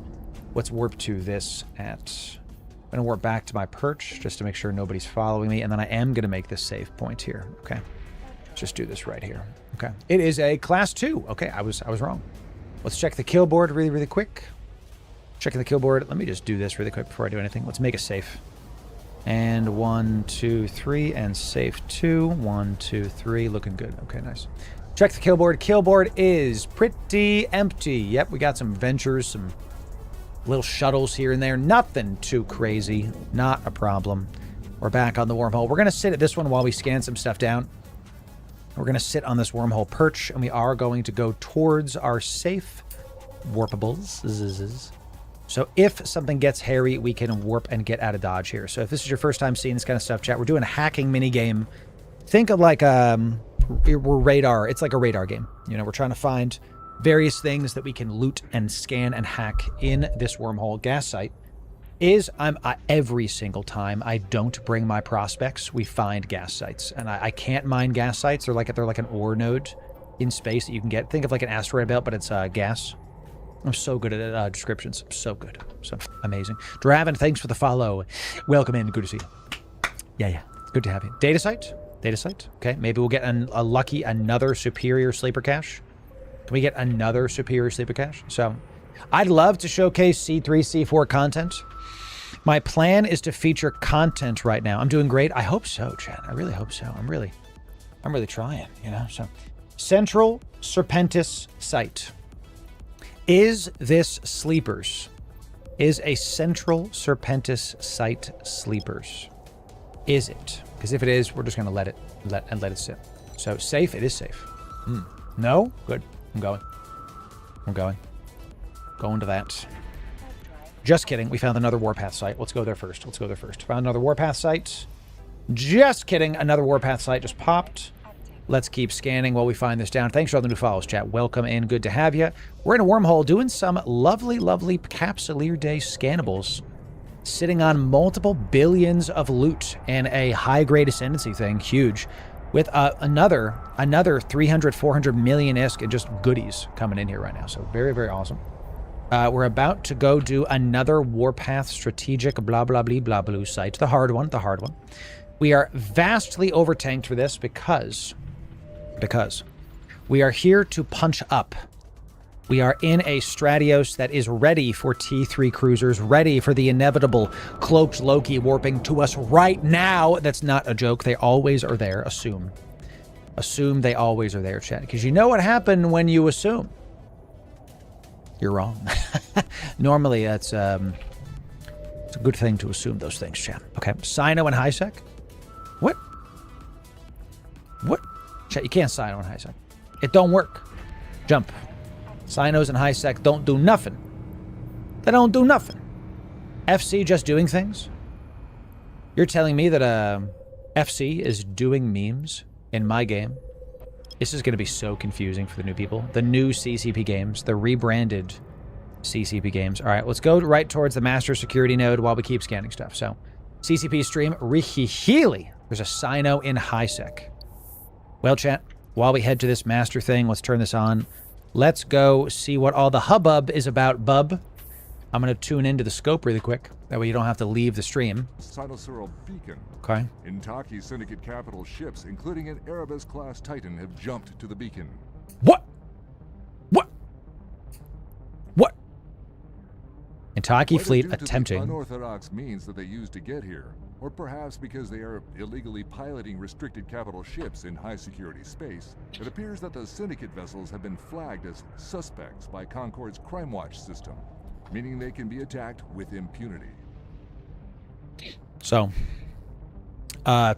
Let's warp to this at... I'm going to warp back to my perch just to make sure nobody's following me. And then I am going to make this save point here. Okay. Let's just do this right here. Okay. It is a class 2. Okay, I was wrong. Let's check the kill board really, really quick. Checking the kill board. Let me just do this really quick before I do anything. Let's make a safe. And 1, 2, 3, and safe 2. 1, 2, 3. Looking good. Okay, nice. Check the kill board. Kill board is pretty empty. Yep, we got some ventures, some little shuttles here and there. Nothing too crazy. Not a problem. We're back on the wormhole. We're going to sit at this one while we scan some stuff down. We're going to sit on this wormhole perch, and we are going to go towards our safe warpables. So if something gets hairy, we can warp and get out of dodge here. So if this is your first time seeing this kind of stuff, chat, we're doing a hacking mini game. Think of like we're radar. It's like a radar game. You know, we're trying to find various things that we can loot and scan and hack in this wormhole. Gas site is every single time I don't bring my prospects, we find gas sites, and I can't mine gas sites. They're like an ore node in space that you can get. Think of like an asteroid belt, but it's gas. I'm so good at descriptions. So good. So amazing. Draven, thanks for the follow. Welcome in. Good to see you. Yeah. Good to have you. Data site. Okay, maybe we'll get another superior sleeper cache. Can we get another superior sleeper cache? So I'd love to showcase C3, C4 content. My plan is to feature content right now. I'm doing great. I hope so, Chad. I really hope so. I'm really trying, you know. So Central Serpentis site. Is this sleepers? Is a Central Serpentis site sleepers? Is it? Because if it is, we're just going to let it sit. So safe, it is safe. No? Good. I'm going. Going to that. Just kidding. We found another warpath site. Let's go there first. Found another warpath site. Just kidding. Another warpath site just popped. Let's keep scanning while we find this down. Thanks for all the new follows, chat. Welcome in. Good to have you. We're in a wormhole doing some lovely, lovely Capsuleer Day scannables. Sitting on multiple billions of loot and a high-grade ascendancy thing. Huge. With another 300, 400 million-esque and just goodies coming in here right now. So very, very awesome. We're about to go do another warpath strategic blah, blah, blah, blah, blue site. The hard one. We are vastly overtanked for this because Because we are here to punch up. We are in a Stratios that is ready for T3 cruisers, ready for the inevitable cloaked Loki warping to us right now. That's not a joke. They always are there. Assume. Assume they always are there, chat. Because you know what happened when you assume. You're wrong. Normally, it's a good thing to assume those things, chat. Okay. Sino and HiSec? What? What? Chat, you can't Sino and HiSec. It don't work. Jump. Sinos and HiSec don't do nothing. They don't do nothing. FC just doing things? You're telling me that FC is doing memes in my game? This is going to be so confusing for the new people. The new CCP games, the rebranded CCP games. All right, let's go right towards the master security node while we keep scanning stuff. So, CCP stream, Rihihili. There's a Sino in HiSec. Well, chat, while we head to this master thing, let's turn this on. Let's go see what all the hubbub is about, bub. I'm going to tune into the scope really quick. That way you don't have to leave the stream. Cynosural beacon. Okay. Intaki Syndicate capital ships, including an Erebus-class Titan, have jumped to the beacon. What? What? What? Intaki fleet attempting. Unorthodox means that they used to get here, or perhaps because they are illegally piloting restricted capital ships in high-security space, it appears that the Syndicate vessels have been flagged as suspects by Concord's Crime Watch system, meaning they can be attacked with impunity. So,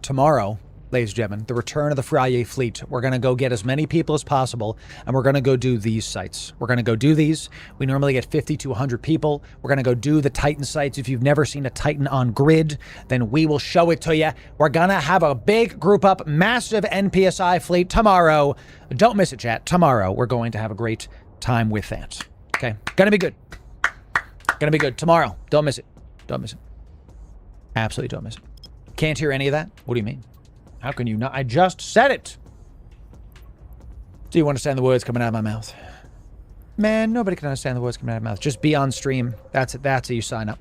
tomorrow, ladies and gentlemen, the return of the Frye fleet. We're going to go get as many people as possible, and we're going to go do these sites. We're going to go do these. We normally get 50 to 100 people. We're going to go do the Titan sites. If you've never seen a Titan on grid, then we will show it to you. We're going to have a big group up, massive NPSI fleet tomorrow. Don't miss it, chat. Tomorrow, we're going to have a great time with that. Okay? Gonna be good. Gonna be good. Tomorrow. Don't miss it. Don't miss it. Absolutely don't miss it. Can't hear any of that? What do you mean? How can you not? I just said it. Do you understand the words coming out of my mouth? Man, nobody can understand the words coming out of my mouth. Just be on stream. That's it. That's how you sign up.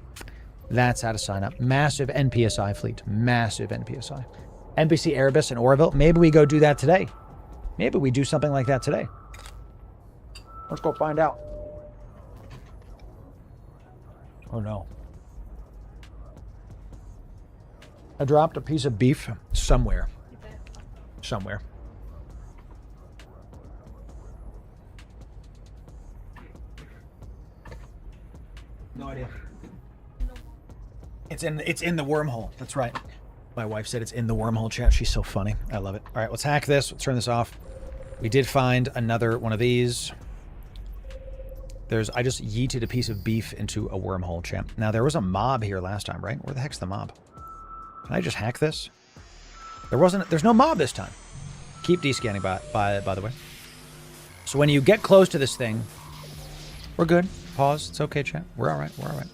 That's how to sign up. Massive NPSI fleet. Massive NPSI. NPC Erebus and Orville. Maybe we go do that today. Maybe we do something like that today. Let's go find out. Oh no. I dropped a piece of beef somewhere. Somewhere. No idea. It's in the wormhole. That's right. My wife said it's in the wormhole, chat. She's so funny. I love it. All right, let's hack this. Let's turn this off. We did find another one of these. I just yeeted a piece of beef into a wormhole, chat. Now, there was a mob here last time, right? Where the heck's the mob? Can I just hack this? There's no mob this time. Keep descanning by the way. So when you get close to this thing, we're good. Pause. It's okay, chat. We're all right. We're all right.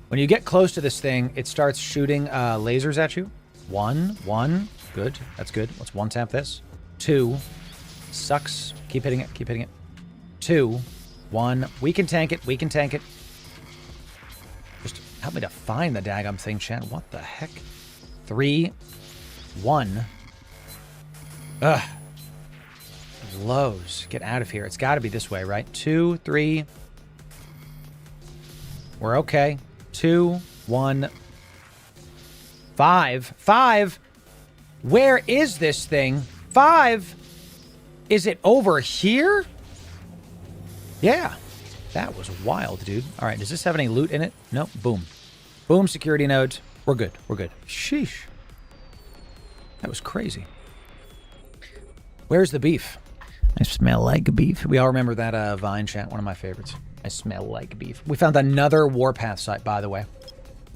When you get close to this thing, it starts shooting lasers at you. One. Good. That's good. Let's one tap this. 2. Sucks. Keep hitting it. Keep hitting it. 2. 1. We can tank it. We can tank it. Just help me to find the daggum thing, chat. What the heck? 3, 1. Ugh. Lows. Get out of here. It's got to be this way, right? 2, 3. We're okay. 2, 1. 5. 5. Where is this thing? 5. Is it over here? Yeah. That was wild, dude. All right. Does this have any loot in it? Nope. Boom. Boom. Security nodes. We're good. We're good. Sheesh. That was crazy. Where's the beef? I smell like beef. We all remember that Vine chat, one of my favorites. I smell like beef. We found another Warpath site, by the way.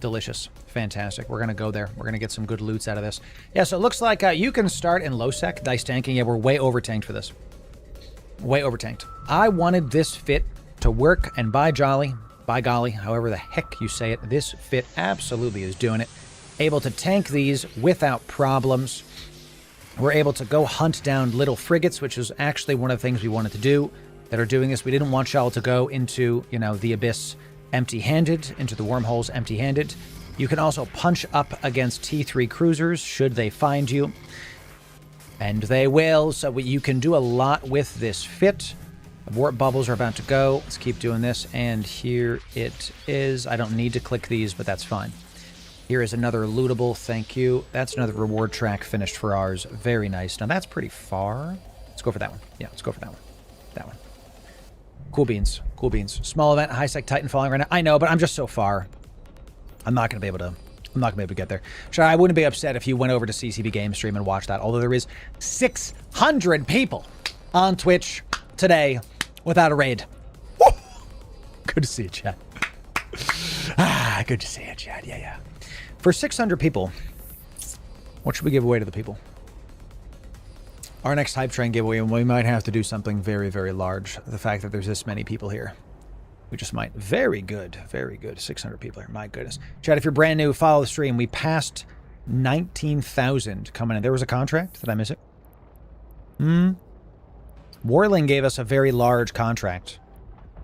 Delicious. Fantastic. We're going to go there. We're going to get some good loots out of this. Yeah, so it looks like you can start in low sec, dice tanking. Yeah, we're way over tanked for this. Way over tanked. I wanted this fit to work, and by golly, however the heck you say it, this fit absolutely is doing it. Able to tank these without problems. We're able to go hunt down little frigates, which is actually one of the things we wanted to do that are doing this. We didn't want y'all to go into, the abyss empty-handed, into the wormholes empty-handed. You can also punch up against T3 cruisers should they find you. And they will, so you can do a lot with this fit. The warp bubbles are about to go. Let's keep doing this, and here it is. I don't need to click these, but that's fine. Here is another lootable, thank you. That's another reward track finished for ours. Very nice. Now that's pretty far. Let's go for that one. Yeah, let's go for that one. That one. Cool beans. Cool beans. Small event, high sec Titan falling right now. I know, but I'm just so far. I'm not going to be able to get there. Sure, I wouldn't be upset if you went over to CCB Game Stream and watched that, although there is 600 people on Twitch today without a raid. Woo! Good to see you, chat. Good to see you, chat. Yeah. For 600 people, what should we give away to the people? Our next Hype Train giveaway, and we might have to do something very, very large. The fact that there's this many people here. We just might. Very good. Very good. 600 people here. My goodness. Chat, if you're brand new, follow the stream. We passed 19,000 coming in. There was a contract. Did I miss it? Warling gave us a very large contract.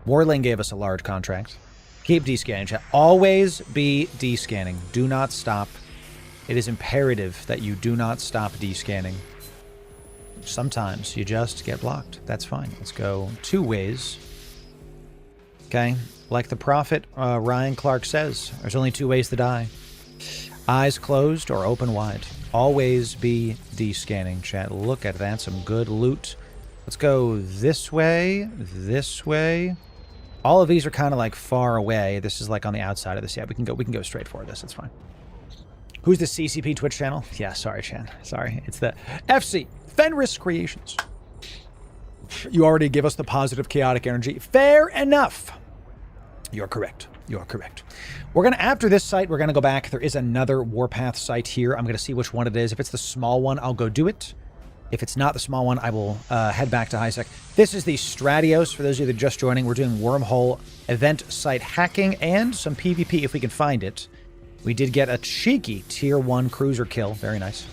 Warling gave us a large contract. Keep descanning, chat. Always be descanning. Do not stop. It is imperative that you do not stop descanning. Sometimes you just get blocked. That's fine. Let's go 2 ways. Okay? Like the prophet Ryan Clark says, there's only 2 ways to die. Eyes closed or open wide. Always be descanning, chat. Look at that. Some good loot. Let's go this way. This way. All of these are kind of like far away. This is like on the outside of this. Yeah, we can go straight for this. It's fine. Who's the CCP Twitch channel? Yeah, sorry, Chan. Sorry. It's the FC, Fenris Creations. You already give us the positive chaotic energy. Fair enough. You're correct. You're correct. We're going to, after this site, we're going to go back. There is another Warpath site here. I'm going to see which one it is. If it's the small one, I'll go do it. If it's not the small one, I will head back to HiSec. This is the Stratios. For those of you that are just joining, we're doing wormhole event site hacking and some PvP if we can find it. We did get a cheeky tier 1 cruiser kill. Very nice.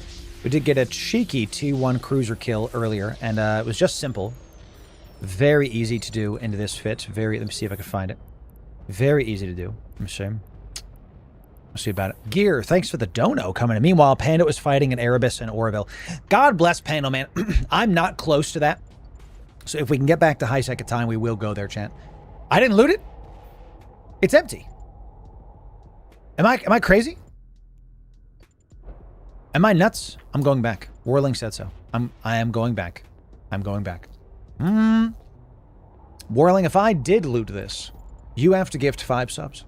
We did get a cheeky tier 1 cruiser kill earlier, and it was just simple. Very easy to do into this fit. Let me see if I can find it. Very easy to do. Let me see. Let's see about it. Gear, thanks for the dono coming in. Meanwhile, Panda was fighting in Erebus and Oroville. God bless Panda, man. I'm not close to that. So if we can get back to high second time, we will go there, chat. I didn't loot it. It's empty. Am I crazy? Am I nuts? I'm going back. Whirling said so. I am going back. I'm going back. Whirling, if I did loot this, you have to gift 5 subs.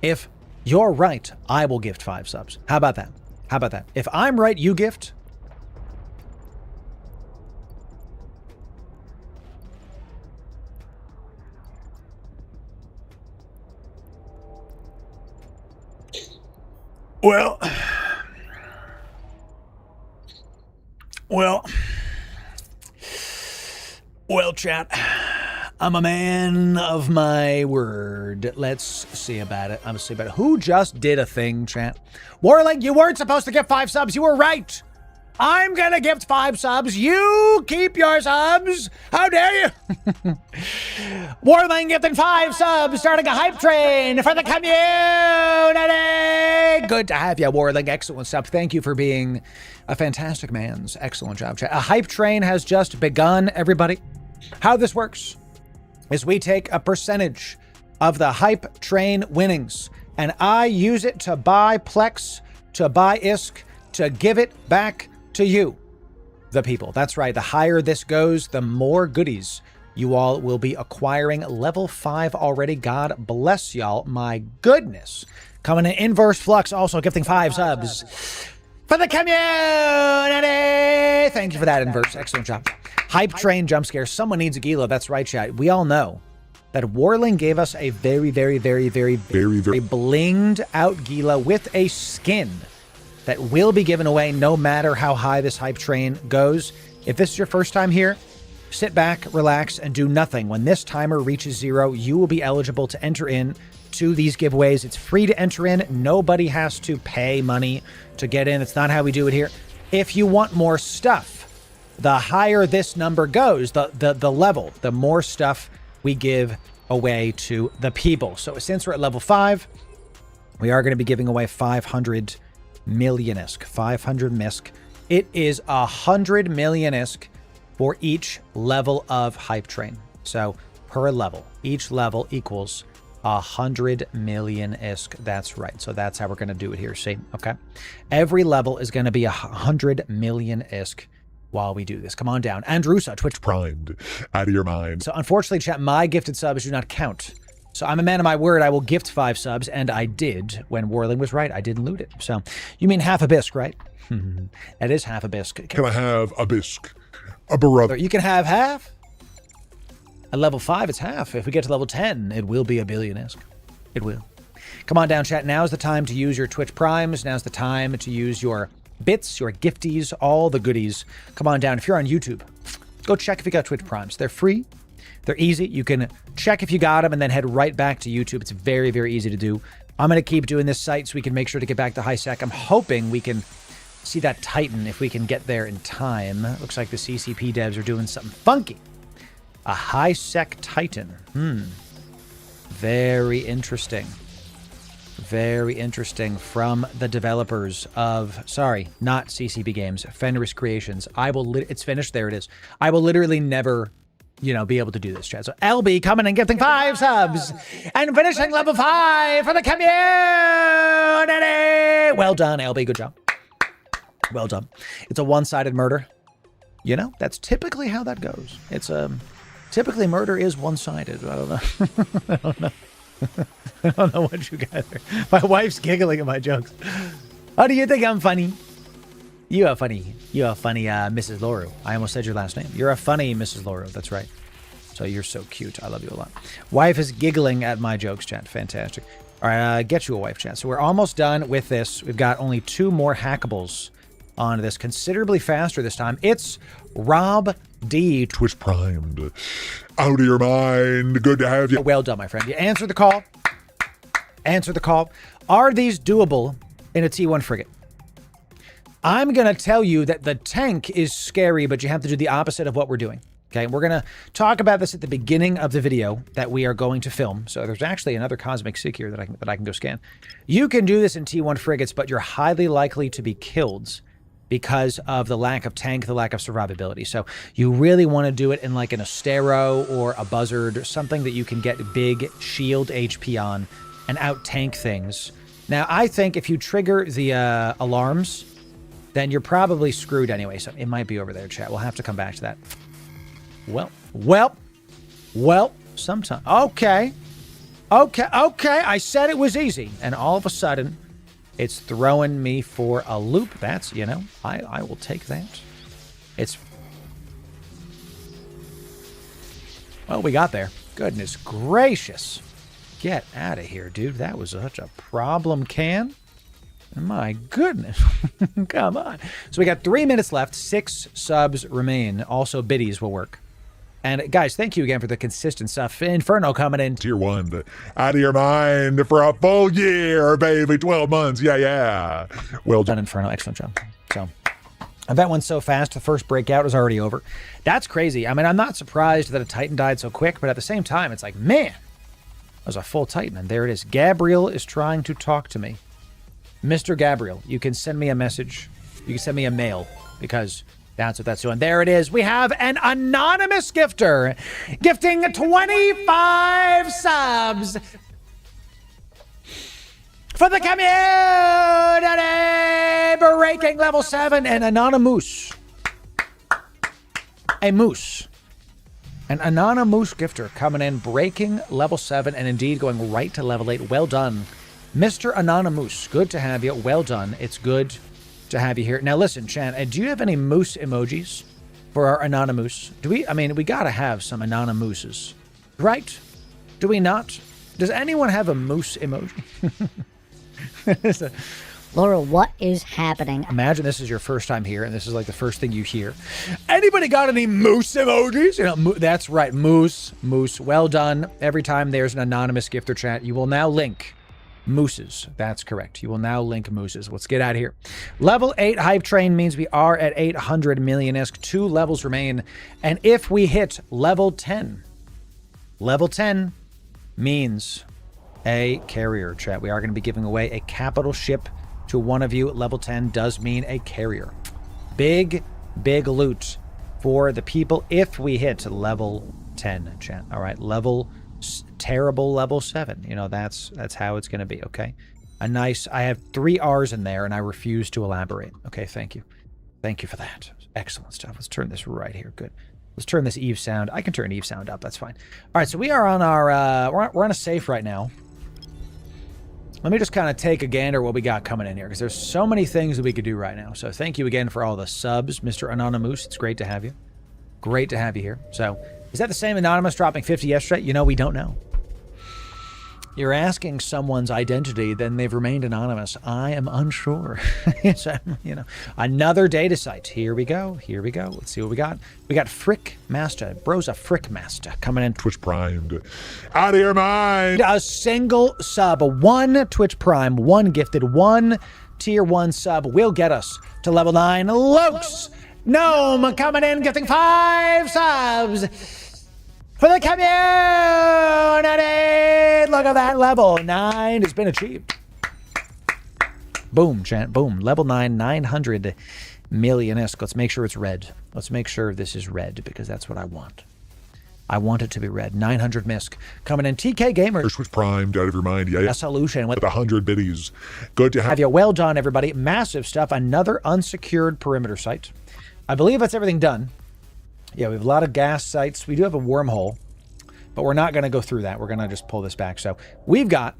If you're right, I will gift 5 subs. How about that? How about that? If I'm right, you gift. Well, chat. I'm a man of my word. Let's see about it. Who just did a thing, chat? Warling, you weren't supposed to give 5 subs. You were right. I'm gonna gift 5 subs. You keep your subs. How dare you? Warling gifting 5 subs, starting a hype train for the community. Good to have you, Warling. Excellent stuff. Thank you for being a fantastic man's. Excellent job, chat. A hype train has just begun, everybody. How this works is we take a percentage of the hype train winnings, and I use it to buy Plex, to buy ISK, to give it back to you, the people. That's right. The higher this goes, the more goodies you all will be acquiring. Level 5 already. God bless y'all. My goodness. Coming in Inverse Flux, also gifting 5 subs for the community. Thank you for that, Inverse. Excellent job. Hype train jump scare. Someone needs a Gila. That's right, chat. We all know that Warling gave us a very blinged out Gila with a skin that will be given away no matter how high this hype train goes. If this is your first time here, sit back, relax, and do nothing. When this timer reaches 0, you will be eligible to enter in to these giveaways. It's free to enter in. Nobody has to pay money to get in. It's not how we do it here. If you want more stuff, the higher this number goes, the level, the more stuff we give away to the people. So since we're at level 5, we are going to be giving away 500 million ISK, 500 MISK It is 100 million ISK for each level of hype train. So per level, each level equals 100 million ISK. That's right. So that's how we're going to do it here. See? Okay. Every level is going to be 100 million ISK while we do this. Come on down. Andrusa, Twitch Primed. Out of your mind. So unfortunately, chat, my gifted subs do not count. So I'm a man of my word. I will gift 5 subs, and I did when Whirling was right. I didn't loot it. So you mean half a bisque, right? That is half a bisque. Can I have a bisque? A brother. You can have half. At level 5, it's half. If we get to level 10, it will be a billion ISK. It will. Come on down, chat. Now's the time to use your Twitch Primes. Now's the time to use your bits, your gifties, all the goodies. Come on down. If you're on YouTube, go check if you got Twitch Primes. They're free. They're easy. You can check if you got them and then head right back to YouTube. It's very, very easy to do. I'm going to keep doing this site so we can make sure to get back to high sec. I'm hoping we can see that Titan if we can get there in time. Looks like the CCP devs are doing something funky. A high sec Titan. Very interesting. Very interesting from the developers of, sorry, not CCP Games, Fenris Creations. It's finished. There it is. I will literally never, be able to do this, chat. So LB coming and gifting 5 subs and finishing level 5 for the community. Well done, LB. Good job. Well done. It's a one-sided murder. That's typically how that goes. It's typically murder is one-sided. I don't know. I don't know. I don't know what you guys are. My wife's giggling at my jokes. How do you think I'm funny? You are funny. You are funny, Mrs. Loru. I almost said your last name. You're a funny Mrs. Loru. That's right. So you're so cute. I love you a lot. Wife is giggling at my jokes, chat. Fantastic. All right, get you a wife, chat. So we're almost done with this. We've got only 2 more hackables on this, considerably faster this time. It's Rob D. Twitch Primed. Out of your mind. Good to have you. Well done, my friend. You answered the call. Answer the call. Are these doable in a T1 frigate? I'm going to tell you that the tank is scary, but you have to do the opposite of what we're doing. Okay, we're going to talk about this at the beginning of the video that we are going to film. So there's actually another Cosmic Sig here that I can go scan. You can do this in T1 frigates, but you're highly likely to be killed because of the lack of tank, the lack of survivability. So you really want to do it in like an Astero or a Buzzard, something that you can get big shield HP on and out-tank things. Now, I think if you trigger the alarms, then you're probably screwed anyway. So it might be over there, chat. We'll have to come back to that. Well, sometime. Okay. I said it was easy. And all of a sudden, it's throwing me for a loop. That's, I will take that. Well, we got there. Goodness gracious. Get out of here, dude. That was such a problem, Can. My goodness. Come on. So we got 3 minutes left. 6 subs remain. Also, biddies will work. And guys, thank you again for the consistent stuff. Inferno coming in. Tier 1. Out of your mind for a full year, baby. 12 months. Yeah. Well done. Inferno. Excellent job. So I bet went so fast, the first breakout was already over. That's crazy. I mean, I'm not surprised that a Titan died so quick, but at the same time, it's like, man, that was a full Titan. And there it is. Gabriel is trying to talk to me. Mr. Gabriel, you can send me a message. You can send me a mail because that's what that's doing. There it is. We have an anonymous gifter gifting 25 subs for the community. Breaking level 7 and anonymous. A moose. An anonymous gifter coming in, breaking level 7 and indeed going right to level 8. Well done. Mr. Anonymous, good to have you. Well done. It's good to have you here. Now listen, Chan, do you have any moose emojis for our Anonymous? We gotta have some Anonymouses, right? Do we not? Does anyone have a moose emoji? Laura, what is happening? Imagine this is your first time here, and this is like the first thing you hear. Anybody got any moose emojis? That's right, moose. Well done. Every time there's an anonymous gifter, chat, you will now link mooses. That's correct. You will now link mooses. Let's get out of here. Level 8 hype train means we are at 800 million ISK. 2 levels remain. And if we hit level 10 means a carrier, chat. We are going to be giving away a capital ship to one of you. Level 10 does mean a carrier. Big loot for the people if we hit level 10, chat. All right, terrible level 7. You know, that's how it's going to be, okay? A nice, I have 3 R's in there, and I refuse to elaborate. Okay, thank you. Thank you for that. Excellent stuff. Let's turn this right here. Good. Let's turn this Eve sound. I can turn Eve sound up. That's fine. All right, so we are on our, we're on a safe right now. Let me just kind of take a gander what we got coming in here, because there's so many things that we could do right now. So thank you again for all the subs, Mr. Anonymous. It's great to have you. Great to have you here. So is that the same Anonymous dropping 50 yesterday? You know, we don't know. You're asking someone's identity, then they've remained anonymous. I am unsure. So, you know, another data site. Here we go. Here we go. Let's see what we got. We got Frick Master. Bro's a Frick Master coming in. Twitch primed. Out of your mind. A single sub, 1 Twitch Prime, 1 gifted, 1 tier 1 sub will get us to level 9. Lokes Gnome coming in, gifting 5 subs. For the community! Look at that, level 9 has been achieved. Boom, chat, boom. Level 9, 900 million-esque. Let's make sure it's red. Let's make sure this is red, because that's what I want. I want it to be red. 900 misc. Coming in, TK Gamer. First was primed, out of your mind. Yeah, A solution with 100 biddies. Good to have you. Well done, everybody. Massive stuff. Another unsecured perimeter site. I believe that's everything done. Yeah, we have a lot of gas sites. We do have a wormhole, but we're not going to go through that. We're going to just pull this back. So we've got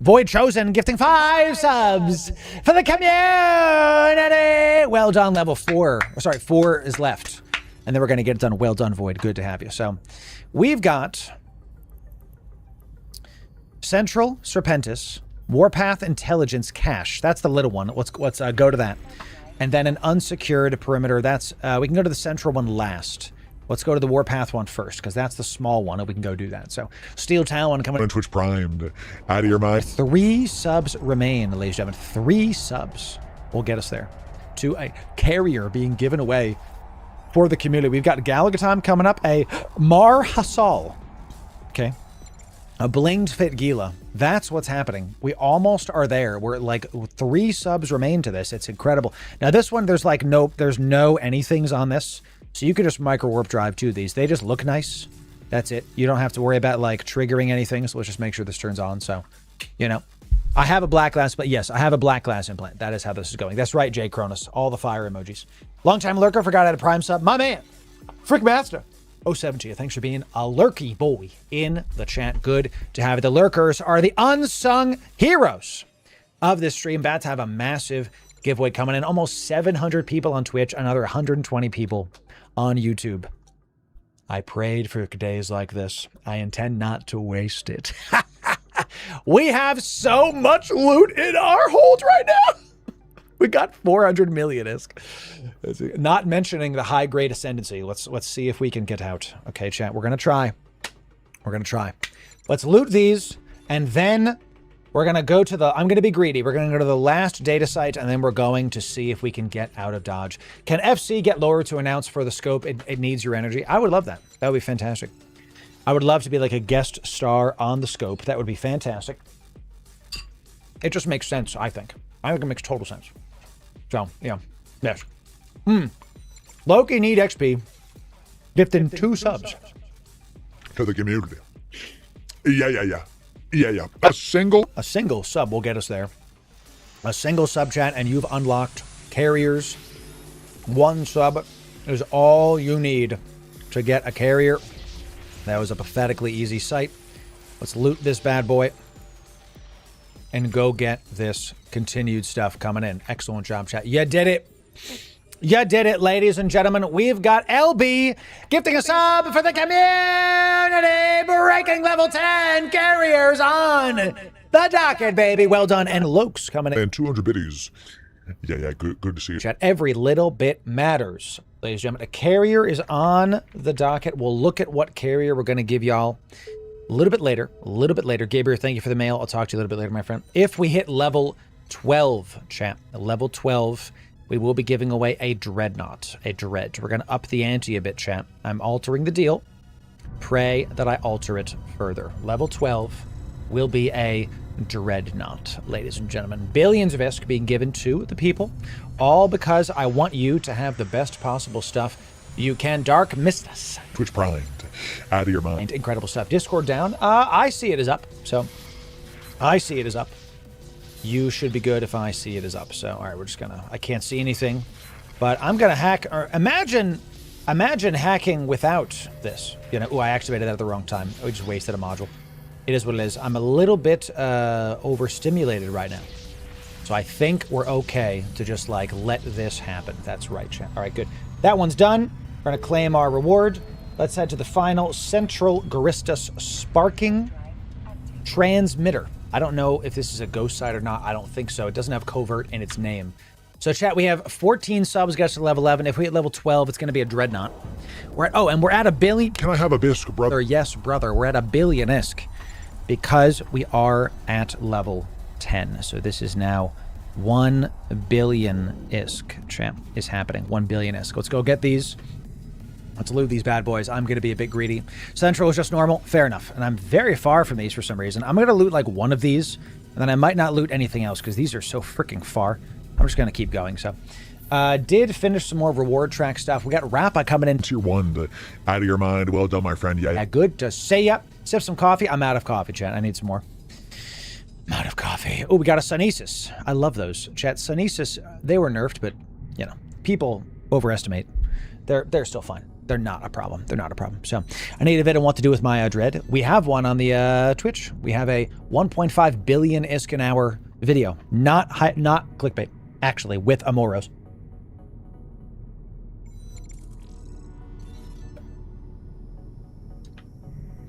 Void Chosen gifting 5 subs for the community. Well done, level 4. Sorry, 4 is left. And then we're going to get it done. Well done, Void. Good to have you. So we've got Central Serpentis, Warpath Intelligence Cache. That's the little one. Let's go to that. And then an unsecured perimeter. That's we can go to the central one last. Let's go to the Warpath one first, because that's the small one, and we can go do that. So Steel Talon coming on Twitch primed. Out of your mind. 3 subs remain, ladies and gentlemen. 3 subs will get us there to a carrier being given away for the community. We've got Galagatom coming up, a Mar Hassal. Okay. A Blinged Fit Gila. That's what's happening. We almost are there. We're like 3 subs remain to this. It's incredible. Now this one, there's like there's no anythings on this. So you could just micro warp drive to these. They just look nice. That's it. You don't have to worry about like triggering anything. So let's just make sure this turns on. So, you know, I have a black glass, but yes, I have a black glass implant. That is how this is going. That's right, Jay Cronus. All the fire emojis. Longtime lurker, forgot how to prime sub. My man, Frick Master. 070, thanks for being a lurky boy in the chat. Good to have it. The lurkers are the unsung heroes of this stream. About to have a massive giveaway coming in. Almost 700 people on Twitch, another 120 people on YouTube. I prayed for days like this. I intend not to waste it. We have so much loot in our hold right now. We got 400 million-esque. Not mentioning the high-grade ascendancy. Let's see if we can get out. Okay, chat, we're going to try. We're going to try. Let's loot these, and then we're going to go to the... I'm going to be greedy. We're going to go to the last data site, and then we're going to see if we can get out of Dodge. Can FC get Loru to announce for the scope it needs your energy? I would love that. That would be fantastic. I would love to be like a guest star on the scope. That would be fantastic. It just makes sense, I think. I think it makes total sense. So, yeah. Yes. Loki need XP. Gifting 2 subs. To the community. Yeah. A single sub will get us there. A single sub chat, and you've unlocked carriers. 1 sub is all you need to get a carrier. That was a pathetically easy sight. Let's loot this bad boy and go get this continued stuff coming in. Excellent job, chat. You did it. You did it, ladies and gentlemen. We've got LB gifting a sub for the community. Breaking level 10 carriers on the docket, baby. Well done. And Lokes coming in. And 200 biddies. Yeah, good to see you. Chat, every little bit matters, ladies and gentlemen. A carrier is on the docket. We'll look at what carrier we're going to give y'all a little bit later. Gabriel, thank you for the mail. I'll talk to you a little bit later, my friend. If we hit level 12, chat, level 12, we will be giving away a dreadnought, a dread. We're going to up the ante a bit, chat. I'm altering the deal. Pray that I alter it further. Level 12 will be a dreadnought, ladies and gentlemen. Billions of ISK being given to the people, all because I want you to have the best possible stuff you can. Dark missed us. Twitch primed. Out of your mind. Incredible stuff. Discord down. I see it as up. So I see it as up. You should be good if I see it as up. So all right, we're just gonna. I can't see anything, but I'm gonna hack. Or imagine hacking without this. You know, I activated that at the wrong time. We just wasted a module. It is what it is. I'm a little bit overstimulated right now. So I think we're okay to just like let this happen. That's right, chat. All right, good. That one's done. We're going to claim our reward. Let's head to the final Central Garistas Sparking Transmitter. I don't know if this is a ghost site or not. I don't think so. It doesn't have covert in its name. So chat, we have 14 subs, gets to level 11. If we hit level 12, it's going to be a dreadnought. And we're at a billion. Can I have a bisque, brother? Yes, brother. We're at a billion ISK because we are at level 10. So this is now 1 billion ISK, champ, is happening. 1 billion ISK. Let's go get these. Let's loot these bad boys. I'm going to be a bit greedy. Central is just normal. Fair enough. And I'm very far from these for some reason. I'm going to loot like one of these, and then I might not loot anything else because these are so freaking far. I'm just going to keep going. So, did finish some more reward track stuff. We got Rappa coming in. Tier 1, out of your mind. Well done, my friend. Yeah. Good to see ya. Sip some coffee. I'm out of coffee, chat. I need some more. I'm out of coffee. Oh, we got a Sunesis. I love those. Chat, Sunesis, they were nerfed, but, you know, people overestimate. They're still fine. They're not a problem. They're not a problem. So, I need a bit of what to do with my dread. We have one on the Twitch. We have a 1.5 billion ISK an hour video. Not clickbait. Actually, with Amoros.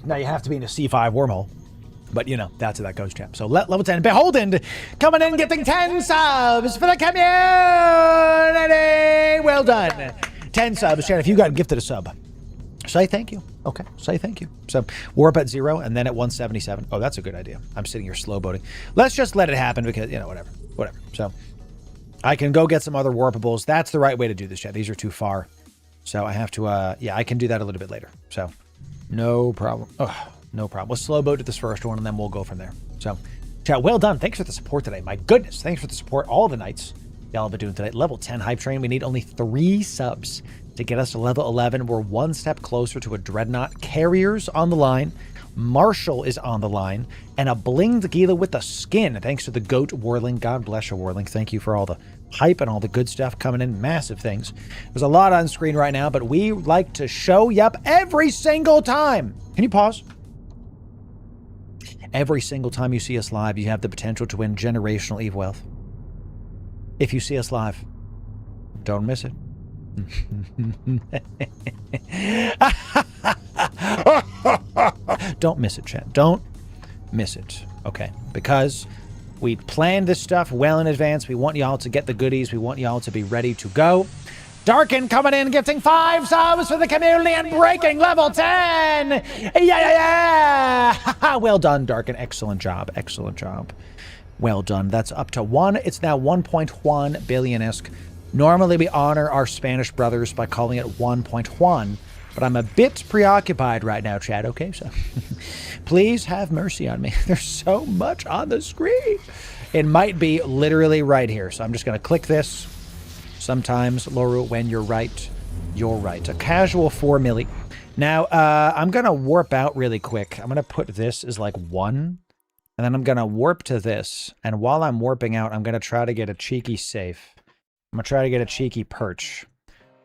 Now you have to be in a C5 wormhole. But, you know, that's how that goes, champ. So, level 10, Beholden, coming in, getting 10 subs for the community. Well done. 10 subs, chat. If you got gifted a sub, say thank you. Okay, say thank you. So, warp at 0 and then at 177. Oh, that's a good idea. I'm sitting here slow boating. Let's just let it happen because, you know, whatever. So, I can go get some other warpables. That's the right way to do this, chat. These are too far. So, I have to, yeah, I can do that a little bit later. So, no problem. Oh. No problem. We'll slow boat at this first one, and then we'll go from there. So, chat, well done. Thanks for the support today. My goodness, thanks for the support all the nights y'all have been doing today. Level 10 hype train. We need only 3 subs to get us to level 11. We're one step closer to a dreadnought. Carriers on the line. Marshall is on the line. And a blinged Gila with the skin. Thanks to the GOAT Warling. God bless you, Warling. Thank you for all the hype and all the good stuff coming in. Massive things. There's a lot on screen right now, but we like to show yup every single time. Can you pause? Every single time you see us live, you have the potential to win generational EVE wealth. If you see us live, don't miss it. Don't miss it, chat. Don't miss it. Okay, because we planned this stuff well in advance. We want y'all to get the goodies. We want y'all to be ready to go. Darken coming in, gifting 5 subs for the community and breaking level 10. Yeah. Well done, Darken. Excellent job. Excellent job. Well done. That's up to 1. It's now 1.1 billion ISK. Normally, we honor our Spanish brothers by calling it 1.1, but I'm a bit preoccupied right now, Chad. Okay, so please have mercy on me. There's so much on the screen. It might be literally right here, so I'm just going to click this. Sometimes, Loru, when you're right, you're right. A casual 4 milli. Now, I'm going to warp out really quick. I'm going to put this as like 1, and then I'm going to warp to this. And while I'm warping out, I'm going to try to get a cheeky safe. I'm going to try to get a cheeky perch.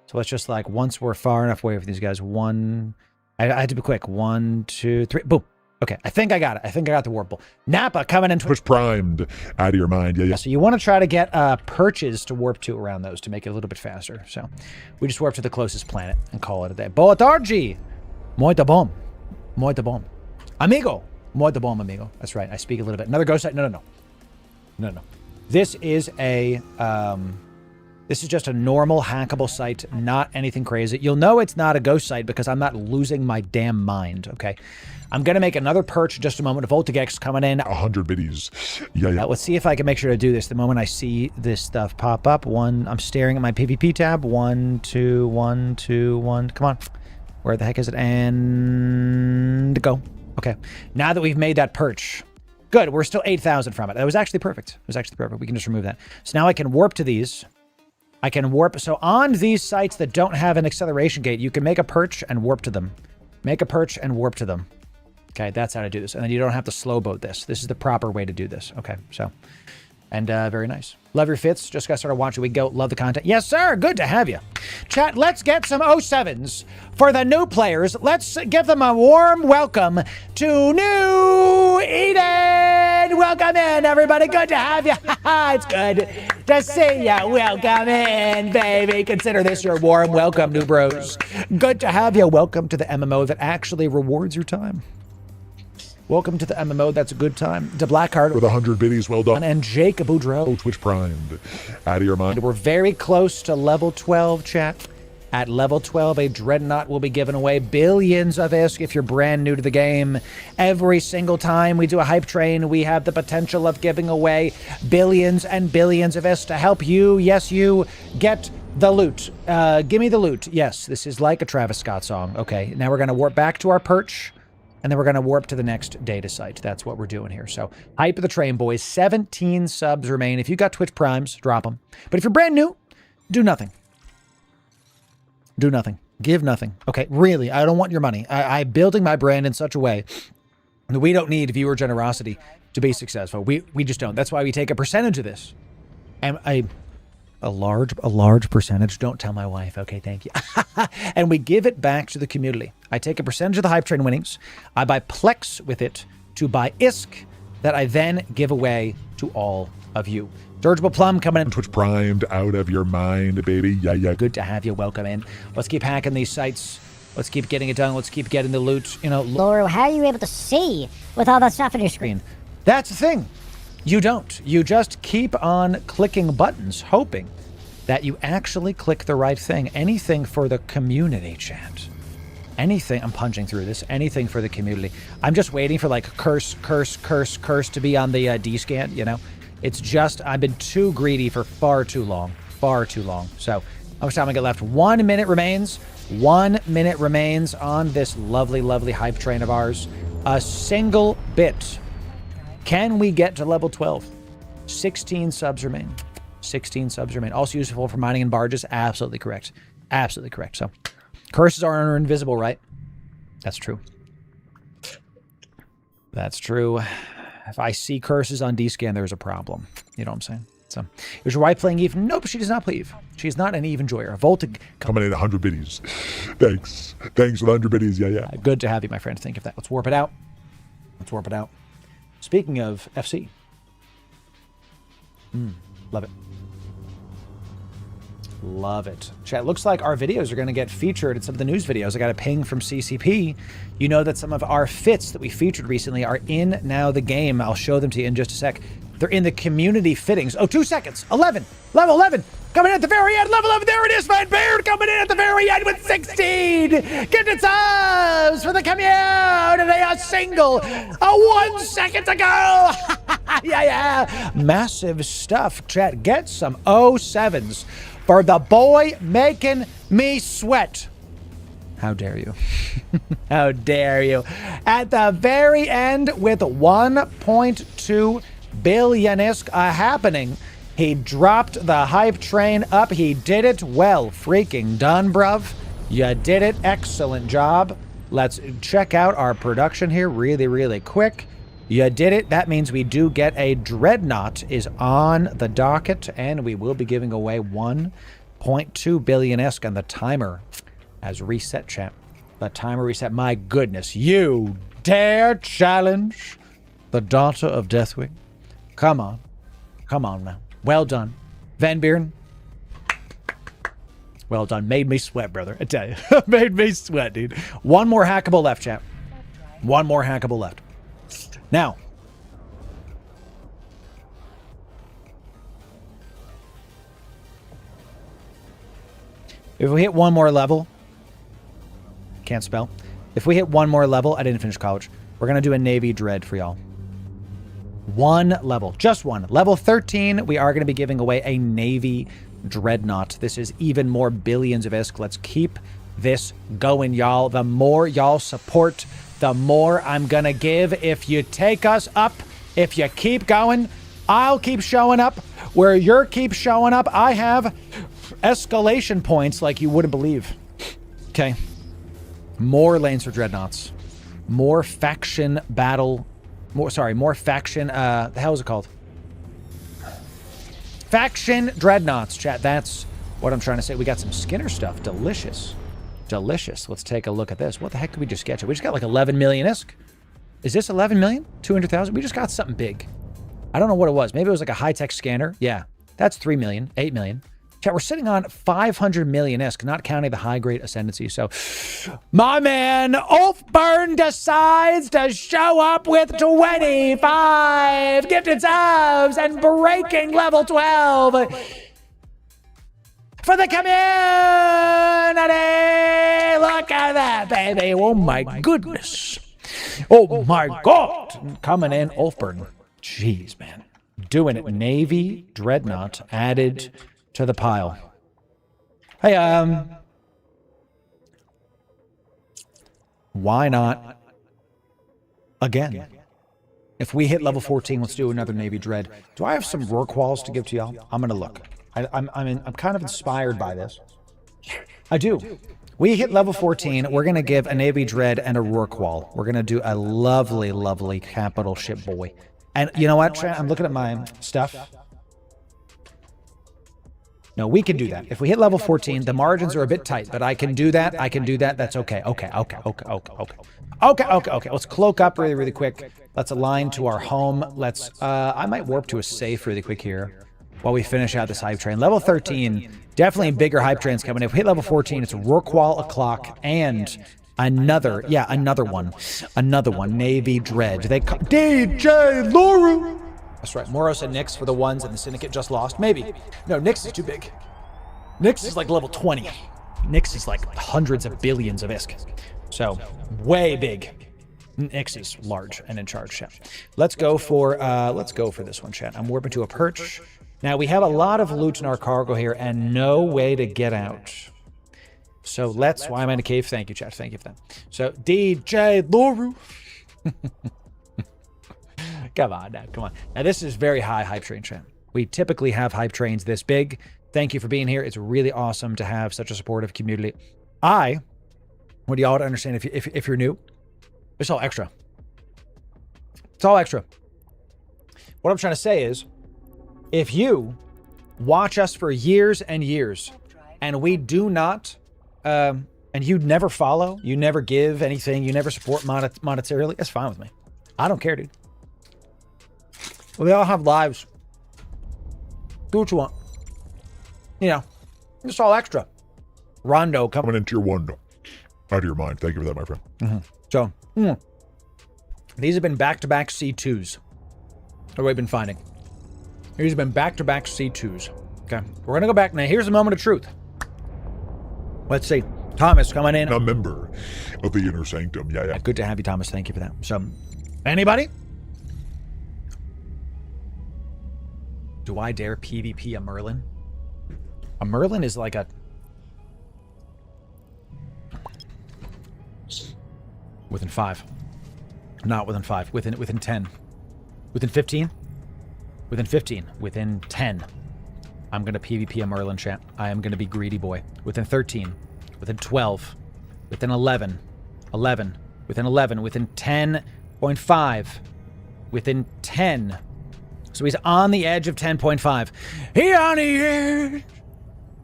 So let's just like, once we're far enough away from these guys, 1. I had to be quick. 1, 2, 3. Boom. Okay, I think I got it. I think I got the warple. Napa coming in. Push primed. Out of your mind. Yeah. So you want to try to get perches to warp to around those to make it a little bit faster. So we just warp to the closest planet and call it a day. Boa tarde. Muito bom. Muito bom. Amigo. Muito bom, amigo. That's right. I speak a little bit. Another ghost site. No. This is a... This is just a normal hackable site, not anything crazy. You'll know it's not a ghost site because I'm not losing my damn mind, okay? I'm going to make another perch in just a moment. Voltigex coming in. 100 biddies. Yeah. Let's see if I can make sure to do this. The moment I see this stuff pop up, I'm staring at my PvP tab. 1, 2, 1, 2, 1. Come on. Where the heck is it? And go. Okay. Now that we've made that perch, Good, we're still 8,000 from it. That was actually perfect. It was actually perfect. We can just remove that. So now I can warp to these. I can warp. So on these sites that don't have an acceleration gate, you can make a perch and warp to them. Make a perch and warp to them. Okay, that's how to do this. And then you don't have to slow boat this. This is the proper way to do this. Okay, so. And very nice. Love your fits. Just got started watching. We go. Love the content. Yes, sir. Good to have you. Chat, let's get some 07s for the new players. Let's give them a warm welcome to New Eden. Welcome in, everybody. Good to have you. It's good to see you. Welcome in, baby. Consider this your warm welcome, new bros. Good to have you. Welcome to the MMO that actually rewards your time. Welcome to the MMO. That's a good time. To Blackheart with 100 biddies, well done. And Jake Boudreaux. Twitch primed. Out of your mind. We're very close to level 12, chat. At level 12, a Dreadnought will be giving away billions of ISK if you're brand new to the game. Every single time we do a hype train, we have the potential of giving away billions and billions of ISK to help you, yes, you, get the loot. Give me the loot. Yes, this is like a Travis Scott song. Okay, now we're going to warp back to our perch. And then we're going to warp to the next data site. That's what we're doing here. So, hype of the train, boys. 17 subs remain. If you got Twitch Primes, drop them. But if you're brand new, do nothing. Do nothing. Give nothing. Okay, really, I don't want your money. I'm building my brand in such a way that we don't need viewer generosity to be successful. We just don't. That's why we take a percentage of this. And a large percentage. Don't tell my wife. Okay, thank you. And we give it back to the community. I take a percentage of the hype train winnings. I buy Plex with it to buy ISK that I then give away to all of you. Dirigible Plum coming in. Twitch primed, out of your mind, baby. Yeah. Good to have you. Welcome in. Let's keep hacking these sites. Let's keep getting it done. Let's keep getting the loot. You know, Loru, how are you able to see with all that stuff on your screen? That's the thing. You don't. You just keep on clicking buttons, hoping that you actually click the right thing. Anything for the community, chat. Anything. I'm punching through this. Anything for the community. I'm just waiting for like curse to be on the D-scan, you know? It's just, I've been too greedy for far too long. Far too long. So, how much time I got left? 1 minute remains. 1 minute remains on this lovely, lovely hype train of ours. A single bit. Can we get to level 12? 16 subs remain. 16 subs remain. Also useful for mining and barges. Absolutely correct. Absolutely correct. So, curses are invisible, right? That's true. That's true. If I see curses on D-scan, there's a problem. You know what I'm saying? So, is your wife playing Eve? Nope, she does not play Eve. She's not an Eve enjoyer. Volta coming in 100 biddies. Thanks for the 100 biddies. Yeah. Good to have you, my friend. Think of that. Let's warp it out. Let's warp it out. Speaking of FC. Love it. Love it. Chat, looks like our videos are going to get featured in some of the news videos. I got a ping from CCP. You know that some of our fits that we featured recently are in now the game. I'll show them to you in just a sec. They're in the community fittings. Oh, 2 seconds. 11. Level 11. Coming in at the very end. Level 11. There it is, man. Beard coming in at the very end with 16. Get it subs for the community. A single. 1 second to go. Yeah. Massive stuff. Chat, get some 07s. For the boy making me sweat. How dare you? How dare you? At the very end with 1.2 billion ISK happening. He dropped the hype train up. He did it well. Freaking done, bruv. You did it. Excellent job. Let's check out our production here really quick. You did it. That means we do get a Dreadnought is on the docket, and we will be giving away 1.2 billion ISK, and the timer has reset, chat. The timer reset. My goodness, you dare challenge the daughter of Deathwing? Come on. Come on now. Well done. Van Buren. Well done. Made me sweat, brother. I tell you. Made me sweat, dude. One more hackable left, chat. One more hackable left. Now, if we hit one more level, can't spell. If we hit one more level, I didn't finish college. We're going to do a Navy Dread for y'all. One level, just one. Level 13, we are going to be giving away a Navy Dreadnought. This is even more billions of ISK. Let's keep this going, y'all. The more y'all support, the more I'm going to give. If you take us up If you keep going, I'll keep showing up. Where you keep showing up, I have escalation points like you wouldn't believe. Okay. More lanes for dreadnoughts. More faction battle. More faction, the hell is it called? Faction dreadnoughts, chat. That's what I'm trying to say. We got some Skinner stuff. Delicious. Delicious. Let's take a look at this. What the heck did we just get? We just got like 11 million-isk. Is this 11 million? 200,000? We just got something big. I don't know what it was. Maybe it was like a high-tech scanner. Yeah. That's 3 million, 8 million. Chat, we're sitting on 500 million-isk, not counting the high-grade ascendancy. So, my man, Ulfburn decides to show up with 25 gifted subs and breaking level 12 for the community. Look at that, baby. Oh, my goodness. Oh, my God. Coming in, Ulfburn. Jeez, man. Doing it. Navy Dreadnought added to the pile. Hey, why not again? If we hit level 14, let's do another Navy Dread. Do I have some Rorquals to give to y'all? I'm gonna look. I'm kind of inspired by this. I do. We hit level 14. We're gonna give a Navy Dread and a Rorqual. We're gonna do a lovely, lovely capital ship boy. And you know what, Trent? I'm looking at my stuff. No, we can do that. If we hit level 14, the margins are a bit tight, but I can do that. I can do that. That's okay. Okay. Let's cloak up really, really quick. Let's align to our home. Let's, I might warp to a safe really quick here while we finish out this hype train. Level 13, definitely bigger hype trains coming. If we hit level 14, it's Rorqual o'clock and another one. Navy Dread. They call DJ Loru. That's right. Moros and Nyx for the ones and the Syndicate just lost. Maybe. No, Nyx is too big. Nyx is like level 20. Nyx is like hundreds of billions of ISK. So, way big. Nyx is large and in charge, chat. Let's go for this one, chat. I'm warping to a perch. Now, we have a lot of loot in our cargo here and no way to get out. So why am I in a cave? Thank you, chat. Thank you for that. So, DJ Loru. Come on now, come on. Now, this is very high hype train, chat. We typically have hype trains this big. Thank you for being here. It's really awesome to have such a supportive community. I want y'all to understand, if you're new, it's all extra. It's all extra. What I'm trying to say is, if you watch us for years and years, and we do not, and you never follow, you never give anything, you never support monetarily, that's fine with me. I don't care, dude. We all have lives. Do what you want. You know, it's all extra. Rondo Coming into your window. Out of your mind. Thank you for that, my friend. So, these have been back-to-back C2s. What we've been finding. These have been back-to-back C2s. Okay, we're going to go back. Now, here's a moment of truth. Let's see. Thomas coming in. A member of the Inner Sanctum. Yeah. Good to have you, Thomas. Thank you for that. So, anybody? Do I dare PvP a Merlin? A Merlin is like a... Within 5. Not within 5. Within 10. Within 15? Within 15. Within 10. I'm going to PvP a Merlin, chat. I am going to be greedy boy. Within 13. Within 12. Within 11. 11. Within 11. Within 10.5. Within 10. So he's on the edge of 10.5. He on the edge.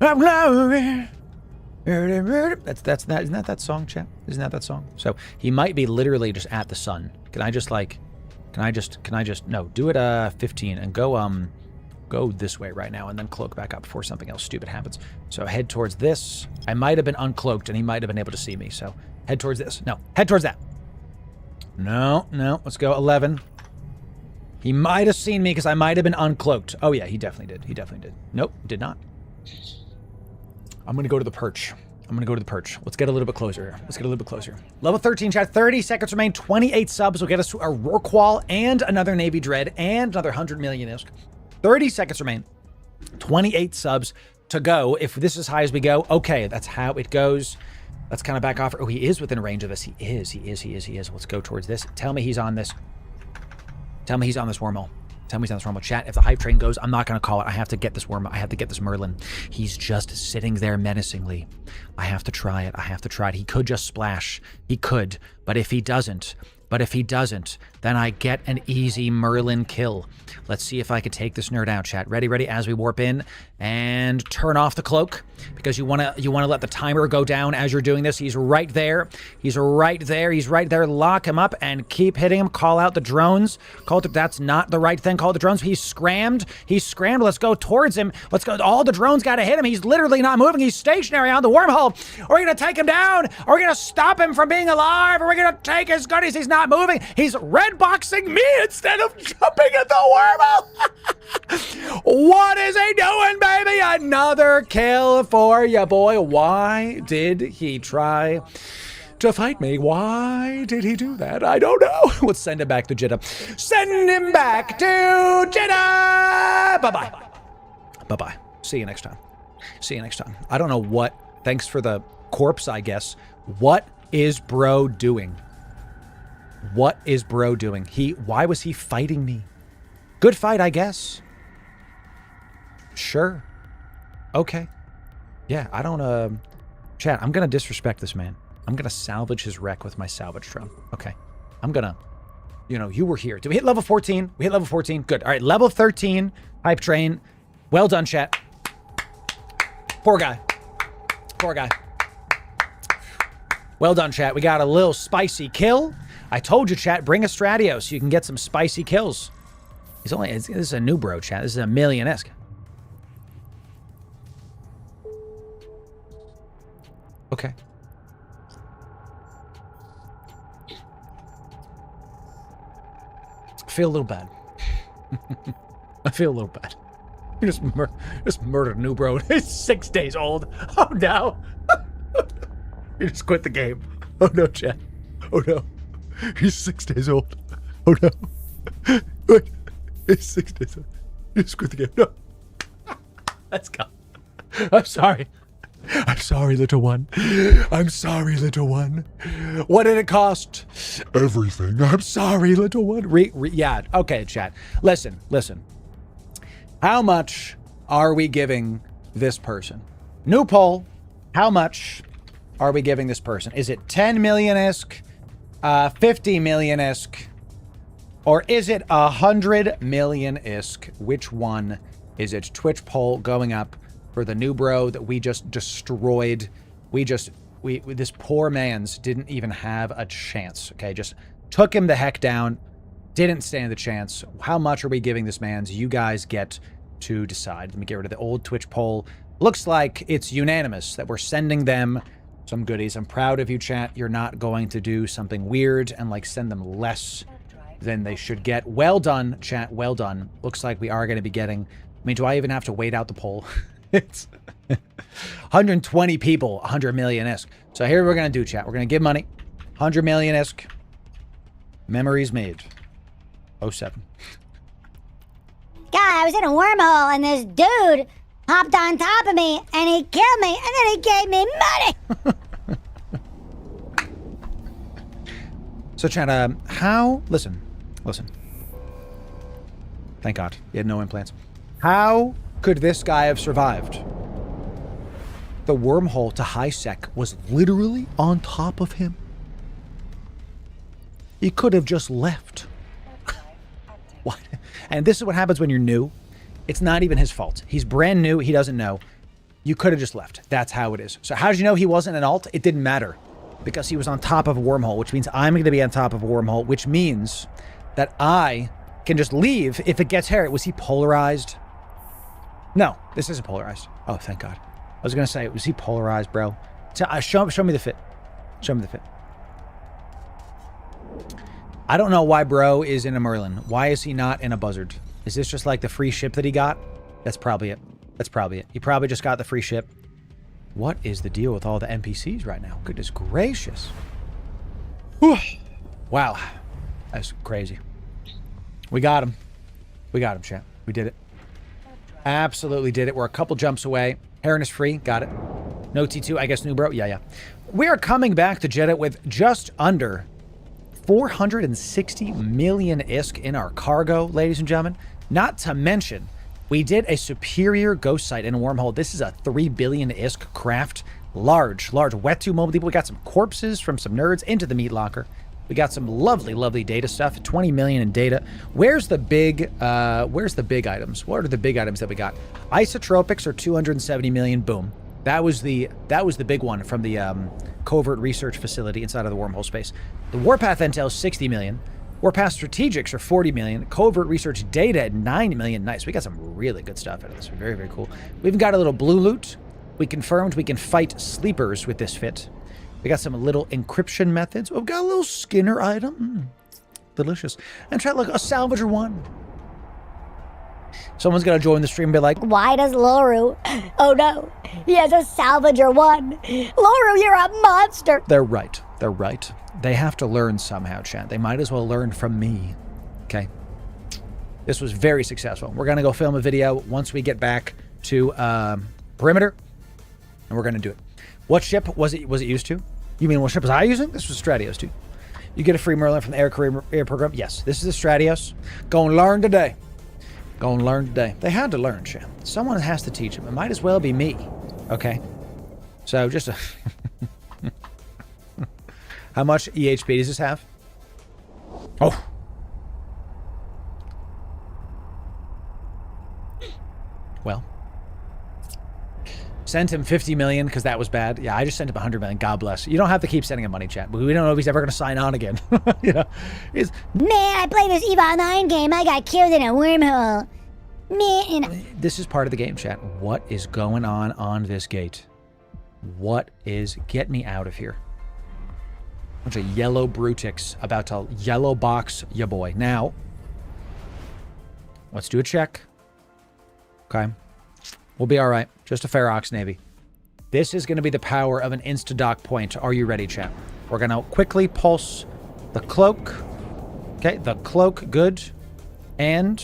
I'm loving. That's that. Isn't that song, chat? Isn't that song? So he might be literally just at the sun. Can I just no, do it 15 and go this way right now and then cloak back up before something else stupid happens. So head towards this. I might have been uncloaked and he might have been able to see me. So head towards this. No, head towards that. No, let's go 11. He might have seen me because I might have been uncloaked. Oh yeah, he definitely did. Nope, did not. I'm gonna go to the perch. Let's get a little bit closer here. Level 13, chat. 30 seconds remain. 28 subs will get us to a Rorqual and another Navy Dread and another 100 million ISK. 30 seconds remain. 28 subs to go. If this is as high as we go, okay, that's how it goes. Let's kind of back off. Oh, he is within range of us. He is. Let's go towards this. Tell me he's on this. Tell me he's on this wormhole. Tell me he's on this wormhole. Chat, if the hype train goes, I'm not going to call it. I have to get this wormhole. I have to get this Merlin. He's just sitting there menacingly. I have to try it. I have to try it. He could just splash. He could. But if he doesn't, then I get an easy Merlin kill. Let's see if I can take this nerd out, chat. Ready, as we warp in and turn off the cloak because you want to let the timer go down as you're doing this. He's right there. He's right there. Lock him up and keep hitting him. Call out the drones. That's not the right thing. Call the drones. He's scrammed. Let's go towards him. Let's go. All the drones got to hit him. He's literally not moving. He's stationary on the wormhole. Are we going to take him down? Are we going to stop him from being alive? Are we going to take his goodies? He's not moving. He's red boxing me instead of jumping at the wormhole. What is he doing, baby? Another kill for ya, boy. Why did he try to fight me? Why did he do that? I don't know. Let's send him back to Jeddah. Send him back to Jeddah. Bye-bye. See you next time. I don't know what. Thanks for the corpse, I guess. What is bro doing? Why was he fighting me? Good fight, I guess. Sure. Okay. Yeah, I don't, chat, I'm gonna disrespect this man. I'm gonna salvage his wreck with my salvage drone. Okay. I'm gonna, you were here. Did we hit level 14? We hit level 14. Good. All right, level 13, hype train. Well done, chat. Poor guy. Well done, chat. We got a little spicy kill. I told you, chat, bring a Stradio so you can get some spicy kills. This is a new bro, chat. This is a million-esque. Okay. I feel a little bad. You just murdered a new bro. He's 6 days old. Oh, no. You just quit the game. Oh, no, chat. Oh, no. He's 6 days old. Oh, no. Wait. He's 6 days old. You just quit the game. No. Let's go. I'm sorry. Little one. What did it cost? Everything. I'm sorry, little one. Yeah, okay, chat. Listen. How much are we giving this person? New poll. How much are we giving this person? Is it 10 million-esque, 50 million-esque, or is it 100 million-esque? Which one is it? Twitch poll going up for the new bro that we just destroyed. This poor man's didn't even have a chance, okay? Just took him the heck down. Didn't stand the chance. How much are we giving this man's? You guys get to decide. Let me get rid of the old Twitch poll. Looks like it's unanimous that we're sending them some goodies. I'm proud of you, chat. You're not going to do something weird and send them less than they should get. Well done, chat. Well done. Looks like we are going to be getting... I mean, do I even have to wait out the poll? It's 120 people, 100 million-esque. So here we're going to do, chat. We're going to give money. 100 million-esque. Memories made. 07. God, I was in a wormhole and this dude hopped on top of me and he killed me and then he gave me money. So, chat, listen. Thank God. He had no implants. How could this guy have survived? The wormhole to high sec was literally on top of him. He could have just left. What? And this is what happens when you're new. It's not even his fault. He's brand new. He doesn't know. You could have just left. That's how it is. So how did you know he wasn't an alt? It didn't matter. Because he was on top of a wormhole, which means I'm going to be on top of a wormhole, which means that I can just leave if it gets hairy. Was he polarized? No, this isn't polarized. Oh, thank God. I was going to say, was he polarized, bro? Show me the fit. Show me the fit. I don't know why bro is in a Merlin. Why is he not in a Buzzard? Is this just like the free ship that he got? That's probably it. He probably just got the free ship. What is the deal with all the NPCs right now? Goodness gracious. Whew. Wow. That's crazy. We got him. Chat. We did it. Absolutely did it. We're a couple jumps away. Heron is free. Got it. No T2. I guess new bro. Yeah. We are coming back to Jeddah with just under 460 million ISK in our cargo, ladies and gentlemen. Not to mention, we did a superior ghost site in a wormhole. This is a 3 billion ISK craft. Large wet tube mobile depot. We got some corpses from some nerds into the meat locker. We got some lovely data stuff. 20 million in data. Where's the big items? What are the big items that we got? Isotropics are 270 million. Boom. That was the big one from the covert research facility inside of the wormhole space. The Warpath intel is 60 million. Warpath strategics are 40 million. Covert research data at 9 million. Nice. We got some really good stuff out of this. Very cool. We even got a little blue loot. We confirmed we can fight sleepers with this fit. We got some little encryption methods. We've got a little Skinner item. Delicious. And try to look, a Salvager 1. Someone's going to join the stream and be like, Why does Loru? Oh no, he has a Salvager 1. Loru, you're a monster. They're right. They have to learn somehow, chat. They might as well learn from me. Okay. This was very successful. We're going to go film a video once we get back to Perimeter. And we're going to do it. What ship was it used to? You mean what ship was I using? This was Stratios too. You get a free Merlin from the Air Career program? Yes, this is the Stratios. Go and learn today. They had to learn, chat. Someone has to teach them. It might as well be me. Okay. So just a how much EHP does this have? Oh. Well. Sent him 50 million because that was bad. Yeah, I just sent him 100 million. God bless. You don't have to keep sending him money, chat. But we don't know if he's ever going to sign on again. You know, Man, I played this EVE Online game. I got killed in a wormhole. Man. This is part of the game, chat. What is going on this gate? Get me out of here. Bunch of yellow brutics about to yellow box ya boy. Now, let's do a check. Okay. We'll be all right. Just a Ferox Navy. This is going to be the power of an insta-dock point. Are you ready, chat? We're going to quickly pulse the cloak. Okay, the cloak, good. And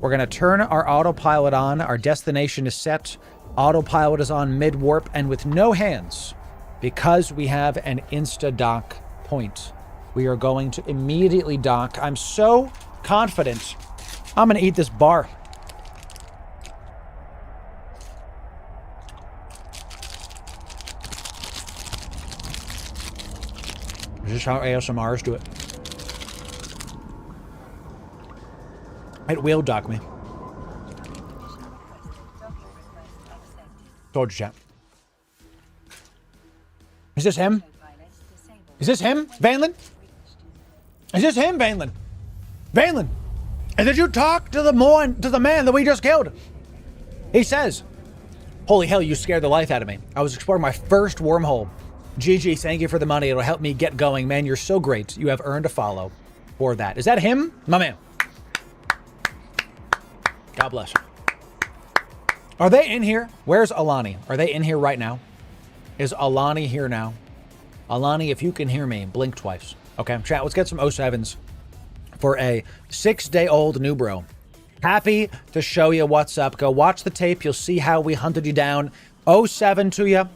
we're going to turn our autopilot on. Our destination is set. Autopilot is on mid-warp and with no hands. Because we have an insta-dock point, we are going to immediately dock. I'm so confident. I'm going to eat this bar. This is how ASMRs do it. It will dock me. Told you, chat. Is this him? Is this him, Vanlin? Is this him, Vanlin? Vanlin, and did you talk to the man that we just killed? He says, "Holy hell, you scared the life out of me. I was exploring my first wormhole. GG, thank you for the money. It'll help me get going. Man, you're so great. You have earned a follow for that." Is that him? My man. God bless. Are they in here? Where's Alani? Are they in here right now? Is Alani here now? Alani, if you can hear me, blink twice. Okay, chat, let's get some 07s for a 6-day-old new bro. Happy to show you what's up. Go watch the tape. You'll see how we hunted you down. 07 to you.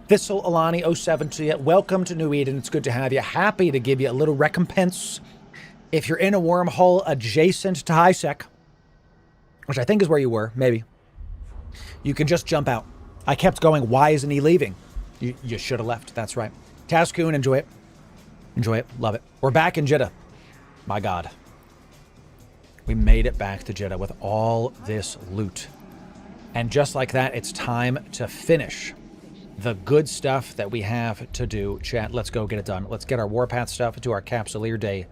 Thistle Alani, 07 to you. Welcome to New Eden. It's good to have you. Happy to give you a little recompense. If you're in a wormhole adjacent to HiSec, which I think is where you were, maybe, you can just jump out. I kept going, why isn't he leaving? You should have left. That's right. Tascoon, enjoy it. Enjoy it. Love it. We're back in Jeddah. My God. We made it back to Jeddah with all this loot. And just like that, it's time to finish the good stuff that we have to do. Chat, let's go get it done. Let's get our Warpath stuff into our Capsuleer Day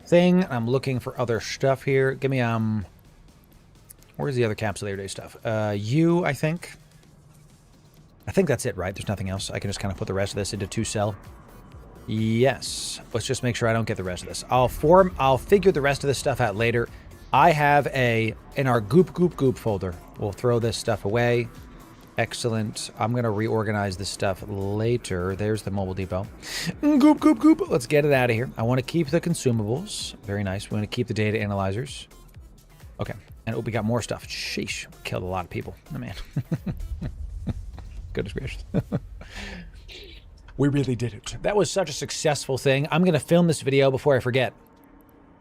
thing. I'm looking for other stuff here. Give me, where's the other Capsuleer Day stuff? I think. I think that's it, right? There's nothing else. I can just kind of put the rest of this into 2-cell. Yes. Let's just make sure I don't get the rest of this. I'll figure the rest of this stuff out later. I have in our goop folder. We'll throw this stuff away. Excellent. I'm going to reorganize this stuff later. There's the mobile depot. Goop. Let's get it out of here. I want to keep the consumables. Very nice. We want to keep the data analyzers. Okay. And we got more stuff. Sheesh. Killed a lot of people. Oh, man. Goodness gracious. We really did it. That was such a successful thing. I'm going to film this video before I forget.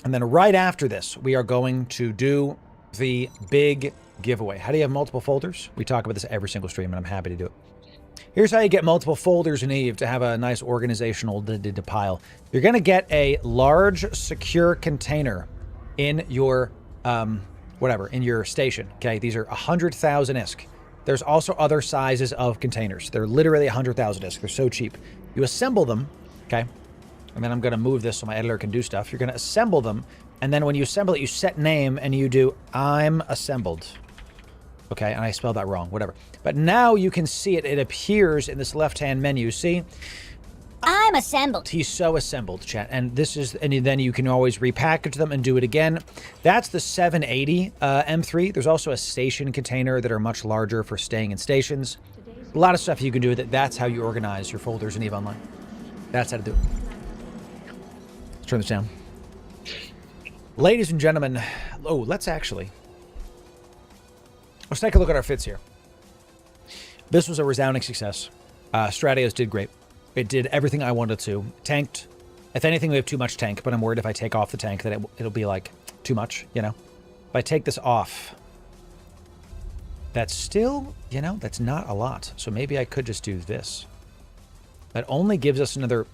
And then right after this, we are going to do the big giveaway. How do you have multiple folders? We talk about this every single stream, and I'm happy to do it. Here's how you get multiple folders in Eve to have a nice organizational pile. You're going to get a large secure container in your, in your station. Okay, these are 100,000 ISK. There's also other sizes of containers. They're literally 100,000 ISK. They're so cheap. You assemble them, okay? And then I'm going to move this so my editor can do stuff. You're going to assemble them, and then when you assemble it, you set name, and you do I'm assembled. Okay, and I spelled that wrong, whatever. But now you can see it. It appears in this left-hand menu. See? I'm assembled. He's so assembled, chat. And this is, and then you can always repackage them and do it again. That's the 780 M3. There's also a station container that are much larger for staying in stations. A lot of stuff you can do with it. That's how you organize your folders in EVE Online. That's how to do it. Let's turn this down. Ladies and gentlemen, let's take a look at our fits here. This was a resounding success. Stratios did great. It did everything I wanted to. Tanked. If anything, we have too much tank, but I'm worried if I take off the tank that it'll be like too much, you know? If I take this off, that's still, you know, that's not a lot. So maybe I could just do this. That only gives us another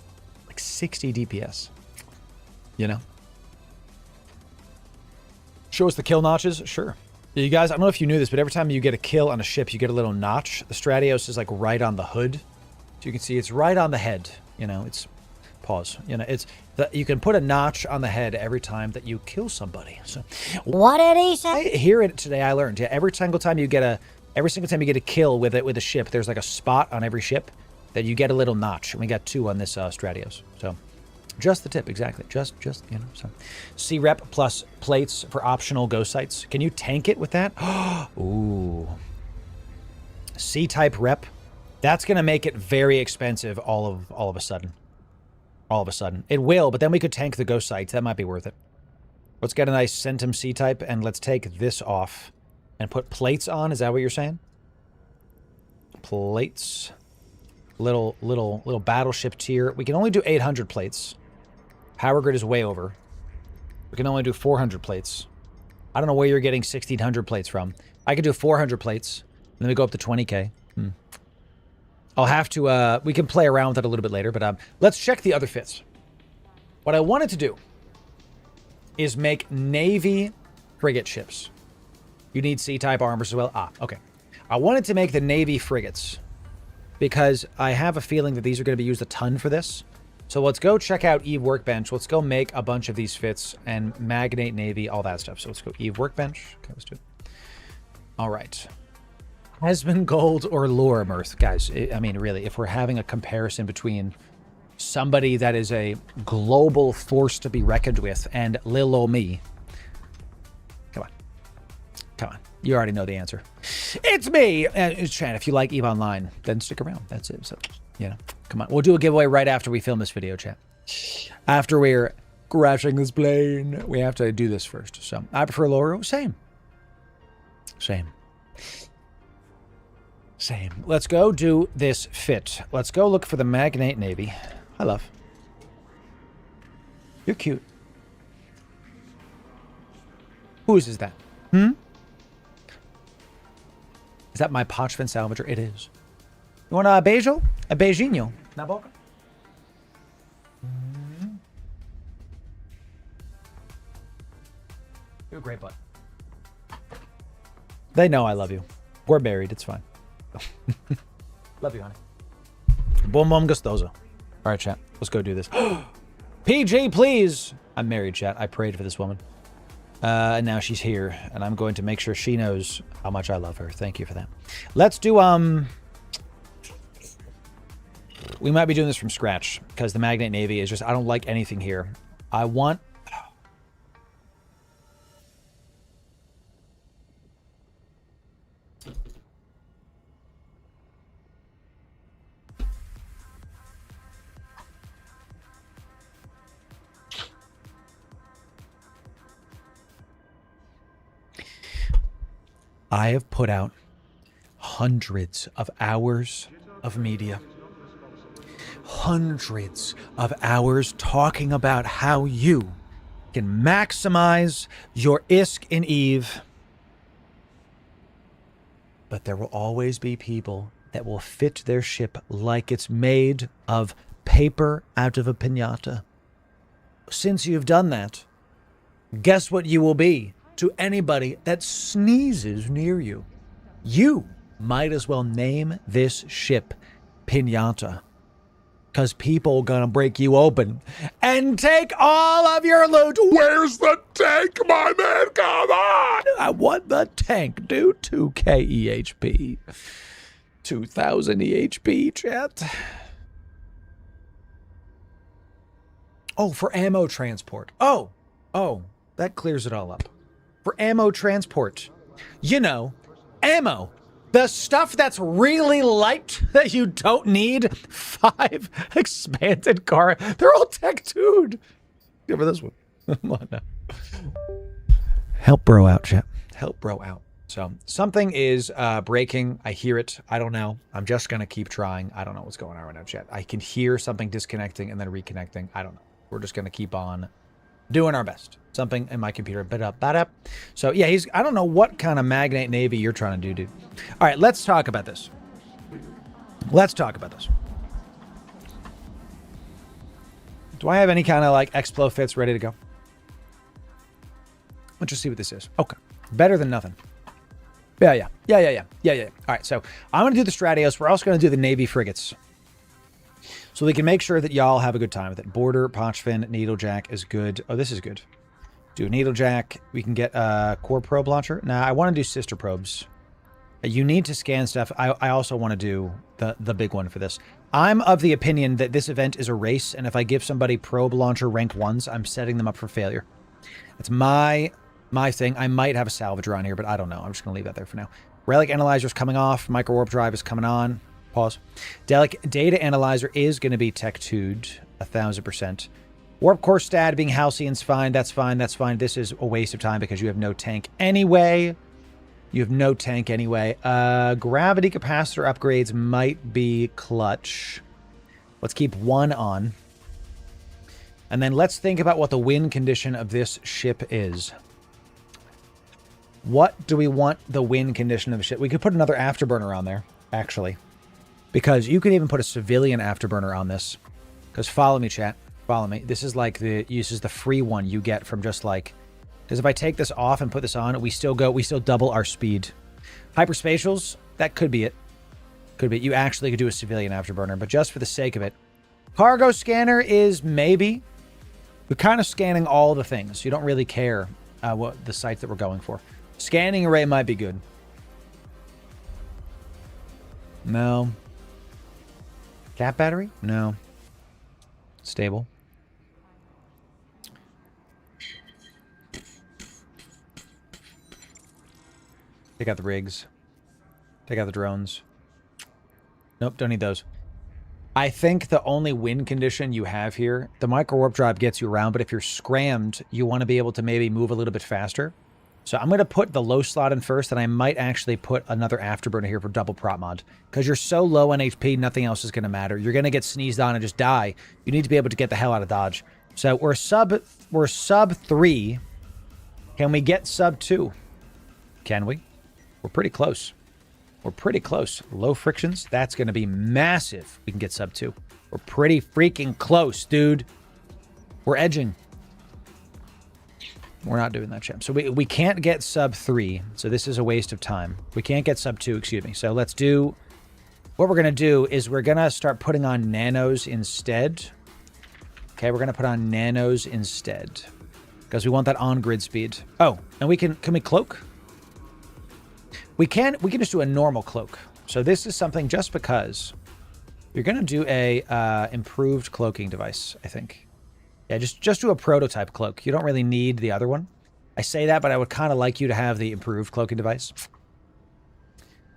like 60 DPS, you know? Show us the kill notches? Sure. You guys, I don't know if you knew this, but every time you get a kill on a ship, you get a little notch. The Stratios is like right on the hood. So you can see it's right on the head. You know, it's... Pause. You know, it's... You can put a notch on the head every time that you kill somebody. So... What did he say? I hear it today, I learned. Yeah, every single time you get a kill with a ship, there's like a spot on every ship that you get a little notch. And we got 2 on this Stratios. So... Just the tip, exactly. Just, you know, so. C-Rep plus plates for optional ghost sites. Can you tank it with that? Ooh. C-type rep. That's going to make it very expensive all of a sudden. All of a sudden. It will, but then we could tank the ghost sites. That might be worth it. Let's get a nice Centum C-type, and let's take this off and put plates on. Is that what you're saying? Plates. Little battleship tier. We can only do 800 plates. Power grid is way over. We can only do 400 plates. I don't know where you're getting 1,600 plates from. I could do 400 plates. And then we go up to 20k. I'll have to, we can play around with it a little bit later, but let's check the other fits. What I wanted to do is make Navy frigate ships. You need C-type armors as well. Okay. I wanted to make the Navy frigates because I have a feeling that these are going to be used a ton for this. So let's go check out Eve Workbench. Let's go make a bunch of these fits and Magnate Navy, all that stuff. So let's go Eve Workbench. Okay, let's do it. All right. Husband Gold or Lore Mirth. Guys, I mean, really, if we're having a comparison between somebody that is a global force to be reckoned with and Lil ol' me. Come on. Come on. You already know the answer. It's me! Chan, if you like EVE Online, then stick around. That's it. So, you know, come on. We'll do a giveaway right after we film this video, chat. After we're crashing this plane, we have to do this first. So, I prefer Loru. Same. Let's go do this fit. Let's go look for the Magnate Navy. Hi, love. You're cute. Whose is that? Is that my Pochvin Salvager? It is. You want a Beijing? A Beijinho? Na boca? You're a great butt. They know I love you. We're married. It's fine. Love you, honey. Bom bom gustoso. All right, chat. Let's go do this. PG, please. I'm married, chat. I prayed for this woman. And now she's here, and I'm going to make sure she knows how much I love her. Thank you for that. Let's do, we might be doing this from scratch, because the Magnate Navy is just, I don't like anything here. I want... I have put out hundreds of hours of media. hundreds of hours talking about how you can maximize your ISK in Eve. But there will always be people that will fit their ship like it's made of paper out of a piñata. Since you've done that, guess what you will be to anybody that sneezes near you? You might as well name this ship Piñata. Because people are going to break you open and take all of your loot. Where's the tank, my man? Come on! I want the tank, dude. 2K EHP. 2,000 EHP, chat. Oh, for ammo transport. Oh, that clears it all up. For ammo transport. You know, ammo. The stuff that's really light that you don't need. 5 expanded car. They're all tech tuned. Give me this one. Come on now. Help bro out, chat. Help bro out. So something is breaking. I hear it. I don't know. I'm just going to keep trying. I don't know what's going on right now, chat. I can hear something disconnecting and then reconnecting. I don't know. We're just going to keep on doing our best. Something in my computer. Ba-da-ba-da. So yeah, I don't know what kind of magnate navy you're trying to do, dude. All right, let's talk about this. Let's talk about this. Do I have any kind of like Explo fits ready to go? Let's just see what this is. Okay. Better than nothing. Yeah. All right, so I'm going to do the Stratios. We're also going to do the Navy frigates. So we can make sure that y'all have a good time with it. Border, Ponchfin, Needlejack is good. Oh, this is good. Do a Needlejack. We can get a Corp probe launcher. Now, I want to do sister probes. You need to scan stuff. I also want to do the big one for this. I'm of the opinion that this event is a race, and if I give somebody probe launcher rank 1s, I'm setting them up for failure. It's my thing. I might have a salvager on here, but I don't know. I'm just going to leave that there for now. Relic analyzer's coming off. Micro warp drive is coming on. Pause. Data analyzer is going to be tech 2'd 1,000%. Warp core stat being Halcyon's fine. That's fine. That's fine. This is a waste of time because you have no tank anyway. Gravity capacitor upgrades might be clutch. Let's keep 1 on. And then let's think about what the win condition of this ship is. What do we want the win condition of the ship? We could put another afterburner on there, actually. Because you could even put a civilian afterburner on this. Because follow me, chat. Follow me. This is like this is the free one you get from just like... Because if I take this off and put this on, we still double our speed. Hyperspatials, that could be it. Could be. You actually could do a civilian afterburner, but just for the sake of it. Cargo scanner is maybe. We're kind of scanning all the things. You don't really care what the sites that we're going for. Scanning array might be good. No. Cap battery? No. Stable. Take out the rigs. Take out the drones. Nope, don't need those. I think the only win condition you have here, the micro warp drive gets you around, but if you're scrammed, you want to be able to maybe move a little bit faster. So I'm going to put the low slot in first, and I might actually put another afterburner here for double prop mod. Because you're so low on HP, nothing else is going to matter. You're going to get sneezed on and just die. You need to be able to get the hell out of Dodge. So we're sub 3. Can we get sub 2? Can we? We're pretty close. We're pretty close. Low frictions. That's going to be massive. We can get sub 2. We're pretty freaking close, dude. We're edging. We're not doing that, champ. So we can't get sub 3. So this is a waste of time. We can't get sub 2, excuse me. So let's do... What we're going to do is we're going to start putting on nanos instead. Okay, we're going to put on nanos instead. Because we want that on-grid speed. Oh, and we can we cloak? We can just do a normal cloak. So this is something just because you're going to do a improved cloaking device, I think. Yeah, just do a prototype cloak. You don't really need the other one. I say that, but I would kind of like you to have the improved cloaking device.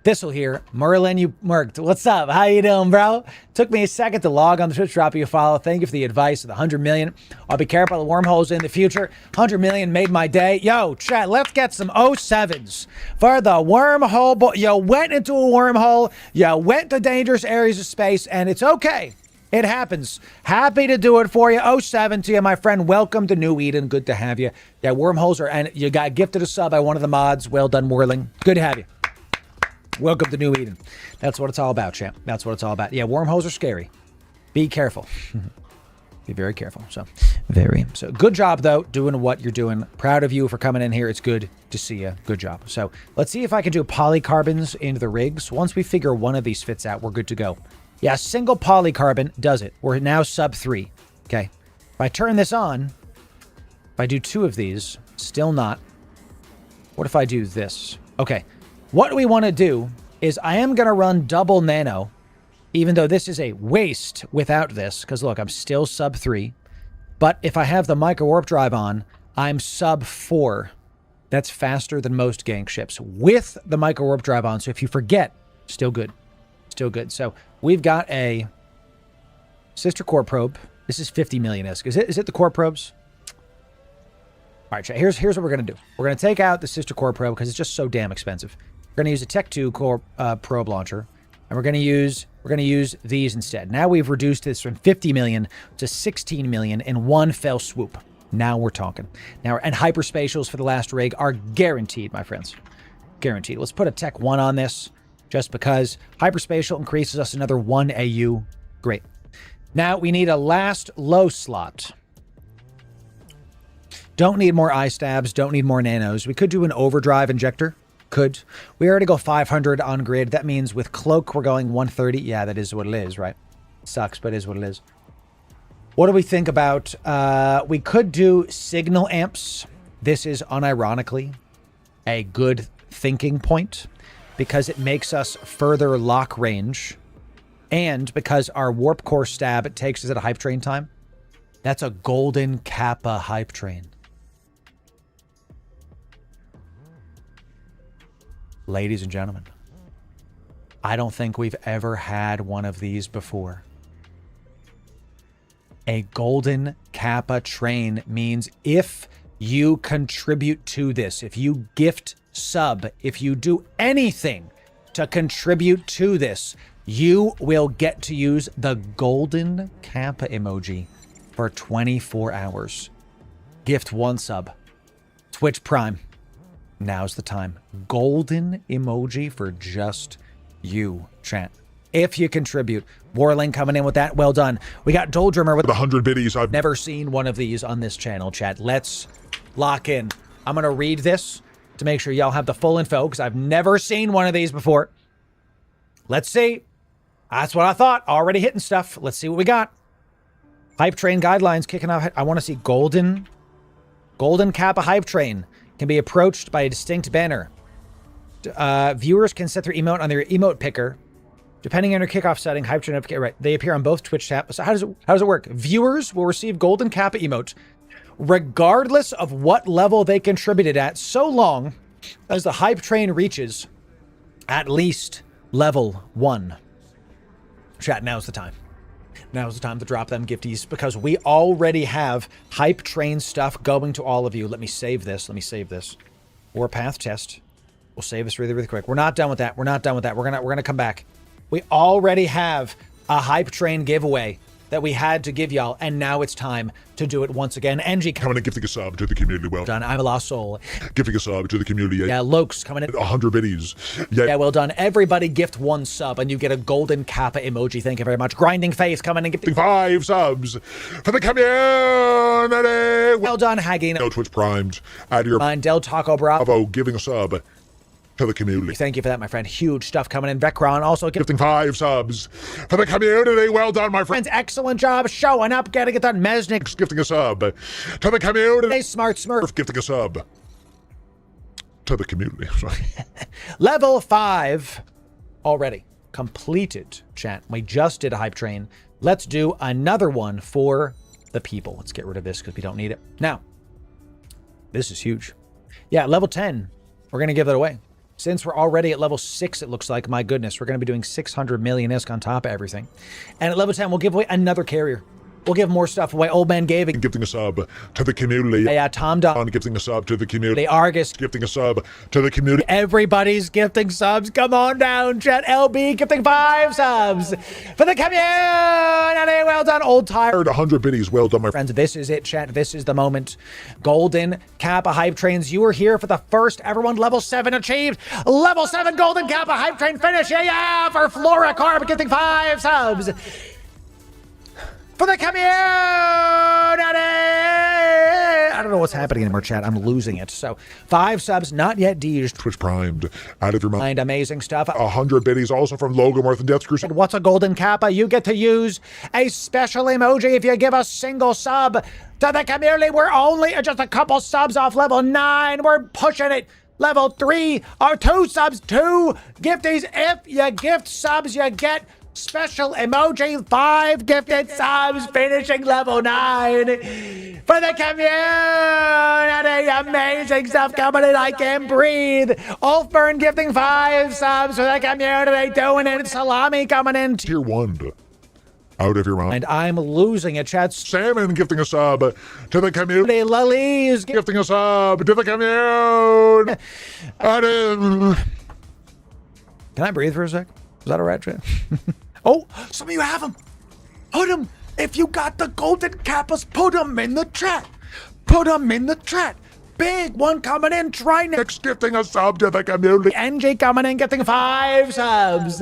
Thistle here. Merlin, you murked. What's up? How you doing, bro? Took me a second to log on the Twitch, drop you a follow. Thank you for the advice of the 100 million. I'll be careful of the wormholes in the future. 100 million made my day. Yo, chat, let's get some 07s for the wormhole. You went into a wormhole. You went to dangerous areas of space, and it's okay. It happens. Happy to do it for you. 07 to you, my friend. Welcome to New Eden. Good to have you. Yeah, wormholes are, and you got gifted a sub by one of the mods. Well done, Whirling. Good to have you. Welcome to New Eden. That's what it's all about, champ. That's what it's all about. Yeah, wormholes are scary. Be careful. Be very careful. So good job, though, doing what you're doing. Proud of you for coming in here. It's good to see you. Good job. So let's see if I can do polycarbons into the rigs. Once we figure one of these fits out, we're good to go. Yeah, single polycarbon does it. We're now sub 3. Okay. If I turn this on, if I do 2 of these, still not. What if I do this? Okay. What we want to do is I am going to run double nano, even though this is a waste without this, because look, I'm still sub 3. But if I have the micro warp drive on, I'm sub 4. That's faster than most gank ships with the micro warp drive on. So if you forget, still good. Still good. So we've got a sister core probe. This is 50 million-esque. Is it the core probes? All right, chat. Here's what we're going to do. We're going to take out the sister core probe because it's just so damn expensive. We're going to use a Tech 2 core probe launcher, and we're going to use these instead. Now we've reduced this from 50 million to 16 million in one fell swoop. Now we're talking. Now, and hyperspatials for the last rig are guaranteed, my friends. Guaranteed. Let's put a Tech 1 on this. Just because hyperspatial increases us another 1 AU. Great. Now we need a last low slot. Don't need more eye stabs. Don't need more nanos. We could do an overdrive injector. Could. We already go 500 on grid. That means with cloak we're going 130. Yeah, that is what it is, right? Sucks, but it is what it is. What do we think about? We could do signal amps. This is unironically a good thinking point, because it makes us further lock range, and because our warp core stab, it takes us at a hype train time. That's a golden Kappa hype train. Ladies and gentlemen, I don't think we've ever had one of these before. A golden Kappa train means if you contribute to this, if you gift sub, if you do anything to contribute to this, you will get to use the golden Kappa emoji for 24 hours. Gift 1 sub. Twitch Prime. Now's the time. Golden emoji for just you, chat. If you contribute. Warling coming in with that. Well done. We got Doldrummer with 100 biddies. I've never seen one of these on this channel, chat. Let's lock in. I'm going to read this to make sure y'all have the full info, because I've never seen one of these before. Let's see. That's what I thought. Already hitting stuff. Let's see what we got. Hype train guidelines kicking off. I want to see golden Kappa hype train can be approached by a distinct banner. Viewers can set their emote on their emote picker. Depending on your kickoff setting, hype train, right? They appear on both Twitch tab. So how does it work? Viewers will receive golden Kappa emote regardless of what level they contributed at, so long as the hype train reaches at least level 1. Chat, now's the time. Now's the time to drop them gifties, because we already have hype train stuff going to all of you. Let me save this. Warpath test. We'll save this really, really quick. We're not done with that. We're gonna come back. We already have a hype train giveaway that we had to give y'all, and now it's time to do it once again. NG coming in gifting a sub to the community. Well done. I'm a lost soul. Gifting a sub to the community. Yeah, Lokes coming in. 100 biddies. Yeah, well done. Everybody gift 1 sub and you get a golden Kappa emoji. Thank you very much. Grinding Faith coming in gifting 5 subs for the community. Well done, Hagging. No Twitch primed. Add your mind. Del Taco Bravo giving a sub to the community. Thank you for that, my friend. Huge stuff coming in. Vecron also gifting 5 subs for the community. Well done, my friends. Excellent job showing up, getting it done. Mesnick gifting a sub to the community. Smart Smurf gifting a sub to the community. Level 5 already completed, chat. We just did a hype train. Let's do another one for the people. Let's get rid of this because we don't need it. Now, this is huge. Yeah, level 10. We're going to give it away. Since we're already at level 6, it looks like, my goodness, we're going to be doing 600 million-esque on top of everything. And at level 10, we'll give away another carrier. We'll give more stuff away. Old Man Gaving gifting a sub to the community. Yeah, Tom Don Gifting a sub to the community. the Argus. Gifting a sub to the community. Everybody's gifting subs. Come on down, chat. LB gifting 5 subs for the community. Well done, old tired. 100 biddies. Well done, my friend. Friends, this is it, chat. This is the moment. Golden Kappa Hype Trains. You are here for the first ever one. Level 7 achieved. Level 7 Golden Kappa Hype Train finish. Yeah, for Flora Corp gifting 5 subs. For the community! I don't know what's happening anymore, chat. I'm losing it. So, 5 subs, not yet deeged. Twitch primed. Out of your mind. Amazing stuff. 100 biddies. Also from Logo Marth and Death Crusade. What's a Golden Kappa? You get to use a special emoji if you give a single sub to the community. We're only just a couple subs off level 9. We're pushing it. Level 3 or 2 subs, 2 gifties. If you gift subs, you get special emoji. 5 gifted subs, finishing level 9 for the community. Amazing stuff coming in. I can't breathe. Ulfburn gifting 5 subs for the community. Doing it. Salami coming in. Tier 1. Out of your mind. And I'm losing it, chat. Salmon gifting a sub to the community. Lalies Gifting a sub to the community. Can I breathe for a sec? Is that all right, chat? Oh, some of you have them. Put them. If you got the Golden Kappas, put them in the chat. Put them in the chat. Big one coming in. Try next. Gifting a sub to the community. NJ coming in, getting 5 subs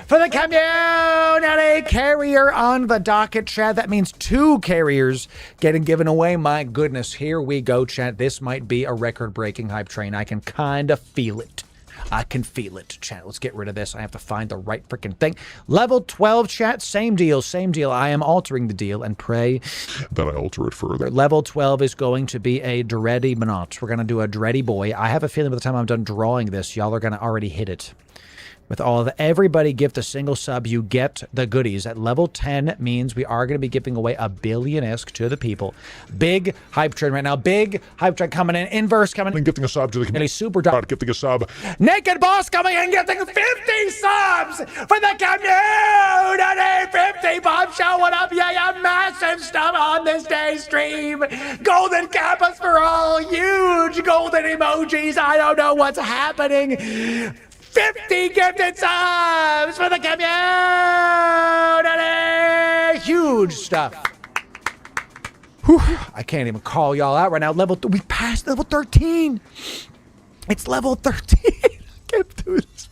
for the community. Carrier on the docket, chat. That means 2 carriers getting given away. My goodness, here we go, chat. This might be a record-breaking hype train. I can kind of feel it. I can feel it, chat. Let's get rid of this. I have to find the right freaking thing. Level 12, chat. Same deal, same deal. I am altering the deal and pray that I alter it further. Level 12 is going to be a Dready Monot. We're going to do a Dready Boy. I have a feeling by the time I'm done drawing this, y'all are going to already hit it. With all of everybody gift a single sub, you get the goodies. At level 10 means we are going to be giving away a billion-esque to the people. Big hype train right now. Big hype train coming in. Inverse coming in. Gifting a sub to the community. Super dot. Gifting a sub. Naked Boss coming in, gifting 50 subs for the community. 50 Bob showing up. Yeah, massive stuff on this day's stream. Golden Kappas for all. Huge golden emojis. I don't know what's happening. 50 gifted subs for the community! Huge stuff. Whew, I can't even call y'all out right now. We passed level 13. It's level 13. I can't do this.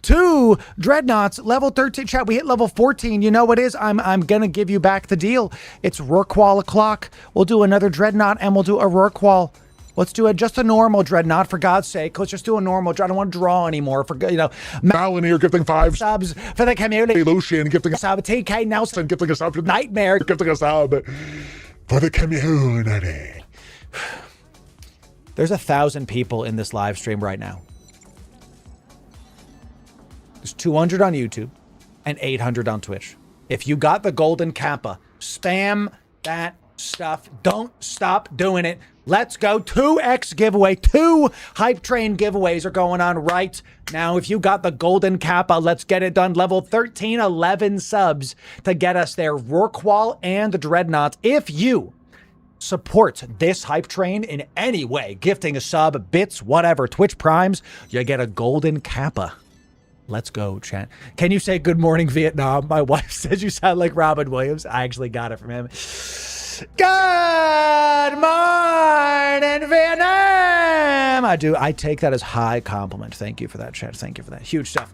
2 dreadnoughts, level 13. Chat, we hit level 14. You know what it is? I'm gonna give you back the deal. It's Rorqual o'clock. We'll do another dreadnought and we'll do a Rorqual. Let's do just a normal dreadnought, for God's sake. Let's just do a normal dread. I don't want to draw anymore. Malinier gifting 5 subs for the community. Lucian gifting a sub. TK Nelson gifting a sub to Nightmare gifting a sub for the community. There's 1,000 people in this live stream right now. There's 200 on YouTube and 800 on Twitch. If you got the Golden Kappa, spam that stuff. Don't stop doing it. Let's go. 2x giveaway. 2 hype train giveaways are going on right now. If you got the Golden Kappa, let's get it done. Level 13, 11 subs to get us there. Rorqual and the Dreadnought. If you support this hype train in any way, gifting a sub, bits, whatever, Twitch Primes, you get a Golden Kappa. Let's go, chat. Can you say good morning, Vietnam? My wife says you sound like Robin Williams. I actually got it from him. Good morning, Vietnam. I take that as high compliment. Thank you for that, chat. Thank you for that. Huge stuff.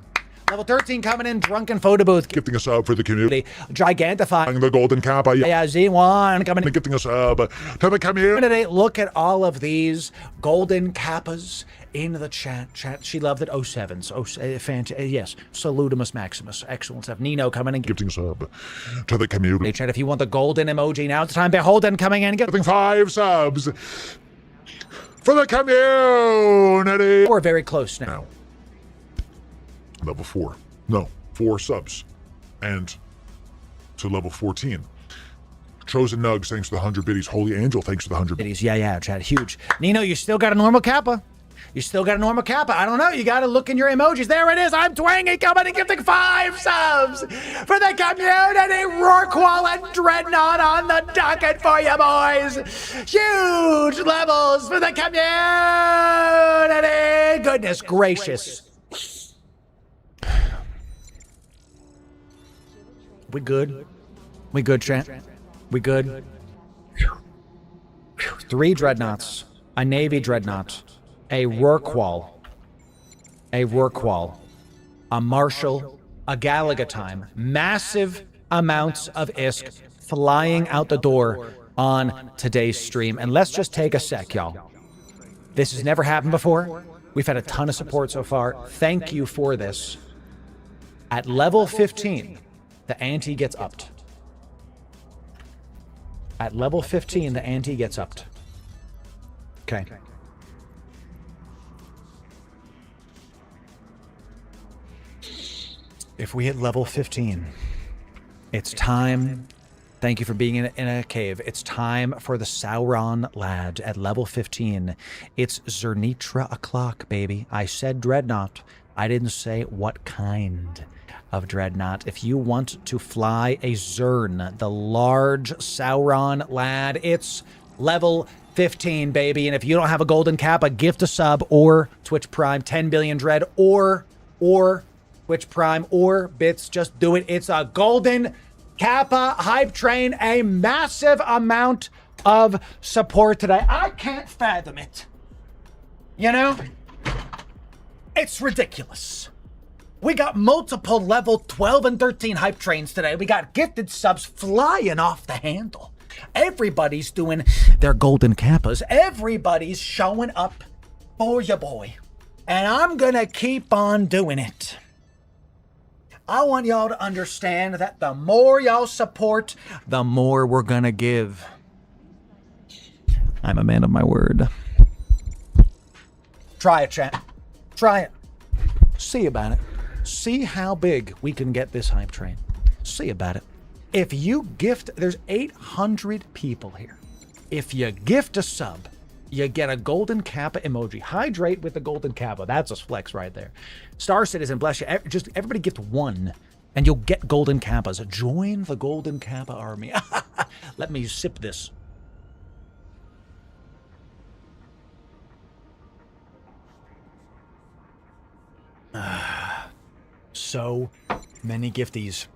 Level 13 coming in. Drunken photo booth. Gifting a sub for the community. Gigantifying the Golden Kappa. Yeah, Z1 coming in. Gifting a sub to the community. Look at all of these Golden Kappas in the chat. She loved it. 07s. Yes. Salutimus Maximus. Excellent stuff. Nino coming in. Gifting a sub to the community. Hey, chat, if you want the golden emoji, now it's time. Beholden coming in. Gifting 5 subs for the community. We're very close now. Level 4. No, 4 subs. And to level 14. Chosen Nugs, thanks for the 100 biddies. Holy Angel, thanks for the 100 biddies. Yeah, chat. Huge. Nino, you still got a normal Kappa. You still got a normal kappa. I don't know. You got to look in your emojis. There it is. I'm Twangy coming and gifting 5 subs for the community. Rorqual and Dreadnought on the docket for you, boys. Huge levels for the community. Goodness gracious. We good? We good, chat? We good? 3 Dreadnoughts, a Navy Dreadnought, a Rorqual, a Marshal, a Galaga Time, massive amounts of ISK flying out the door on today's stream. And let's just take a sec, y'all. This has never happened before. We've had a ton of support so far. Thank you for this. At level 15, the ante gets upped. At level 15, the ante gets upped. Okay. If we hit level 15, it's time. Thank you for being in a cave. It's time for the Sauron lad at level 15. It's Zernitra o'clock, baby. I said Dreadnought. I didn't say what kind of Dreadnought. If you want to fly a Zern, the large Sauron lad, it's level 15, baby. And if you don't have a golden cap, a gift a sub or Twitch Prime 10 billion dread or Twitch Prime or bits, just do it. It's a golden Kappa hype train, a massive amount of support today. I can't fathom it. You know? It's ridiculous. We got multiple level 12 and 13 hype trains today. We got gifted subs flying off the handle. Everybody's doing their golden kappas. Everybody's showing up for your boy. And I'm gonna keep on doing it. I want y'all to understand that the more y'all support, the more we're gonna give. I'm a man of my word. Try it, chat. Try it. See about it. See how big we can get this hype train. See about it. If you gift, there's 800 people here. If you gift a sub, you get a golden kappa emoji. Hydrate with the golden kappa. That's a flex right there. Star Citizen, bless you. Just everybody gift 1 and you'll get golden kappas. Join the golden kappa army. Let me sip this. So many gifties.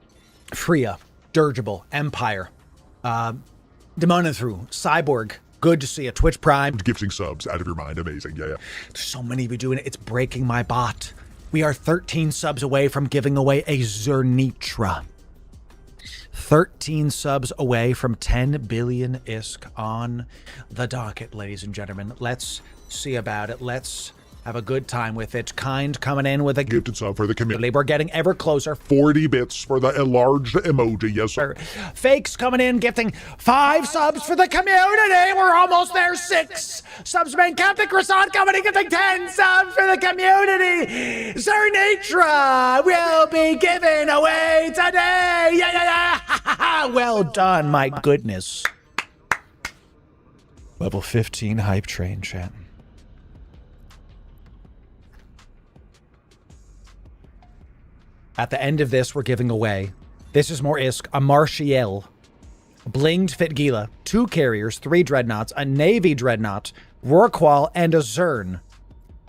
Freya, Dirigible, Empire, Demonithru, Cyborg. Good to see a Twitch Prime. Gifting subs out of your mind. Amazing. Yeah. There's so many of you doing it. It's breaking my bot. We are 13 subs away from giving away a Zernitra. 13 subs away from 10 billion ISK on the docket, ladies and gentlemen. Let's see about it. Let's have a good time with it. Kind coming in with a Gifted sub for the community. We're getting ever closer. 40 bits for the enlarged emoji. Yes, sir. Fakes coming in, gifting 5 subs for the community. We're almost there. 6 subs. Main Captain Croissant coming in, gifting 10 subs for the community. Zernitra will be given away today. Yeah. Well done, my goodness. Level 15 hype train, chat. At the end of this, we're giving away, this is more ISK, a Martial, Blinged Fitgila, 2 carriers, 3 Dreadnoughts, a Navy Dreadnought, Rorqual, and a Zern.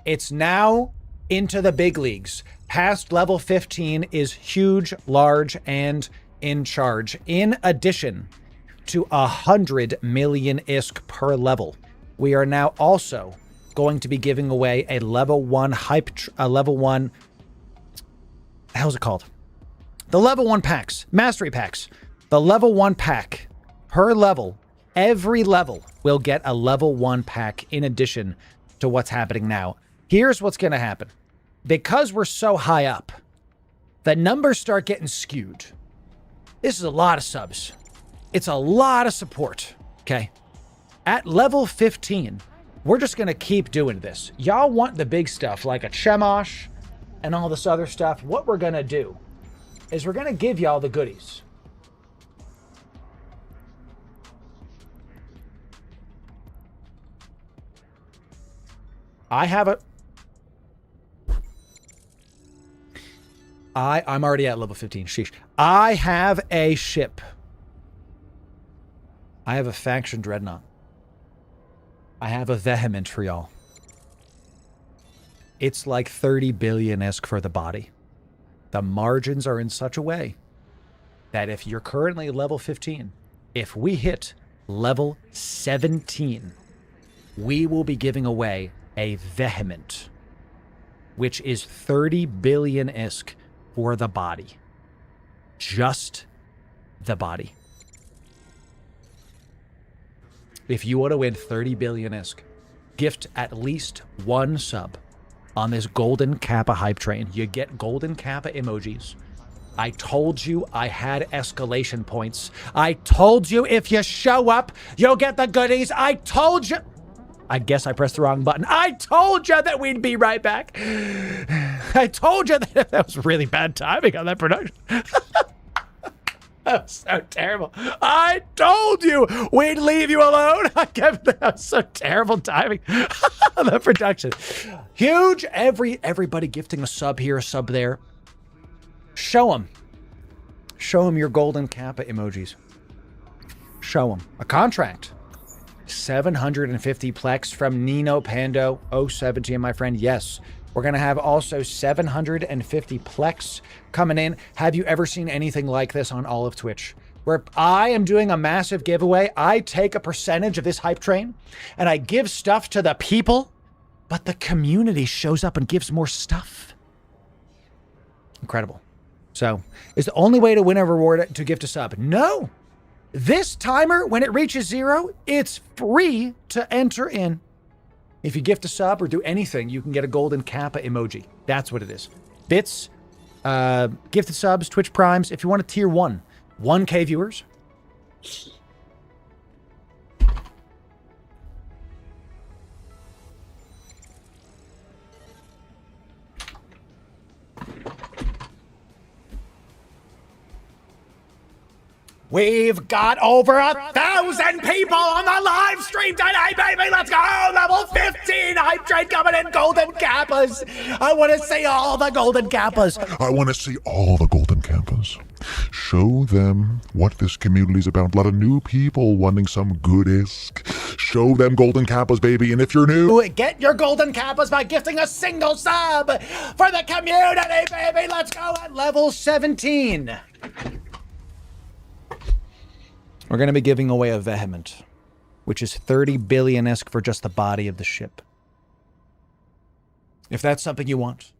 It's now into the big leagues. Past level 15 is huge, large, and in charge. In addition to 100 million ISK per level, we are now also going to be giving away a level 1 how's it called? The level 1 packs, mastery packs. The level 1 pack per level, every level will get a level 1 pack in addition to what's happening now. Here's what's going to happen. Because we're so high up, the numbers start getting skewed. This is a lot of subs. It's a lot of support, okay? At level 15, we're just going to keep doing this. Y'all want the big stuff like a Chemosh, and all this other stuff. What we're gonna do is we're gonna give y'all the goodies. I have a... I'm already at level 15. Sheesh. I have a ship. I have a faction dreadnought. I have a vehement for y'all. It's like 30 billion-esque for the body. The margins are in such a way that if you're currently level 15, if we hit level 17, we will be giving away a vehement, which is 30 billion-esque for the body. Just the body. If you want to win 30 billion-esque, gift at least one sub on this golden kappa hype train. You get golden kappa emojis. I told you I had escalation points. I told you if you show up, you'll get the goodies. I told you... I guess I pressed the wrong button. I told you that we'd be right back. I told you that was really bad timing on that production. That was so terrible. I told you we'd leave you alone. That was so terrible timing on the production. Huge. Everybody gifting a sub here, a sub there. Show them. Show them your golden kappa emojis. Show them. A contract. 750 plex from Nino Pando 017, my friend. Yes. We're going to have also 750 plex coming in. Have you ever seen anything like this on all of Twitch? Where I am doing a massive giveaway. I take a percentage of this hype train and I give stuff to the people, but the community shows up and gives more stuff. Incredible. So, is the only way to win a reward to gift a sub? No. This timer, when it reaches 0, it's free to enter in. If you gift a sub or do anything, you can get a golden kappa emoji. That's what it is. Bits, gifted subs, Twitch primes. If you want a tier 1, 1K viewers. We've got over 1,000 people on the live stream today, baby. Let's go. Level 15 hype train coming in. Golden kappas. I want to see all the golden kappas. I want to see all the golden kappas. Show them what this community is about. A lot of new people wanting some good-esque. Show them golden kappas, baby. And if you're new, get your golden kappas by gifting a single sub for the community, baby. Let's go at level 17. We're going to be giving away a vehement, which is 30 billion-esque for just the body of the ship. If that's something you want,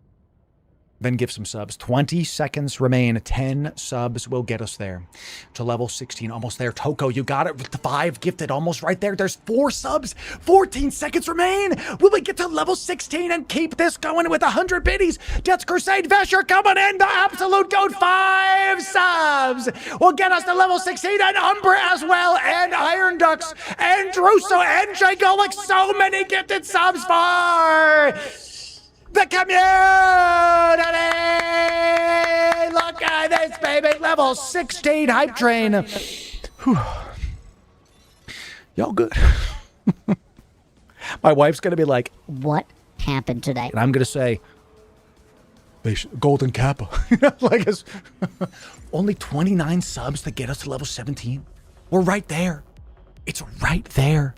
then give some subs. 20 seconds remain. 10 subs will get us there to level 16. Almost there. Toko, you got it with the 5 gifted. Almost right there. There's 4 subs. 14 seconds remain. Will we get to level 16 and keep this going with 100 biddies? Jets Crusade Vesher coming in. The absolute goat. 5 subs will get us to level 16. And Umbra as well. And Iron Ducks. And Druso. And Jagolik. So many gifted subs for the community! Look at this, baby. Level 16 hype train. Whew. Y'all good? My wife's going to be like, What happened today? and I'm going to say, golden kappa. Like, it's only 29 subs to get us to level 17. We're right there. It's right there.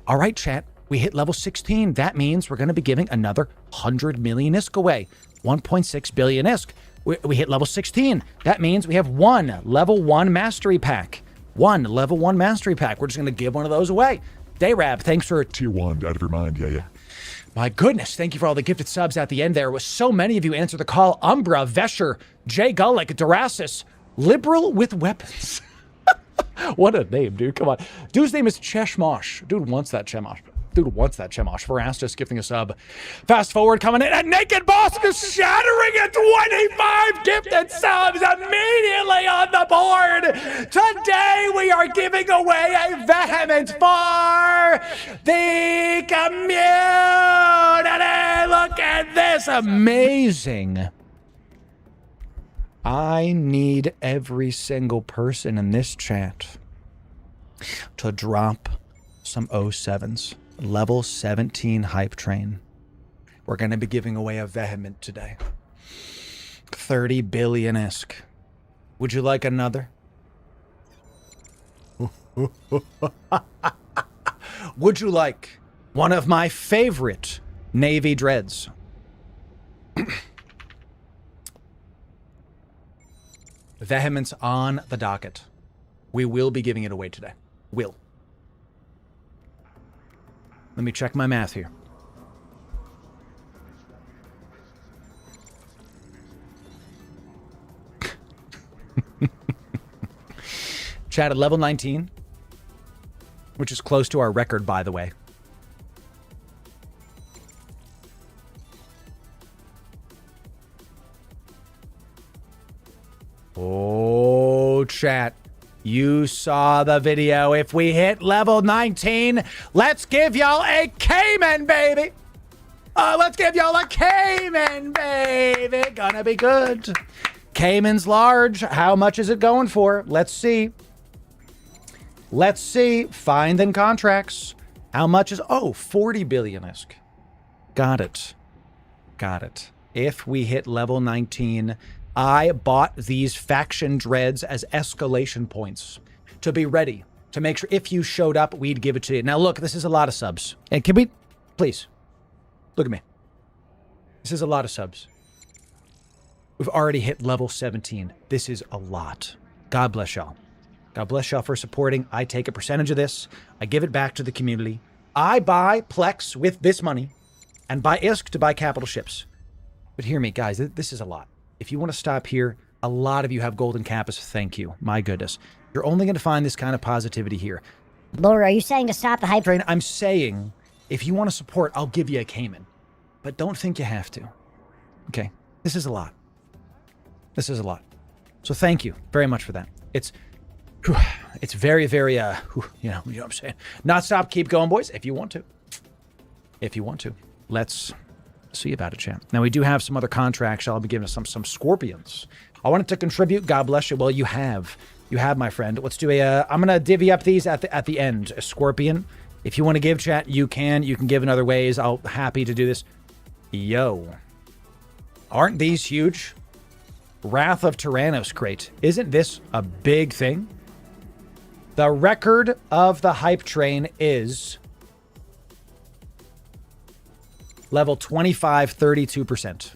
All right, chat. We hit level 16. That means we're going to be giving another 100 million ISK away. 1.6 billion ISK. We hit level 16. That means we have 1 level 1 mastery pack. 1 level 1 mastery pack. We're just going to give one of those away. Dayrab, thanks for... tier 1, out of your mind. Yeah. My goodness, thank you for all the gifted subs at the end there. With so many of you answer the call. Umbra, Vesher, Jay Gullick, Durasis, Liberal with Weapons. What a name, dude. Come on. Dude's name is Cheshmosh. Dude wants that Chemosh. Verastus gifting a sub. Fast forward coming in. And Naked Boss is shattering at 25 gifted subs immediately on the board. Today we are giving away a vehement for the community. Look at this. Amazing. I need every single person in this chat to drop some 07s. Level 17 hype train. We're going to be giving away a vehement today. 30 billion-esque. Would you like another? Would you like one of my favorite Navy dreads? Vehemence on the docket. We will be giving it away today. Will. Let me check my math here. Chat at level 19, which is close to our record, by the way. Oh, chat. You saw the video. If we hit level 19, let's give y'all a Cayman, baby. Let's give y'all a Cayman, baby. Gonna be good. Cayman's large. How much is it going for? Let's see. Let's see. Find and contracts. How much is... Oh, 40 billion-esque. Got it. Got it. If we hit level 19... I bought these faction dreads as escalation points to be ready, to make sure if you showed up, we'd give it to you. Now, look, this is a lot of subs. And can we, please, look at me. This is a lot of subs. We've already hit level 17. This is a lot. God bless y'all. God bless y'all for supporting. I take a percentage of this. I give it back to the community. I buy Plex with this money and buy ISK to buy capital ships. But hear me, guys, this is a lot. If you want to stop here, a lot of you have golden Kappas. Thank you. My goodness. You're only going to find this kind of positivity here. Loru, are you saying to stop the hype train? I'm saying, if you want to support, I'll give you a Cayman. But don't think you have to. Okay? This is a lot. This is a lot. So thank you very much for that. It's very, very, you know what I'm saying? Not stop, keep going, boys, if you want to. If you want to. Let's... see about it, champ. Now, we do have some other contracts. I'll be giving us some scorpions. I wanted to contribute. God bless you. Well, you have. You have, my friend. Let's do a... I'm going to divvy up these at the end. A scorpion. If you want to give, chat, you can. You can give in other ways. I'll happy to do this. Yo. Aren't these huge? Wrath of Tyrannos crate. Isn't this a big thing? The record of the hype train is... level 25, 32%.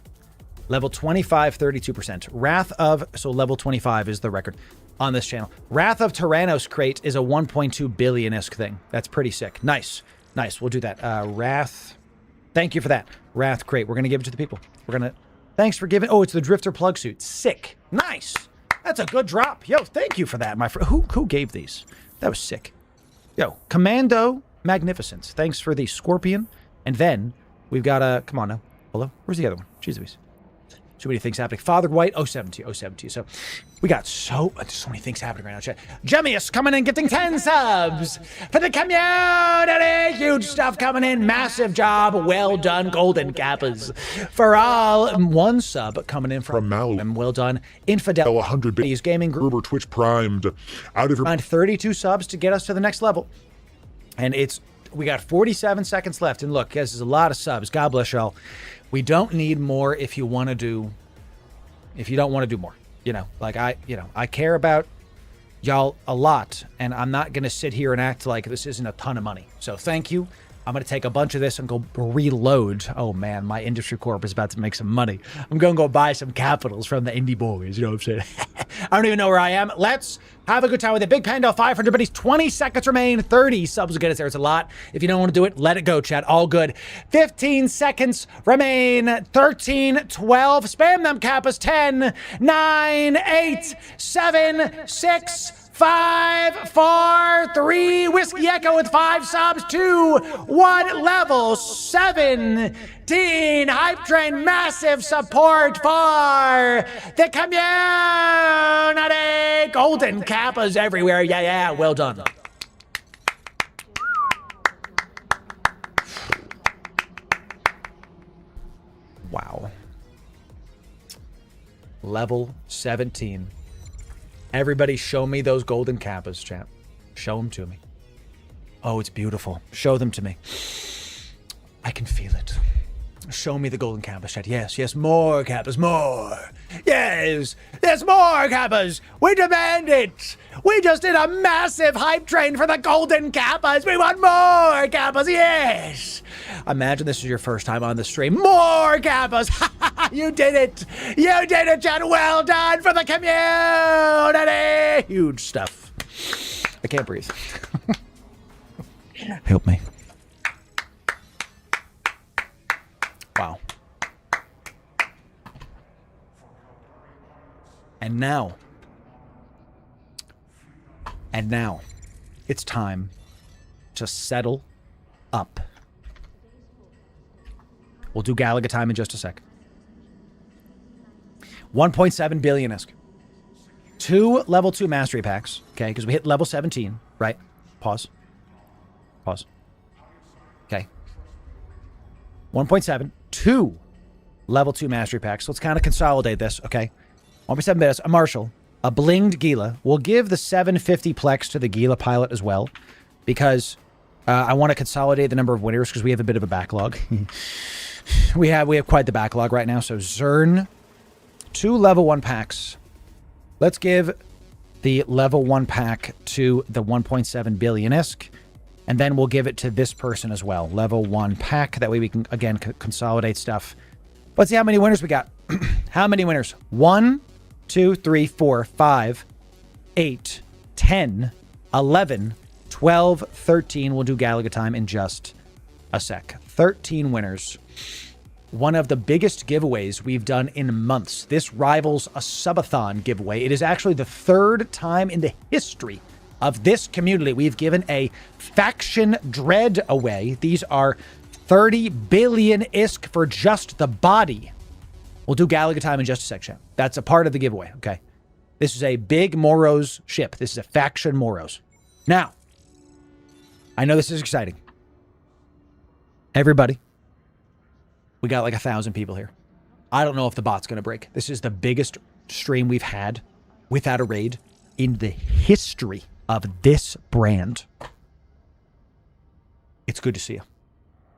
Level 25, 32%. Wrath of... so level 25 is the record on this channel. Wrath of Tyrannos crate is a 1.2 billion-esque thing. That's pretty sick. Nice. Nice. We'll do that. Wrath... thank you for that. Wrath crate. We're going to give it to the people. We're going to... thanks for giving... oh, it's the Drifter plug suit. Sick. Nice. That's a good drop. Yo, thank you for that, my friend. Who gave these? That was sick. Yo, Commando Magnificence. Thanks for the Scorpion. And then... we've got a... come on now. Hello? Where's the other one? Jeez. So many things happening. Father White, 070. So we got so many things happening right now, chat. Jemius coming in, getting 10 subs for the community. Huge stuff coming in. Massive job. Well done, golden Kappas. For all, 1 sub coming in from Mal. and well done. Infidel 100 These gaming group. Uber Twitch primed. Out of your... Find 32 subs to get us to the next level. And it's... we got 47 seconds left. And look, guys, there's a lot of subs. God bless y'all. We don't need more if you want to do... if you don't want to do more. You know, like I care about y'all a lot. And I'm not going to sit here and act like this isn't a ton of money. So thank you. I'm going to take a bunch of this and go reload. Oh, man, my industry corp is about to make some money. I'm going to go buy some capitals from the indie boys. You know what I'm saying? I don't even know where I am. Let's have a good time with it. Big Pando, 500 buddies, 20 seconds remain. 30 subs will get us there. It's a lot. If you don't want to do it, let it go, chat. All good. 15 seconds remain. 13, 12. Spam them, Kappas. 10, 9, 8, 7, 6, 5, 4, 3, Whiskey Echo with 5 subs, 2, 1, level 17, Hype Train, massive support for the community, golden Kappas everywhere, yeah, well done. Wow. Level 17. Everybody show me those golden Kappas, champ. Show them to me. Oh, it's beautiful. Show them to me. I can feel it. Show me the golden Kappas, chat. Yes, yes, more Kappas, more. Yes, there's more Kappas. We demand it. We just did a massive hype train for the golden Kappas. We want more Kappas, yes. Imagine this is your first time on the stream. More Kappas. You did it. You did it, chat. Well done for the community. Huge stuff. I can't breathe. Help me. Wow. And now, it's time to settle up. We'll do Galaga time in just a sec. 1.7 billion-esque. 2 level 2 mastery packs, okay, because we hit level 17, right? Pause. Okay. 1.7, 2 level 2 mastery packs. So let's kind of consolidate this, okay? 1.7 bits, a Marshall, a blinged Gila. We'll give the 750 Plex to the Gila pilot as well, because I want to consolidate the number of winners because we have a bit of a backlog. we have quite the backlog right now. So Zern, 2 level 1 packs. Let's give the level 1 pack to the 1.7 billion-esque. And then we'll give it to this person as well. Level 1 pack. That way we can, again, consolidate stuff. Let's see how many winners we got. How many winners? 1, 2, 3, 4, 5, 8, 10, 11, 12, 13. We'll do Galaga time in just a sec. 13 winners. One of the biggest giveaways we've done in months. This rivals a subathon giveaway. It is actually the 3rd time in the history of this community we've given a faction dread away. These are 30 billion-isk for just the body. We'll do Galaga time in just a section. That's a part of the giveaway, okay? This is a big Moros ship. This is a faction Moros. Now, I know this is exciting. Everybody, we got like 1,000 people here. I don't know if the bot's going to break. This is the biggest stream we've had without a raid in the history of this brand. It's good to see you.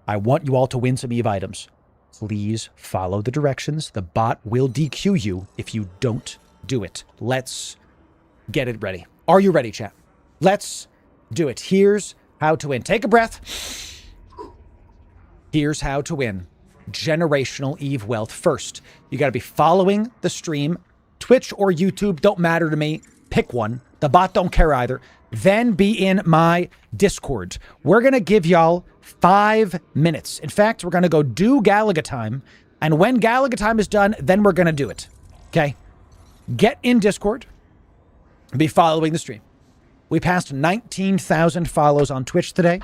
I want you all to win some EVE items. Please follow the directions. The bot will DQ you if you don't do it. Let's get it ready. Are you ready, chat? Let's do it. Here's how to win. Take a breath. Here's how to win generational EVE wealth. First, you got to be following the stream. Twitch or YouTube, don't matter to me. Pick one. The bot don't care either. Then be in my Discord. We're going to give y'all 5 minutes. In fact, we're going to go do Galaga time. And when Galaga time is done, then we're going to do it. Okay? Get in Discord. Be following the stream. We passed 19,000 follows on Twitch today.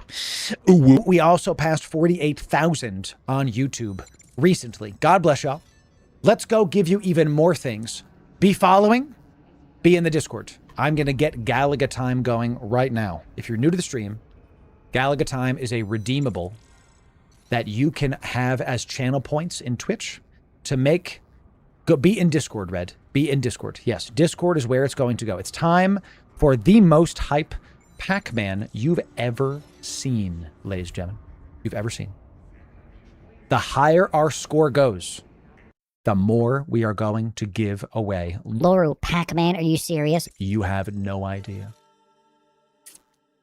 We also passed 48,000 on YouTube recently. God bless y'all. Let's go give you even more things. Be following. Be in the Discord. I'm going to get Galaga time going right now. If you're new to the stream, Galaga time is a redeemable that you can have as channel points in Twitch to make... Be in Discord, Red. Be in Discord. Yes, Discord is where it's going to go. It's time for the most hype Pac-Man you've ever seen, ladies and gentlemen. You've ever seen. The higher our score goes, the more we are going to give away. Loru, Pac-Man, are you serious? You have no idea.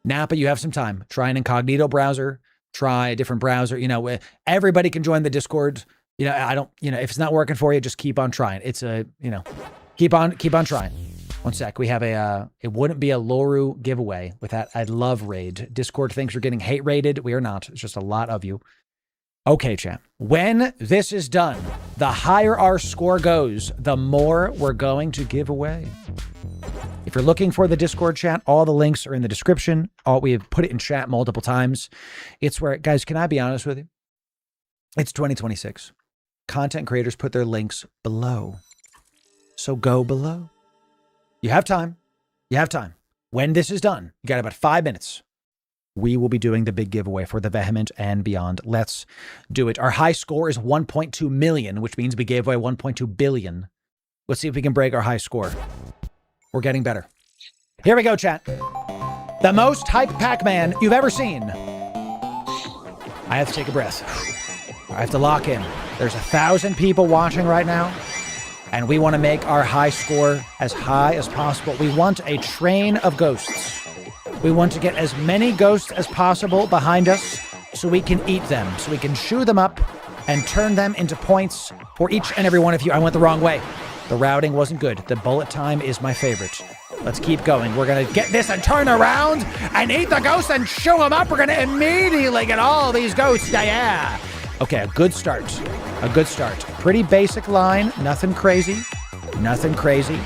Napa, you have some time. Try an incognito browser. Try a different browser. You know, everybody can join the Discord. You know, if it's not working for you, just keep on trying. It's keep on trying. One sec. We have it wouldn't be a Loru giveaway without a love raid. Discord thinks we're getting hate raided. We are not. It's just a lot of you. Okay, chat. When this is done, the higher our score goes, the more we're going to give away. If you're looking for the Discord chat, all the links are in the description. We have put it in chat multiple times. It's where, guys, can I be honest with you? It's 2026. Content creators put their links below. So go below. You have time. You have time. When this is done, you got about 5 minutes. We will be doing the big giveaway for the Vehement and beyond. Let's do it. Our high score is 1.2 million, which means we gave away 1.2 billion. Let's see if we can break our high score. We're getting better. Here we go, chat. The The most hype Pac-Man you've ever seen. I have to take a breath. I have to lock in. There's 1,000 people watching right now, and we want to make our high score as high as possible. We want a train of ghosts. We want to get as many ghosts as possible behind us so we can eat them, so we can chew them up and turn them into points for each and every one of you. I went the wrong way. The routing wasn't good. The bullet time is my favorite. Let's keep going. We're going to get this and turn around and eat the ghosts and chew them up. We're going to immediately get all these ghosts. Yeah. Okay, a good start. A good start. Pretty basic line. Nothing crazy. Nothing crazy.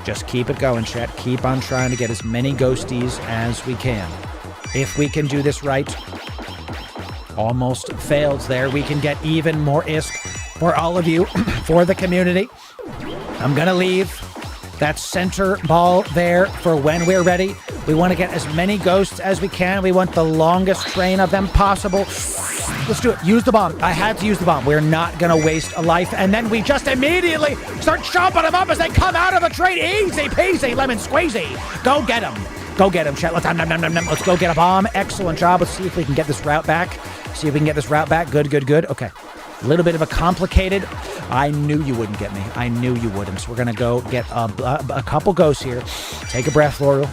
Just keep it going, chat. Keep on trying to get as many ghosties as we can. If we can do this right, almost failed there. We can get even more ISK for all of you, for the community. I'm going to leave that center ball there for when we're ready. We want to get as many ghosts as we can. We want the longest train of them possible. Let's do it. Use the bomb. I had to use the bomb. We're not going to waste a life. And then we just immediately start chopping them up as they come out of the train. Easy peasy, lemon squeezy. Go get them. Go get them, chat. Let's go get a bomb. Excellent job. Let's see if we can get this route back. See if we can get this route back. Good, good, good. Okay. A little bit of a complicated. I knew you wouldn't get me. I knew you wouldn't. So we're going to go get a couple ghosts here. Take a breath, Loru.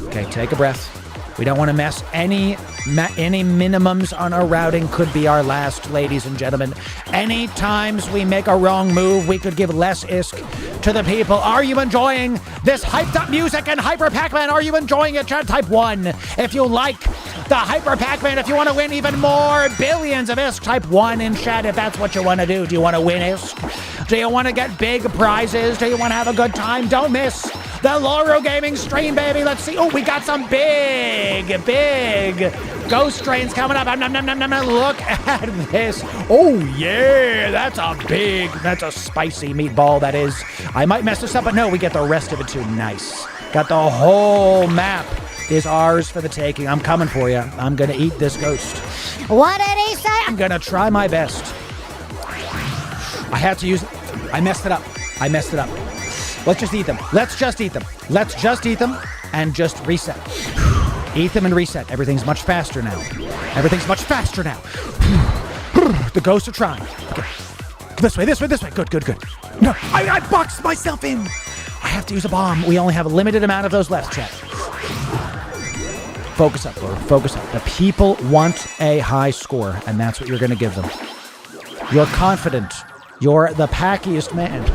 Okay, take a breath. We don't want to mess any minimums on our routing. Could be our last, ladies and gentlemen. Any times we make a wrong move, we could give less ISK to the people. Are you enjoying this hyped up music and Hyper Pac-Man? Are you enjoying it? Chat, type 1 if you like the Hyper Pac-Man. If you want to win even more billions of ISK, type 1 in chat if that's what you want to do. Do you want to win ISK? Do you want to get big prizes? Do you want to have a good time? Don't miss the Loru Gaming stream, baby. Let's see. Oh, we got some big ghost trains coming up. Look at this. Oh, yeah. That's a spicy meatball, that is. I might mess this up, but no, we get the rest of it too. Nice. Got the whole map is ours for the taking. I'm coming for you. I'm going to eat this ghost. What did he say? I'm going to try my best. I had to use it. I messed it up. Let's just eat them. Let's just eat them and just reset. Eat them and reset. Everything's much faster now. The ghosts are trying. Okay. This way. Good. No, I boxed myself in. I have to use a bomb. We only have a limited amount of those left, chat. Focus up, Laura. Focus up. The people want a high score, and that's what you're going to give them. You're confident. You're the packiest man.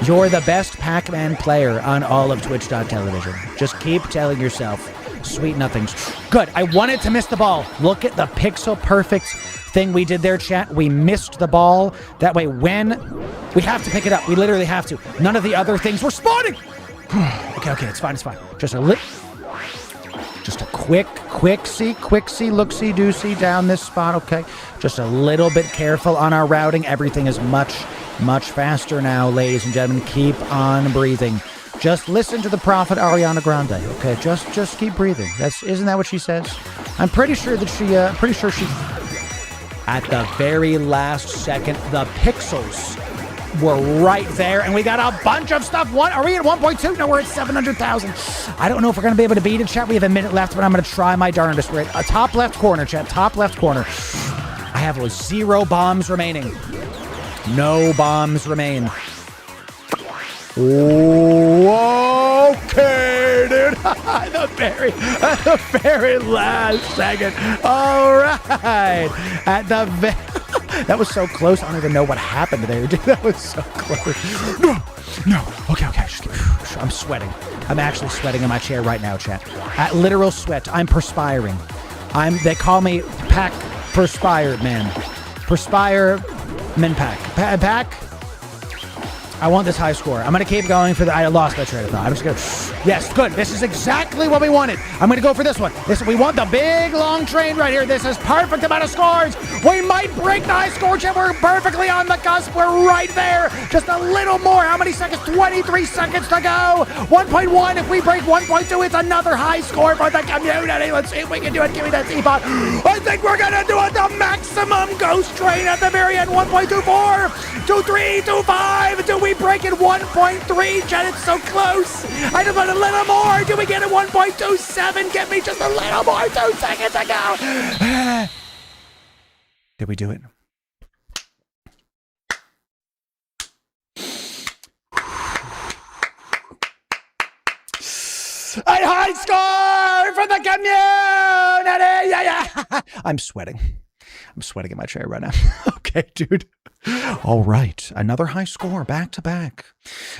You're the best Pac-Man player on all of Twitch.television. Just keep telling yourself sweet nothings. Good. I wanted to miss the ball. Look at the pixel perfect thing we did there, chat. We missed the ball. That way, when we have to pick it up, we literally have to. None of the other things were spawning. Okay. It's fine. Just a quick look-see, do-see down this spot, okay? Just a little bit careful on our routing. Everything is much faster now, ladies and gentlemen. Keep on breathing. Just listen to the prophet Ariana Grande, okay? Just keep breathing. Isn't that what she says? I'm pretty sure she, at the very last second, the pixels were right there, and we got a bunch of stuff. Are we at 1.2? No, we're at 700,000. I don't know if we're going to be able to beat it, chat. We have a minute left, but I'm going to try my darndest. We're at a top left corner, chat. Top left corner. I have 0 bombs remaining. No bombs remain. Okay, dude. the very last second. All right. That was so close. I don't even know what happened there, dude. That was so close. No. Okay. I'm sweating. I'm actually sweating in my chair right now, chat. At literal sweat. I'm perspiring. They call me Perspired Man. Perspire Men Pack. Pack. I want this high score. I'm going to keep going for I lost that train of thought. I'm just going to... Yes, good. This is exactly what we wanted. I'm going to go for this one. We want the big, long train right here. This is perfect amount of scores. We might break the high score, chat. We're perfectly on the cusp. We're right there. Just a little more. How many seconds? 23 seconds to go. 1.1. If we break 1.2, it's another high score for the community. Let's see if we can do it. Give me that C-bot. I think we're going to do it. The maximum ghost train at the very end. 1.24, 2.3, 2.5. Do we break it? 1.3, chat. It's so close. I just want a little more. Do we get a 1.27? Give me just a little more. 2 seconds ago. Did we do it? A high score for the community! Yeah. I'm sweating. I'm sweating in my chair right now. Okay, dude. All right. Another high score, back to back.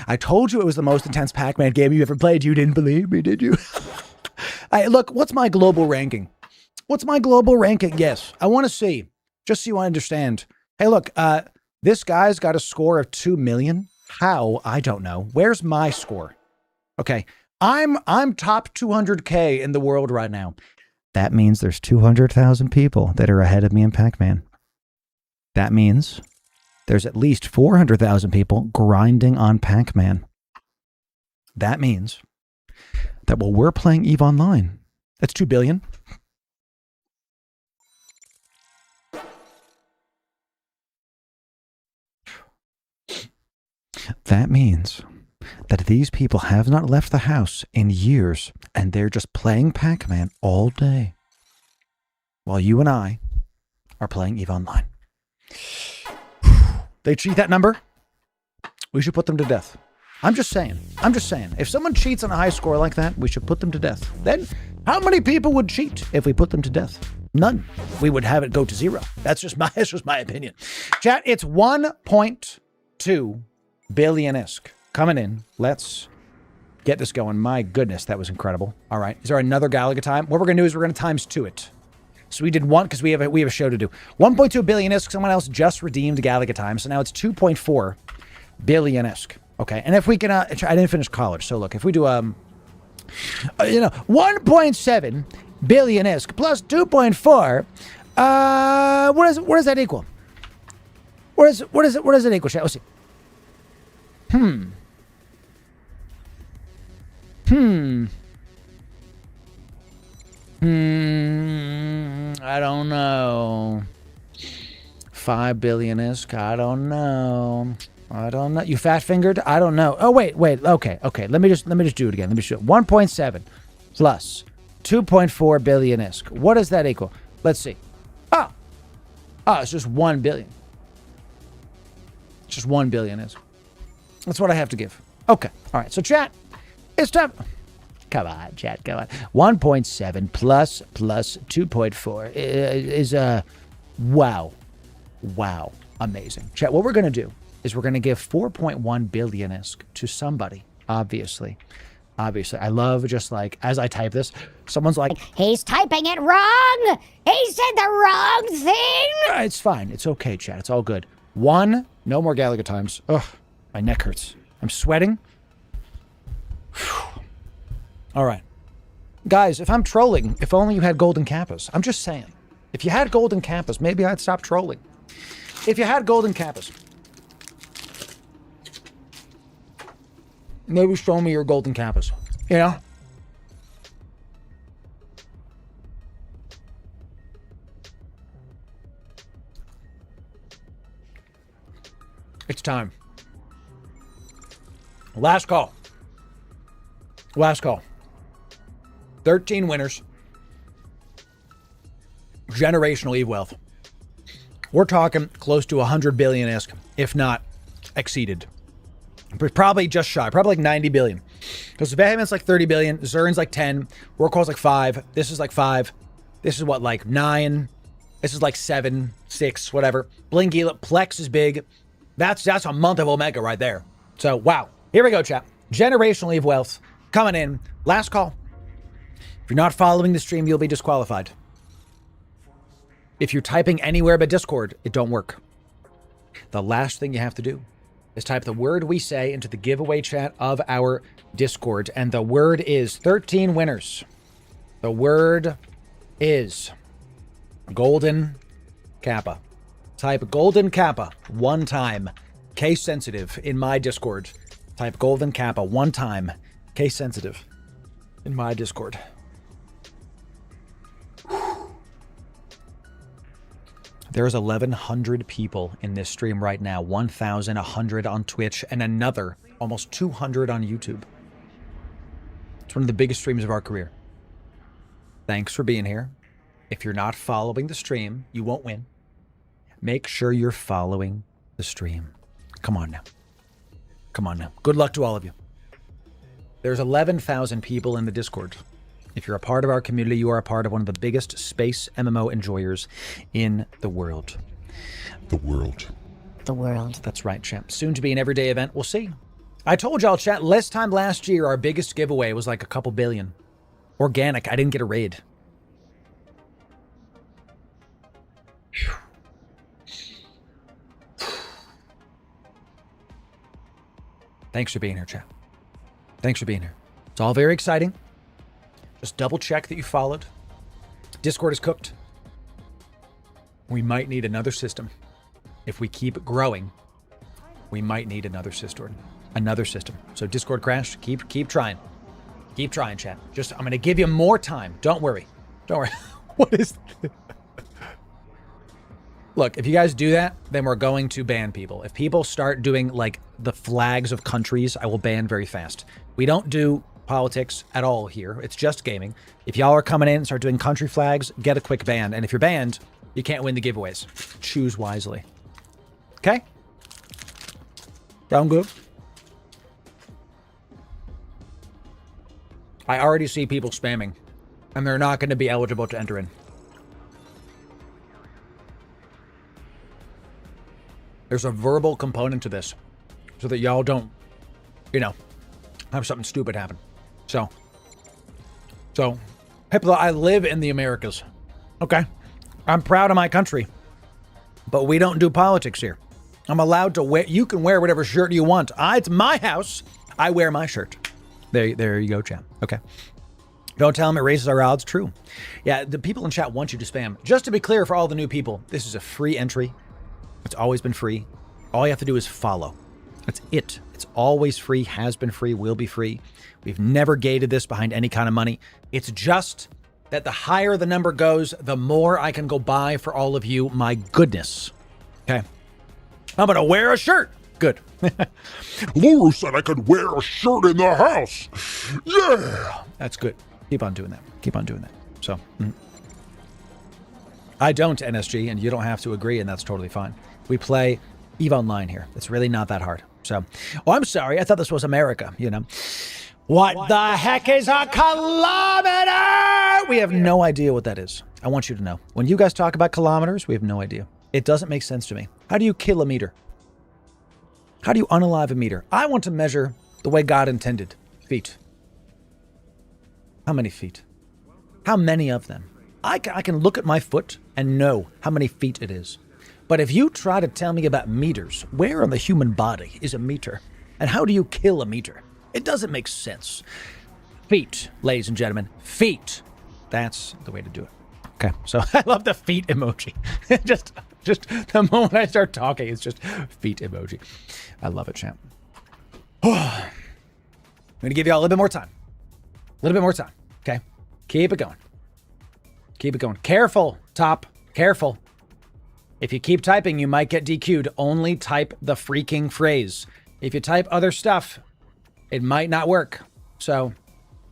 I told you it was the most intense Pac-Man game you ever played. You didn't believe me, did you? Look, what's my global ranking? What's my global ranking? Yes, I want to see. Just so you understand. Hey, look, this guy's got a score of 2 million. How? I don't know. Where's my score? Okay. I'm top 200K in the world right now. That means there's 200,000 people that are ahead of me in Pac-Man. That means there's at least 400,000 people grinding on Pac-Man. That means that while we're playing EVE Online, that's 2 billion. That means that these people have not left the house in years, and they're just playing Pac-Man all day, while you and I are playing EVE Online. They cheat that number, we should put them to death. I'm just saying. If someone cheats on a high score like that, we should put them to death. Then, how many people would cheat if we put them to death? None. We would have it go to 0. That's just my opinion. Chat, it's 1.2 billion-esque. Coming in. Let's get this going. My goodness, that was incredible. All right. Is there another Galaga time? What we're going to do is we're going to times 2 it. So we did 1 because we have a show to do. 1.2 billion-esque. Someone else just redeemed Galaga time. So now it's 2.4 billion-esque. Okay. And if we can, I didn't finish college. So look, if we do, 1.7 billion-esque plus 2.4, what does that equal? What does it equal? Let's see. I don't know. 5 billion-esque. I don't know. You fat-fingered? I don't know. Oh, wait. Okay. Let me just do it again. Let me show it. 1.7 plus 2.4 billion-esque. What does that equal? Let's see. Oh, it's just 1 billion. It's just 1 billion-esque. That's what I have to give. Okay. All right. So, chat, it's time. Come on, chat. Come on. 1.7 plus 2.4 is wow. Amazing. Chat, what we're going to do is we're going to give 4.1 billion-esque to somebody, obviously. I love just like, as I type this, someone's like, he's typing it wrong. He said the wrong thing. It's fine. It's okay, chat. It's all good. 1, no more Galaga times. Ugh, my neck hurts. I'm sweating. All right. Guys, if I'm trolling, if only you had golden kappas. I'm just saying. If you had golden kappas, maybe I'd stop trolling. If you had golden kappas, maybe show me your golden kappas. You know? It's time. Last call. 13 winners. Generational EVE wealth. We're talking close to 100 billion-esque, if not exceeded. But probably just shy. Probably like 90 billion. Because Vehement's like 30 billion. Zern's like 10. Workhorse like 5. This is like 5. This is what, like 9. This is like 7, 6, whatever. Blinky, Plex is big. That's a month of Omega right there. So, wow. Here we go, chat. Generational EVE wealth coming in. Last call. If you're not following the stream, you'll be disqualified. If you're typing anywhere but Discord, it don't work. The last thing you have to do is type the word we say into the giveaway chat of our Discord. And the word is 13 winners. The word is Golden Kappa. Type Golden Kappa 1 time. Case sensitive in my Discord. Type Golden Kappa 1 time. Case sensitive in my Discord. There's 1,100 people in this stream right now. 1,100 on Twitch and another almost 200 on YouTube. It's one of the biggest streams of our career. Thanks for being here. If you're not following the stream, you won't win. Make sure you're following the stream. Come on now. Come on now. Good luck to all of you. There's 11,000 people in the Discord. If you're a part of our community, you are a part of one of the biggest space MMO enjoyers in the world. The world. The world. That's right, champ. Soon to be an everyday event. We'll see. I told y'all, chat, last year, our biggest giveaway was like a couple billion. Organic. I didn't get a raid. Thanks for being here, chat. Thanks for being here. It's all very exciting. Just double check that you followed. Discord is cooked. We might need another system. If we keep growing, we might need another system. So Discord crash, keep trying. Keep trying, chat. I'm going to give you more time. Don't worry. Don't worry. What is... Look, if you guys do that, then we're going to ban people. If people start doing, like, the flags of countries, I will ban very fast. We don't do politics at all here. It's just gaming. If y'all are coming in and start doing country flags, get a quick ban. And if you're banned, you can't win the giveaways. Choose wisely. Okay? Sound good? I already see people spamming, and they're not going to be eligible to enter in. There's a verbal component to this, so that y'all don't, have something stupid happen. So, I live in the Americas. Okay? I'm proud of my country, but we don't do politics here. I'm allowed to wear, you can wear whatever shirt you want. It's my house. I wear my shirt. There you go, champ. Okay. Don't tell them it raises our odds. True. Yeah, the people in chat want you to spam. Just to be clear for all the new people, this is a free entry. It's always been free. All you have to do is follow. That's it. It's always free, has been free, will be free. We've never gated this behind any kind of money. It's just that the higher the number goes, the more I can go buy for all of you. My goodness. Okay. I'm going to wear a shirt. Good. Loru said I could wear a shirt in the house. Yeah. That's good. Keep on doing that. Keep on doing that. So, I don't, NSG, and you don't have to agree, and that's totally fine. We play EVE Online here. It's really not that hard. So, I'm sorry. I thought this was America, What the heck is a kilometer? We have no idea what that is. I want you to know. When you guys talk about kilometers, we have no idea. It doesn't make sense to me. How do you kill a meter? How do you unalive a meter? I want to measure the way God intended. Feet. How many feet? How many of them? I can look at my foot and know how many feet it is. But if you try to tell me about meters, where on the human body is a meter? And how do you kill a meter? It doesn't make sense. Feet, ladies and gentlemen. Feet. That's the way to do it. Okay, so I love the feet emoji. just the moment I start talking, it's just feet emoji. I love it, champ. I'm going to give you all a little bit more time. A little bit more time, okay? Keep it going. Keep it going. Careful, top. Careful. If you keep typing, you might get DQ'd. Only type the freaking phrase. If you type other stuff, it might not work. So,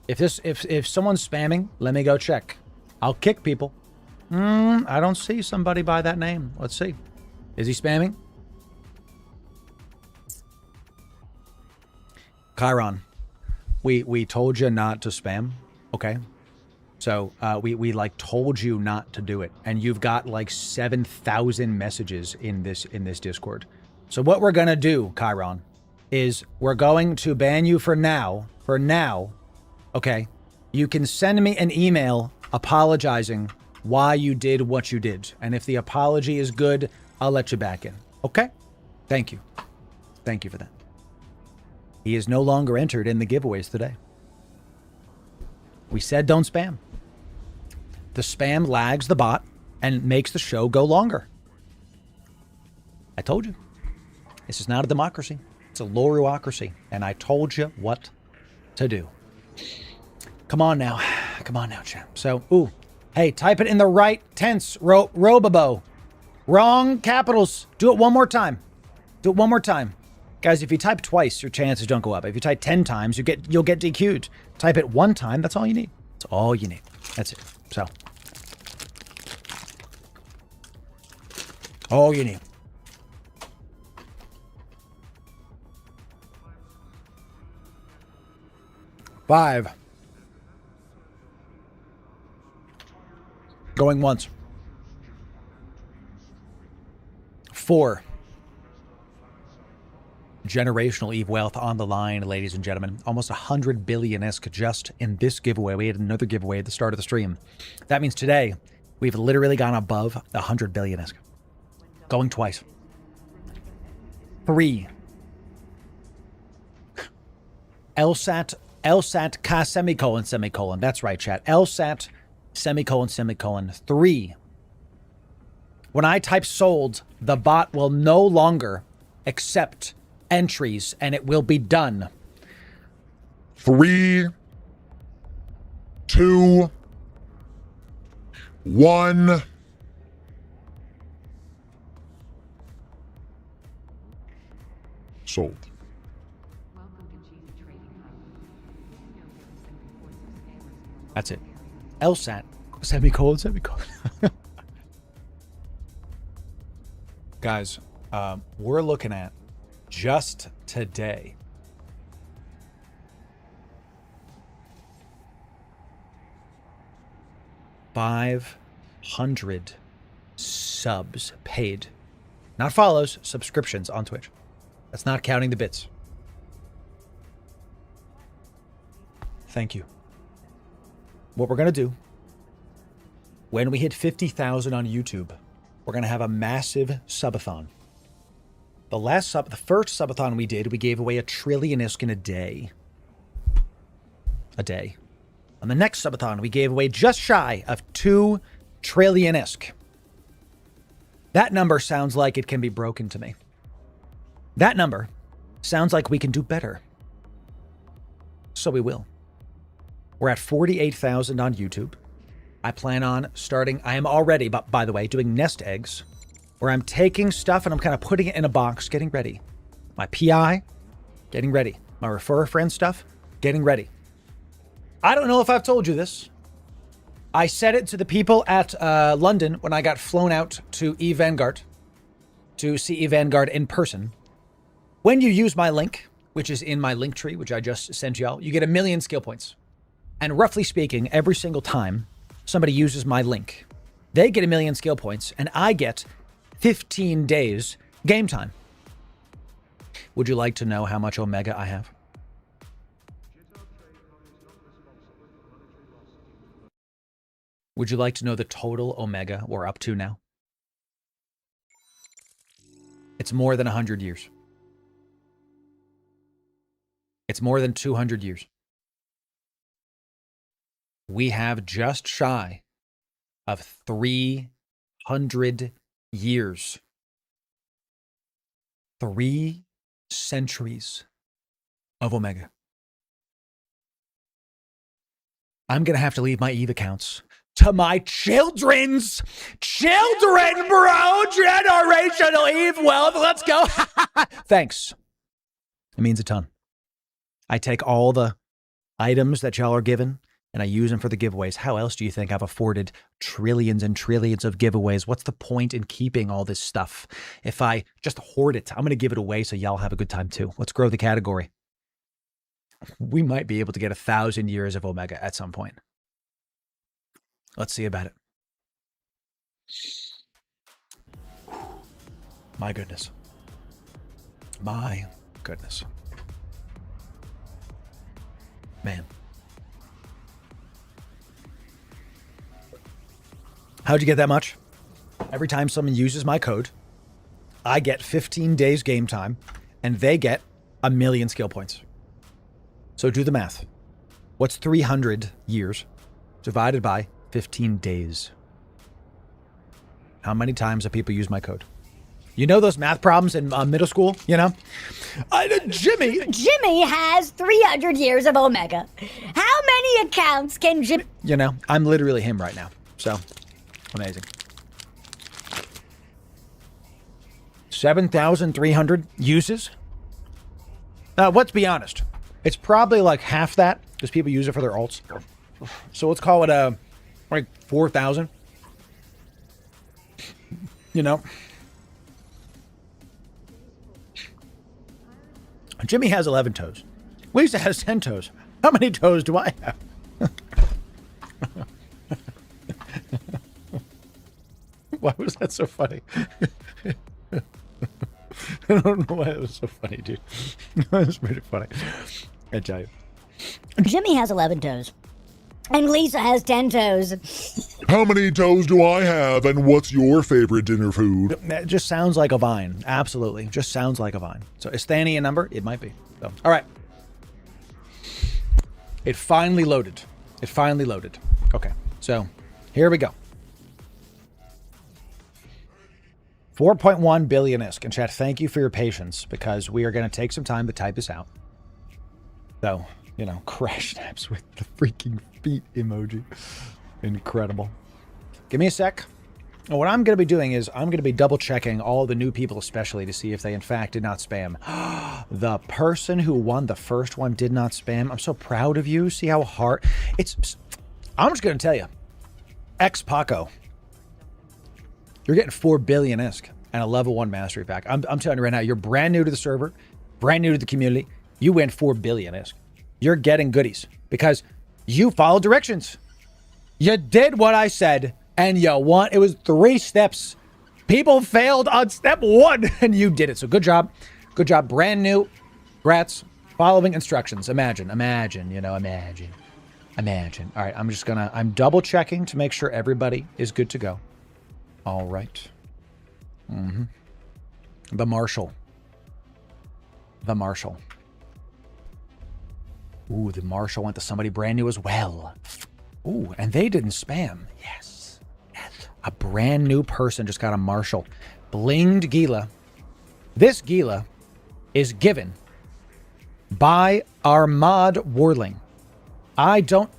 if someone's spamming, let me go check. I'll kick people. I don't see somebody by that name. Let's see. Is he spamming? Chiron, we told you not to spam, okay? So we like told you not to do it, and you've got like 7,000 messages in this Discord. So what we're gonna do, Chiron, is we're going to ban you for now. For now, okay? You can send me an email apologizing why you did what you did, and if the apology is good, I'll let you back in. Okay? Thank you. Thank you for that. He is no longer entered in the giveaways today. We said don't spam. The spam lags the bot and makes the show go longer. I told you. This is not a democracy. It's a Loruocracy. And I told you what to do. Come on now. Come on now, champ. So, hey, type it in the right tense, Robabo. Wrong capitals. Do it one more time. Do it one more time. Guys, if you type twice, your chances don't go up. If you type 10 times, you'll get DQ'd. Type it 1 time, that's all you need. That's all you need. That's it. So. All you need. Five. Going once. 4. Generational Eve wealth on the line, ladies and gentlemen. Almost 100 billion-esque just in this giveaway. We had another giveaway at the start of the stream. That means today, we've literally gone above 100 billion-esque. Going twice. 3. LSAT K semicolon. That's right, chat. LSAT semicolon. 3. When I type sold, the bot will no longer accept entries and it will be done. 3, 2, 1. Sold. That's it. LSAT semicolon. Guys, we're looking at just today 500 subs paid. Not follows, subscriptions on Twitch. That's not counting the bits. Thank you. What we're going to do, when we hit 50,000 on YouTube, we're going to have a massive subathon. The first subathon we did, we gave away 1 trillion-isk in a day. A day. On the next subathon, we gave away just shy of 2 trillion-isk. That number sounds like it can be broken to me. That number sounds like we can do better. So we will. We're at 48,000 on YouTube. I plan on starting, I am already, by the way, doing nest eggs, where I'm taking stuff and I'm kind of putting it in a box, getting ready. My PI, getting ready. My refer a friend stuff, getting ready. I don't know if I've told you this. I said it to the people at London when I got flown out to eVanguard, to see eVanguard in person. When you use my link, which is in my link tree, which I just sent y'all, you get 1 million skill points. And roughly speaking, every single time somebody uses my link, they get 1 million skill points, and I get 15 days game time. Would you like to know how much Omega I have? Would you like to know the total Omega we're up to now? It's more than 100 years. It's more than 200 years. We have just shy of 300 years. 3 centuries of Omega. I'm going to have to leave my EVE accounts to my children's children, bro. Generational EVE wealth. Let's go. Thanks. It means a ton. I take all the items that y'all are given and I use them for the giveaways. How else do you think I've afforded trillions and trillions of giveaways? What's the point in keeping all this stuff? If I just hoard it, I'm going to give it away so y'all have a good time too. Let's grow the category. We might be able to get 1,000 years of Omega at some point. Let's see about it. My goodness. My goodness. Man. How'd you get that much? Every time someone uses my code, I get 15 days game time, and they get 1 million skill points. So do the math. What's 300 years divided by 15 days? How many times have people used my code? You know those math problems in middle school, you know? Jimmy has 300 years of Omega. How many accounts can Jimmy... You know, I'm literally him right now. So, amazing. 7,300 uses. Let's be honest. It's probably like half that because people use it for their alts. So let's call it like 4,000. You know. Jimmy has 11 toes. Lisa has 10 toes. How many toes do I have? Why was that so funny? I don't know why it was so funny, dude. That was pretty funny. I tell you. Jimmy has 11 toes. And Lisa has 10 toes. How many toes do I have, and what's your favorite dinner food? It just sounds like a vine. Absolutely. Just sounds like a vine. So is Thani a number? It might be. So, all right. It finally loaded. It finally loaded. Okay. So here we go. 4.1 billion ISK. And chat, thank you for your patience because we are going to take some time to type this out. So, you know, crash snaps with the freaking feet emoji. Incredible. Give me a sec. And what I'm going to be doing is I'm going to be double checking all the new people, especially to see if they in fact did not spam. The person who won the first one did not spam. I'm so proud of you. See how hard it's. I'm just going to tell you, ex Paco, you're getting 4 billion ISK and a level 1 mastery pack. I'm telling you right now, you're brand new to the server, brand new to the community. You win 4 billion ISK. You're getting goodies because you followed directions. You did what I said and you won. It was 3 steps. People failed on step 1 and you did it. So good job. Good job. Brand new. Congrats. Following instructions. Imagine. All right. I'm double checking to make sure everybody is good to go. All right. The Marshal. Ooh, the Marshal went to somebody brand new as well. Ooh, and they didn't spam. Yes. A brand new person just got a Marshal. Blinged Gila. This Gila is given by our mod Warling. I don't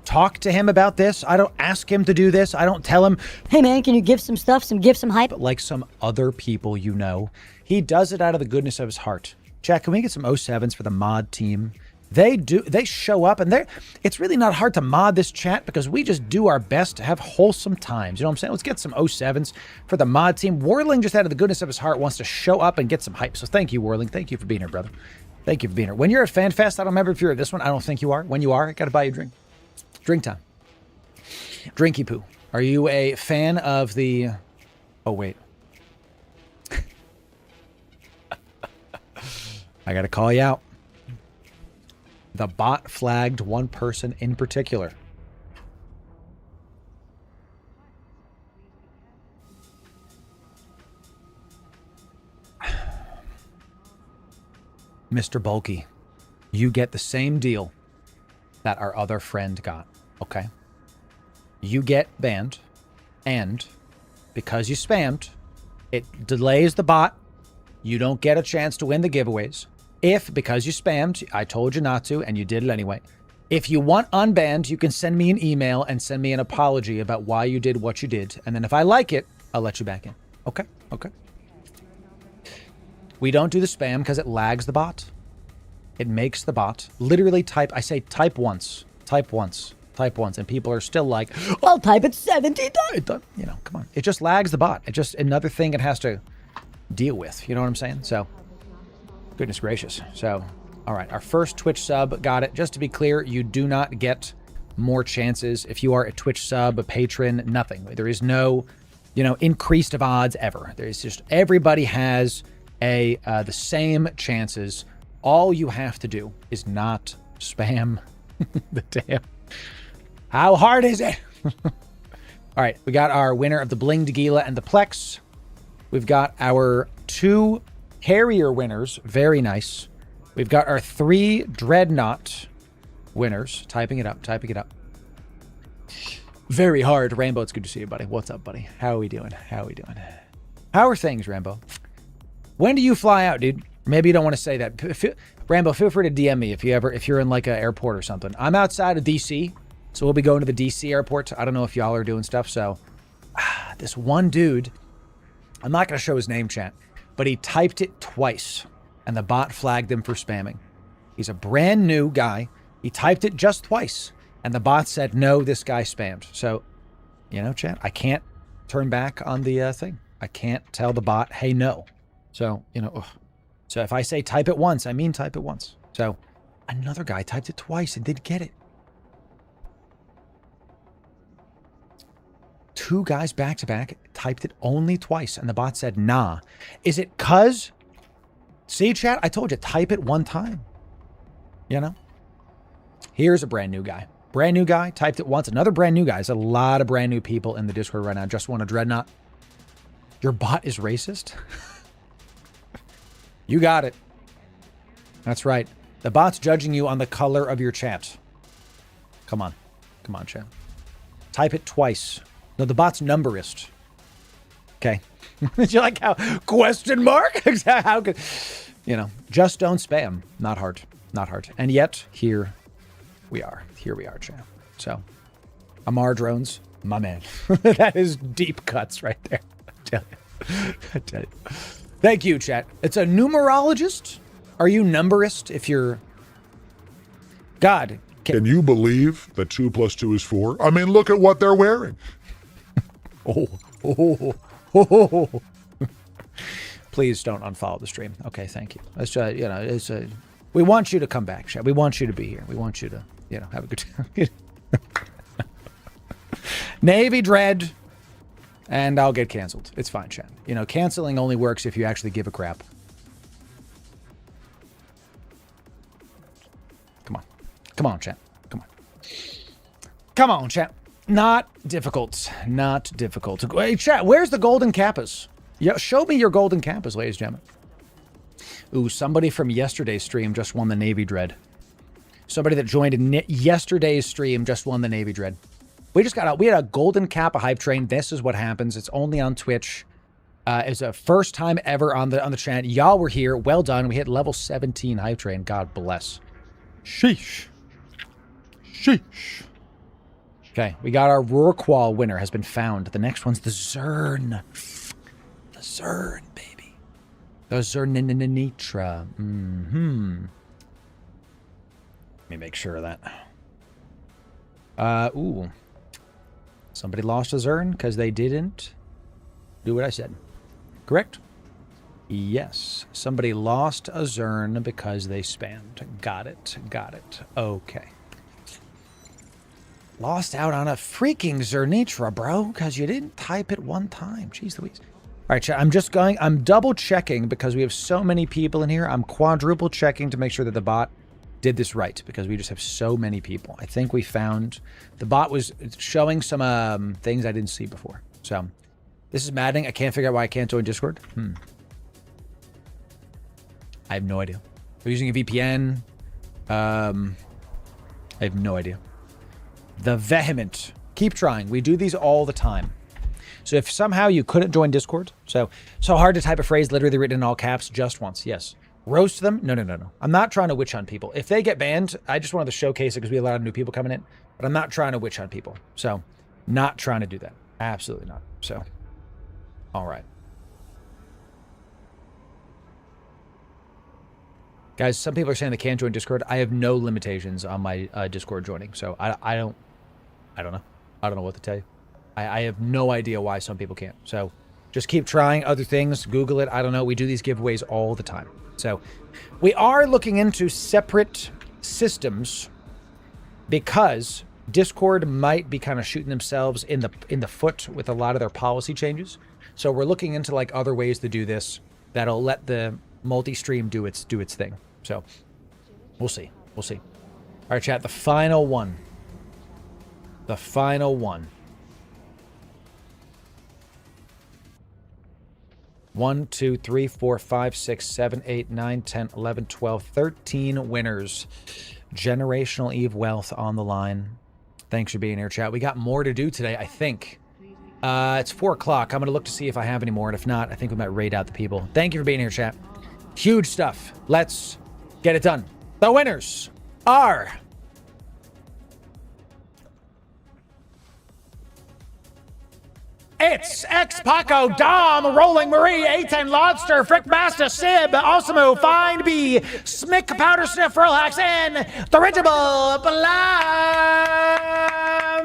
talk to him about this. I don't ask him to do this. I don't tell him, Hey man, can you give some stuff, give some hype? but like some other people you know, he does it out of the goodness of his heart. Jack, can we get some 07s for the mod team? They show up and it's really not hard to mod this chat because we just do our best to have wholesome times. You know what I'm saying? Let's get some 07s for the mod team. Warling, just out of the goodness of his heart, wants to show up and get some hype. So thank you, Warling. Thank you for being here, brother. Thank you for being here. When you're at FanFest, I don't remember if you're at this one. I don't think you are. When you are, I got to buy you a drink. Drink time. Drinky poo. Are you a fan of the... Oh, wait. I got to call you out. The bot flagged one person in particular. Mr. Bulky, you get the same deal that our other friend got, okay? You get banned, and because you spammed, it delays the bot. You don't get a chance to win the giveaways. If, because you spammed, I told you not to, and you did it anyway. If you want unbanned, you can send me an email and send me an apology about why you did what you did. And then if I like it, I'll let you back in. Okay? Okay. We don't do the spam because it lags the bot. It makes the bot literally type once, and people are still like, I'll type it 70 times. You know, come on. It just lags the bot. It's just another thing it has to deal with. You know what I'm saying? So, goodness gracious. So, all right. Our first Twitch sub got it. Just to be clear, you do not get more chances if you are a Twitch sub, a patron, nothing. There is no, increased of odds ever. There's just, everybody has the same chances. All you have to do is not spam the damn. How hard is it? All right, we got our winner of the Blinged Gila and the Plex. We've got our 2 Carrier winners. Very nice. We've got our 3 Dreadnought winners. Typing it up. Very hard. Rainbow, it's good to see you, buddy. What's up, buddy? How are we doing? How are things, Rambo? When do you fly out, dude? Maybe you don't want to say that. Rambo, feel free to DM me if you're in like an airport or something. I'm outside of DC, so we'll be going to the DC airport. I don't know if y'all are doing stuff. So this one dude, I'm not going to show his name, chat, but he typed it twice. and the bot flagged him for spamming. He's a brand new guy. He typed it just twice, and the bot said, no, this guy spammed. So, you know, chat, I can't turn back on the thing. I can't tell the bot, hey, no. So, you know, ugh. So if I say type it once, I mean type it once. So another guy typed it twice and didn't get it. 2 guys back to back typed it only twice, and the bot said, nah. Is it cuz? See, chat, I told you, type it one time. You know? Here's a brand new guy. Brand new guy, typed it once. Another brand new guy. There's a lot of brand new people in the Discord right now. Just want a dreadnought. Your bot is racist? You got it. That's right. The bot's judging you on the color of your chat. Come on. Come on, chat. Type it twice. No, the bot's numberist. Okay. Did you like how question mark? How could, you know, just don't spam. Not hard. Not hard. And yet, here we are. Here we are, chat. So, Amar Drones, my man. That is deep cuts right there. I tell you. Thank you, chat. It's a numerologist. Are you numberist if you're... God. Can you believe that 2 + 2 is 4? I mean, look at what they're wearing. Oh. Please don't unfollow the stream. Okay, thank you. It's you know, it's a. We want you to come back, chat. We want you to be here. We want you to, you know, have a good time. Navy Dread, and I'll get canceled. It's fine, chat. You know, canceling only works if you actually give a crap. Come on. Come on, chat. Come on. Come on, chat. Not difficult. Not difficult. Hey, chat, where's the golden kappas? Yeah, show me your golden kappas, ladies and gentlemen. Ooh, somebody from yesterday's stream just won the Navy Dread. Somebody that joined yesterday's stream just won the Navy Dread. We had a golden kappa hype train. This is what happens. It's only on Twitch. It's a first time ever on the channel. Y'all were here. Well done. We hit level 17 hype train. God bless. Sheesh. Sheesh. Okay, we got our Rorqual winner has been found. The next one's the Zern. The Zern, baby. The Zernitra. Let me make sure of that. Ooh. Somebody lost a Zern because they didn't do what I said. Correct? Yes. Somebody lost a Zern because they spammed. Got it. Got it. Okay. Lost out on a freaking Zernitra, bro, because you didn't type it one time. Jeez Louise. All right, chat, I'm double checking because we have so many people in here. I'm quadruple checking to make sure that the bot did this right because we just have so many people. I think we found, the bot was showing some things I didn't see before. So this is maddening. I can't figure out why I can't join Discord. I have no idea. We're using a VPN. I have no idea. The Vehement. Keep trying. We do these all the time. So if somehow you couldn't join Discord, so hard to type a phrase literally written in all caps just once. Yes. Roast them? No. I'm not trying to witch hunt people. If they get banned, I just wanted to showcase it because we have a lot of new people coming in. But I'm not trying to witch hunt people. So not trying to do that. Absolutely not. So, all right. Guys, some people are saying they can't join Discord. I have no limitations on my Discord joining. So I don't know. I don't know what to tell you. I have no idea why some people can't. So just keep trying other things. Google it. I don't know. We do these giveaways all the time. So we are looking into separate systems because Discord might be kind of shooting themselves in the foot with a lot of their policy changes. So we're looking into like other ways to do this that'll let the multi-stream do its thing. So we'll see. We'll see. All right, chat. The final one. The final one. 1, 2, 3, 4, 5, 6, 7, 8, 9, 10, 11, 12, 13 winners. Generational Eve wealth on the line. Thanks for being here, chat. We got more to do today, I think. It's 4 o'clock. I'm going to look to see if I have any more. And if not, I think we might raid out the people. Thank you for being here, chat. Huge stuff. Let's get it done. The winners are... It's X Paco, Dom, Rolling Marie, A10 Lobster, Frick Master, Sib, Osimo, Find B, Smick, Powder Sniff, Rollhacks, and the Rigible Blam.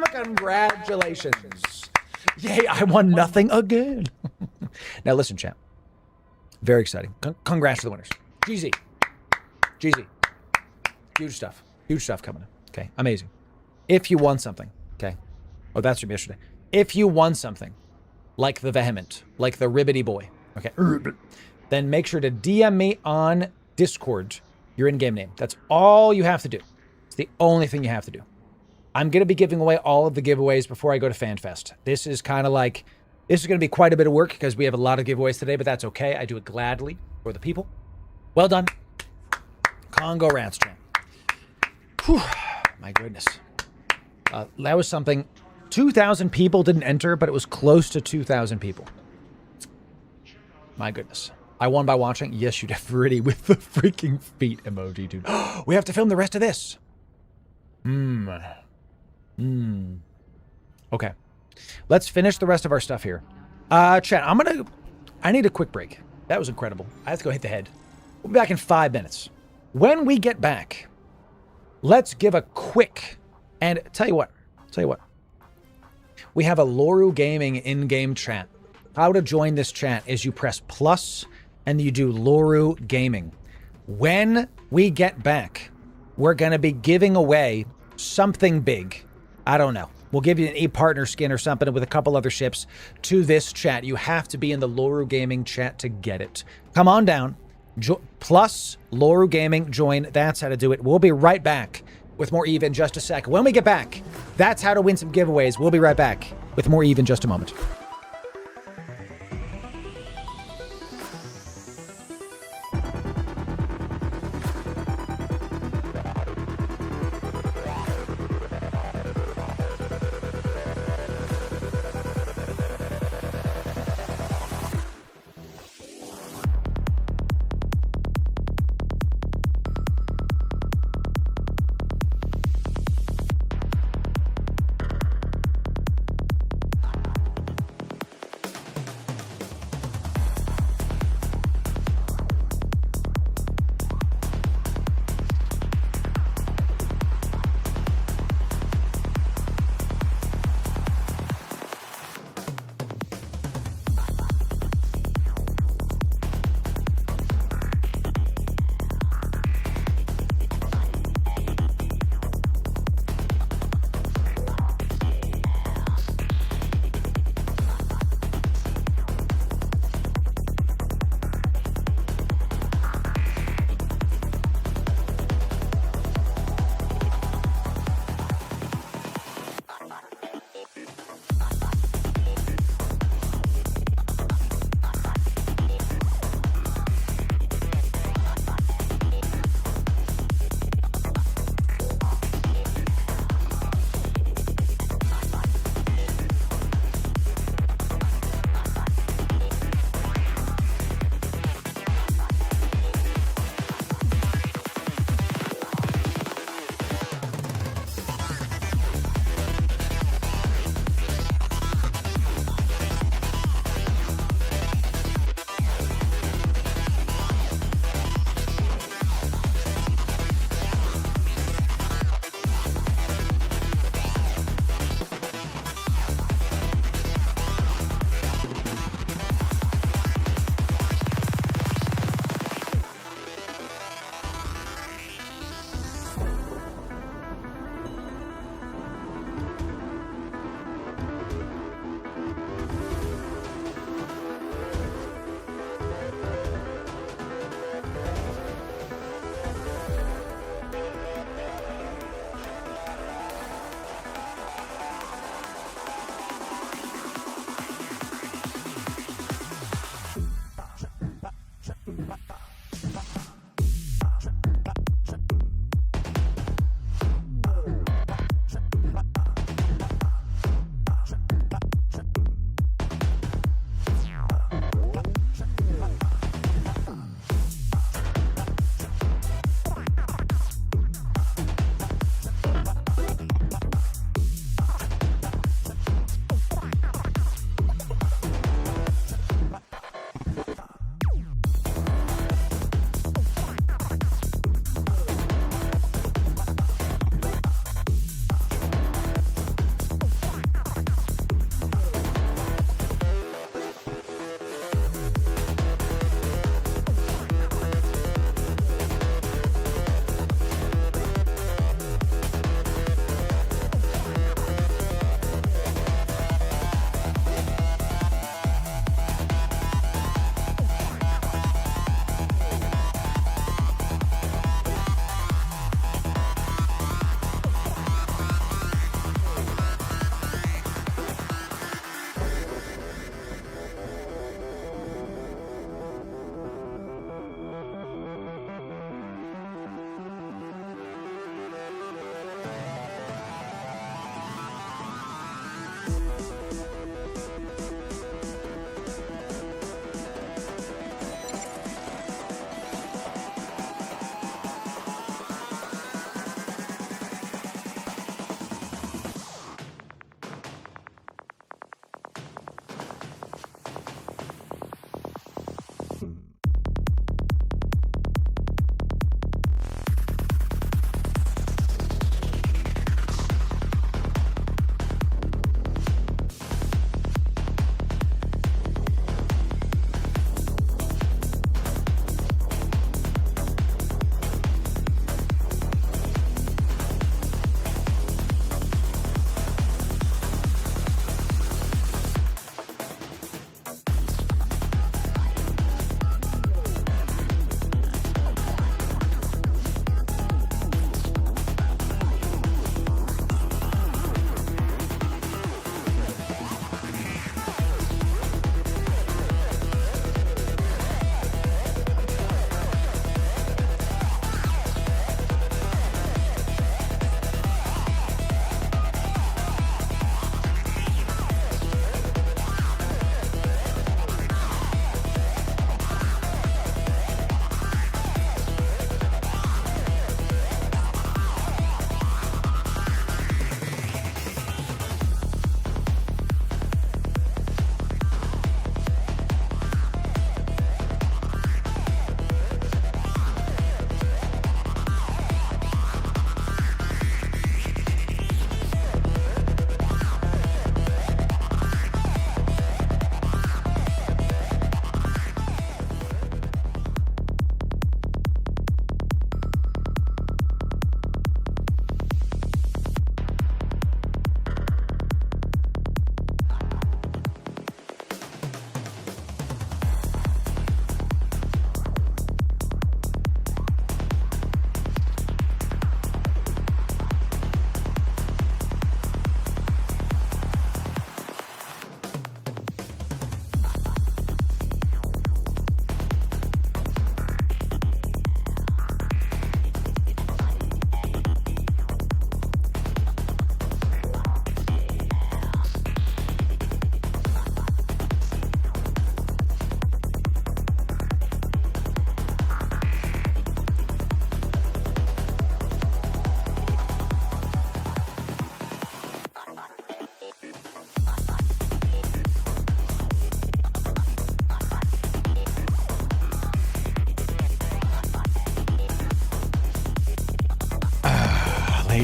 Congratulations. Yay, I won nothing again. Now listen, champ. Very exciting. Congrats to the winners. GZ. GZ. Huge stuff. Huge stuff coming up. Okay, amazing. If you won something, okay. Oh, that's from yesterday. If you won something, like the Vehement, like the Ribbity Boy, okay, then make sure to DM me on Discord your in-game name. That's all you have to do. It's the only thing you have to do. I'm going to be giving away all of the giveaways before I go to FanFest. This is kind of like, this is going to be quite a bit of work because we have a lot of giveaways today, but that's okay. I do it gladly for the people. Well done. Congo Rants, champ. Whew, my goodness. That was something. 2,000 people didn't enter, but it was close to 2,000 people. My goodness. I won by watching. Yes, you did pretty with the freaking feet emoji, dude. We have to film the rest of this. Okay. Let's finish the rest of our stuff here. Chat, I need a quick break. That was incredible. I have to go hit the head. We'll be back in 5 minutes. When we get back, let's give a quick, and tell you what. We have a Loru Gaming in-game chat. How to join this chat is you press plus and you do Loru Gaming. When we get back, we're going to be giving away something big. I don't know. We'll give you an e-partner skin or something with a couple other ships to this chat. You have to be in the Loru Gaming chat to get it. Come on down. Plus Loru Gaming, join. That's how to do it. We'll be right back with more Eve in just a sec. When we get back, that's how to win some giveaways. We'll be right back with more Eve in just a moment.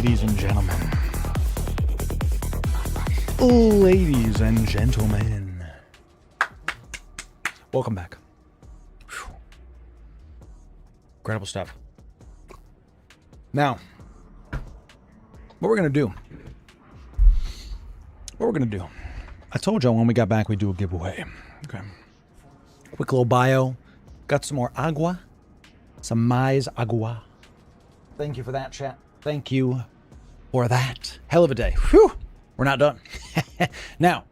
ladies and gentlemen. Ladies and gentlemen. Welcome back. Whew. Incredible stuff. Now, what we're going to do. I told y'all when we got back we'd do a giveaway. Okay. Quick little bio. Got some more agua. Some mais agua. Thank you for that, chat. Thank you for that. Hell of a day. Whew. We're not done. Now,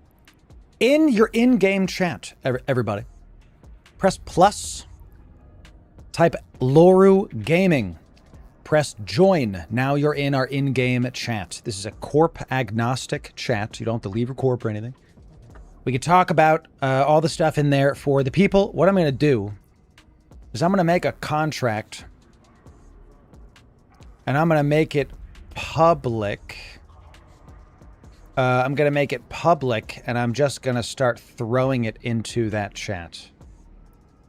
in your in-game chat, everybody, press plus, type Loru Gaming, press join. Now you're in our in-game chat. This is a Corp agnostic chat. You don't have to leave your Corp or anything. We can talk about all the stuff in there for the people. What I'm going to do is I'm going to make a contract and I'm going to make it public. I'm going to make it public and I'm just going to start throwing it into that chat.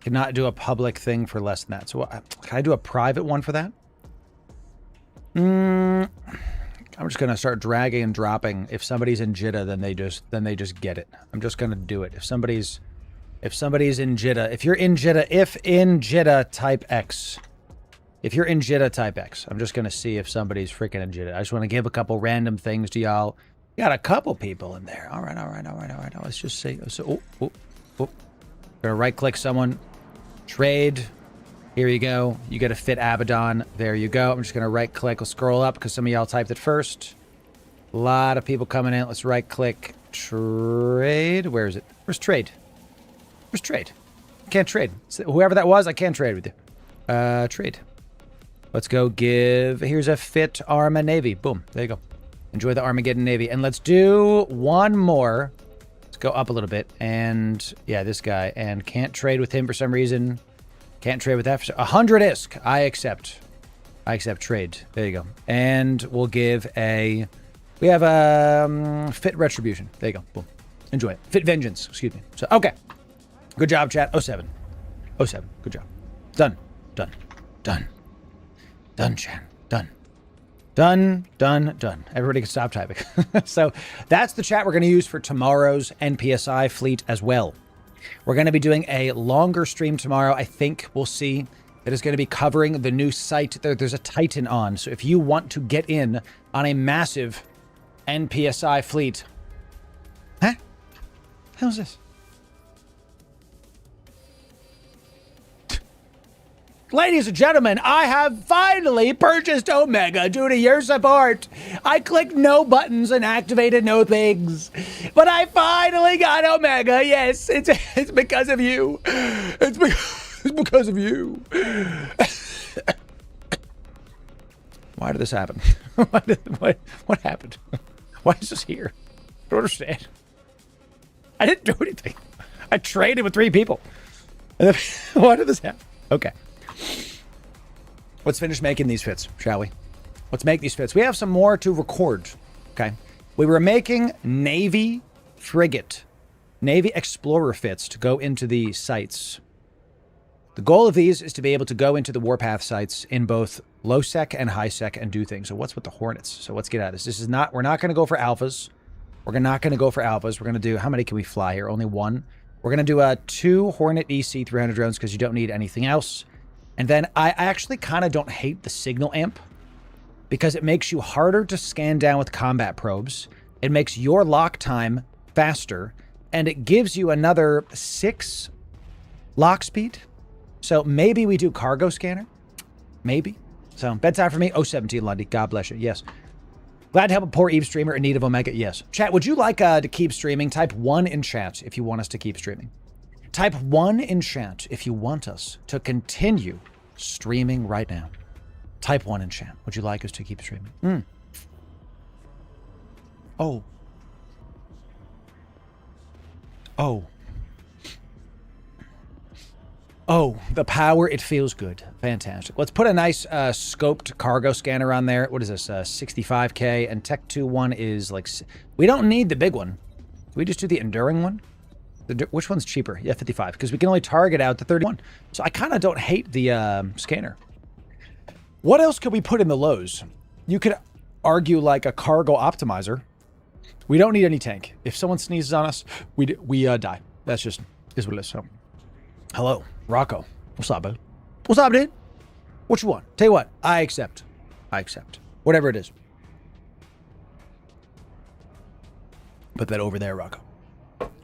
Cannot do a public thing for less than that. So can I do a private one for that? I'm just going to start dragging and dropping. If somebody's in Jitta, then they just get it. I'm just going to do it. If somebody's in Jitta, if you're in Jitta, type X. If you're in Jitta, type X. I'm just going to see if somebody's freaking in Jitta. I just want to give a couple random things to y'all. Got a couple people in there. All right. Let's just see. So, gonna right click someone. Trade. Here you go. You get a fit Abaddon. There you go. I'm just gonna right click. Let's scroll up because some of y'all typed it first. A lot of people coming in. Let's right click. Trade. Where is it? Where's trade? Where's trade? Can't trade. Whoever that was, I can't trade with you. Trade. Let's go give. Here's a fit Arma Navy. Boom. There you go. Enjoy the Armageddon Navy. And let's do one more. Let's go up a little bit. And yeah, this guy. And can't trade with him for some reason. Can't trade with that. 100 ISK. I accept. I accept trade. There you go. And we'll give a... We have a fit Retribution. There you go. Boom. Enjoy it. Fit Vengeance. Excuse me. So, okay. Good job, chat. 07. 07. Good job. Done. Done. Done. Done, chat. Done. Done. Everybody can stop typing. So that's the chat we're going to use for tomorrow's NPSI fleet as well. We're going to be doing a longer stream tomorrow. I think we'll see. It is going to be covering the new site. There's a Titan on. So if you want to get in on a massive NPSI fleet... Huh? How's this? Ladies and gentlemen, I have finally purchased Omega due to your support. I clicked no buttons and activated no things. But I finally got Omega. Yes, it's because of you. It's because of you. Why did this happen? What happened? Why is this here? I don't understand. I didn't do anything. I traded with 3 people. And then, why did this happen? Okay. Let's finish making these fits, shall we? Let's make these fits. We have some more to record, okay? We were making Navy Frigate, Navy Explorer fits to go into the sites. The goal of these is to be able to go into the Warpath sites in both low sec and high sec and do things. So what's with the Hornets? So let's get at this. We're not going to go for alphas. We're not going to go for alphas. We're going to do, how many can we fly here? Only 1. We're going to do 2 Hornet EC 300 drones because you don't need anything else. And then I actually kind of don't hate the signal amp because it makes you harder to scan down with combat probes. It makes your lock time faster and it gives you another 6 lock speed. So maybe we do cargo scanner. Maybe. So bedtime for me. 017 Lundy. God bless you. Yes. Glad to help a poor Eve streamer in need of Omega. Yes. Chat, would you like to keep streaming? Type 1 in chat if you want us to keep streaming. Type 1 in chat if you want us to continue streaming right now. Type 1 in chat. Would you like us to keep streaming? Oh. Oh, the power, it feels good. Fantastic. Let's put a nice scoped cargo scanner on there. What is this? 65K, and Tech 2-1 is like... We don't need the big one. Can we just do the enduring one? Which one's cheaper? Yeah, 55, because we can only target out to 31. So I kind of don't hate the scanner. What else could we put in the lows? You could argue like a cargo optimizer. We don't need any tank. If someone sneezes on us, we die. That's just is what it is. So, hello, Rocco. What's up, bud? What's up, dude? What you want? Tell you what, I accept. I accept. Whatever it is. Put that over there, Rocco.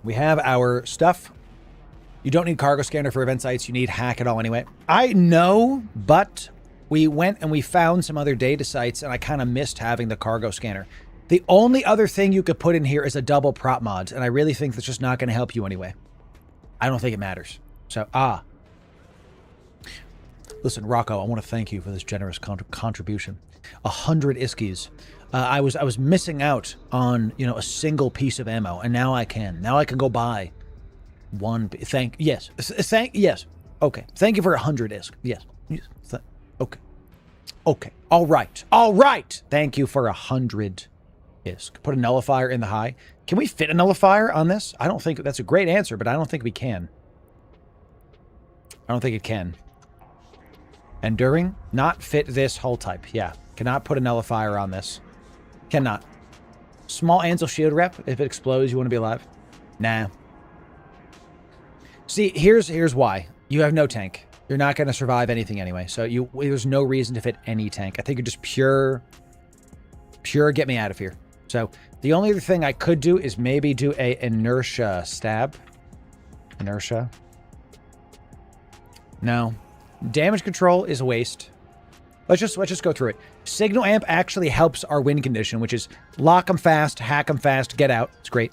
We have our stuff. You don't need cargo scanner for event sites. You need hack it all anyway. I know, but we went and we found some other data sites, and I kind of missed having the cargo scanner. The only other thing you could put in here is a double prop mods, and I really think that's just not going to help you anyway. I don't think it matters. So, Listen, Rocco, I want to thank you for this generous contribution. 100 iskies. I was missing out on, a single piece of ammo, and now I can. Now I can go buy one. Yes. Okay. Thank you for 100 isk. Yes. Okay. Okay. All right. Thank you for 100 isk. Put a nullifier in the high. Can we fit a nullifier on this? I don't think that's a great answer, but I don't think we can. I don't think it can. Enduring, not fit this hull type. Yeah, cannot put a nullifier on this. Cannot. Small Ansel shield rep. If it explodes, you want to be alive? Nah. See, here's why. You have no tank. You're not going to survive anything anyway. So there's no reason to fit any tank. I think you're just pure get me out of here. So the only other thing I could do is maybe do a inertia stab. Inertia. No. Damage control is a waste. Let's just go through it. Signal amp actually helps our win condition, which is lock them fast, hack them fast, get out. It's great.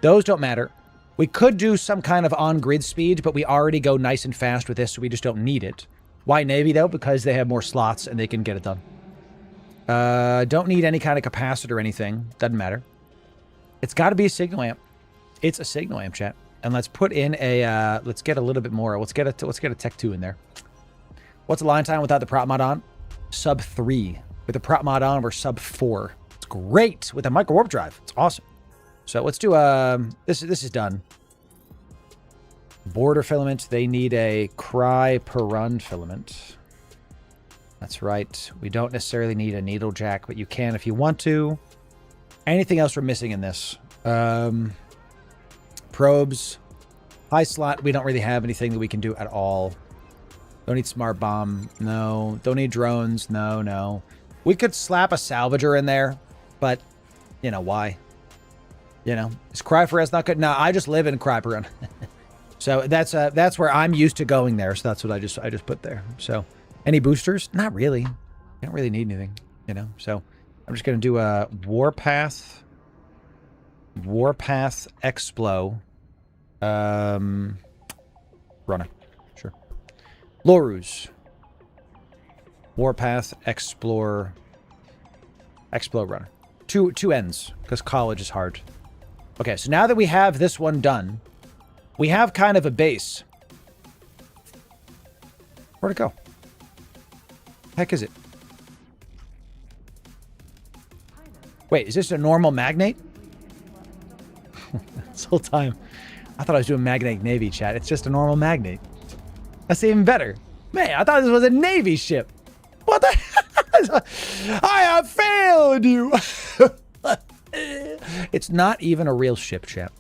Those don't matter. We could do some kind of on-grid speed, but we already go nice and fast with this, so we just don't need it. Why Navy, though? Because they have more slots and they can get it done. Don't need any kind of capacitor or anything. Doesn't matter. It's got to be a signal amp. It's a signal amp, chat. And let's put in a, let's get a little bit more. Let's get a Tech 2 in there. What's the line time without the prop mod on? Sub 3. With the prop mod on, we're sub 4. It's great with a micro warp drive. It's awesome. So let's do, this is done. Border filament. They need a cry per run filament. That's right. We don't necessarily need a needle jack, but you can if you want to. Anything else we're missing in this? Probes. High slot. We don't really have anything that we can do at all. Don't need smart bomb. No. Don't need drones. No. We could slap a salvager in there, but, why? Is Cry for Us not good? No, I just live in Cry per Run. So that's where I'm used to going there. So that's what I just put there. So any boosters? Not really. You don't really need anything, So I'm just going to do a Warpath Explo. Runner. Sure. Loru's. Warpath Explore Runner. Two ends, because college is hard. Okay, so now that we have this one done, we have kind of a base. Where'd it go? Heck is it? Wait, is this a normal magnate? This whole time, I thought I was doing Magnate Navy, chat. It's just a normal magnate. That's even better. Man, I thought this was a Navy ship. What the? I have failed you. It's not even a real ship, chat.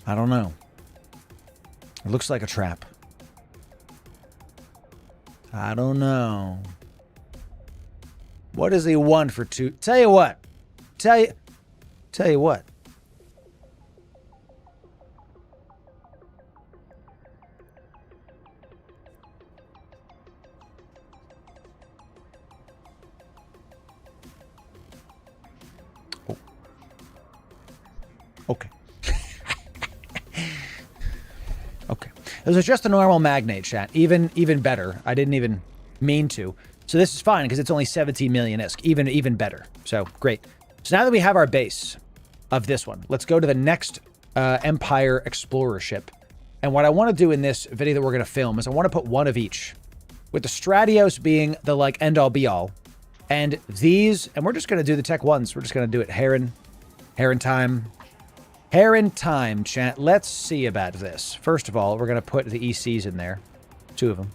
I don't know. It looks like a trap. I don't know. What does he want for two? Tell you what. Tell you what. Oh. Okay. Okay. This was just a normal magnate, chat. Even better. I didn't even mean to. So this is fine because it's only 17 million ISK. Even better. So great. So now that we have our base of this one, let's go to the next Empire Explorer ship. And what I want to do in this video that we're going to film is I want to put one of each, with the Stratios being the end all be all, and these, and we're just going to do the Tech 1s. We're just going to do it Heron time, chat. Let's see about this. First of all, we're going to put the ECs in there, 2 of them.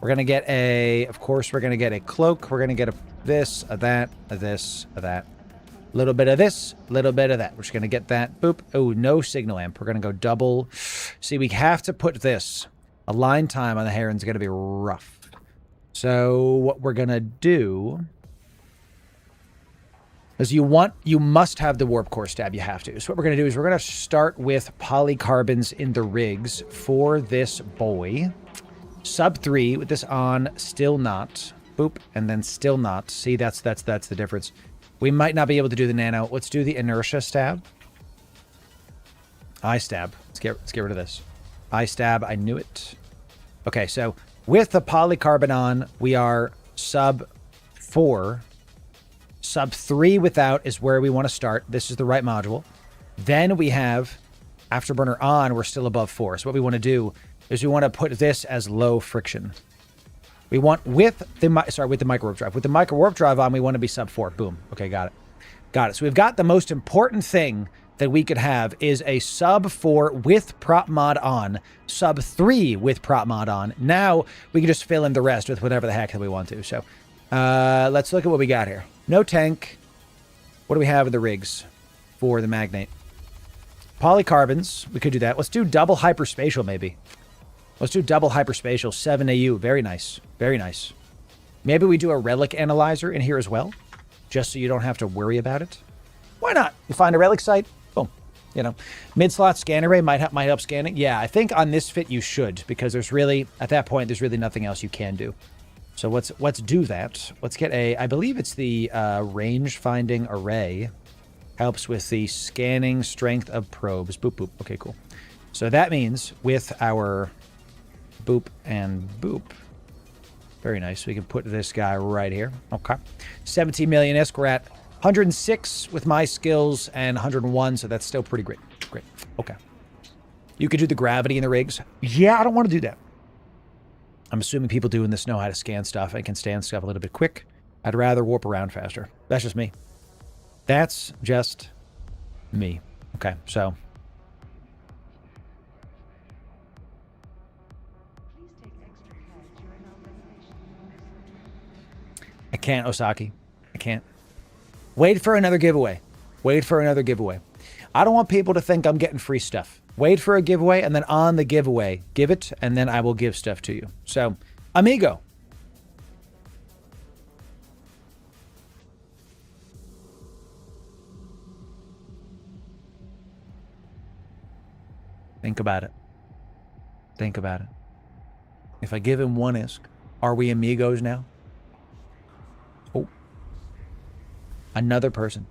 We're going to get a, of course, we're going to get a cloak. We're going to get a this, a that, a this, a that. A little bit of this, a little bit of that. We're just going to get that. Boop. Oh, no signal amp. We're going to go double. See, we have to put this. Align time on the Heron's going to be rough. So what we're going to do is you must have the warp core stab. You have to. So what we're going to do is we're going to start with polycarbons in the rigs for this boy. Sub 3 with this on, still not. Boop, and then still not. See, that's the difference. We might not be able to do the nano. Let's do the inertia stab. Eye stab. Let's get rid of this. Eye stab, I knew it. Okay, so with the polycarbon on, we are sub 4. Sub 3 without is where we want to start. This is the right module. Then we have afterburner on, we're still above 4. So what we want to do is we want to put this as low friction. We want with the micro warp drive. With the micro warp drive on, we want to be sub 4. Boom. Okay, got it. Got it. So we've got the most important thing that we could have is a sub 4 with prop mod on, sub 3 with prop mod on. Now we can just fill in the rest with whatever the heck that we want to. So let's look at what we got here. No tank. What do we have in the rigs for the magnate? Polycarbons. We could do that. Let's do double hyperspatial maybe. Let's do double hyperspatial, 7 AU. Very nice. Very nice. Maybe we do a relic analyzer in here as well, just so you don't have to worry about it. Why not? You find a relic site, boom. You know, mid-slot scan array might help scanning. Yeah, I think on this fit you should, because there's really, at that point, there's really nothing else you can do. So let's do that. Let's get a, I believe it's the range finding array. Helps with the scanning strength of probes. Boop, boop. Okay, cool. So that means with our boop and boop. Very nice. We can put this guy right here. Okay. 17 million ISK. We're at 106 with my skills and 101, so that's still pretty great. Great. Okay. You could do the gravity in the rigs. Yeah, I don't want to do that. I'm assuming people doing this know how to scan stuff and can scan stuff a little bit quick. I'd rather warp around faster. That's just me. That's just me. Okay, so I can't, Osaki. I can't. Wait for another giveaway. Wait for another giveaway. I don't want people to think I'm getting free stuff. Wait for a giveaway, and then on the giveaway, give it, and then I will give stuff to you. So, amigo. Think about it. Think about it. If I give him 1 ISK, are we amigos now? Oh. Another person.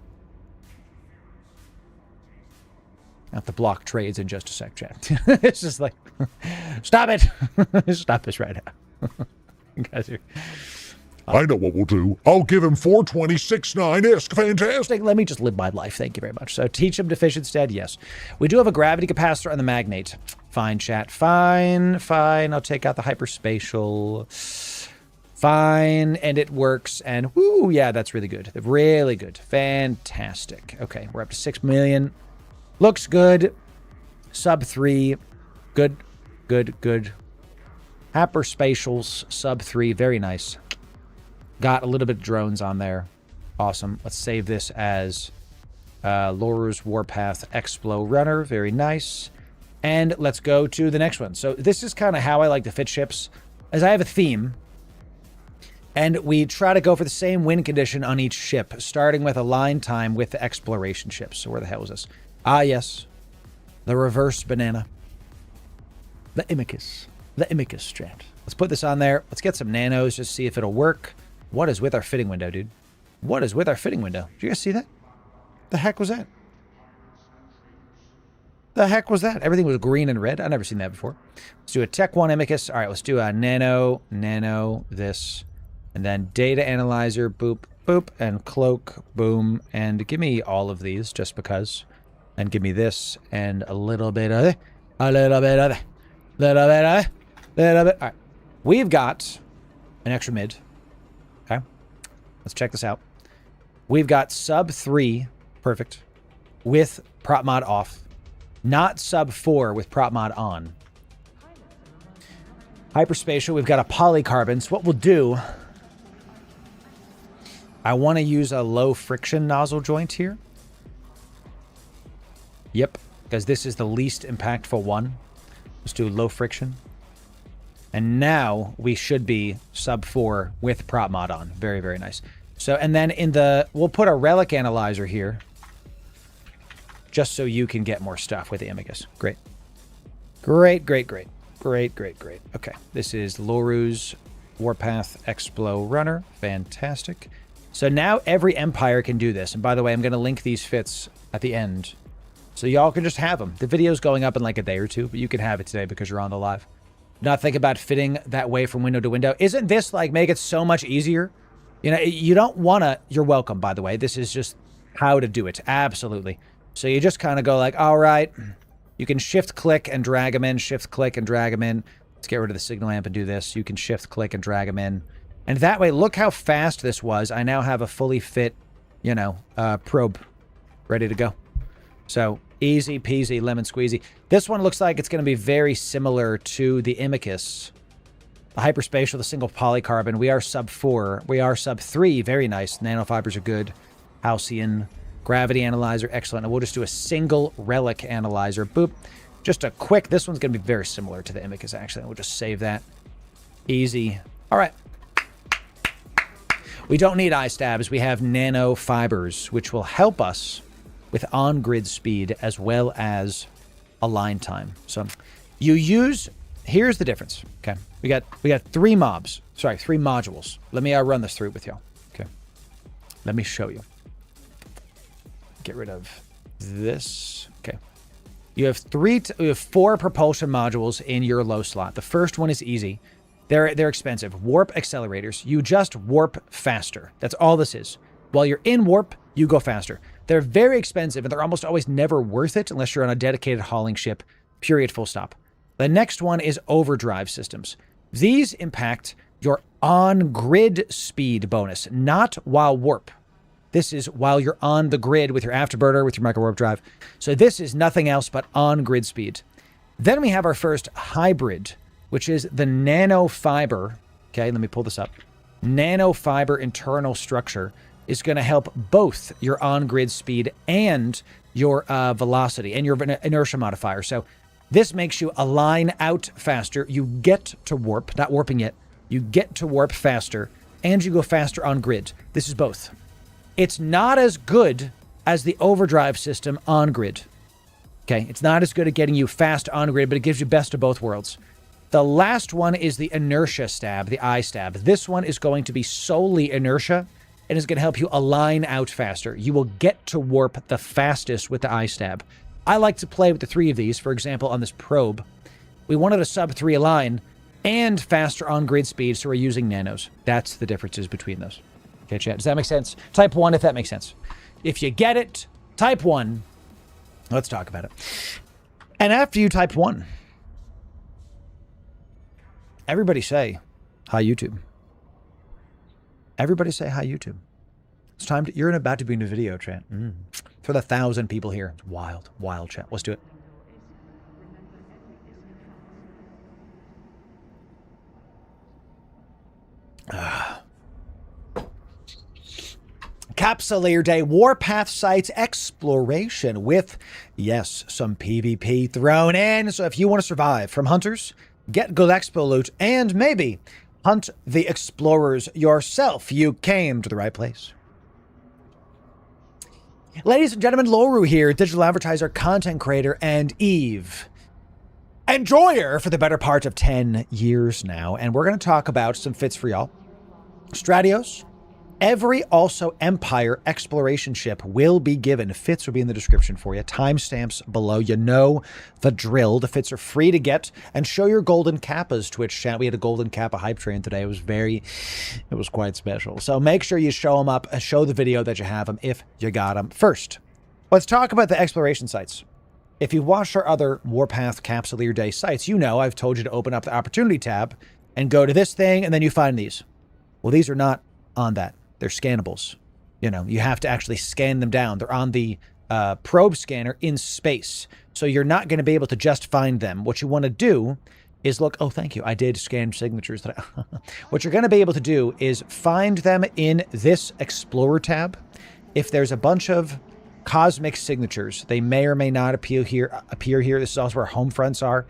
I have to block trades in just a sec, chat. It's just like, stop it. Stop this right now. You guys are... I know what we'll do. I'll give him 426.9 ISK. Fantastic. Let me just live my life. Thank you very much. So teach him to fish instead? Yes. We do have a gravity capacitor on the magnate. Fine, chat. Fine, fine. I'll take out the hyperspatial. Fine. And it works. And whoo, yeah, that's really good. Really good. Fantastic. Okay, we're up to 6 million. Looks good. Sub 3. Good, good, good. Hyperspatials, sub 3. Very nice. Got a little bit of drones on there. Awesome. Let's save this as Loru's Warpath Explo Runner. Very nice. And let's go to the next one. So this is kind of how I like to fit ships, as I have a theme. And we try to go for the same win condition on each ship, starting with align time with the exploration ships. So where the hell is this? Ah, yes. The reverse banana. The Imicus. The Imicus strand. Let's put this on there. Let's get some nanos, just see if it'll work. What is with our fitting window, dude? What is with our fitting window? Did you guys see that? The heck was that? The heck was that? Everything was green and red. I've never seen that before. Let's do a Tech 1 Amicus. All right, let's do a nano, this. And then data analyzer, boop, boop, and cloak, boom. And give me all of these just because. And give me this and a little bit of it. A little bit of it. Little bit of it. Little bit. All right. We've got an extra mid. Okay. Let's check this out. We've got sub 3. Perfect. With prop mod off. Not sub 4 with prop mod on. Hyperspatial, we've got a polycarbon. So what we'll do, I want to use a low friction nozzle joint here. Yep, because this is the least impactful one. Let's do low friction. And now we should be sub 4 with prop mod on. Very, very nice. So, and then we'll put a relic analyzer here. Just so you can get more stuff with the Amicus. Great. Great, great, great. Great, great, great. Okay, this is Loru's Warpath Explo Runner. Fantastic. So now every Empire can do this. And by the way, I'm going to link these fits at the end. So y'all can just have them. The video's going up in like a day or two, but you can have it today because you're on the live. Not think about fitting that way from window to window. Isn't this like make it so much easier? You know, you don't want to... You're welcome, by the way. This is just how to do it. Absolutely. So you just kind of go like, all right... You can shift-click and drag them in, shift-click and drag them in. Let's get rid of the signal amp and do this. You can shift-click and drag them in. And that way, look how fast this was. I now have a fully fit, you know, probe ready to go. So, easy peasy, lemon squeezy. This one looks like it's going to be very similar to the Amicus. The hyperspatial, the single polycarbon. We are sub 4. We are sub 3. Very nice. Nanofibers are good. Halcyon. Gravity analyzer, excellent. And we'll just do a single relic analyzer. Boop. Just a quick, this one's going to be very similar to the Amicus, actually. We'll just save that. Easy. All right. We don't need eye stabs. We have nanofibers, which will help us with on-grid speed as well as align time. So you use, here's the difference. Okay. We got 3 mobs. Sorry, 3 modules. Let me run this through with y'all. Okay. Let me show you. Get rid of this. Okay. You have 4 propulsion modules in your low slot. The first one is easy. They're expensive. Warp accelerators. You just warp faster. That's all this is. While you're in warp, you go faster. They're very expensive, and they're almost always never worth it unless you're on a dedicated hauling ship, period, full stop. The next one is overdrive systems. These impact your on-grid speed bonus, not while warp. This is while you're on the grid with your afterburner, with your micro warp drive. So this is nothing else but on-grid speed. Then we have our first hybrid, which is the nanofiber. Okay, let me pull this up. Nanofiber internal structure is going to help both your on-grid speed and your velocity and your inertia modifier. So this makes you align out faster. You get to warp, not warping yet. You get to warp faster, and you go faster on grid. This is both. It's not as good as the overdrive system on grid. Okay, it's not as good at getting you fast on grid, but it gives you best of both worlds. The last one is the inertia stab, the eye stab. This one is going to be solely inertia and is going to help you align out faster. You will get to warp the fastest with the eye stab. I like to play with the 3 of these. For example, on this probe, we wanted a sub 3 align and faster on grid speed, so we're using nanos. That's the differences between those. Okay, chat. Does that make sense? Type 1, if that makes sense. If you get it, type 1. Let's talk about it. And after you type 1, everybody say, hi, YouTube. Everybody say, hi, YouTube. It's time to, you're about to be in a video, chat. For the 1,000 people here. It's wild, wild, chat. Let's do it. Capsuleer Day, Warpath Sites Exploration with, yes, some PvP thrown in. So if you want to survive from hunters, get good expo loot, and maybe hunt the explorers yourself, you came to the right place. Ladies and gentlemen, Loru here, digital advertiser, content creator, and Eve enjoyer for the better part of 10 years now. And we're going to talk about some fits for y'all. Stratios. Every also Empire exploration ship will be given. Fits will be in the description for you. Timestamps below. You know the drill. The fits are free to get. And show your golden kappas, Twitch chat. We had a golden kappa hype train today. It was quite special. So make sure you show them up and show the video that you have them if you got them. First, let's talk about the exploration sites. If you watched our other Warpath Capsuleer Day sites, you know I've told you to open up the opportunity tab and go to this thing, and then you find these. Well, these are not on that. They're scannables. You know, you have to actually scan them down. They're on the probe scanner in space. So you're not going to be able to just find them. What you want to do is look, oh, thank you. I did scan signatures. What you're going to be able to do is find them in this Explorer tab. If there's a bunch of cosmic signatures, they may or may not appear here. This is also where home fronts are.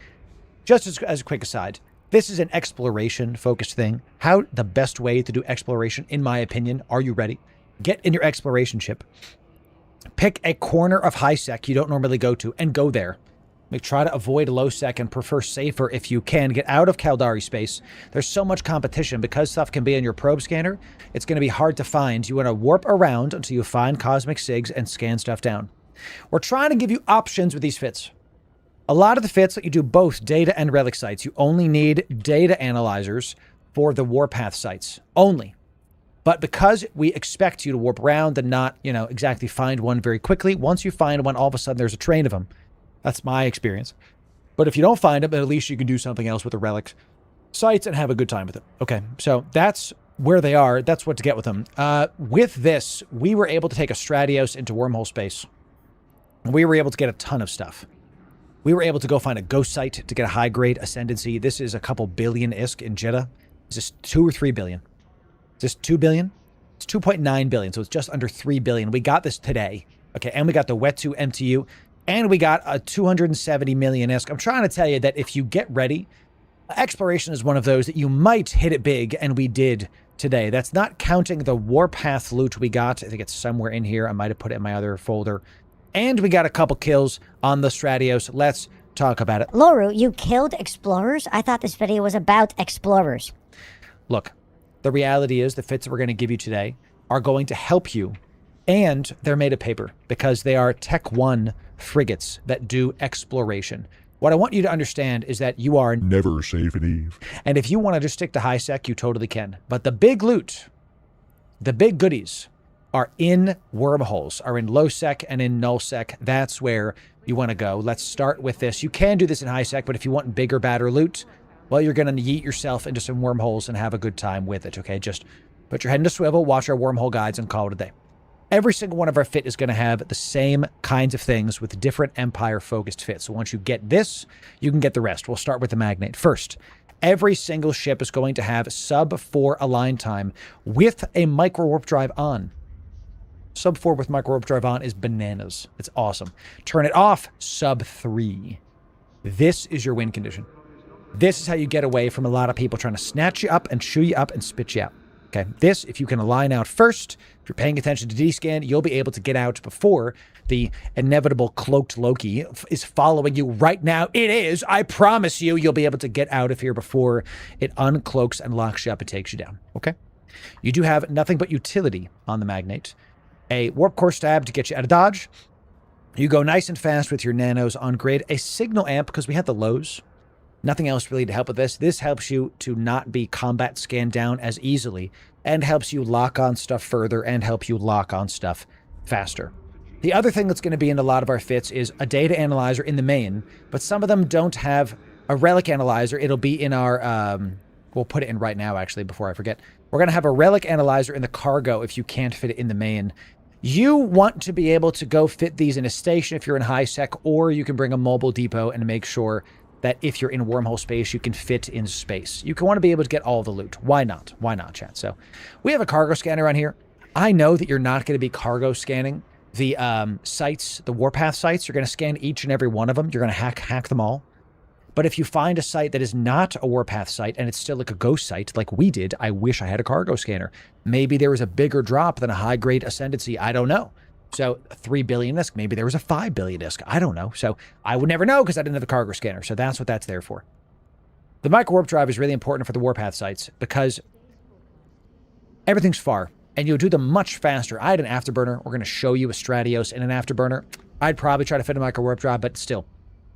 Just as a quick aside, this is an exploration-focused thing. How the best way to do exploration, in my opinion, are you ready? Get in your exploration ship. Pick a corner of high sec you don't normally go to and go there. Try to avoid low sec and prefer safer if you can. Get out of Caldari space. There's so much competition because stuff can be in your probe scanner. It's going to be hard to find. You want to warp around until you find cosmic sigs and scan stuff down. We're trying to give you options with these fits. A lot of the fits let you do both data and relic sites. You only need data analyzers for the warpath sites. Only. But because we expect you to warp around and not, exactly find one very quickly, once you find one, all of a sudden there's a train of them. That's my experience. But if you don't find them, at least you can do something else with the relic sites and have a good time with it. Okay, so that's where they are. That's what to get with them. With this, we were able to take a Stratios into wormhole space. We were able to get a ton of stuff. We were able to go find a ghost site to get a high-grade ascendancy. This is a couple billion ISK in Jeddah. Is this 2 or 3 billion? Is this 2 billion? It's 2.9 billion, so it's just under 3 billion. We got this today. Okay, and we got the Wet 2 MTU. And we got a 270 million ISK. I'm trying to tell you that if you get ready, exploration is one of those that you might hit it big, and we did today. That's not counting the warpath loot we got. I think it's somewhere in here. I might have put it in my other folder. And we got a couple kills on the Stratios. Let's talk about it. Loru, you killed explorers? I thought this video was about explorers. Look, the reality is the fits that we're going to give you today are going to help you, and they're made of paper because they are Tech 1 frigates that do exploration. What I want you to understand is that you are Never safe at Eve. And if you want to just stick to high sec, you totally can. But the big loot, the big goodies, are in wormholes, are in low sec and in null sec. That's where you want to go. Let's start with this. You can do this in high sec, but if you want bigger, badder loot, well, you're going to yeet yourself into some wormholes and have a good time with it, okay? Just put your head in a swivel, watch our wormhole guides, and call it a day. Every single one of our fit is going to have the same kinds of things with different Empire-focused fits. So once you get this, you can get the rest. We'll start with the Magnate. First, every single ship is going to have sub-4 align time with a micro-warp drive on. Sub-4 with micro-warp drive on is bananas. It's awesome. Turn it off, sub-3. This is your win condition. This is how you get away from a lot of people trying to snatch you up and chew you up and spit you out. Okay, this, if you can align out first, if you're paying attention to D-scan, you'll be able to get out before the inevitable cloaked Loki is following you right now. It is, I promise you, you'll be able to get out of here before it uncloaks and locks you up and takes you down, okay? You do have nothing but utility on the Magnate. A warp core stab to get you out of dodge. You go nice and fast with your nanos on grid. A signal amp, because we had the lows. Nothing else really to help with this. This helps you to not be combat scanned down as easily and helps you lock on stuff further and help you lock on stuff faster. The other thing that's going to be in a lot of our fits is a data analyzer in the main, but some of them don't have a relic analyzer. It'll be in our, we'll put it in right now, actually, before I forget. We're going to have a relic analyzer in the cargo if you can't fit it in the main. You want to be able to go fit these in a station if you're in high sec, or you can bring a mobile depot and make sure that if you're in wormhole space, you can fit in space. You can want to be able to get all the loot. Why not? Why not, chat? So we have a cargo scanner on here. I know that you're not going to be cargo scanning the sites, the warpath sites. You're going to scan each and every one of them. You're going to hack them all. But if you find a site that is not a warpath site and it's still like a ghost site, like we did, I wish I had a cargo scanner. Maybe there was a bigger drop than a high-grade ascendancy. I don't know. So 3 billion ISK, maybe there was a 5 billion ISK. I don't know. So I would never know because I didn't have a cargo scanner. So that's what that's there for. The micro-warp drive is really important for the warpath sites because everything's far and you'll do them much faster. I had an afterburner. We're going to show you a Stratios and an afterburner. I'd probably try to fit a micro-warp drive, but still,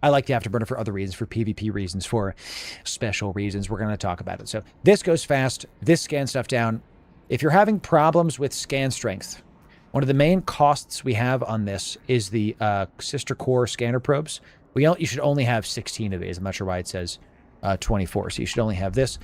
I like the afterburner for other reasons, for PvP reasons, for special reasons. We're going to talk about it. So this goes fast. This scans stuff down. If you're having problems with scan strength, one of the main costs we have on this is the sister core scanner probes. You should only have 16 of these. I'm not sure why it says 24, so you should only have this.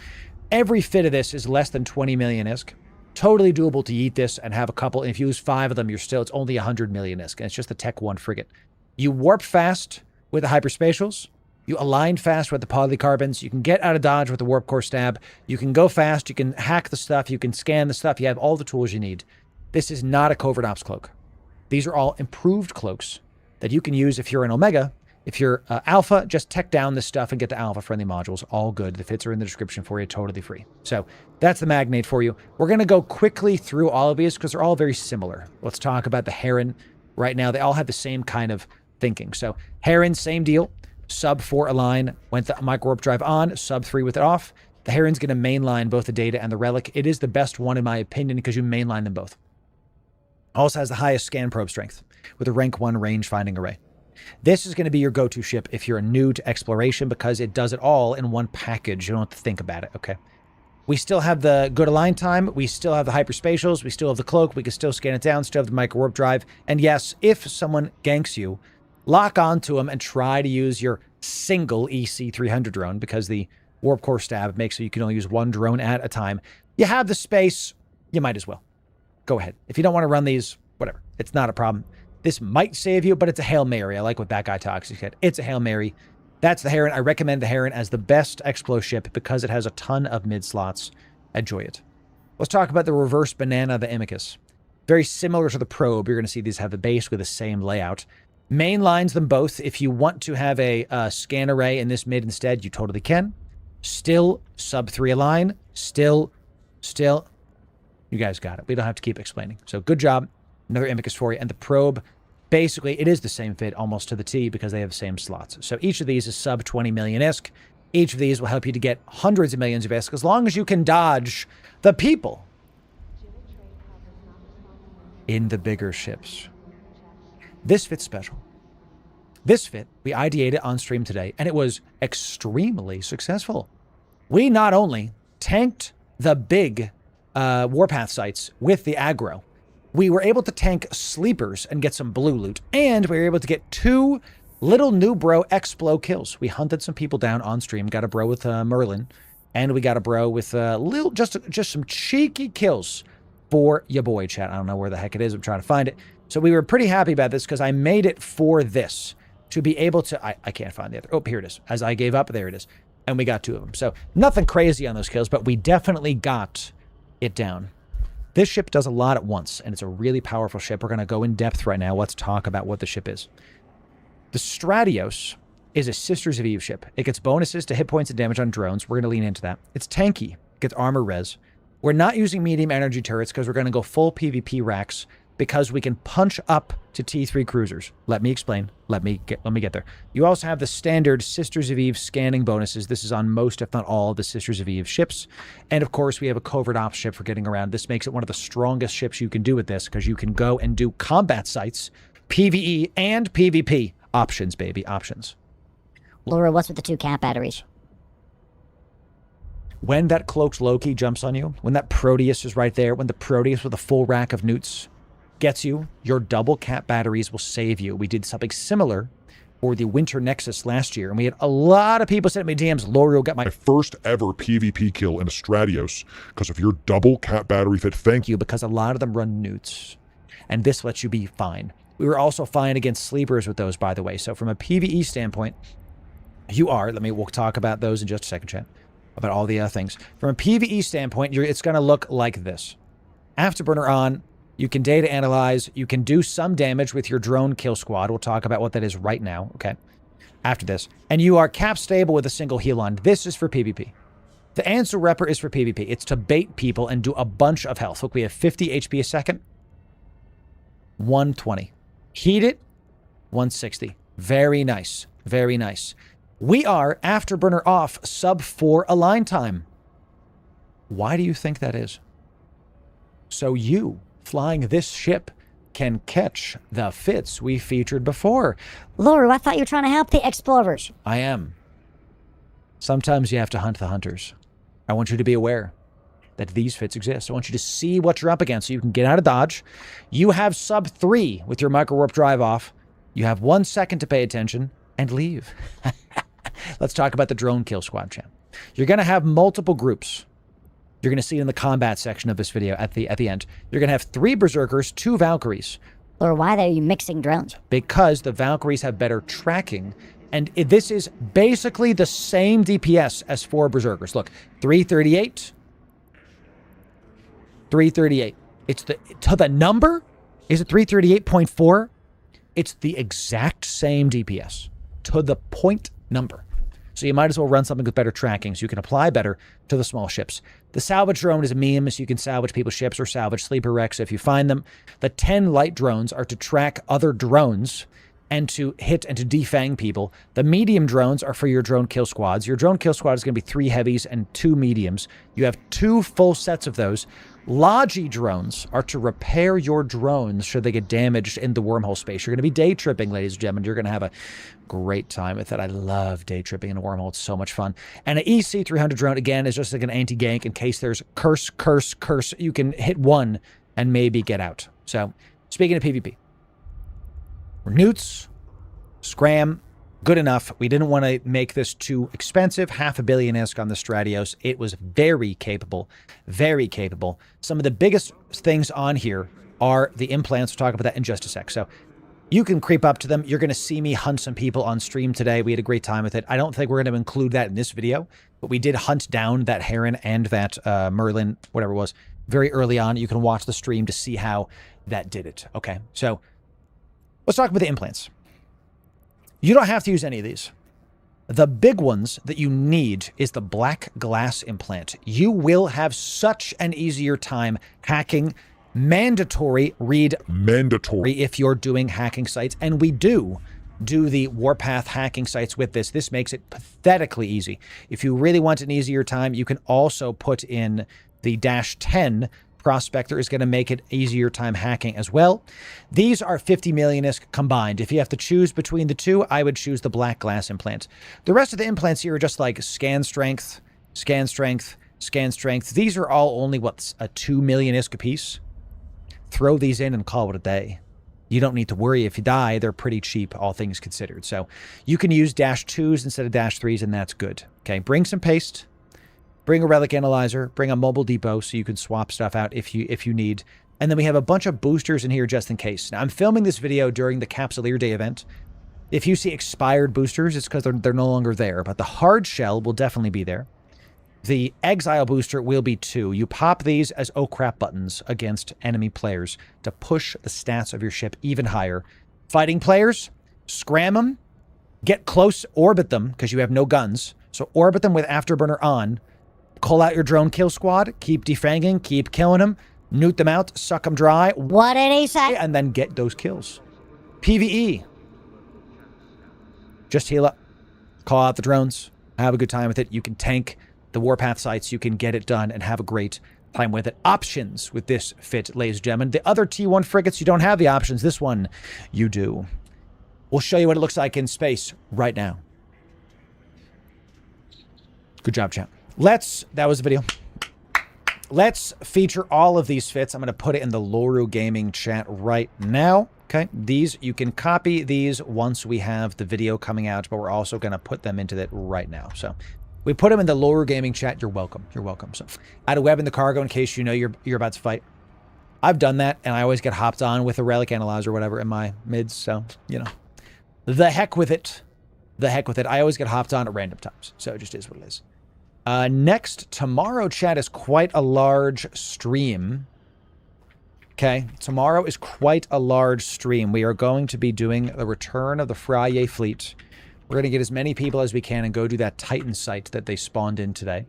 Every fit of this is less than 20 million ISK. Totally doable to eat this and have a couple. And if you use 5 of them, it's only 100 million ISK, and it's just the Tech 1 frigate. You warp fast with the hyperspatials. You align fast with the polycarbons. You can get out of dodge with the warp core stab. You can go fast. You can hack the stuff. You can scan the stuff. You have all the tools you need. This is not a covert ops cloak. These are all improved cloaks that you can use if you're an Omega. If you're Alpha, just tech down this stuff and get the Alpha-friendly modules. All good. The fits are in the description for you, totally free. So that's the Magnate for you. We're going to go quickly through all of these because they're all very similar. Let's talk about the Heron right now. They all have the same kind of thinking. So Heron, same deal. Sub 4 align, went the micro warp drive on, sub 3 with it off. The Heron's going to mainline both the data and the relic. It is the best one in my opinion because you mainline them both. Also has the highest scan probe strength with a rank 1 range finding array. This is going to be your go-to ship if you're new to exploration because it does it all in one package. You don't have to think about it, okay? We still have the good align time. We still have the hyperspatials. We still have the cloak. We can still scan it down. Still have the micro warp drive. And yes, if someone ganks you, lock onto them and try to use your single EC300 drone because the warp core stab makes so you can only use one drone at a time. You have the space. You might as well. Go ahead. If you don't want to run these, whatever. It's not a problem. This might save you, but it's a Hail Mary. I like what that guy Toxic said. It's a Hail Mary. That's the Heron. I recommend the Heron as the best Explo ship because it has a ton of mid slots. Enjoy it. Let's talk about the reverse banana, the Amicus. Very similar to the probe. You're going to see these have the base with the same layout. Mainlines them both. If you want to have a scan array in this mid instead, you totally can. Still sub 3 align. Still. You guys got it. We don't have to keep explaining. So good job. Another Amicus for you. And the probe, basically, it is the same fit almost to the T because they have the same slots. So each of these is sub 20 million ISK. Each of these will help you to get hundreds of millions of ISK as long as you can dodge the people in the bigger ships. This fit's special. This fit, we ideated on stream today, and it was extremely successful. We not only tanked the big Warpath sites with the aggro, we were able to tank sleepers and get some blue loot, and we were able to get 2 little new bro Explo kills. We hunted some people down on stream, got a bro with Merlin, and we got a bro with little just some cheeky kills for your boy, chat. I don't know where the heck it is. I'm trying to find it. So we were pretty happy about this because I made it for this to be able to... I can't find the other. Oh, here it is. As I gave up, there it is. And we got 2 of them. So nothing crazy on those kills, but we definitely got it down. This ship does a lot at once, and it's a really powerful ship. We're going to go in depth right now. Let's talk about what the ship is. The Stratios is a Sisters of Eve ship. It gets bonuses to hit points and damage on drones. We're going to lean into that. It's tanky. It gets armor res. We're not using medium energy turrets because we're going to go full PvP racks because we can punch up to T3 cruisers. Let me explain. Let me get there. You also have the standard Sisters of Eve scanning bonuses. This is on most, if not all, of the Sisters of Eve ships. And of course, we have a covert ops ship for getting around. This makes it one of the strongest ships you can do with this because you can go and do combat sites, PvE and PvP. Options, baby. Options. Loru, what's with the 2 cat batteries? When that cloaked Loki jumps on you, when that Proteus is right there, when the Proteus with a full rack of newts gets you, your double cat batteries will save you. We did something similar for the Winter Nexus last year, and we had a lot of people send me DMs. Loru got my first ever PvP kill in a Stratios because of your double cat battery fit. Thank you. because a lot of them run newts, and this lets you be fine. We were also fine against sleepers with those, by the way. So from a PvE standpoint, we'll talk about those in just a second, chat, about all the other things. From a PvE standpoint, it's going to look like this. Afterburner on, you can data analyze, you can do some damage with your drone kill squad. We'll talk about what that is right now, okay, after this. And you are cap stable with a single heal on. This is for PvP. The Ansel Repper is for PvP. It's to bait people and do a bunch of health. Look, we have 50 HP a second. 120. Heat it, 160. Very nice. Very nice. We are afterburner off, sub 4 align time. Why do you think that is? So you, flying this ship, can catch the fits we featured before. Loru, I thought you were trying to help the explorers. I am. Sometimes you have to hunt the hunters. I want you to be aware that these fits exist. I want you to see what you're up against so you can get out of dodge. You have sub 3 with your micro warp drive off. You have 1 second to pay attention and leave. Let's talk about the drone kill squad, champ. You're going to have multiple groups. You're going to see it in the combat section of this video at the end. You're going to have 3 Berserkers, 2 Valkyries. Or why are you mixing drones? Because the Valkyries have better tracking This is basically the same DPS as 4 Berserkers. Look, 338. 338. It's to the number? Is it 338.4? It's the exact same DPS to the point number. So you might as well run something with better tracking so you can apply better to the small ships. The salvage drone is a meme, so you can salvage people's ships or salvage sleeper wrecks if you find them. The 10 light drones are to track other drones and to hit and to defang people. The medium drones are for your drone kill squads. Your drone kill squad is going to be 3 heavies and 2 mediums. You have 2 full sets of those. Logi drones are to repair your drones should they get damaged in the wormhole space. You're going to be day tripping, ladies and gentlemen. You're going to have a great time with it. I love day tripping in a wormhole. It's so much fun. And an EC300 drone, again, is just like an anti-gank in case there's curse. You can hit 1 and maybe get out. So, speaking of PvP, Newts, Scram, good enough. We didn't want to make this too expensive. 500 million-isk on the Stratios. It was very capable. Very capable. Some of the biggest things on here are the implants. We'll talk about that in just a sec. So you can creep up to them. You're going to see me hunt some people on stream today. We had a great time with it. I don't think we're going to include that in this video, but we did hunt down that Heron and that Merlin, whatever it was, very early on. You can watch the stream to see how that did it. Okay, so let's talk about the implants. You don't have to use any of these. The big ones that you need is the black glass implant. You will have such an easier time hacking. Mandatory if you're doing hacking sites. And we do the Warpath hacking sites with this. This makes it pathetically easy. If you really want an easier time, you can also put in the -10 Prospector is going to make it easier time hacking as well. These are 50 million-isk combined. If you have to choose between the two, I would choose the black glass implant. The rest of the implants here are just like scan strength, scan strength, scan strength. These are all only, what, a 2 million-isk a piece? Throw these in and call it a day. You don't need to worry if you die. They're pretty cheap, all things considered. So you can use -2s instead of -3s, and that's good. Okay, bring some paste. Bring a relic analyzer, bring a mobile depot so you can swap stuff out if you need. And then we have a bunch of boosters in here just in case. Now, I'm filming this video during the Capsuleer Day event. If you see expired boosters, it's because they're no longer there. But the hard shell will definitely be there. The exile booster will be 2. You pop these as oh crap buttons against enemy players to push the stats of your ship even higher. Fighting players, scram them, get close, orbit them because you have no guns. So orbit them with Afterburner on. Call out your drone kill squad, keep defanging, keep killing them, newt them out, suck them dry. What did he say? And then get those kills. PvE. Just heal up. Call out the drones. Have a good time with it. You can tank the Warpath sites. You can get it done and have a great time with it. Options with this fit, ladies and gentlemen. The other T1 frigates, you don't have the options. This one, you do. We'll show you what it looks like in space right now. Good job, champ. That was the video. Let's feature all of these fits. I'm going to put it in the Loru gaming chat right now. Okay, these, you can copy these once we have the video coming out, but we're also going to put them into that right now. So we put them in the Loru gaming chat. You're welcome. You're welcome. So add a web in the cargo in case you know you're about to fight. I've done that, and I always get hopped on with a relic analyzer or whatever in my mids. So, you know, the heck with it. The heck with it. I always get hopped on at random times. So it just is what it is. Next, tomorrow, chat, is quite a large stream. Okay, tomorrow is quite a large stream. We are going to be doing the return of the Frye fleet. We're going to get as many people as we can and go do that Titan site that they spawned in today.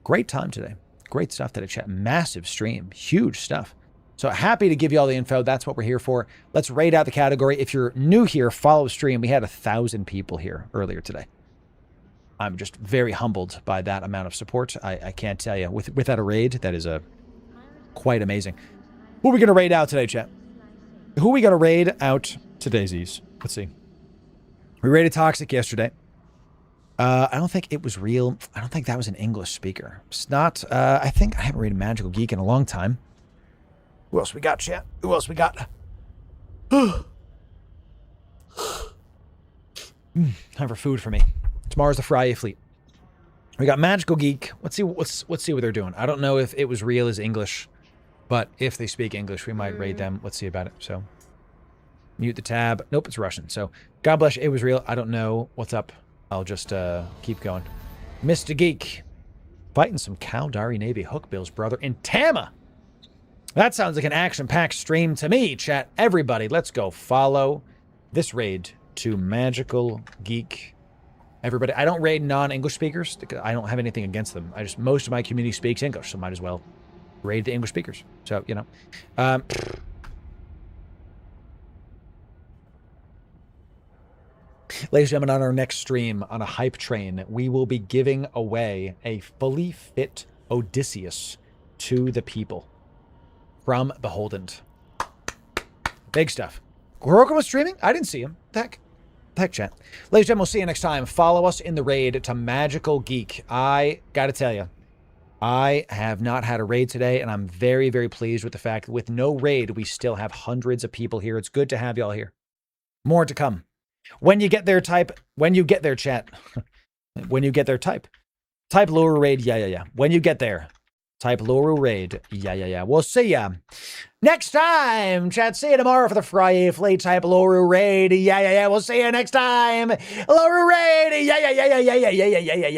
Great time today. Great stuff today, chat. Massive stream. Huge stuff. So happy to give you all the info. That's what we're here for. Let's raid out the category. If you're new here, follow stream. We had 1,000 people here earlier today. I'm just very humbled by that amount of support. I can't tell you. Without a raid, that is quite amazing. Who are we going to raid out today, chat? Who are we going to raid out today, Z's? Let's see. We raided Toxic yesterday. I don't think it was real. I don't think that was an English speaker. It's not. I think I haven't raided Magical Geek in a long time. Who else we got, chat? Who else we got? Time for food for me. Tomorrow's the Frye fleet. We got Magical Geek. Let's see what they're doing. I don't know if it was real as English, but if they speak English, we might raid them. Let's see about it. So, Mute the tab. Nope, it's Russian. So, God bless you. It was real. I don't know what's up. I'll just keep going. Mr. Geek. Fighting some Caldari Navy hookbills, brother, in Tama. That sounds like an action-packed stream to me, chat. Everybody, let's go follow this raid to Magical Geek. Everybody, I don't raid non-English speakers. I don't have anything against them. Most of my community speaks English, so might as well raid the English speakers. So, you know. Ladies and gentlemen, on our next stream on a hype train, we will be giving away a fully fit Odysseus to the people from Beholden. Big stuff. Goroka was streaming? I didn't see him. The heck, chat. Ladies and gentlemen, we'll see you next time. Follow us in the raid to Magical Geek. I gotta tell you, I have not had a raid today, and I'm very, very pleased with the fact that with no raid, we still have hundreds of people here. It's good to have y'all here. More to come. When you get there, chat. When you get there, type Loru raid, yeah. When you get there, type Loru raid, yeah. We'll see ya next time, chat. See you tomorrow for the Friday Fleet. Type Loru raid, yeah. We'll see you next time. Loru raid, yeah.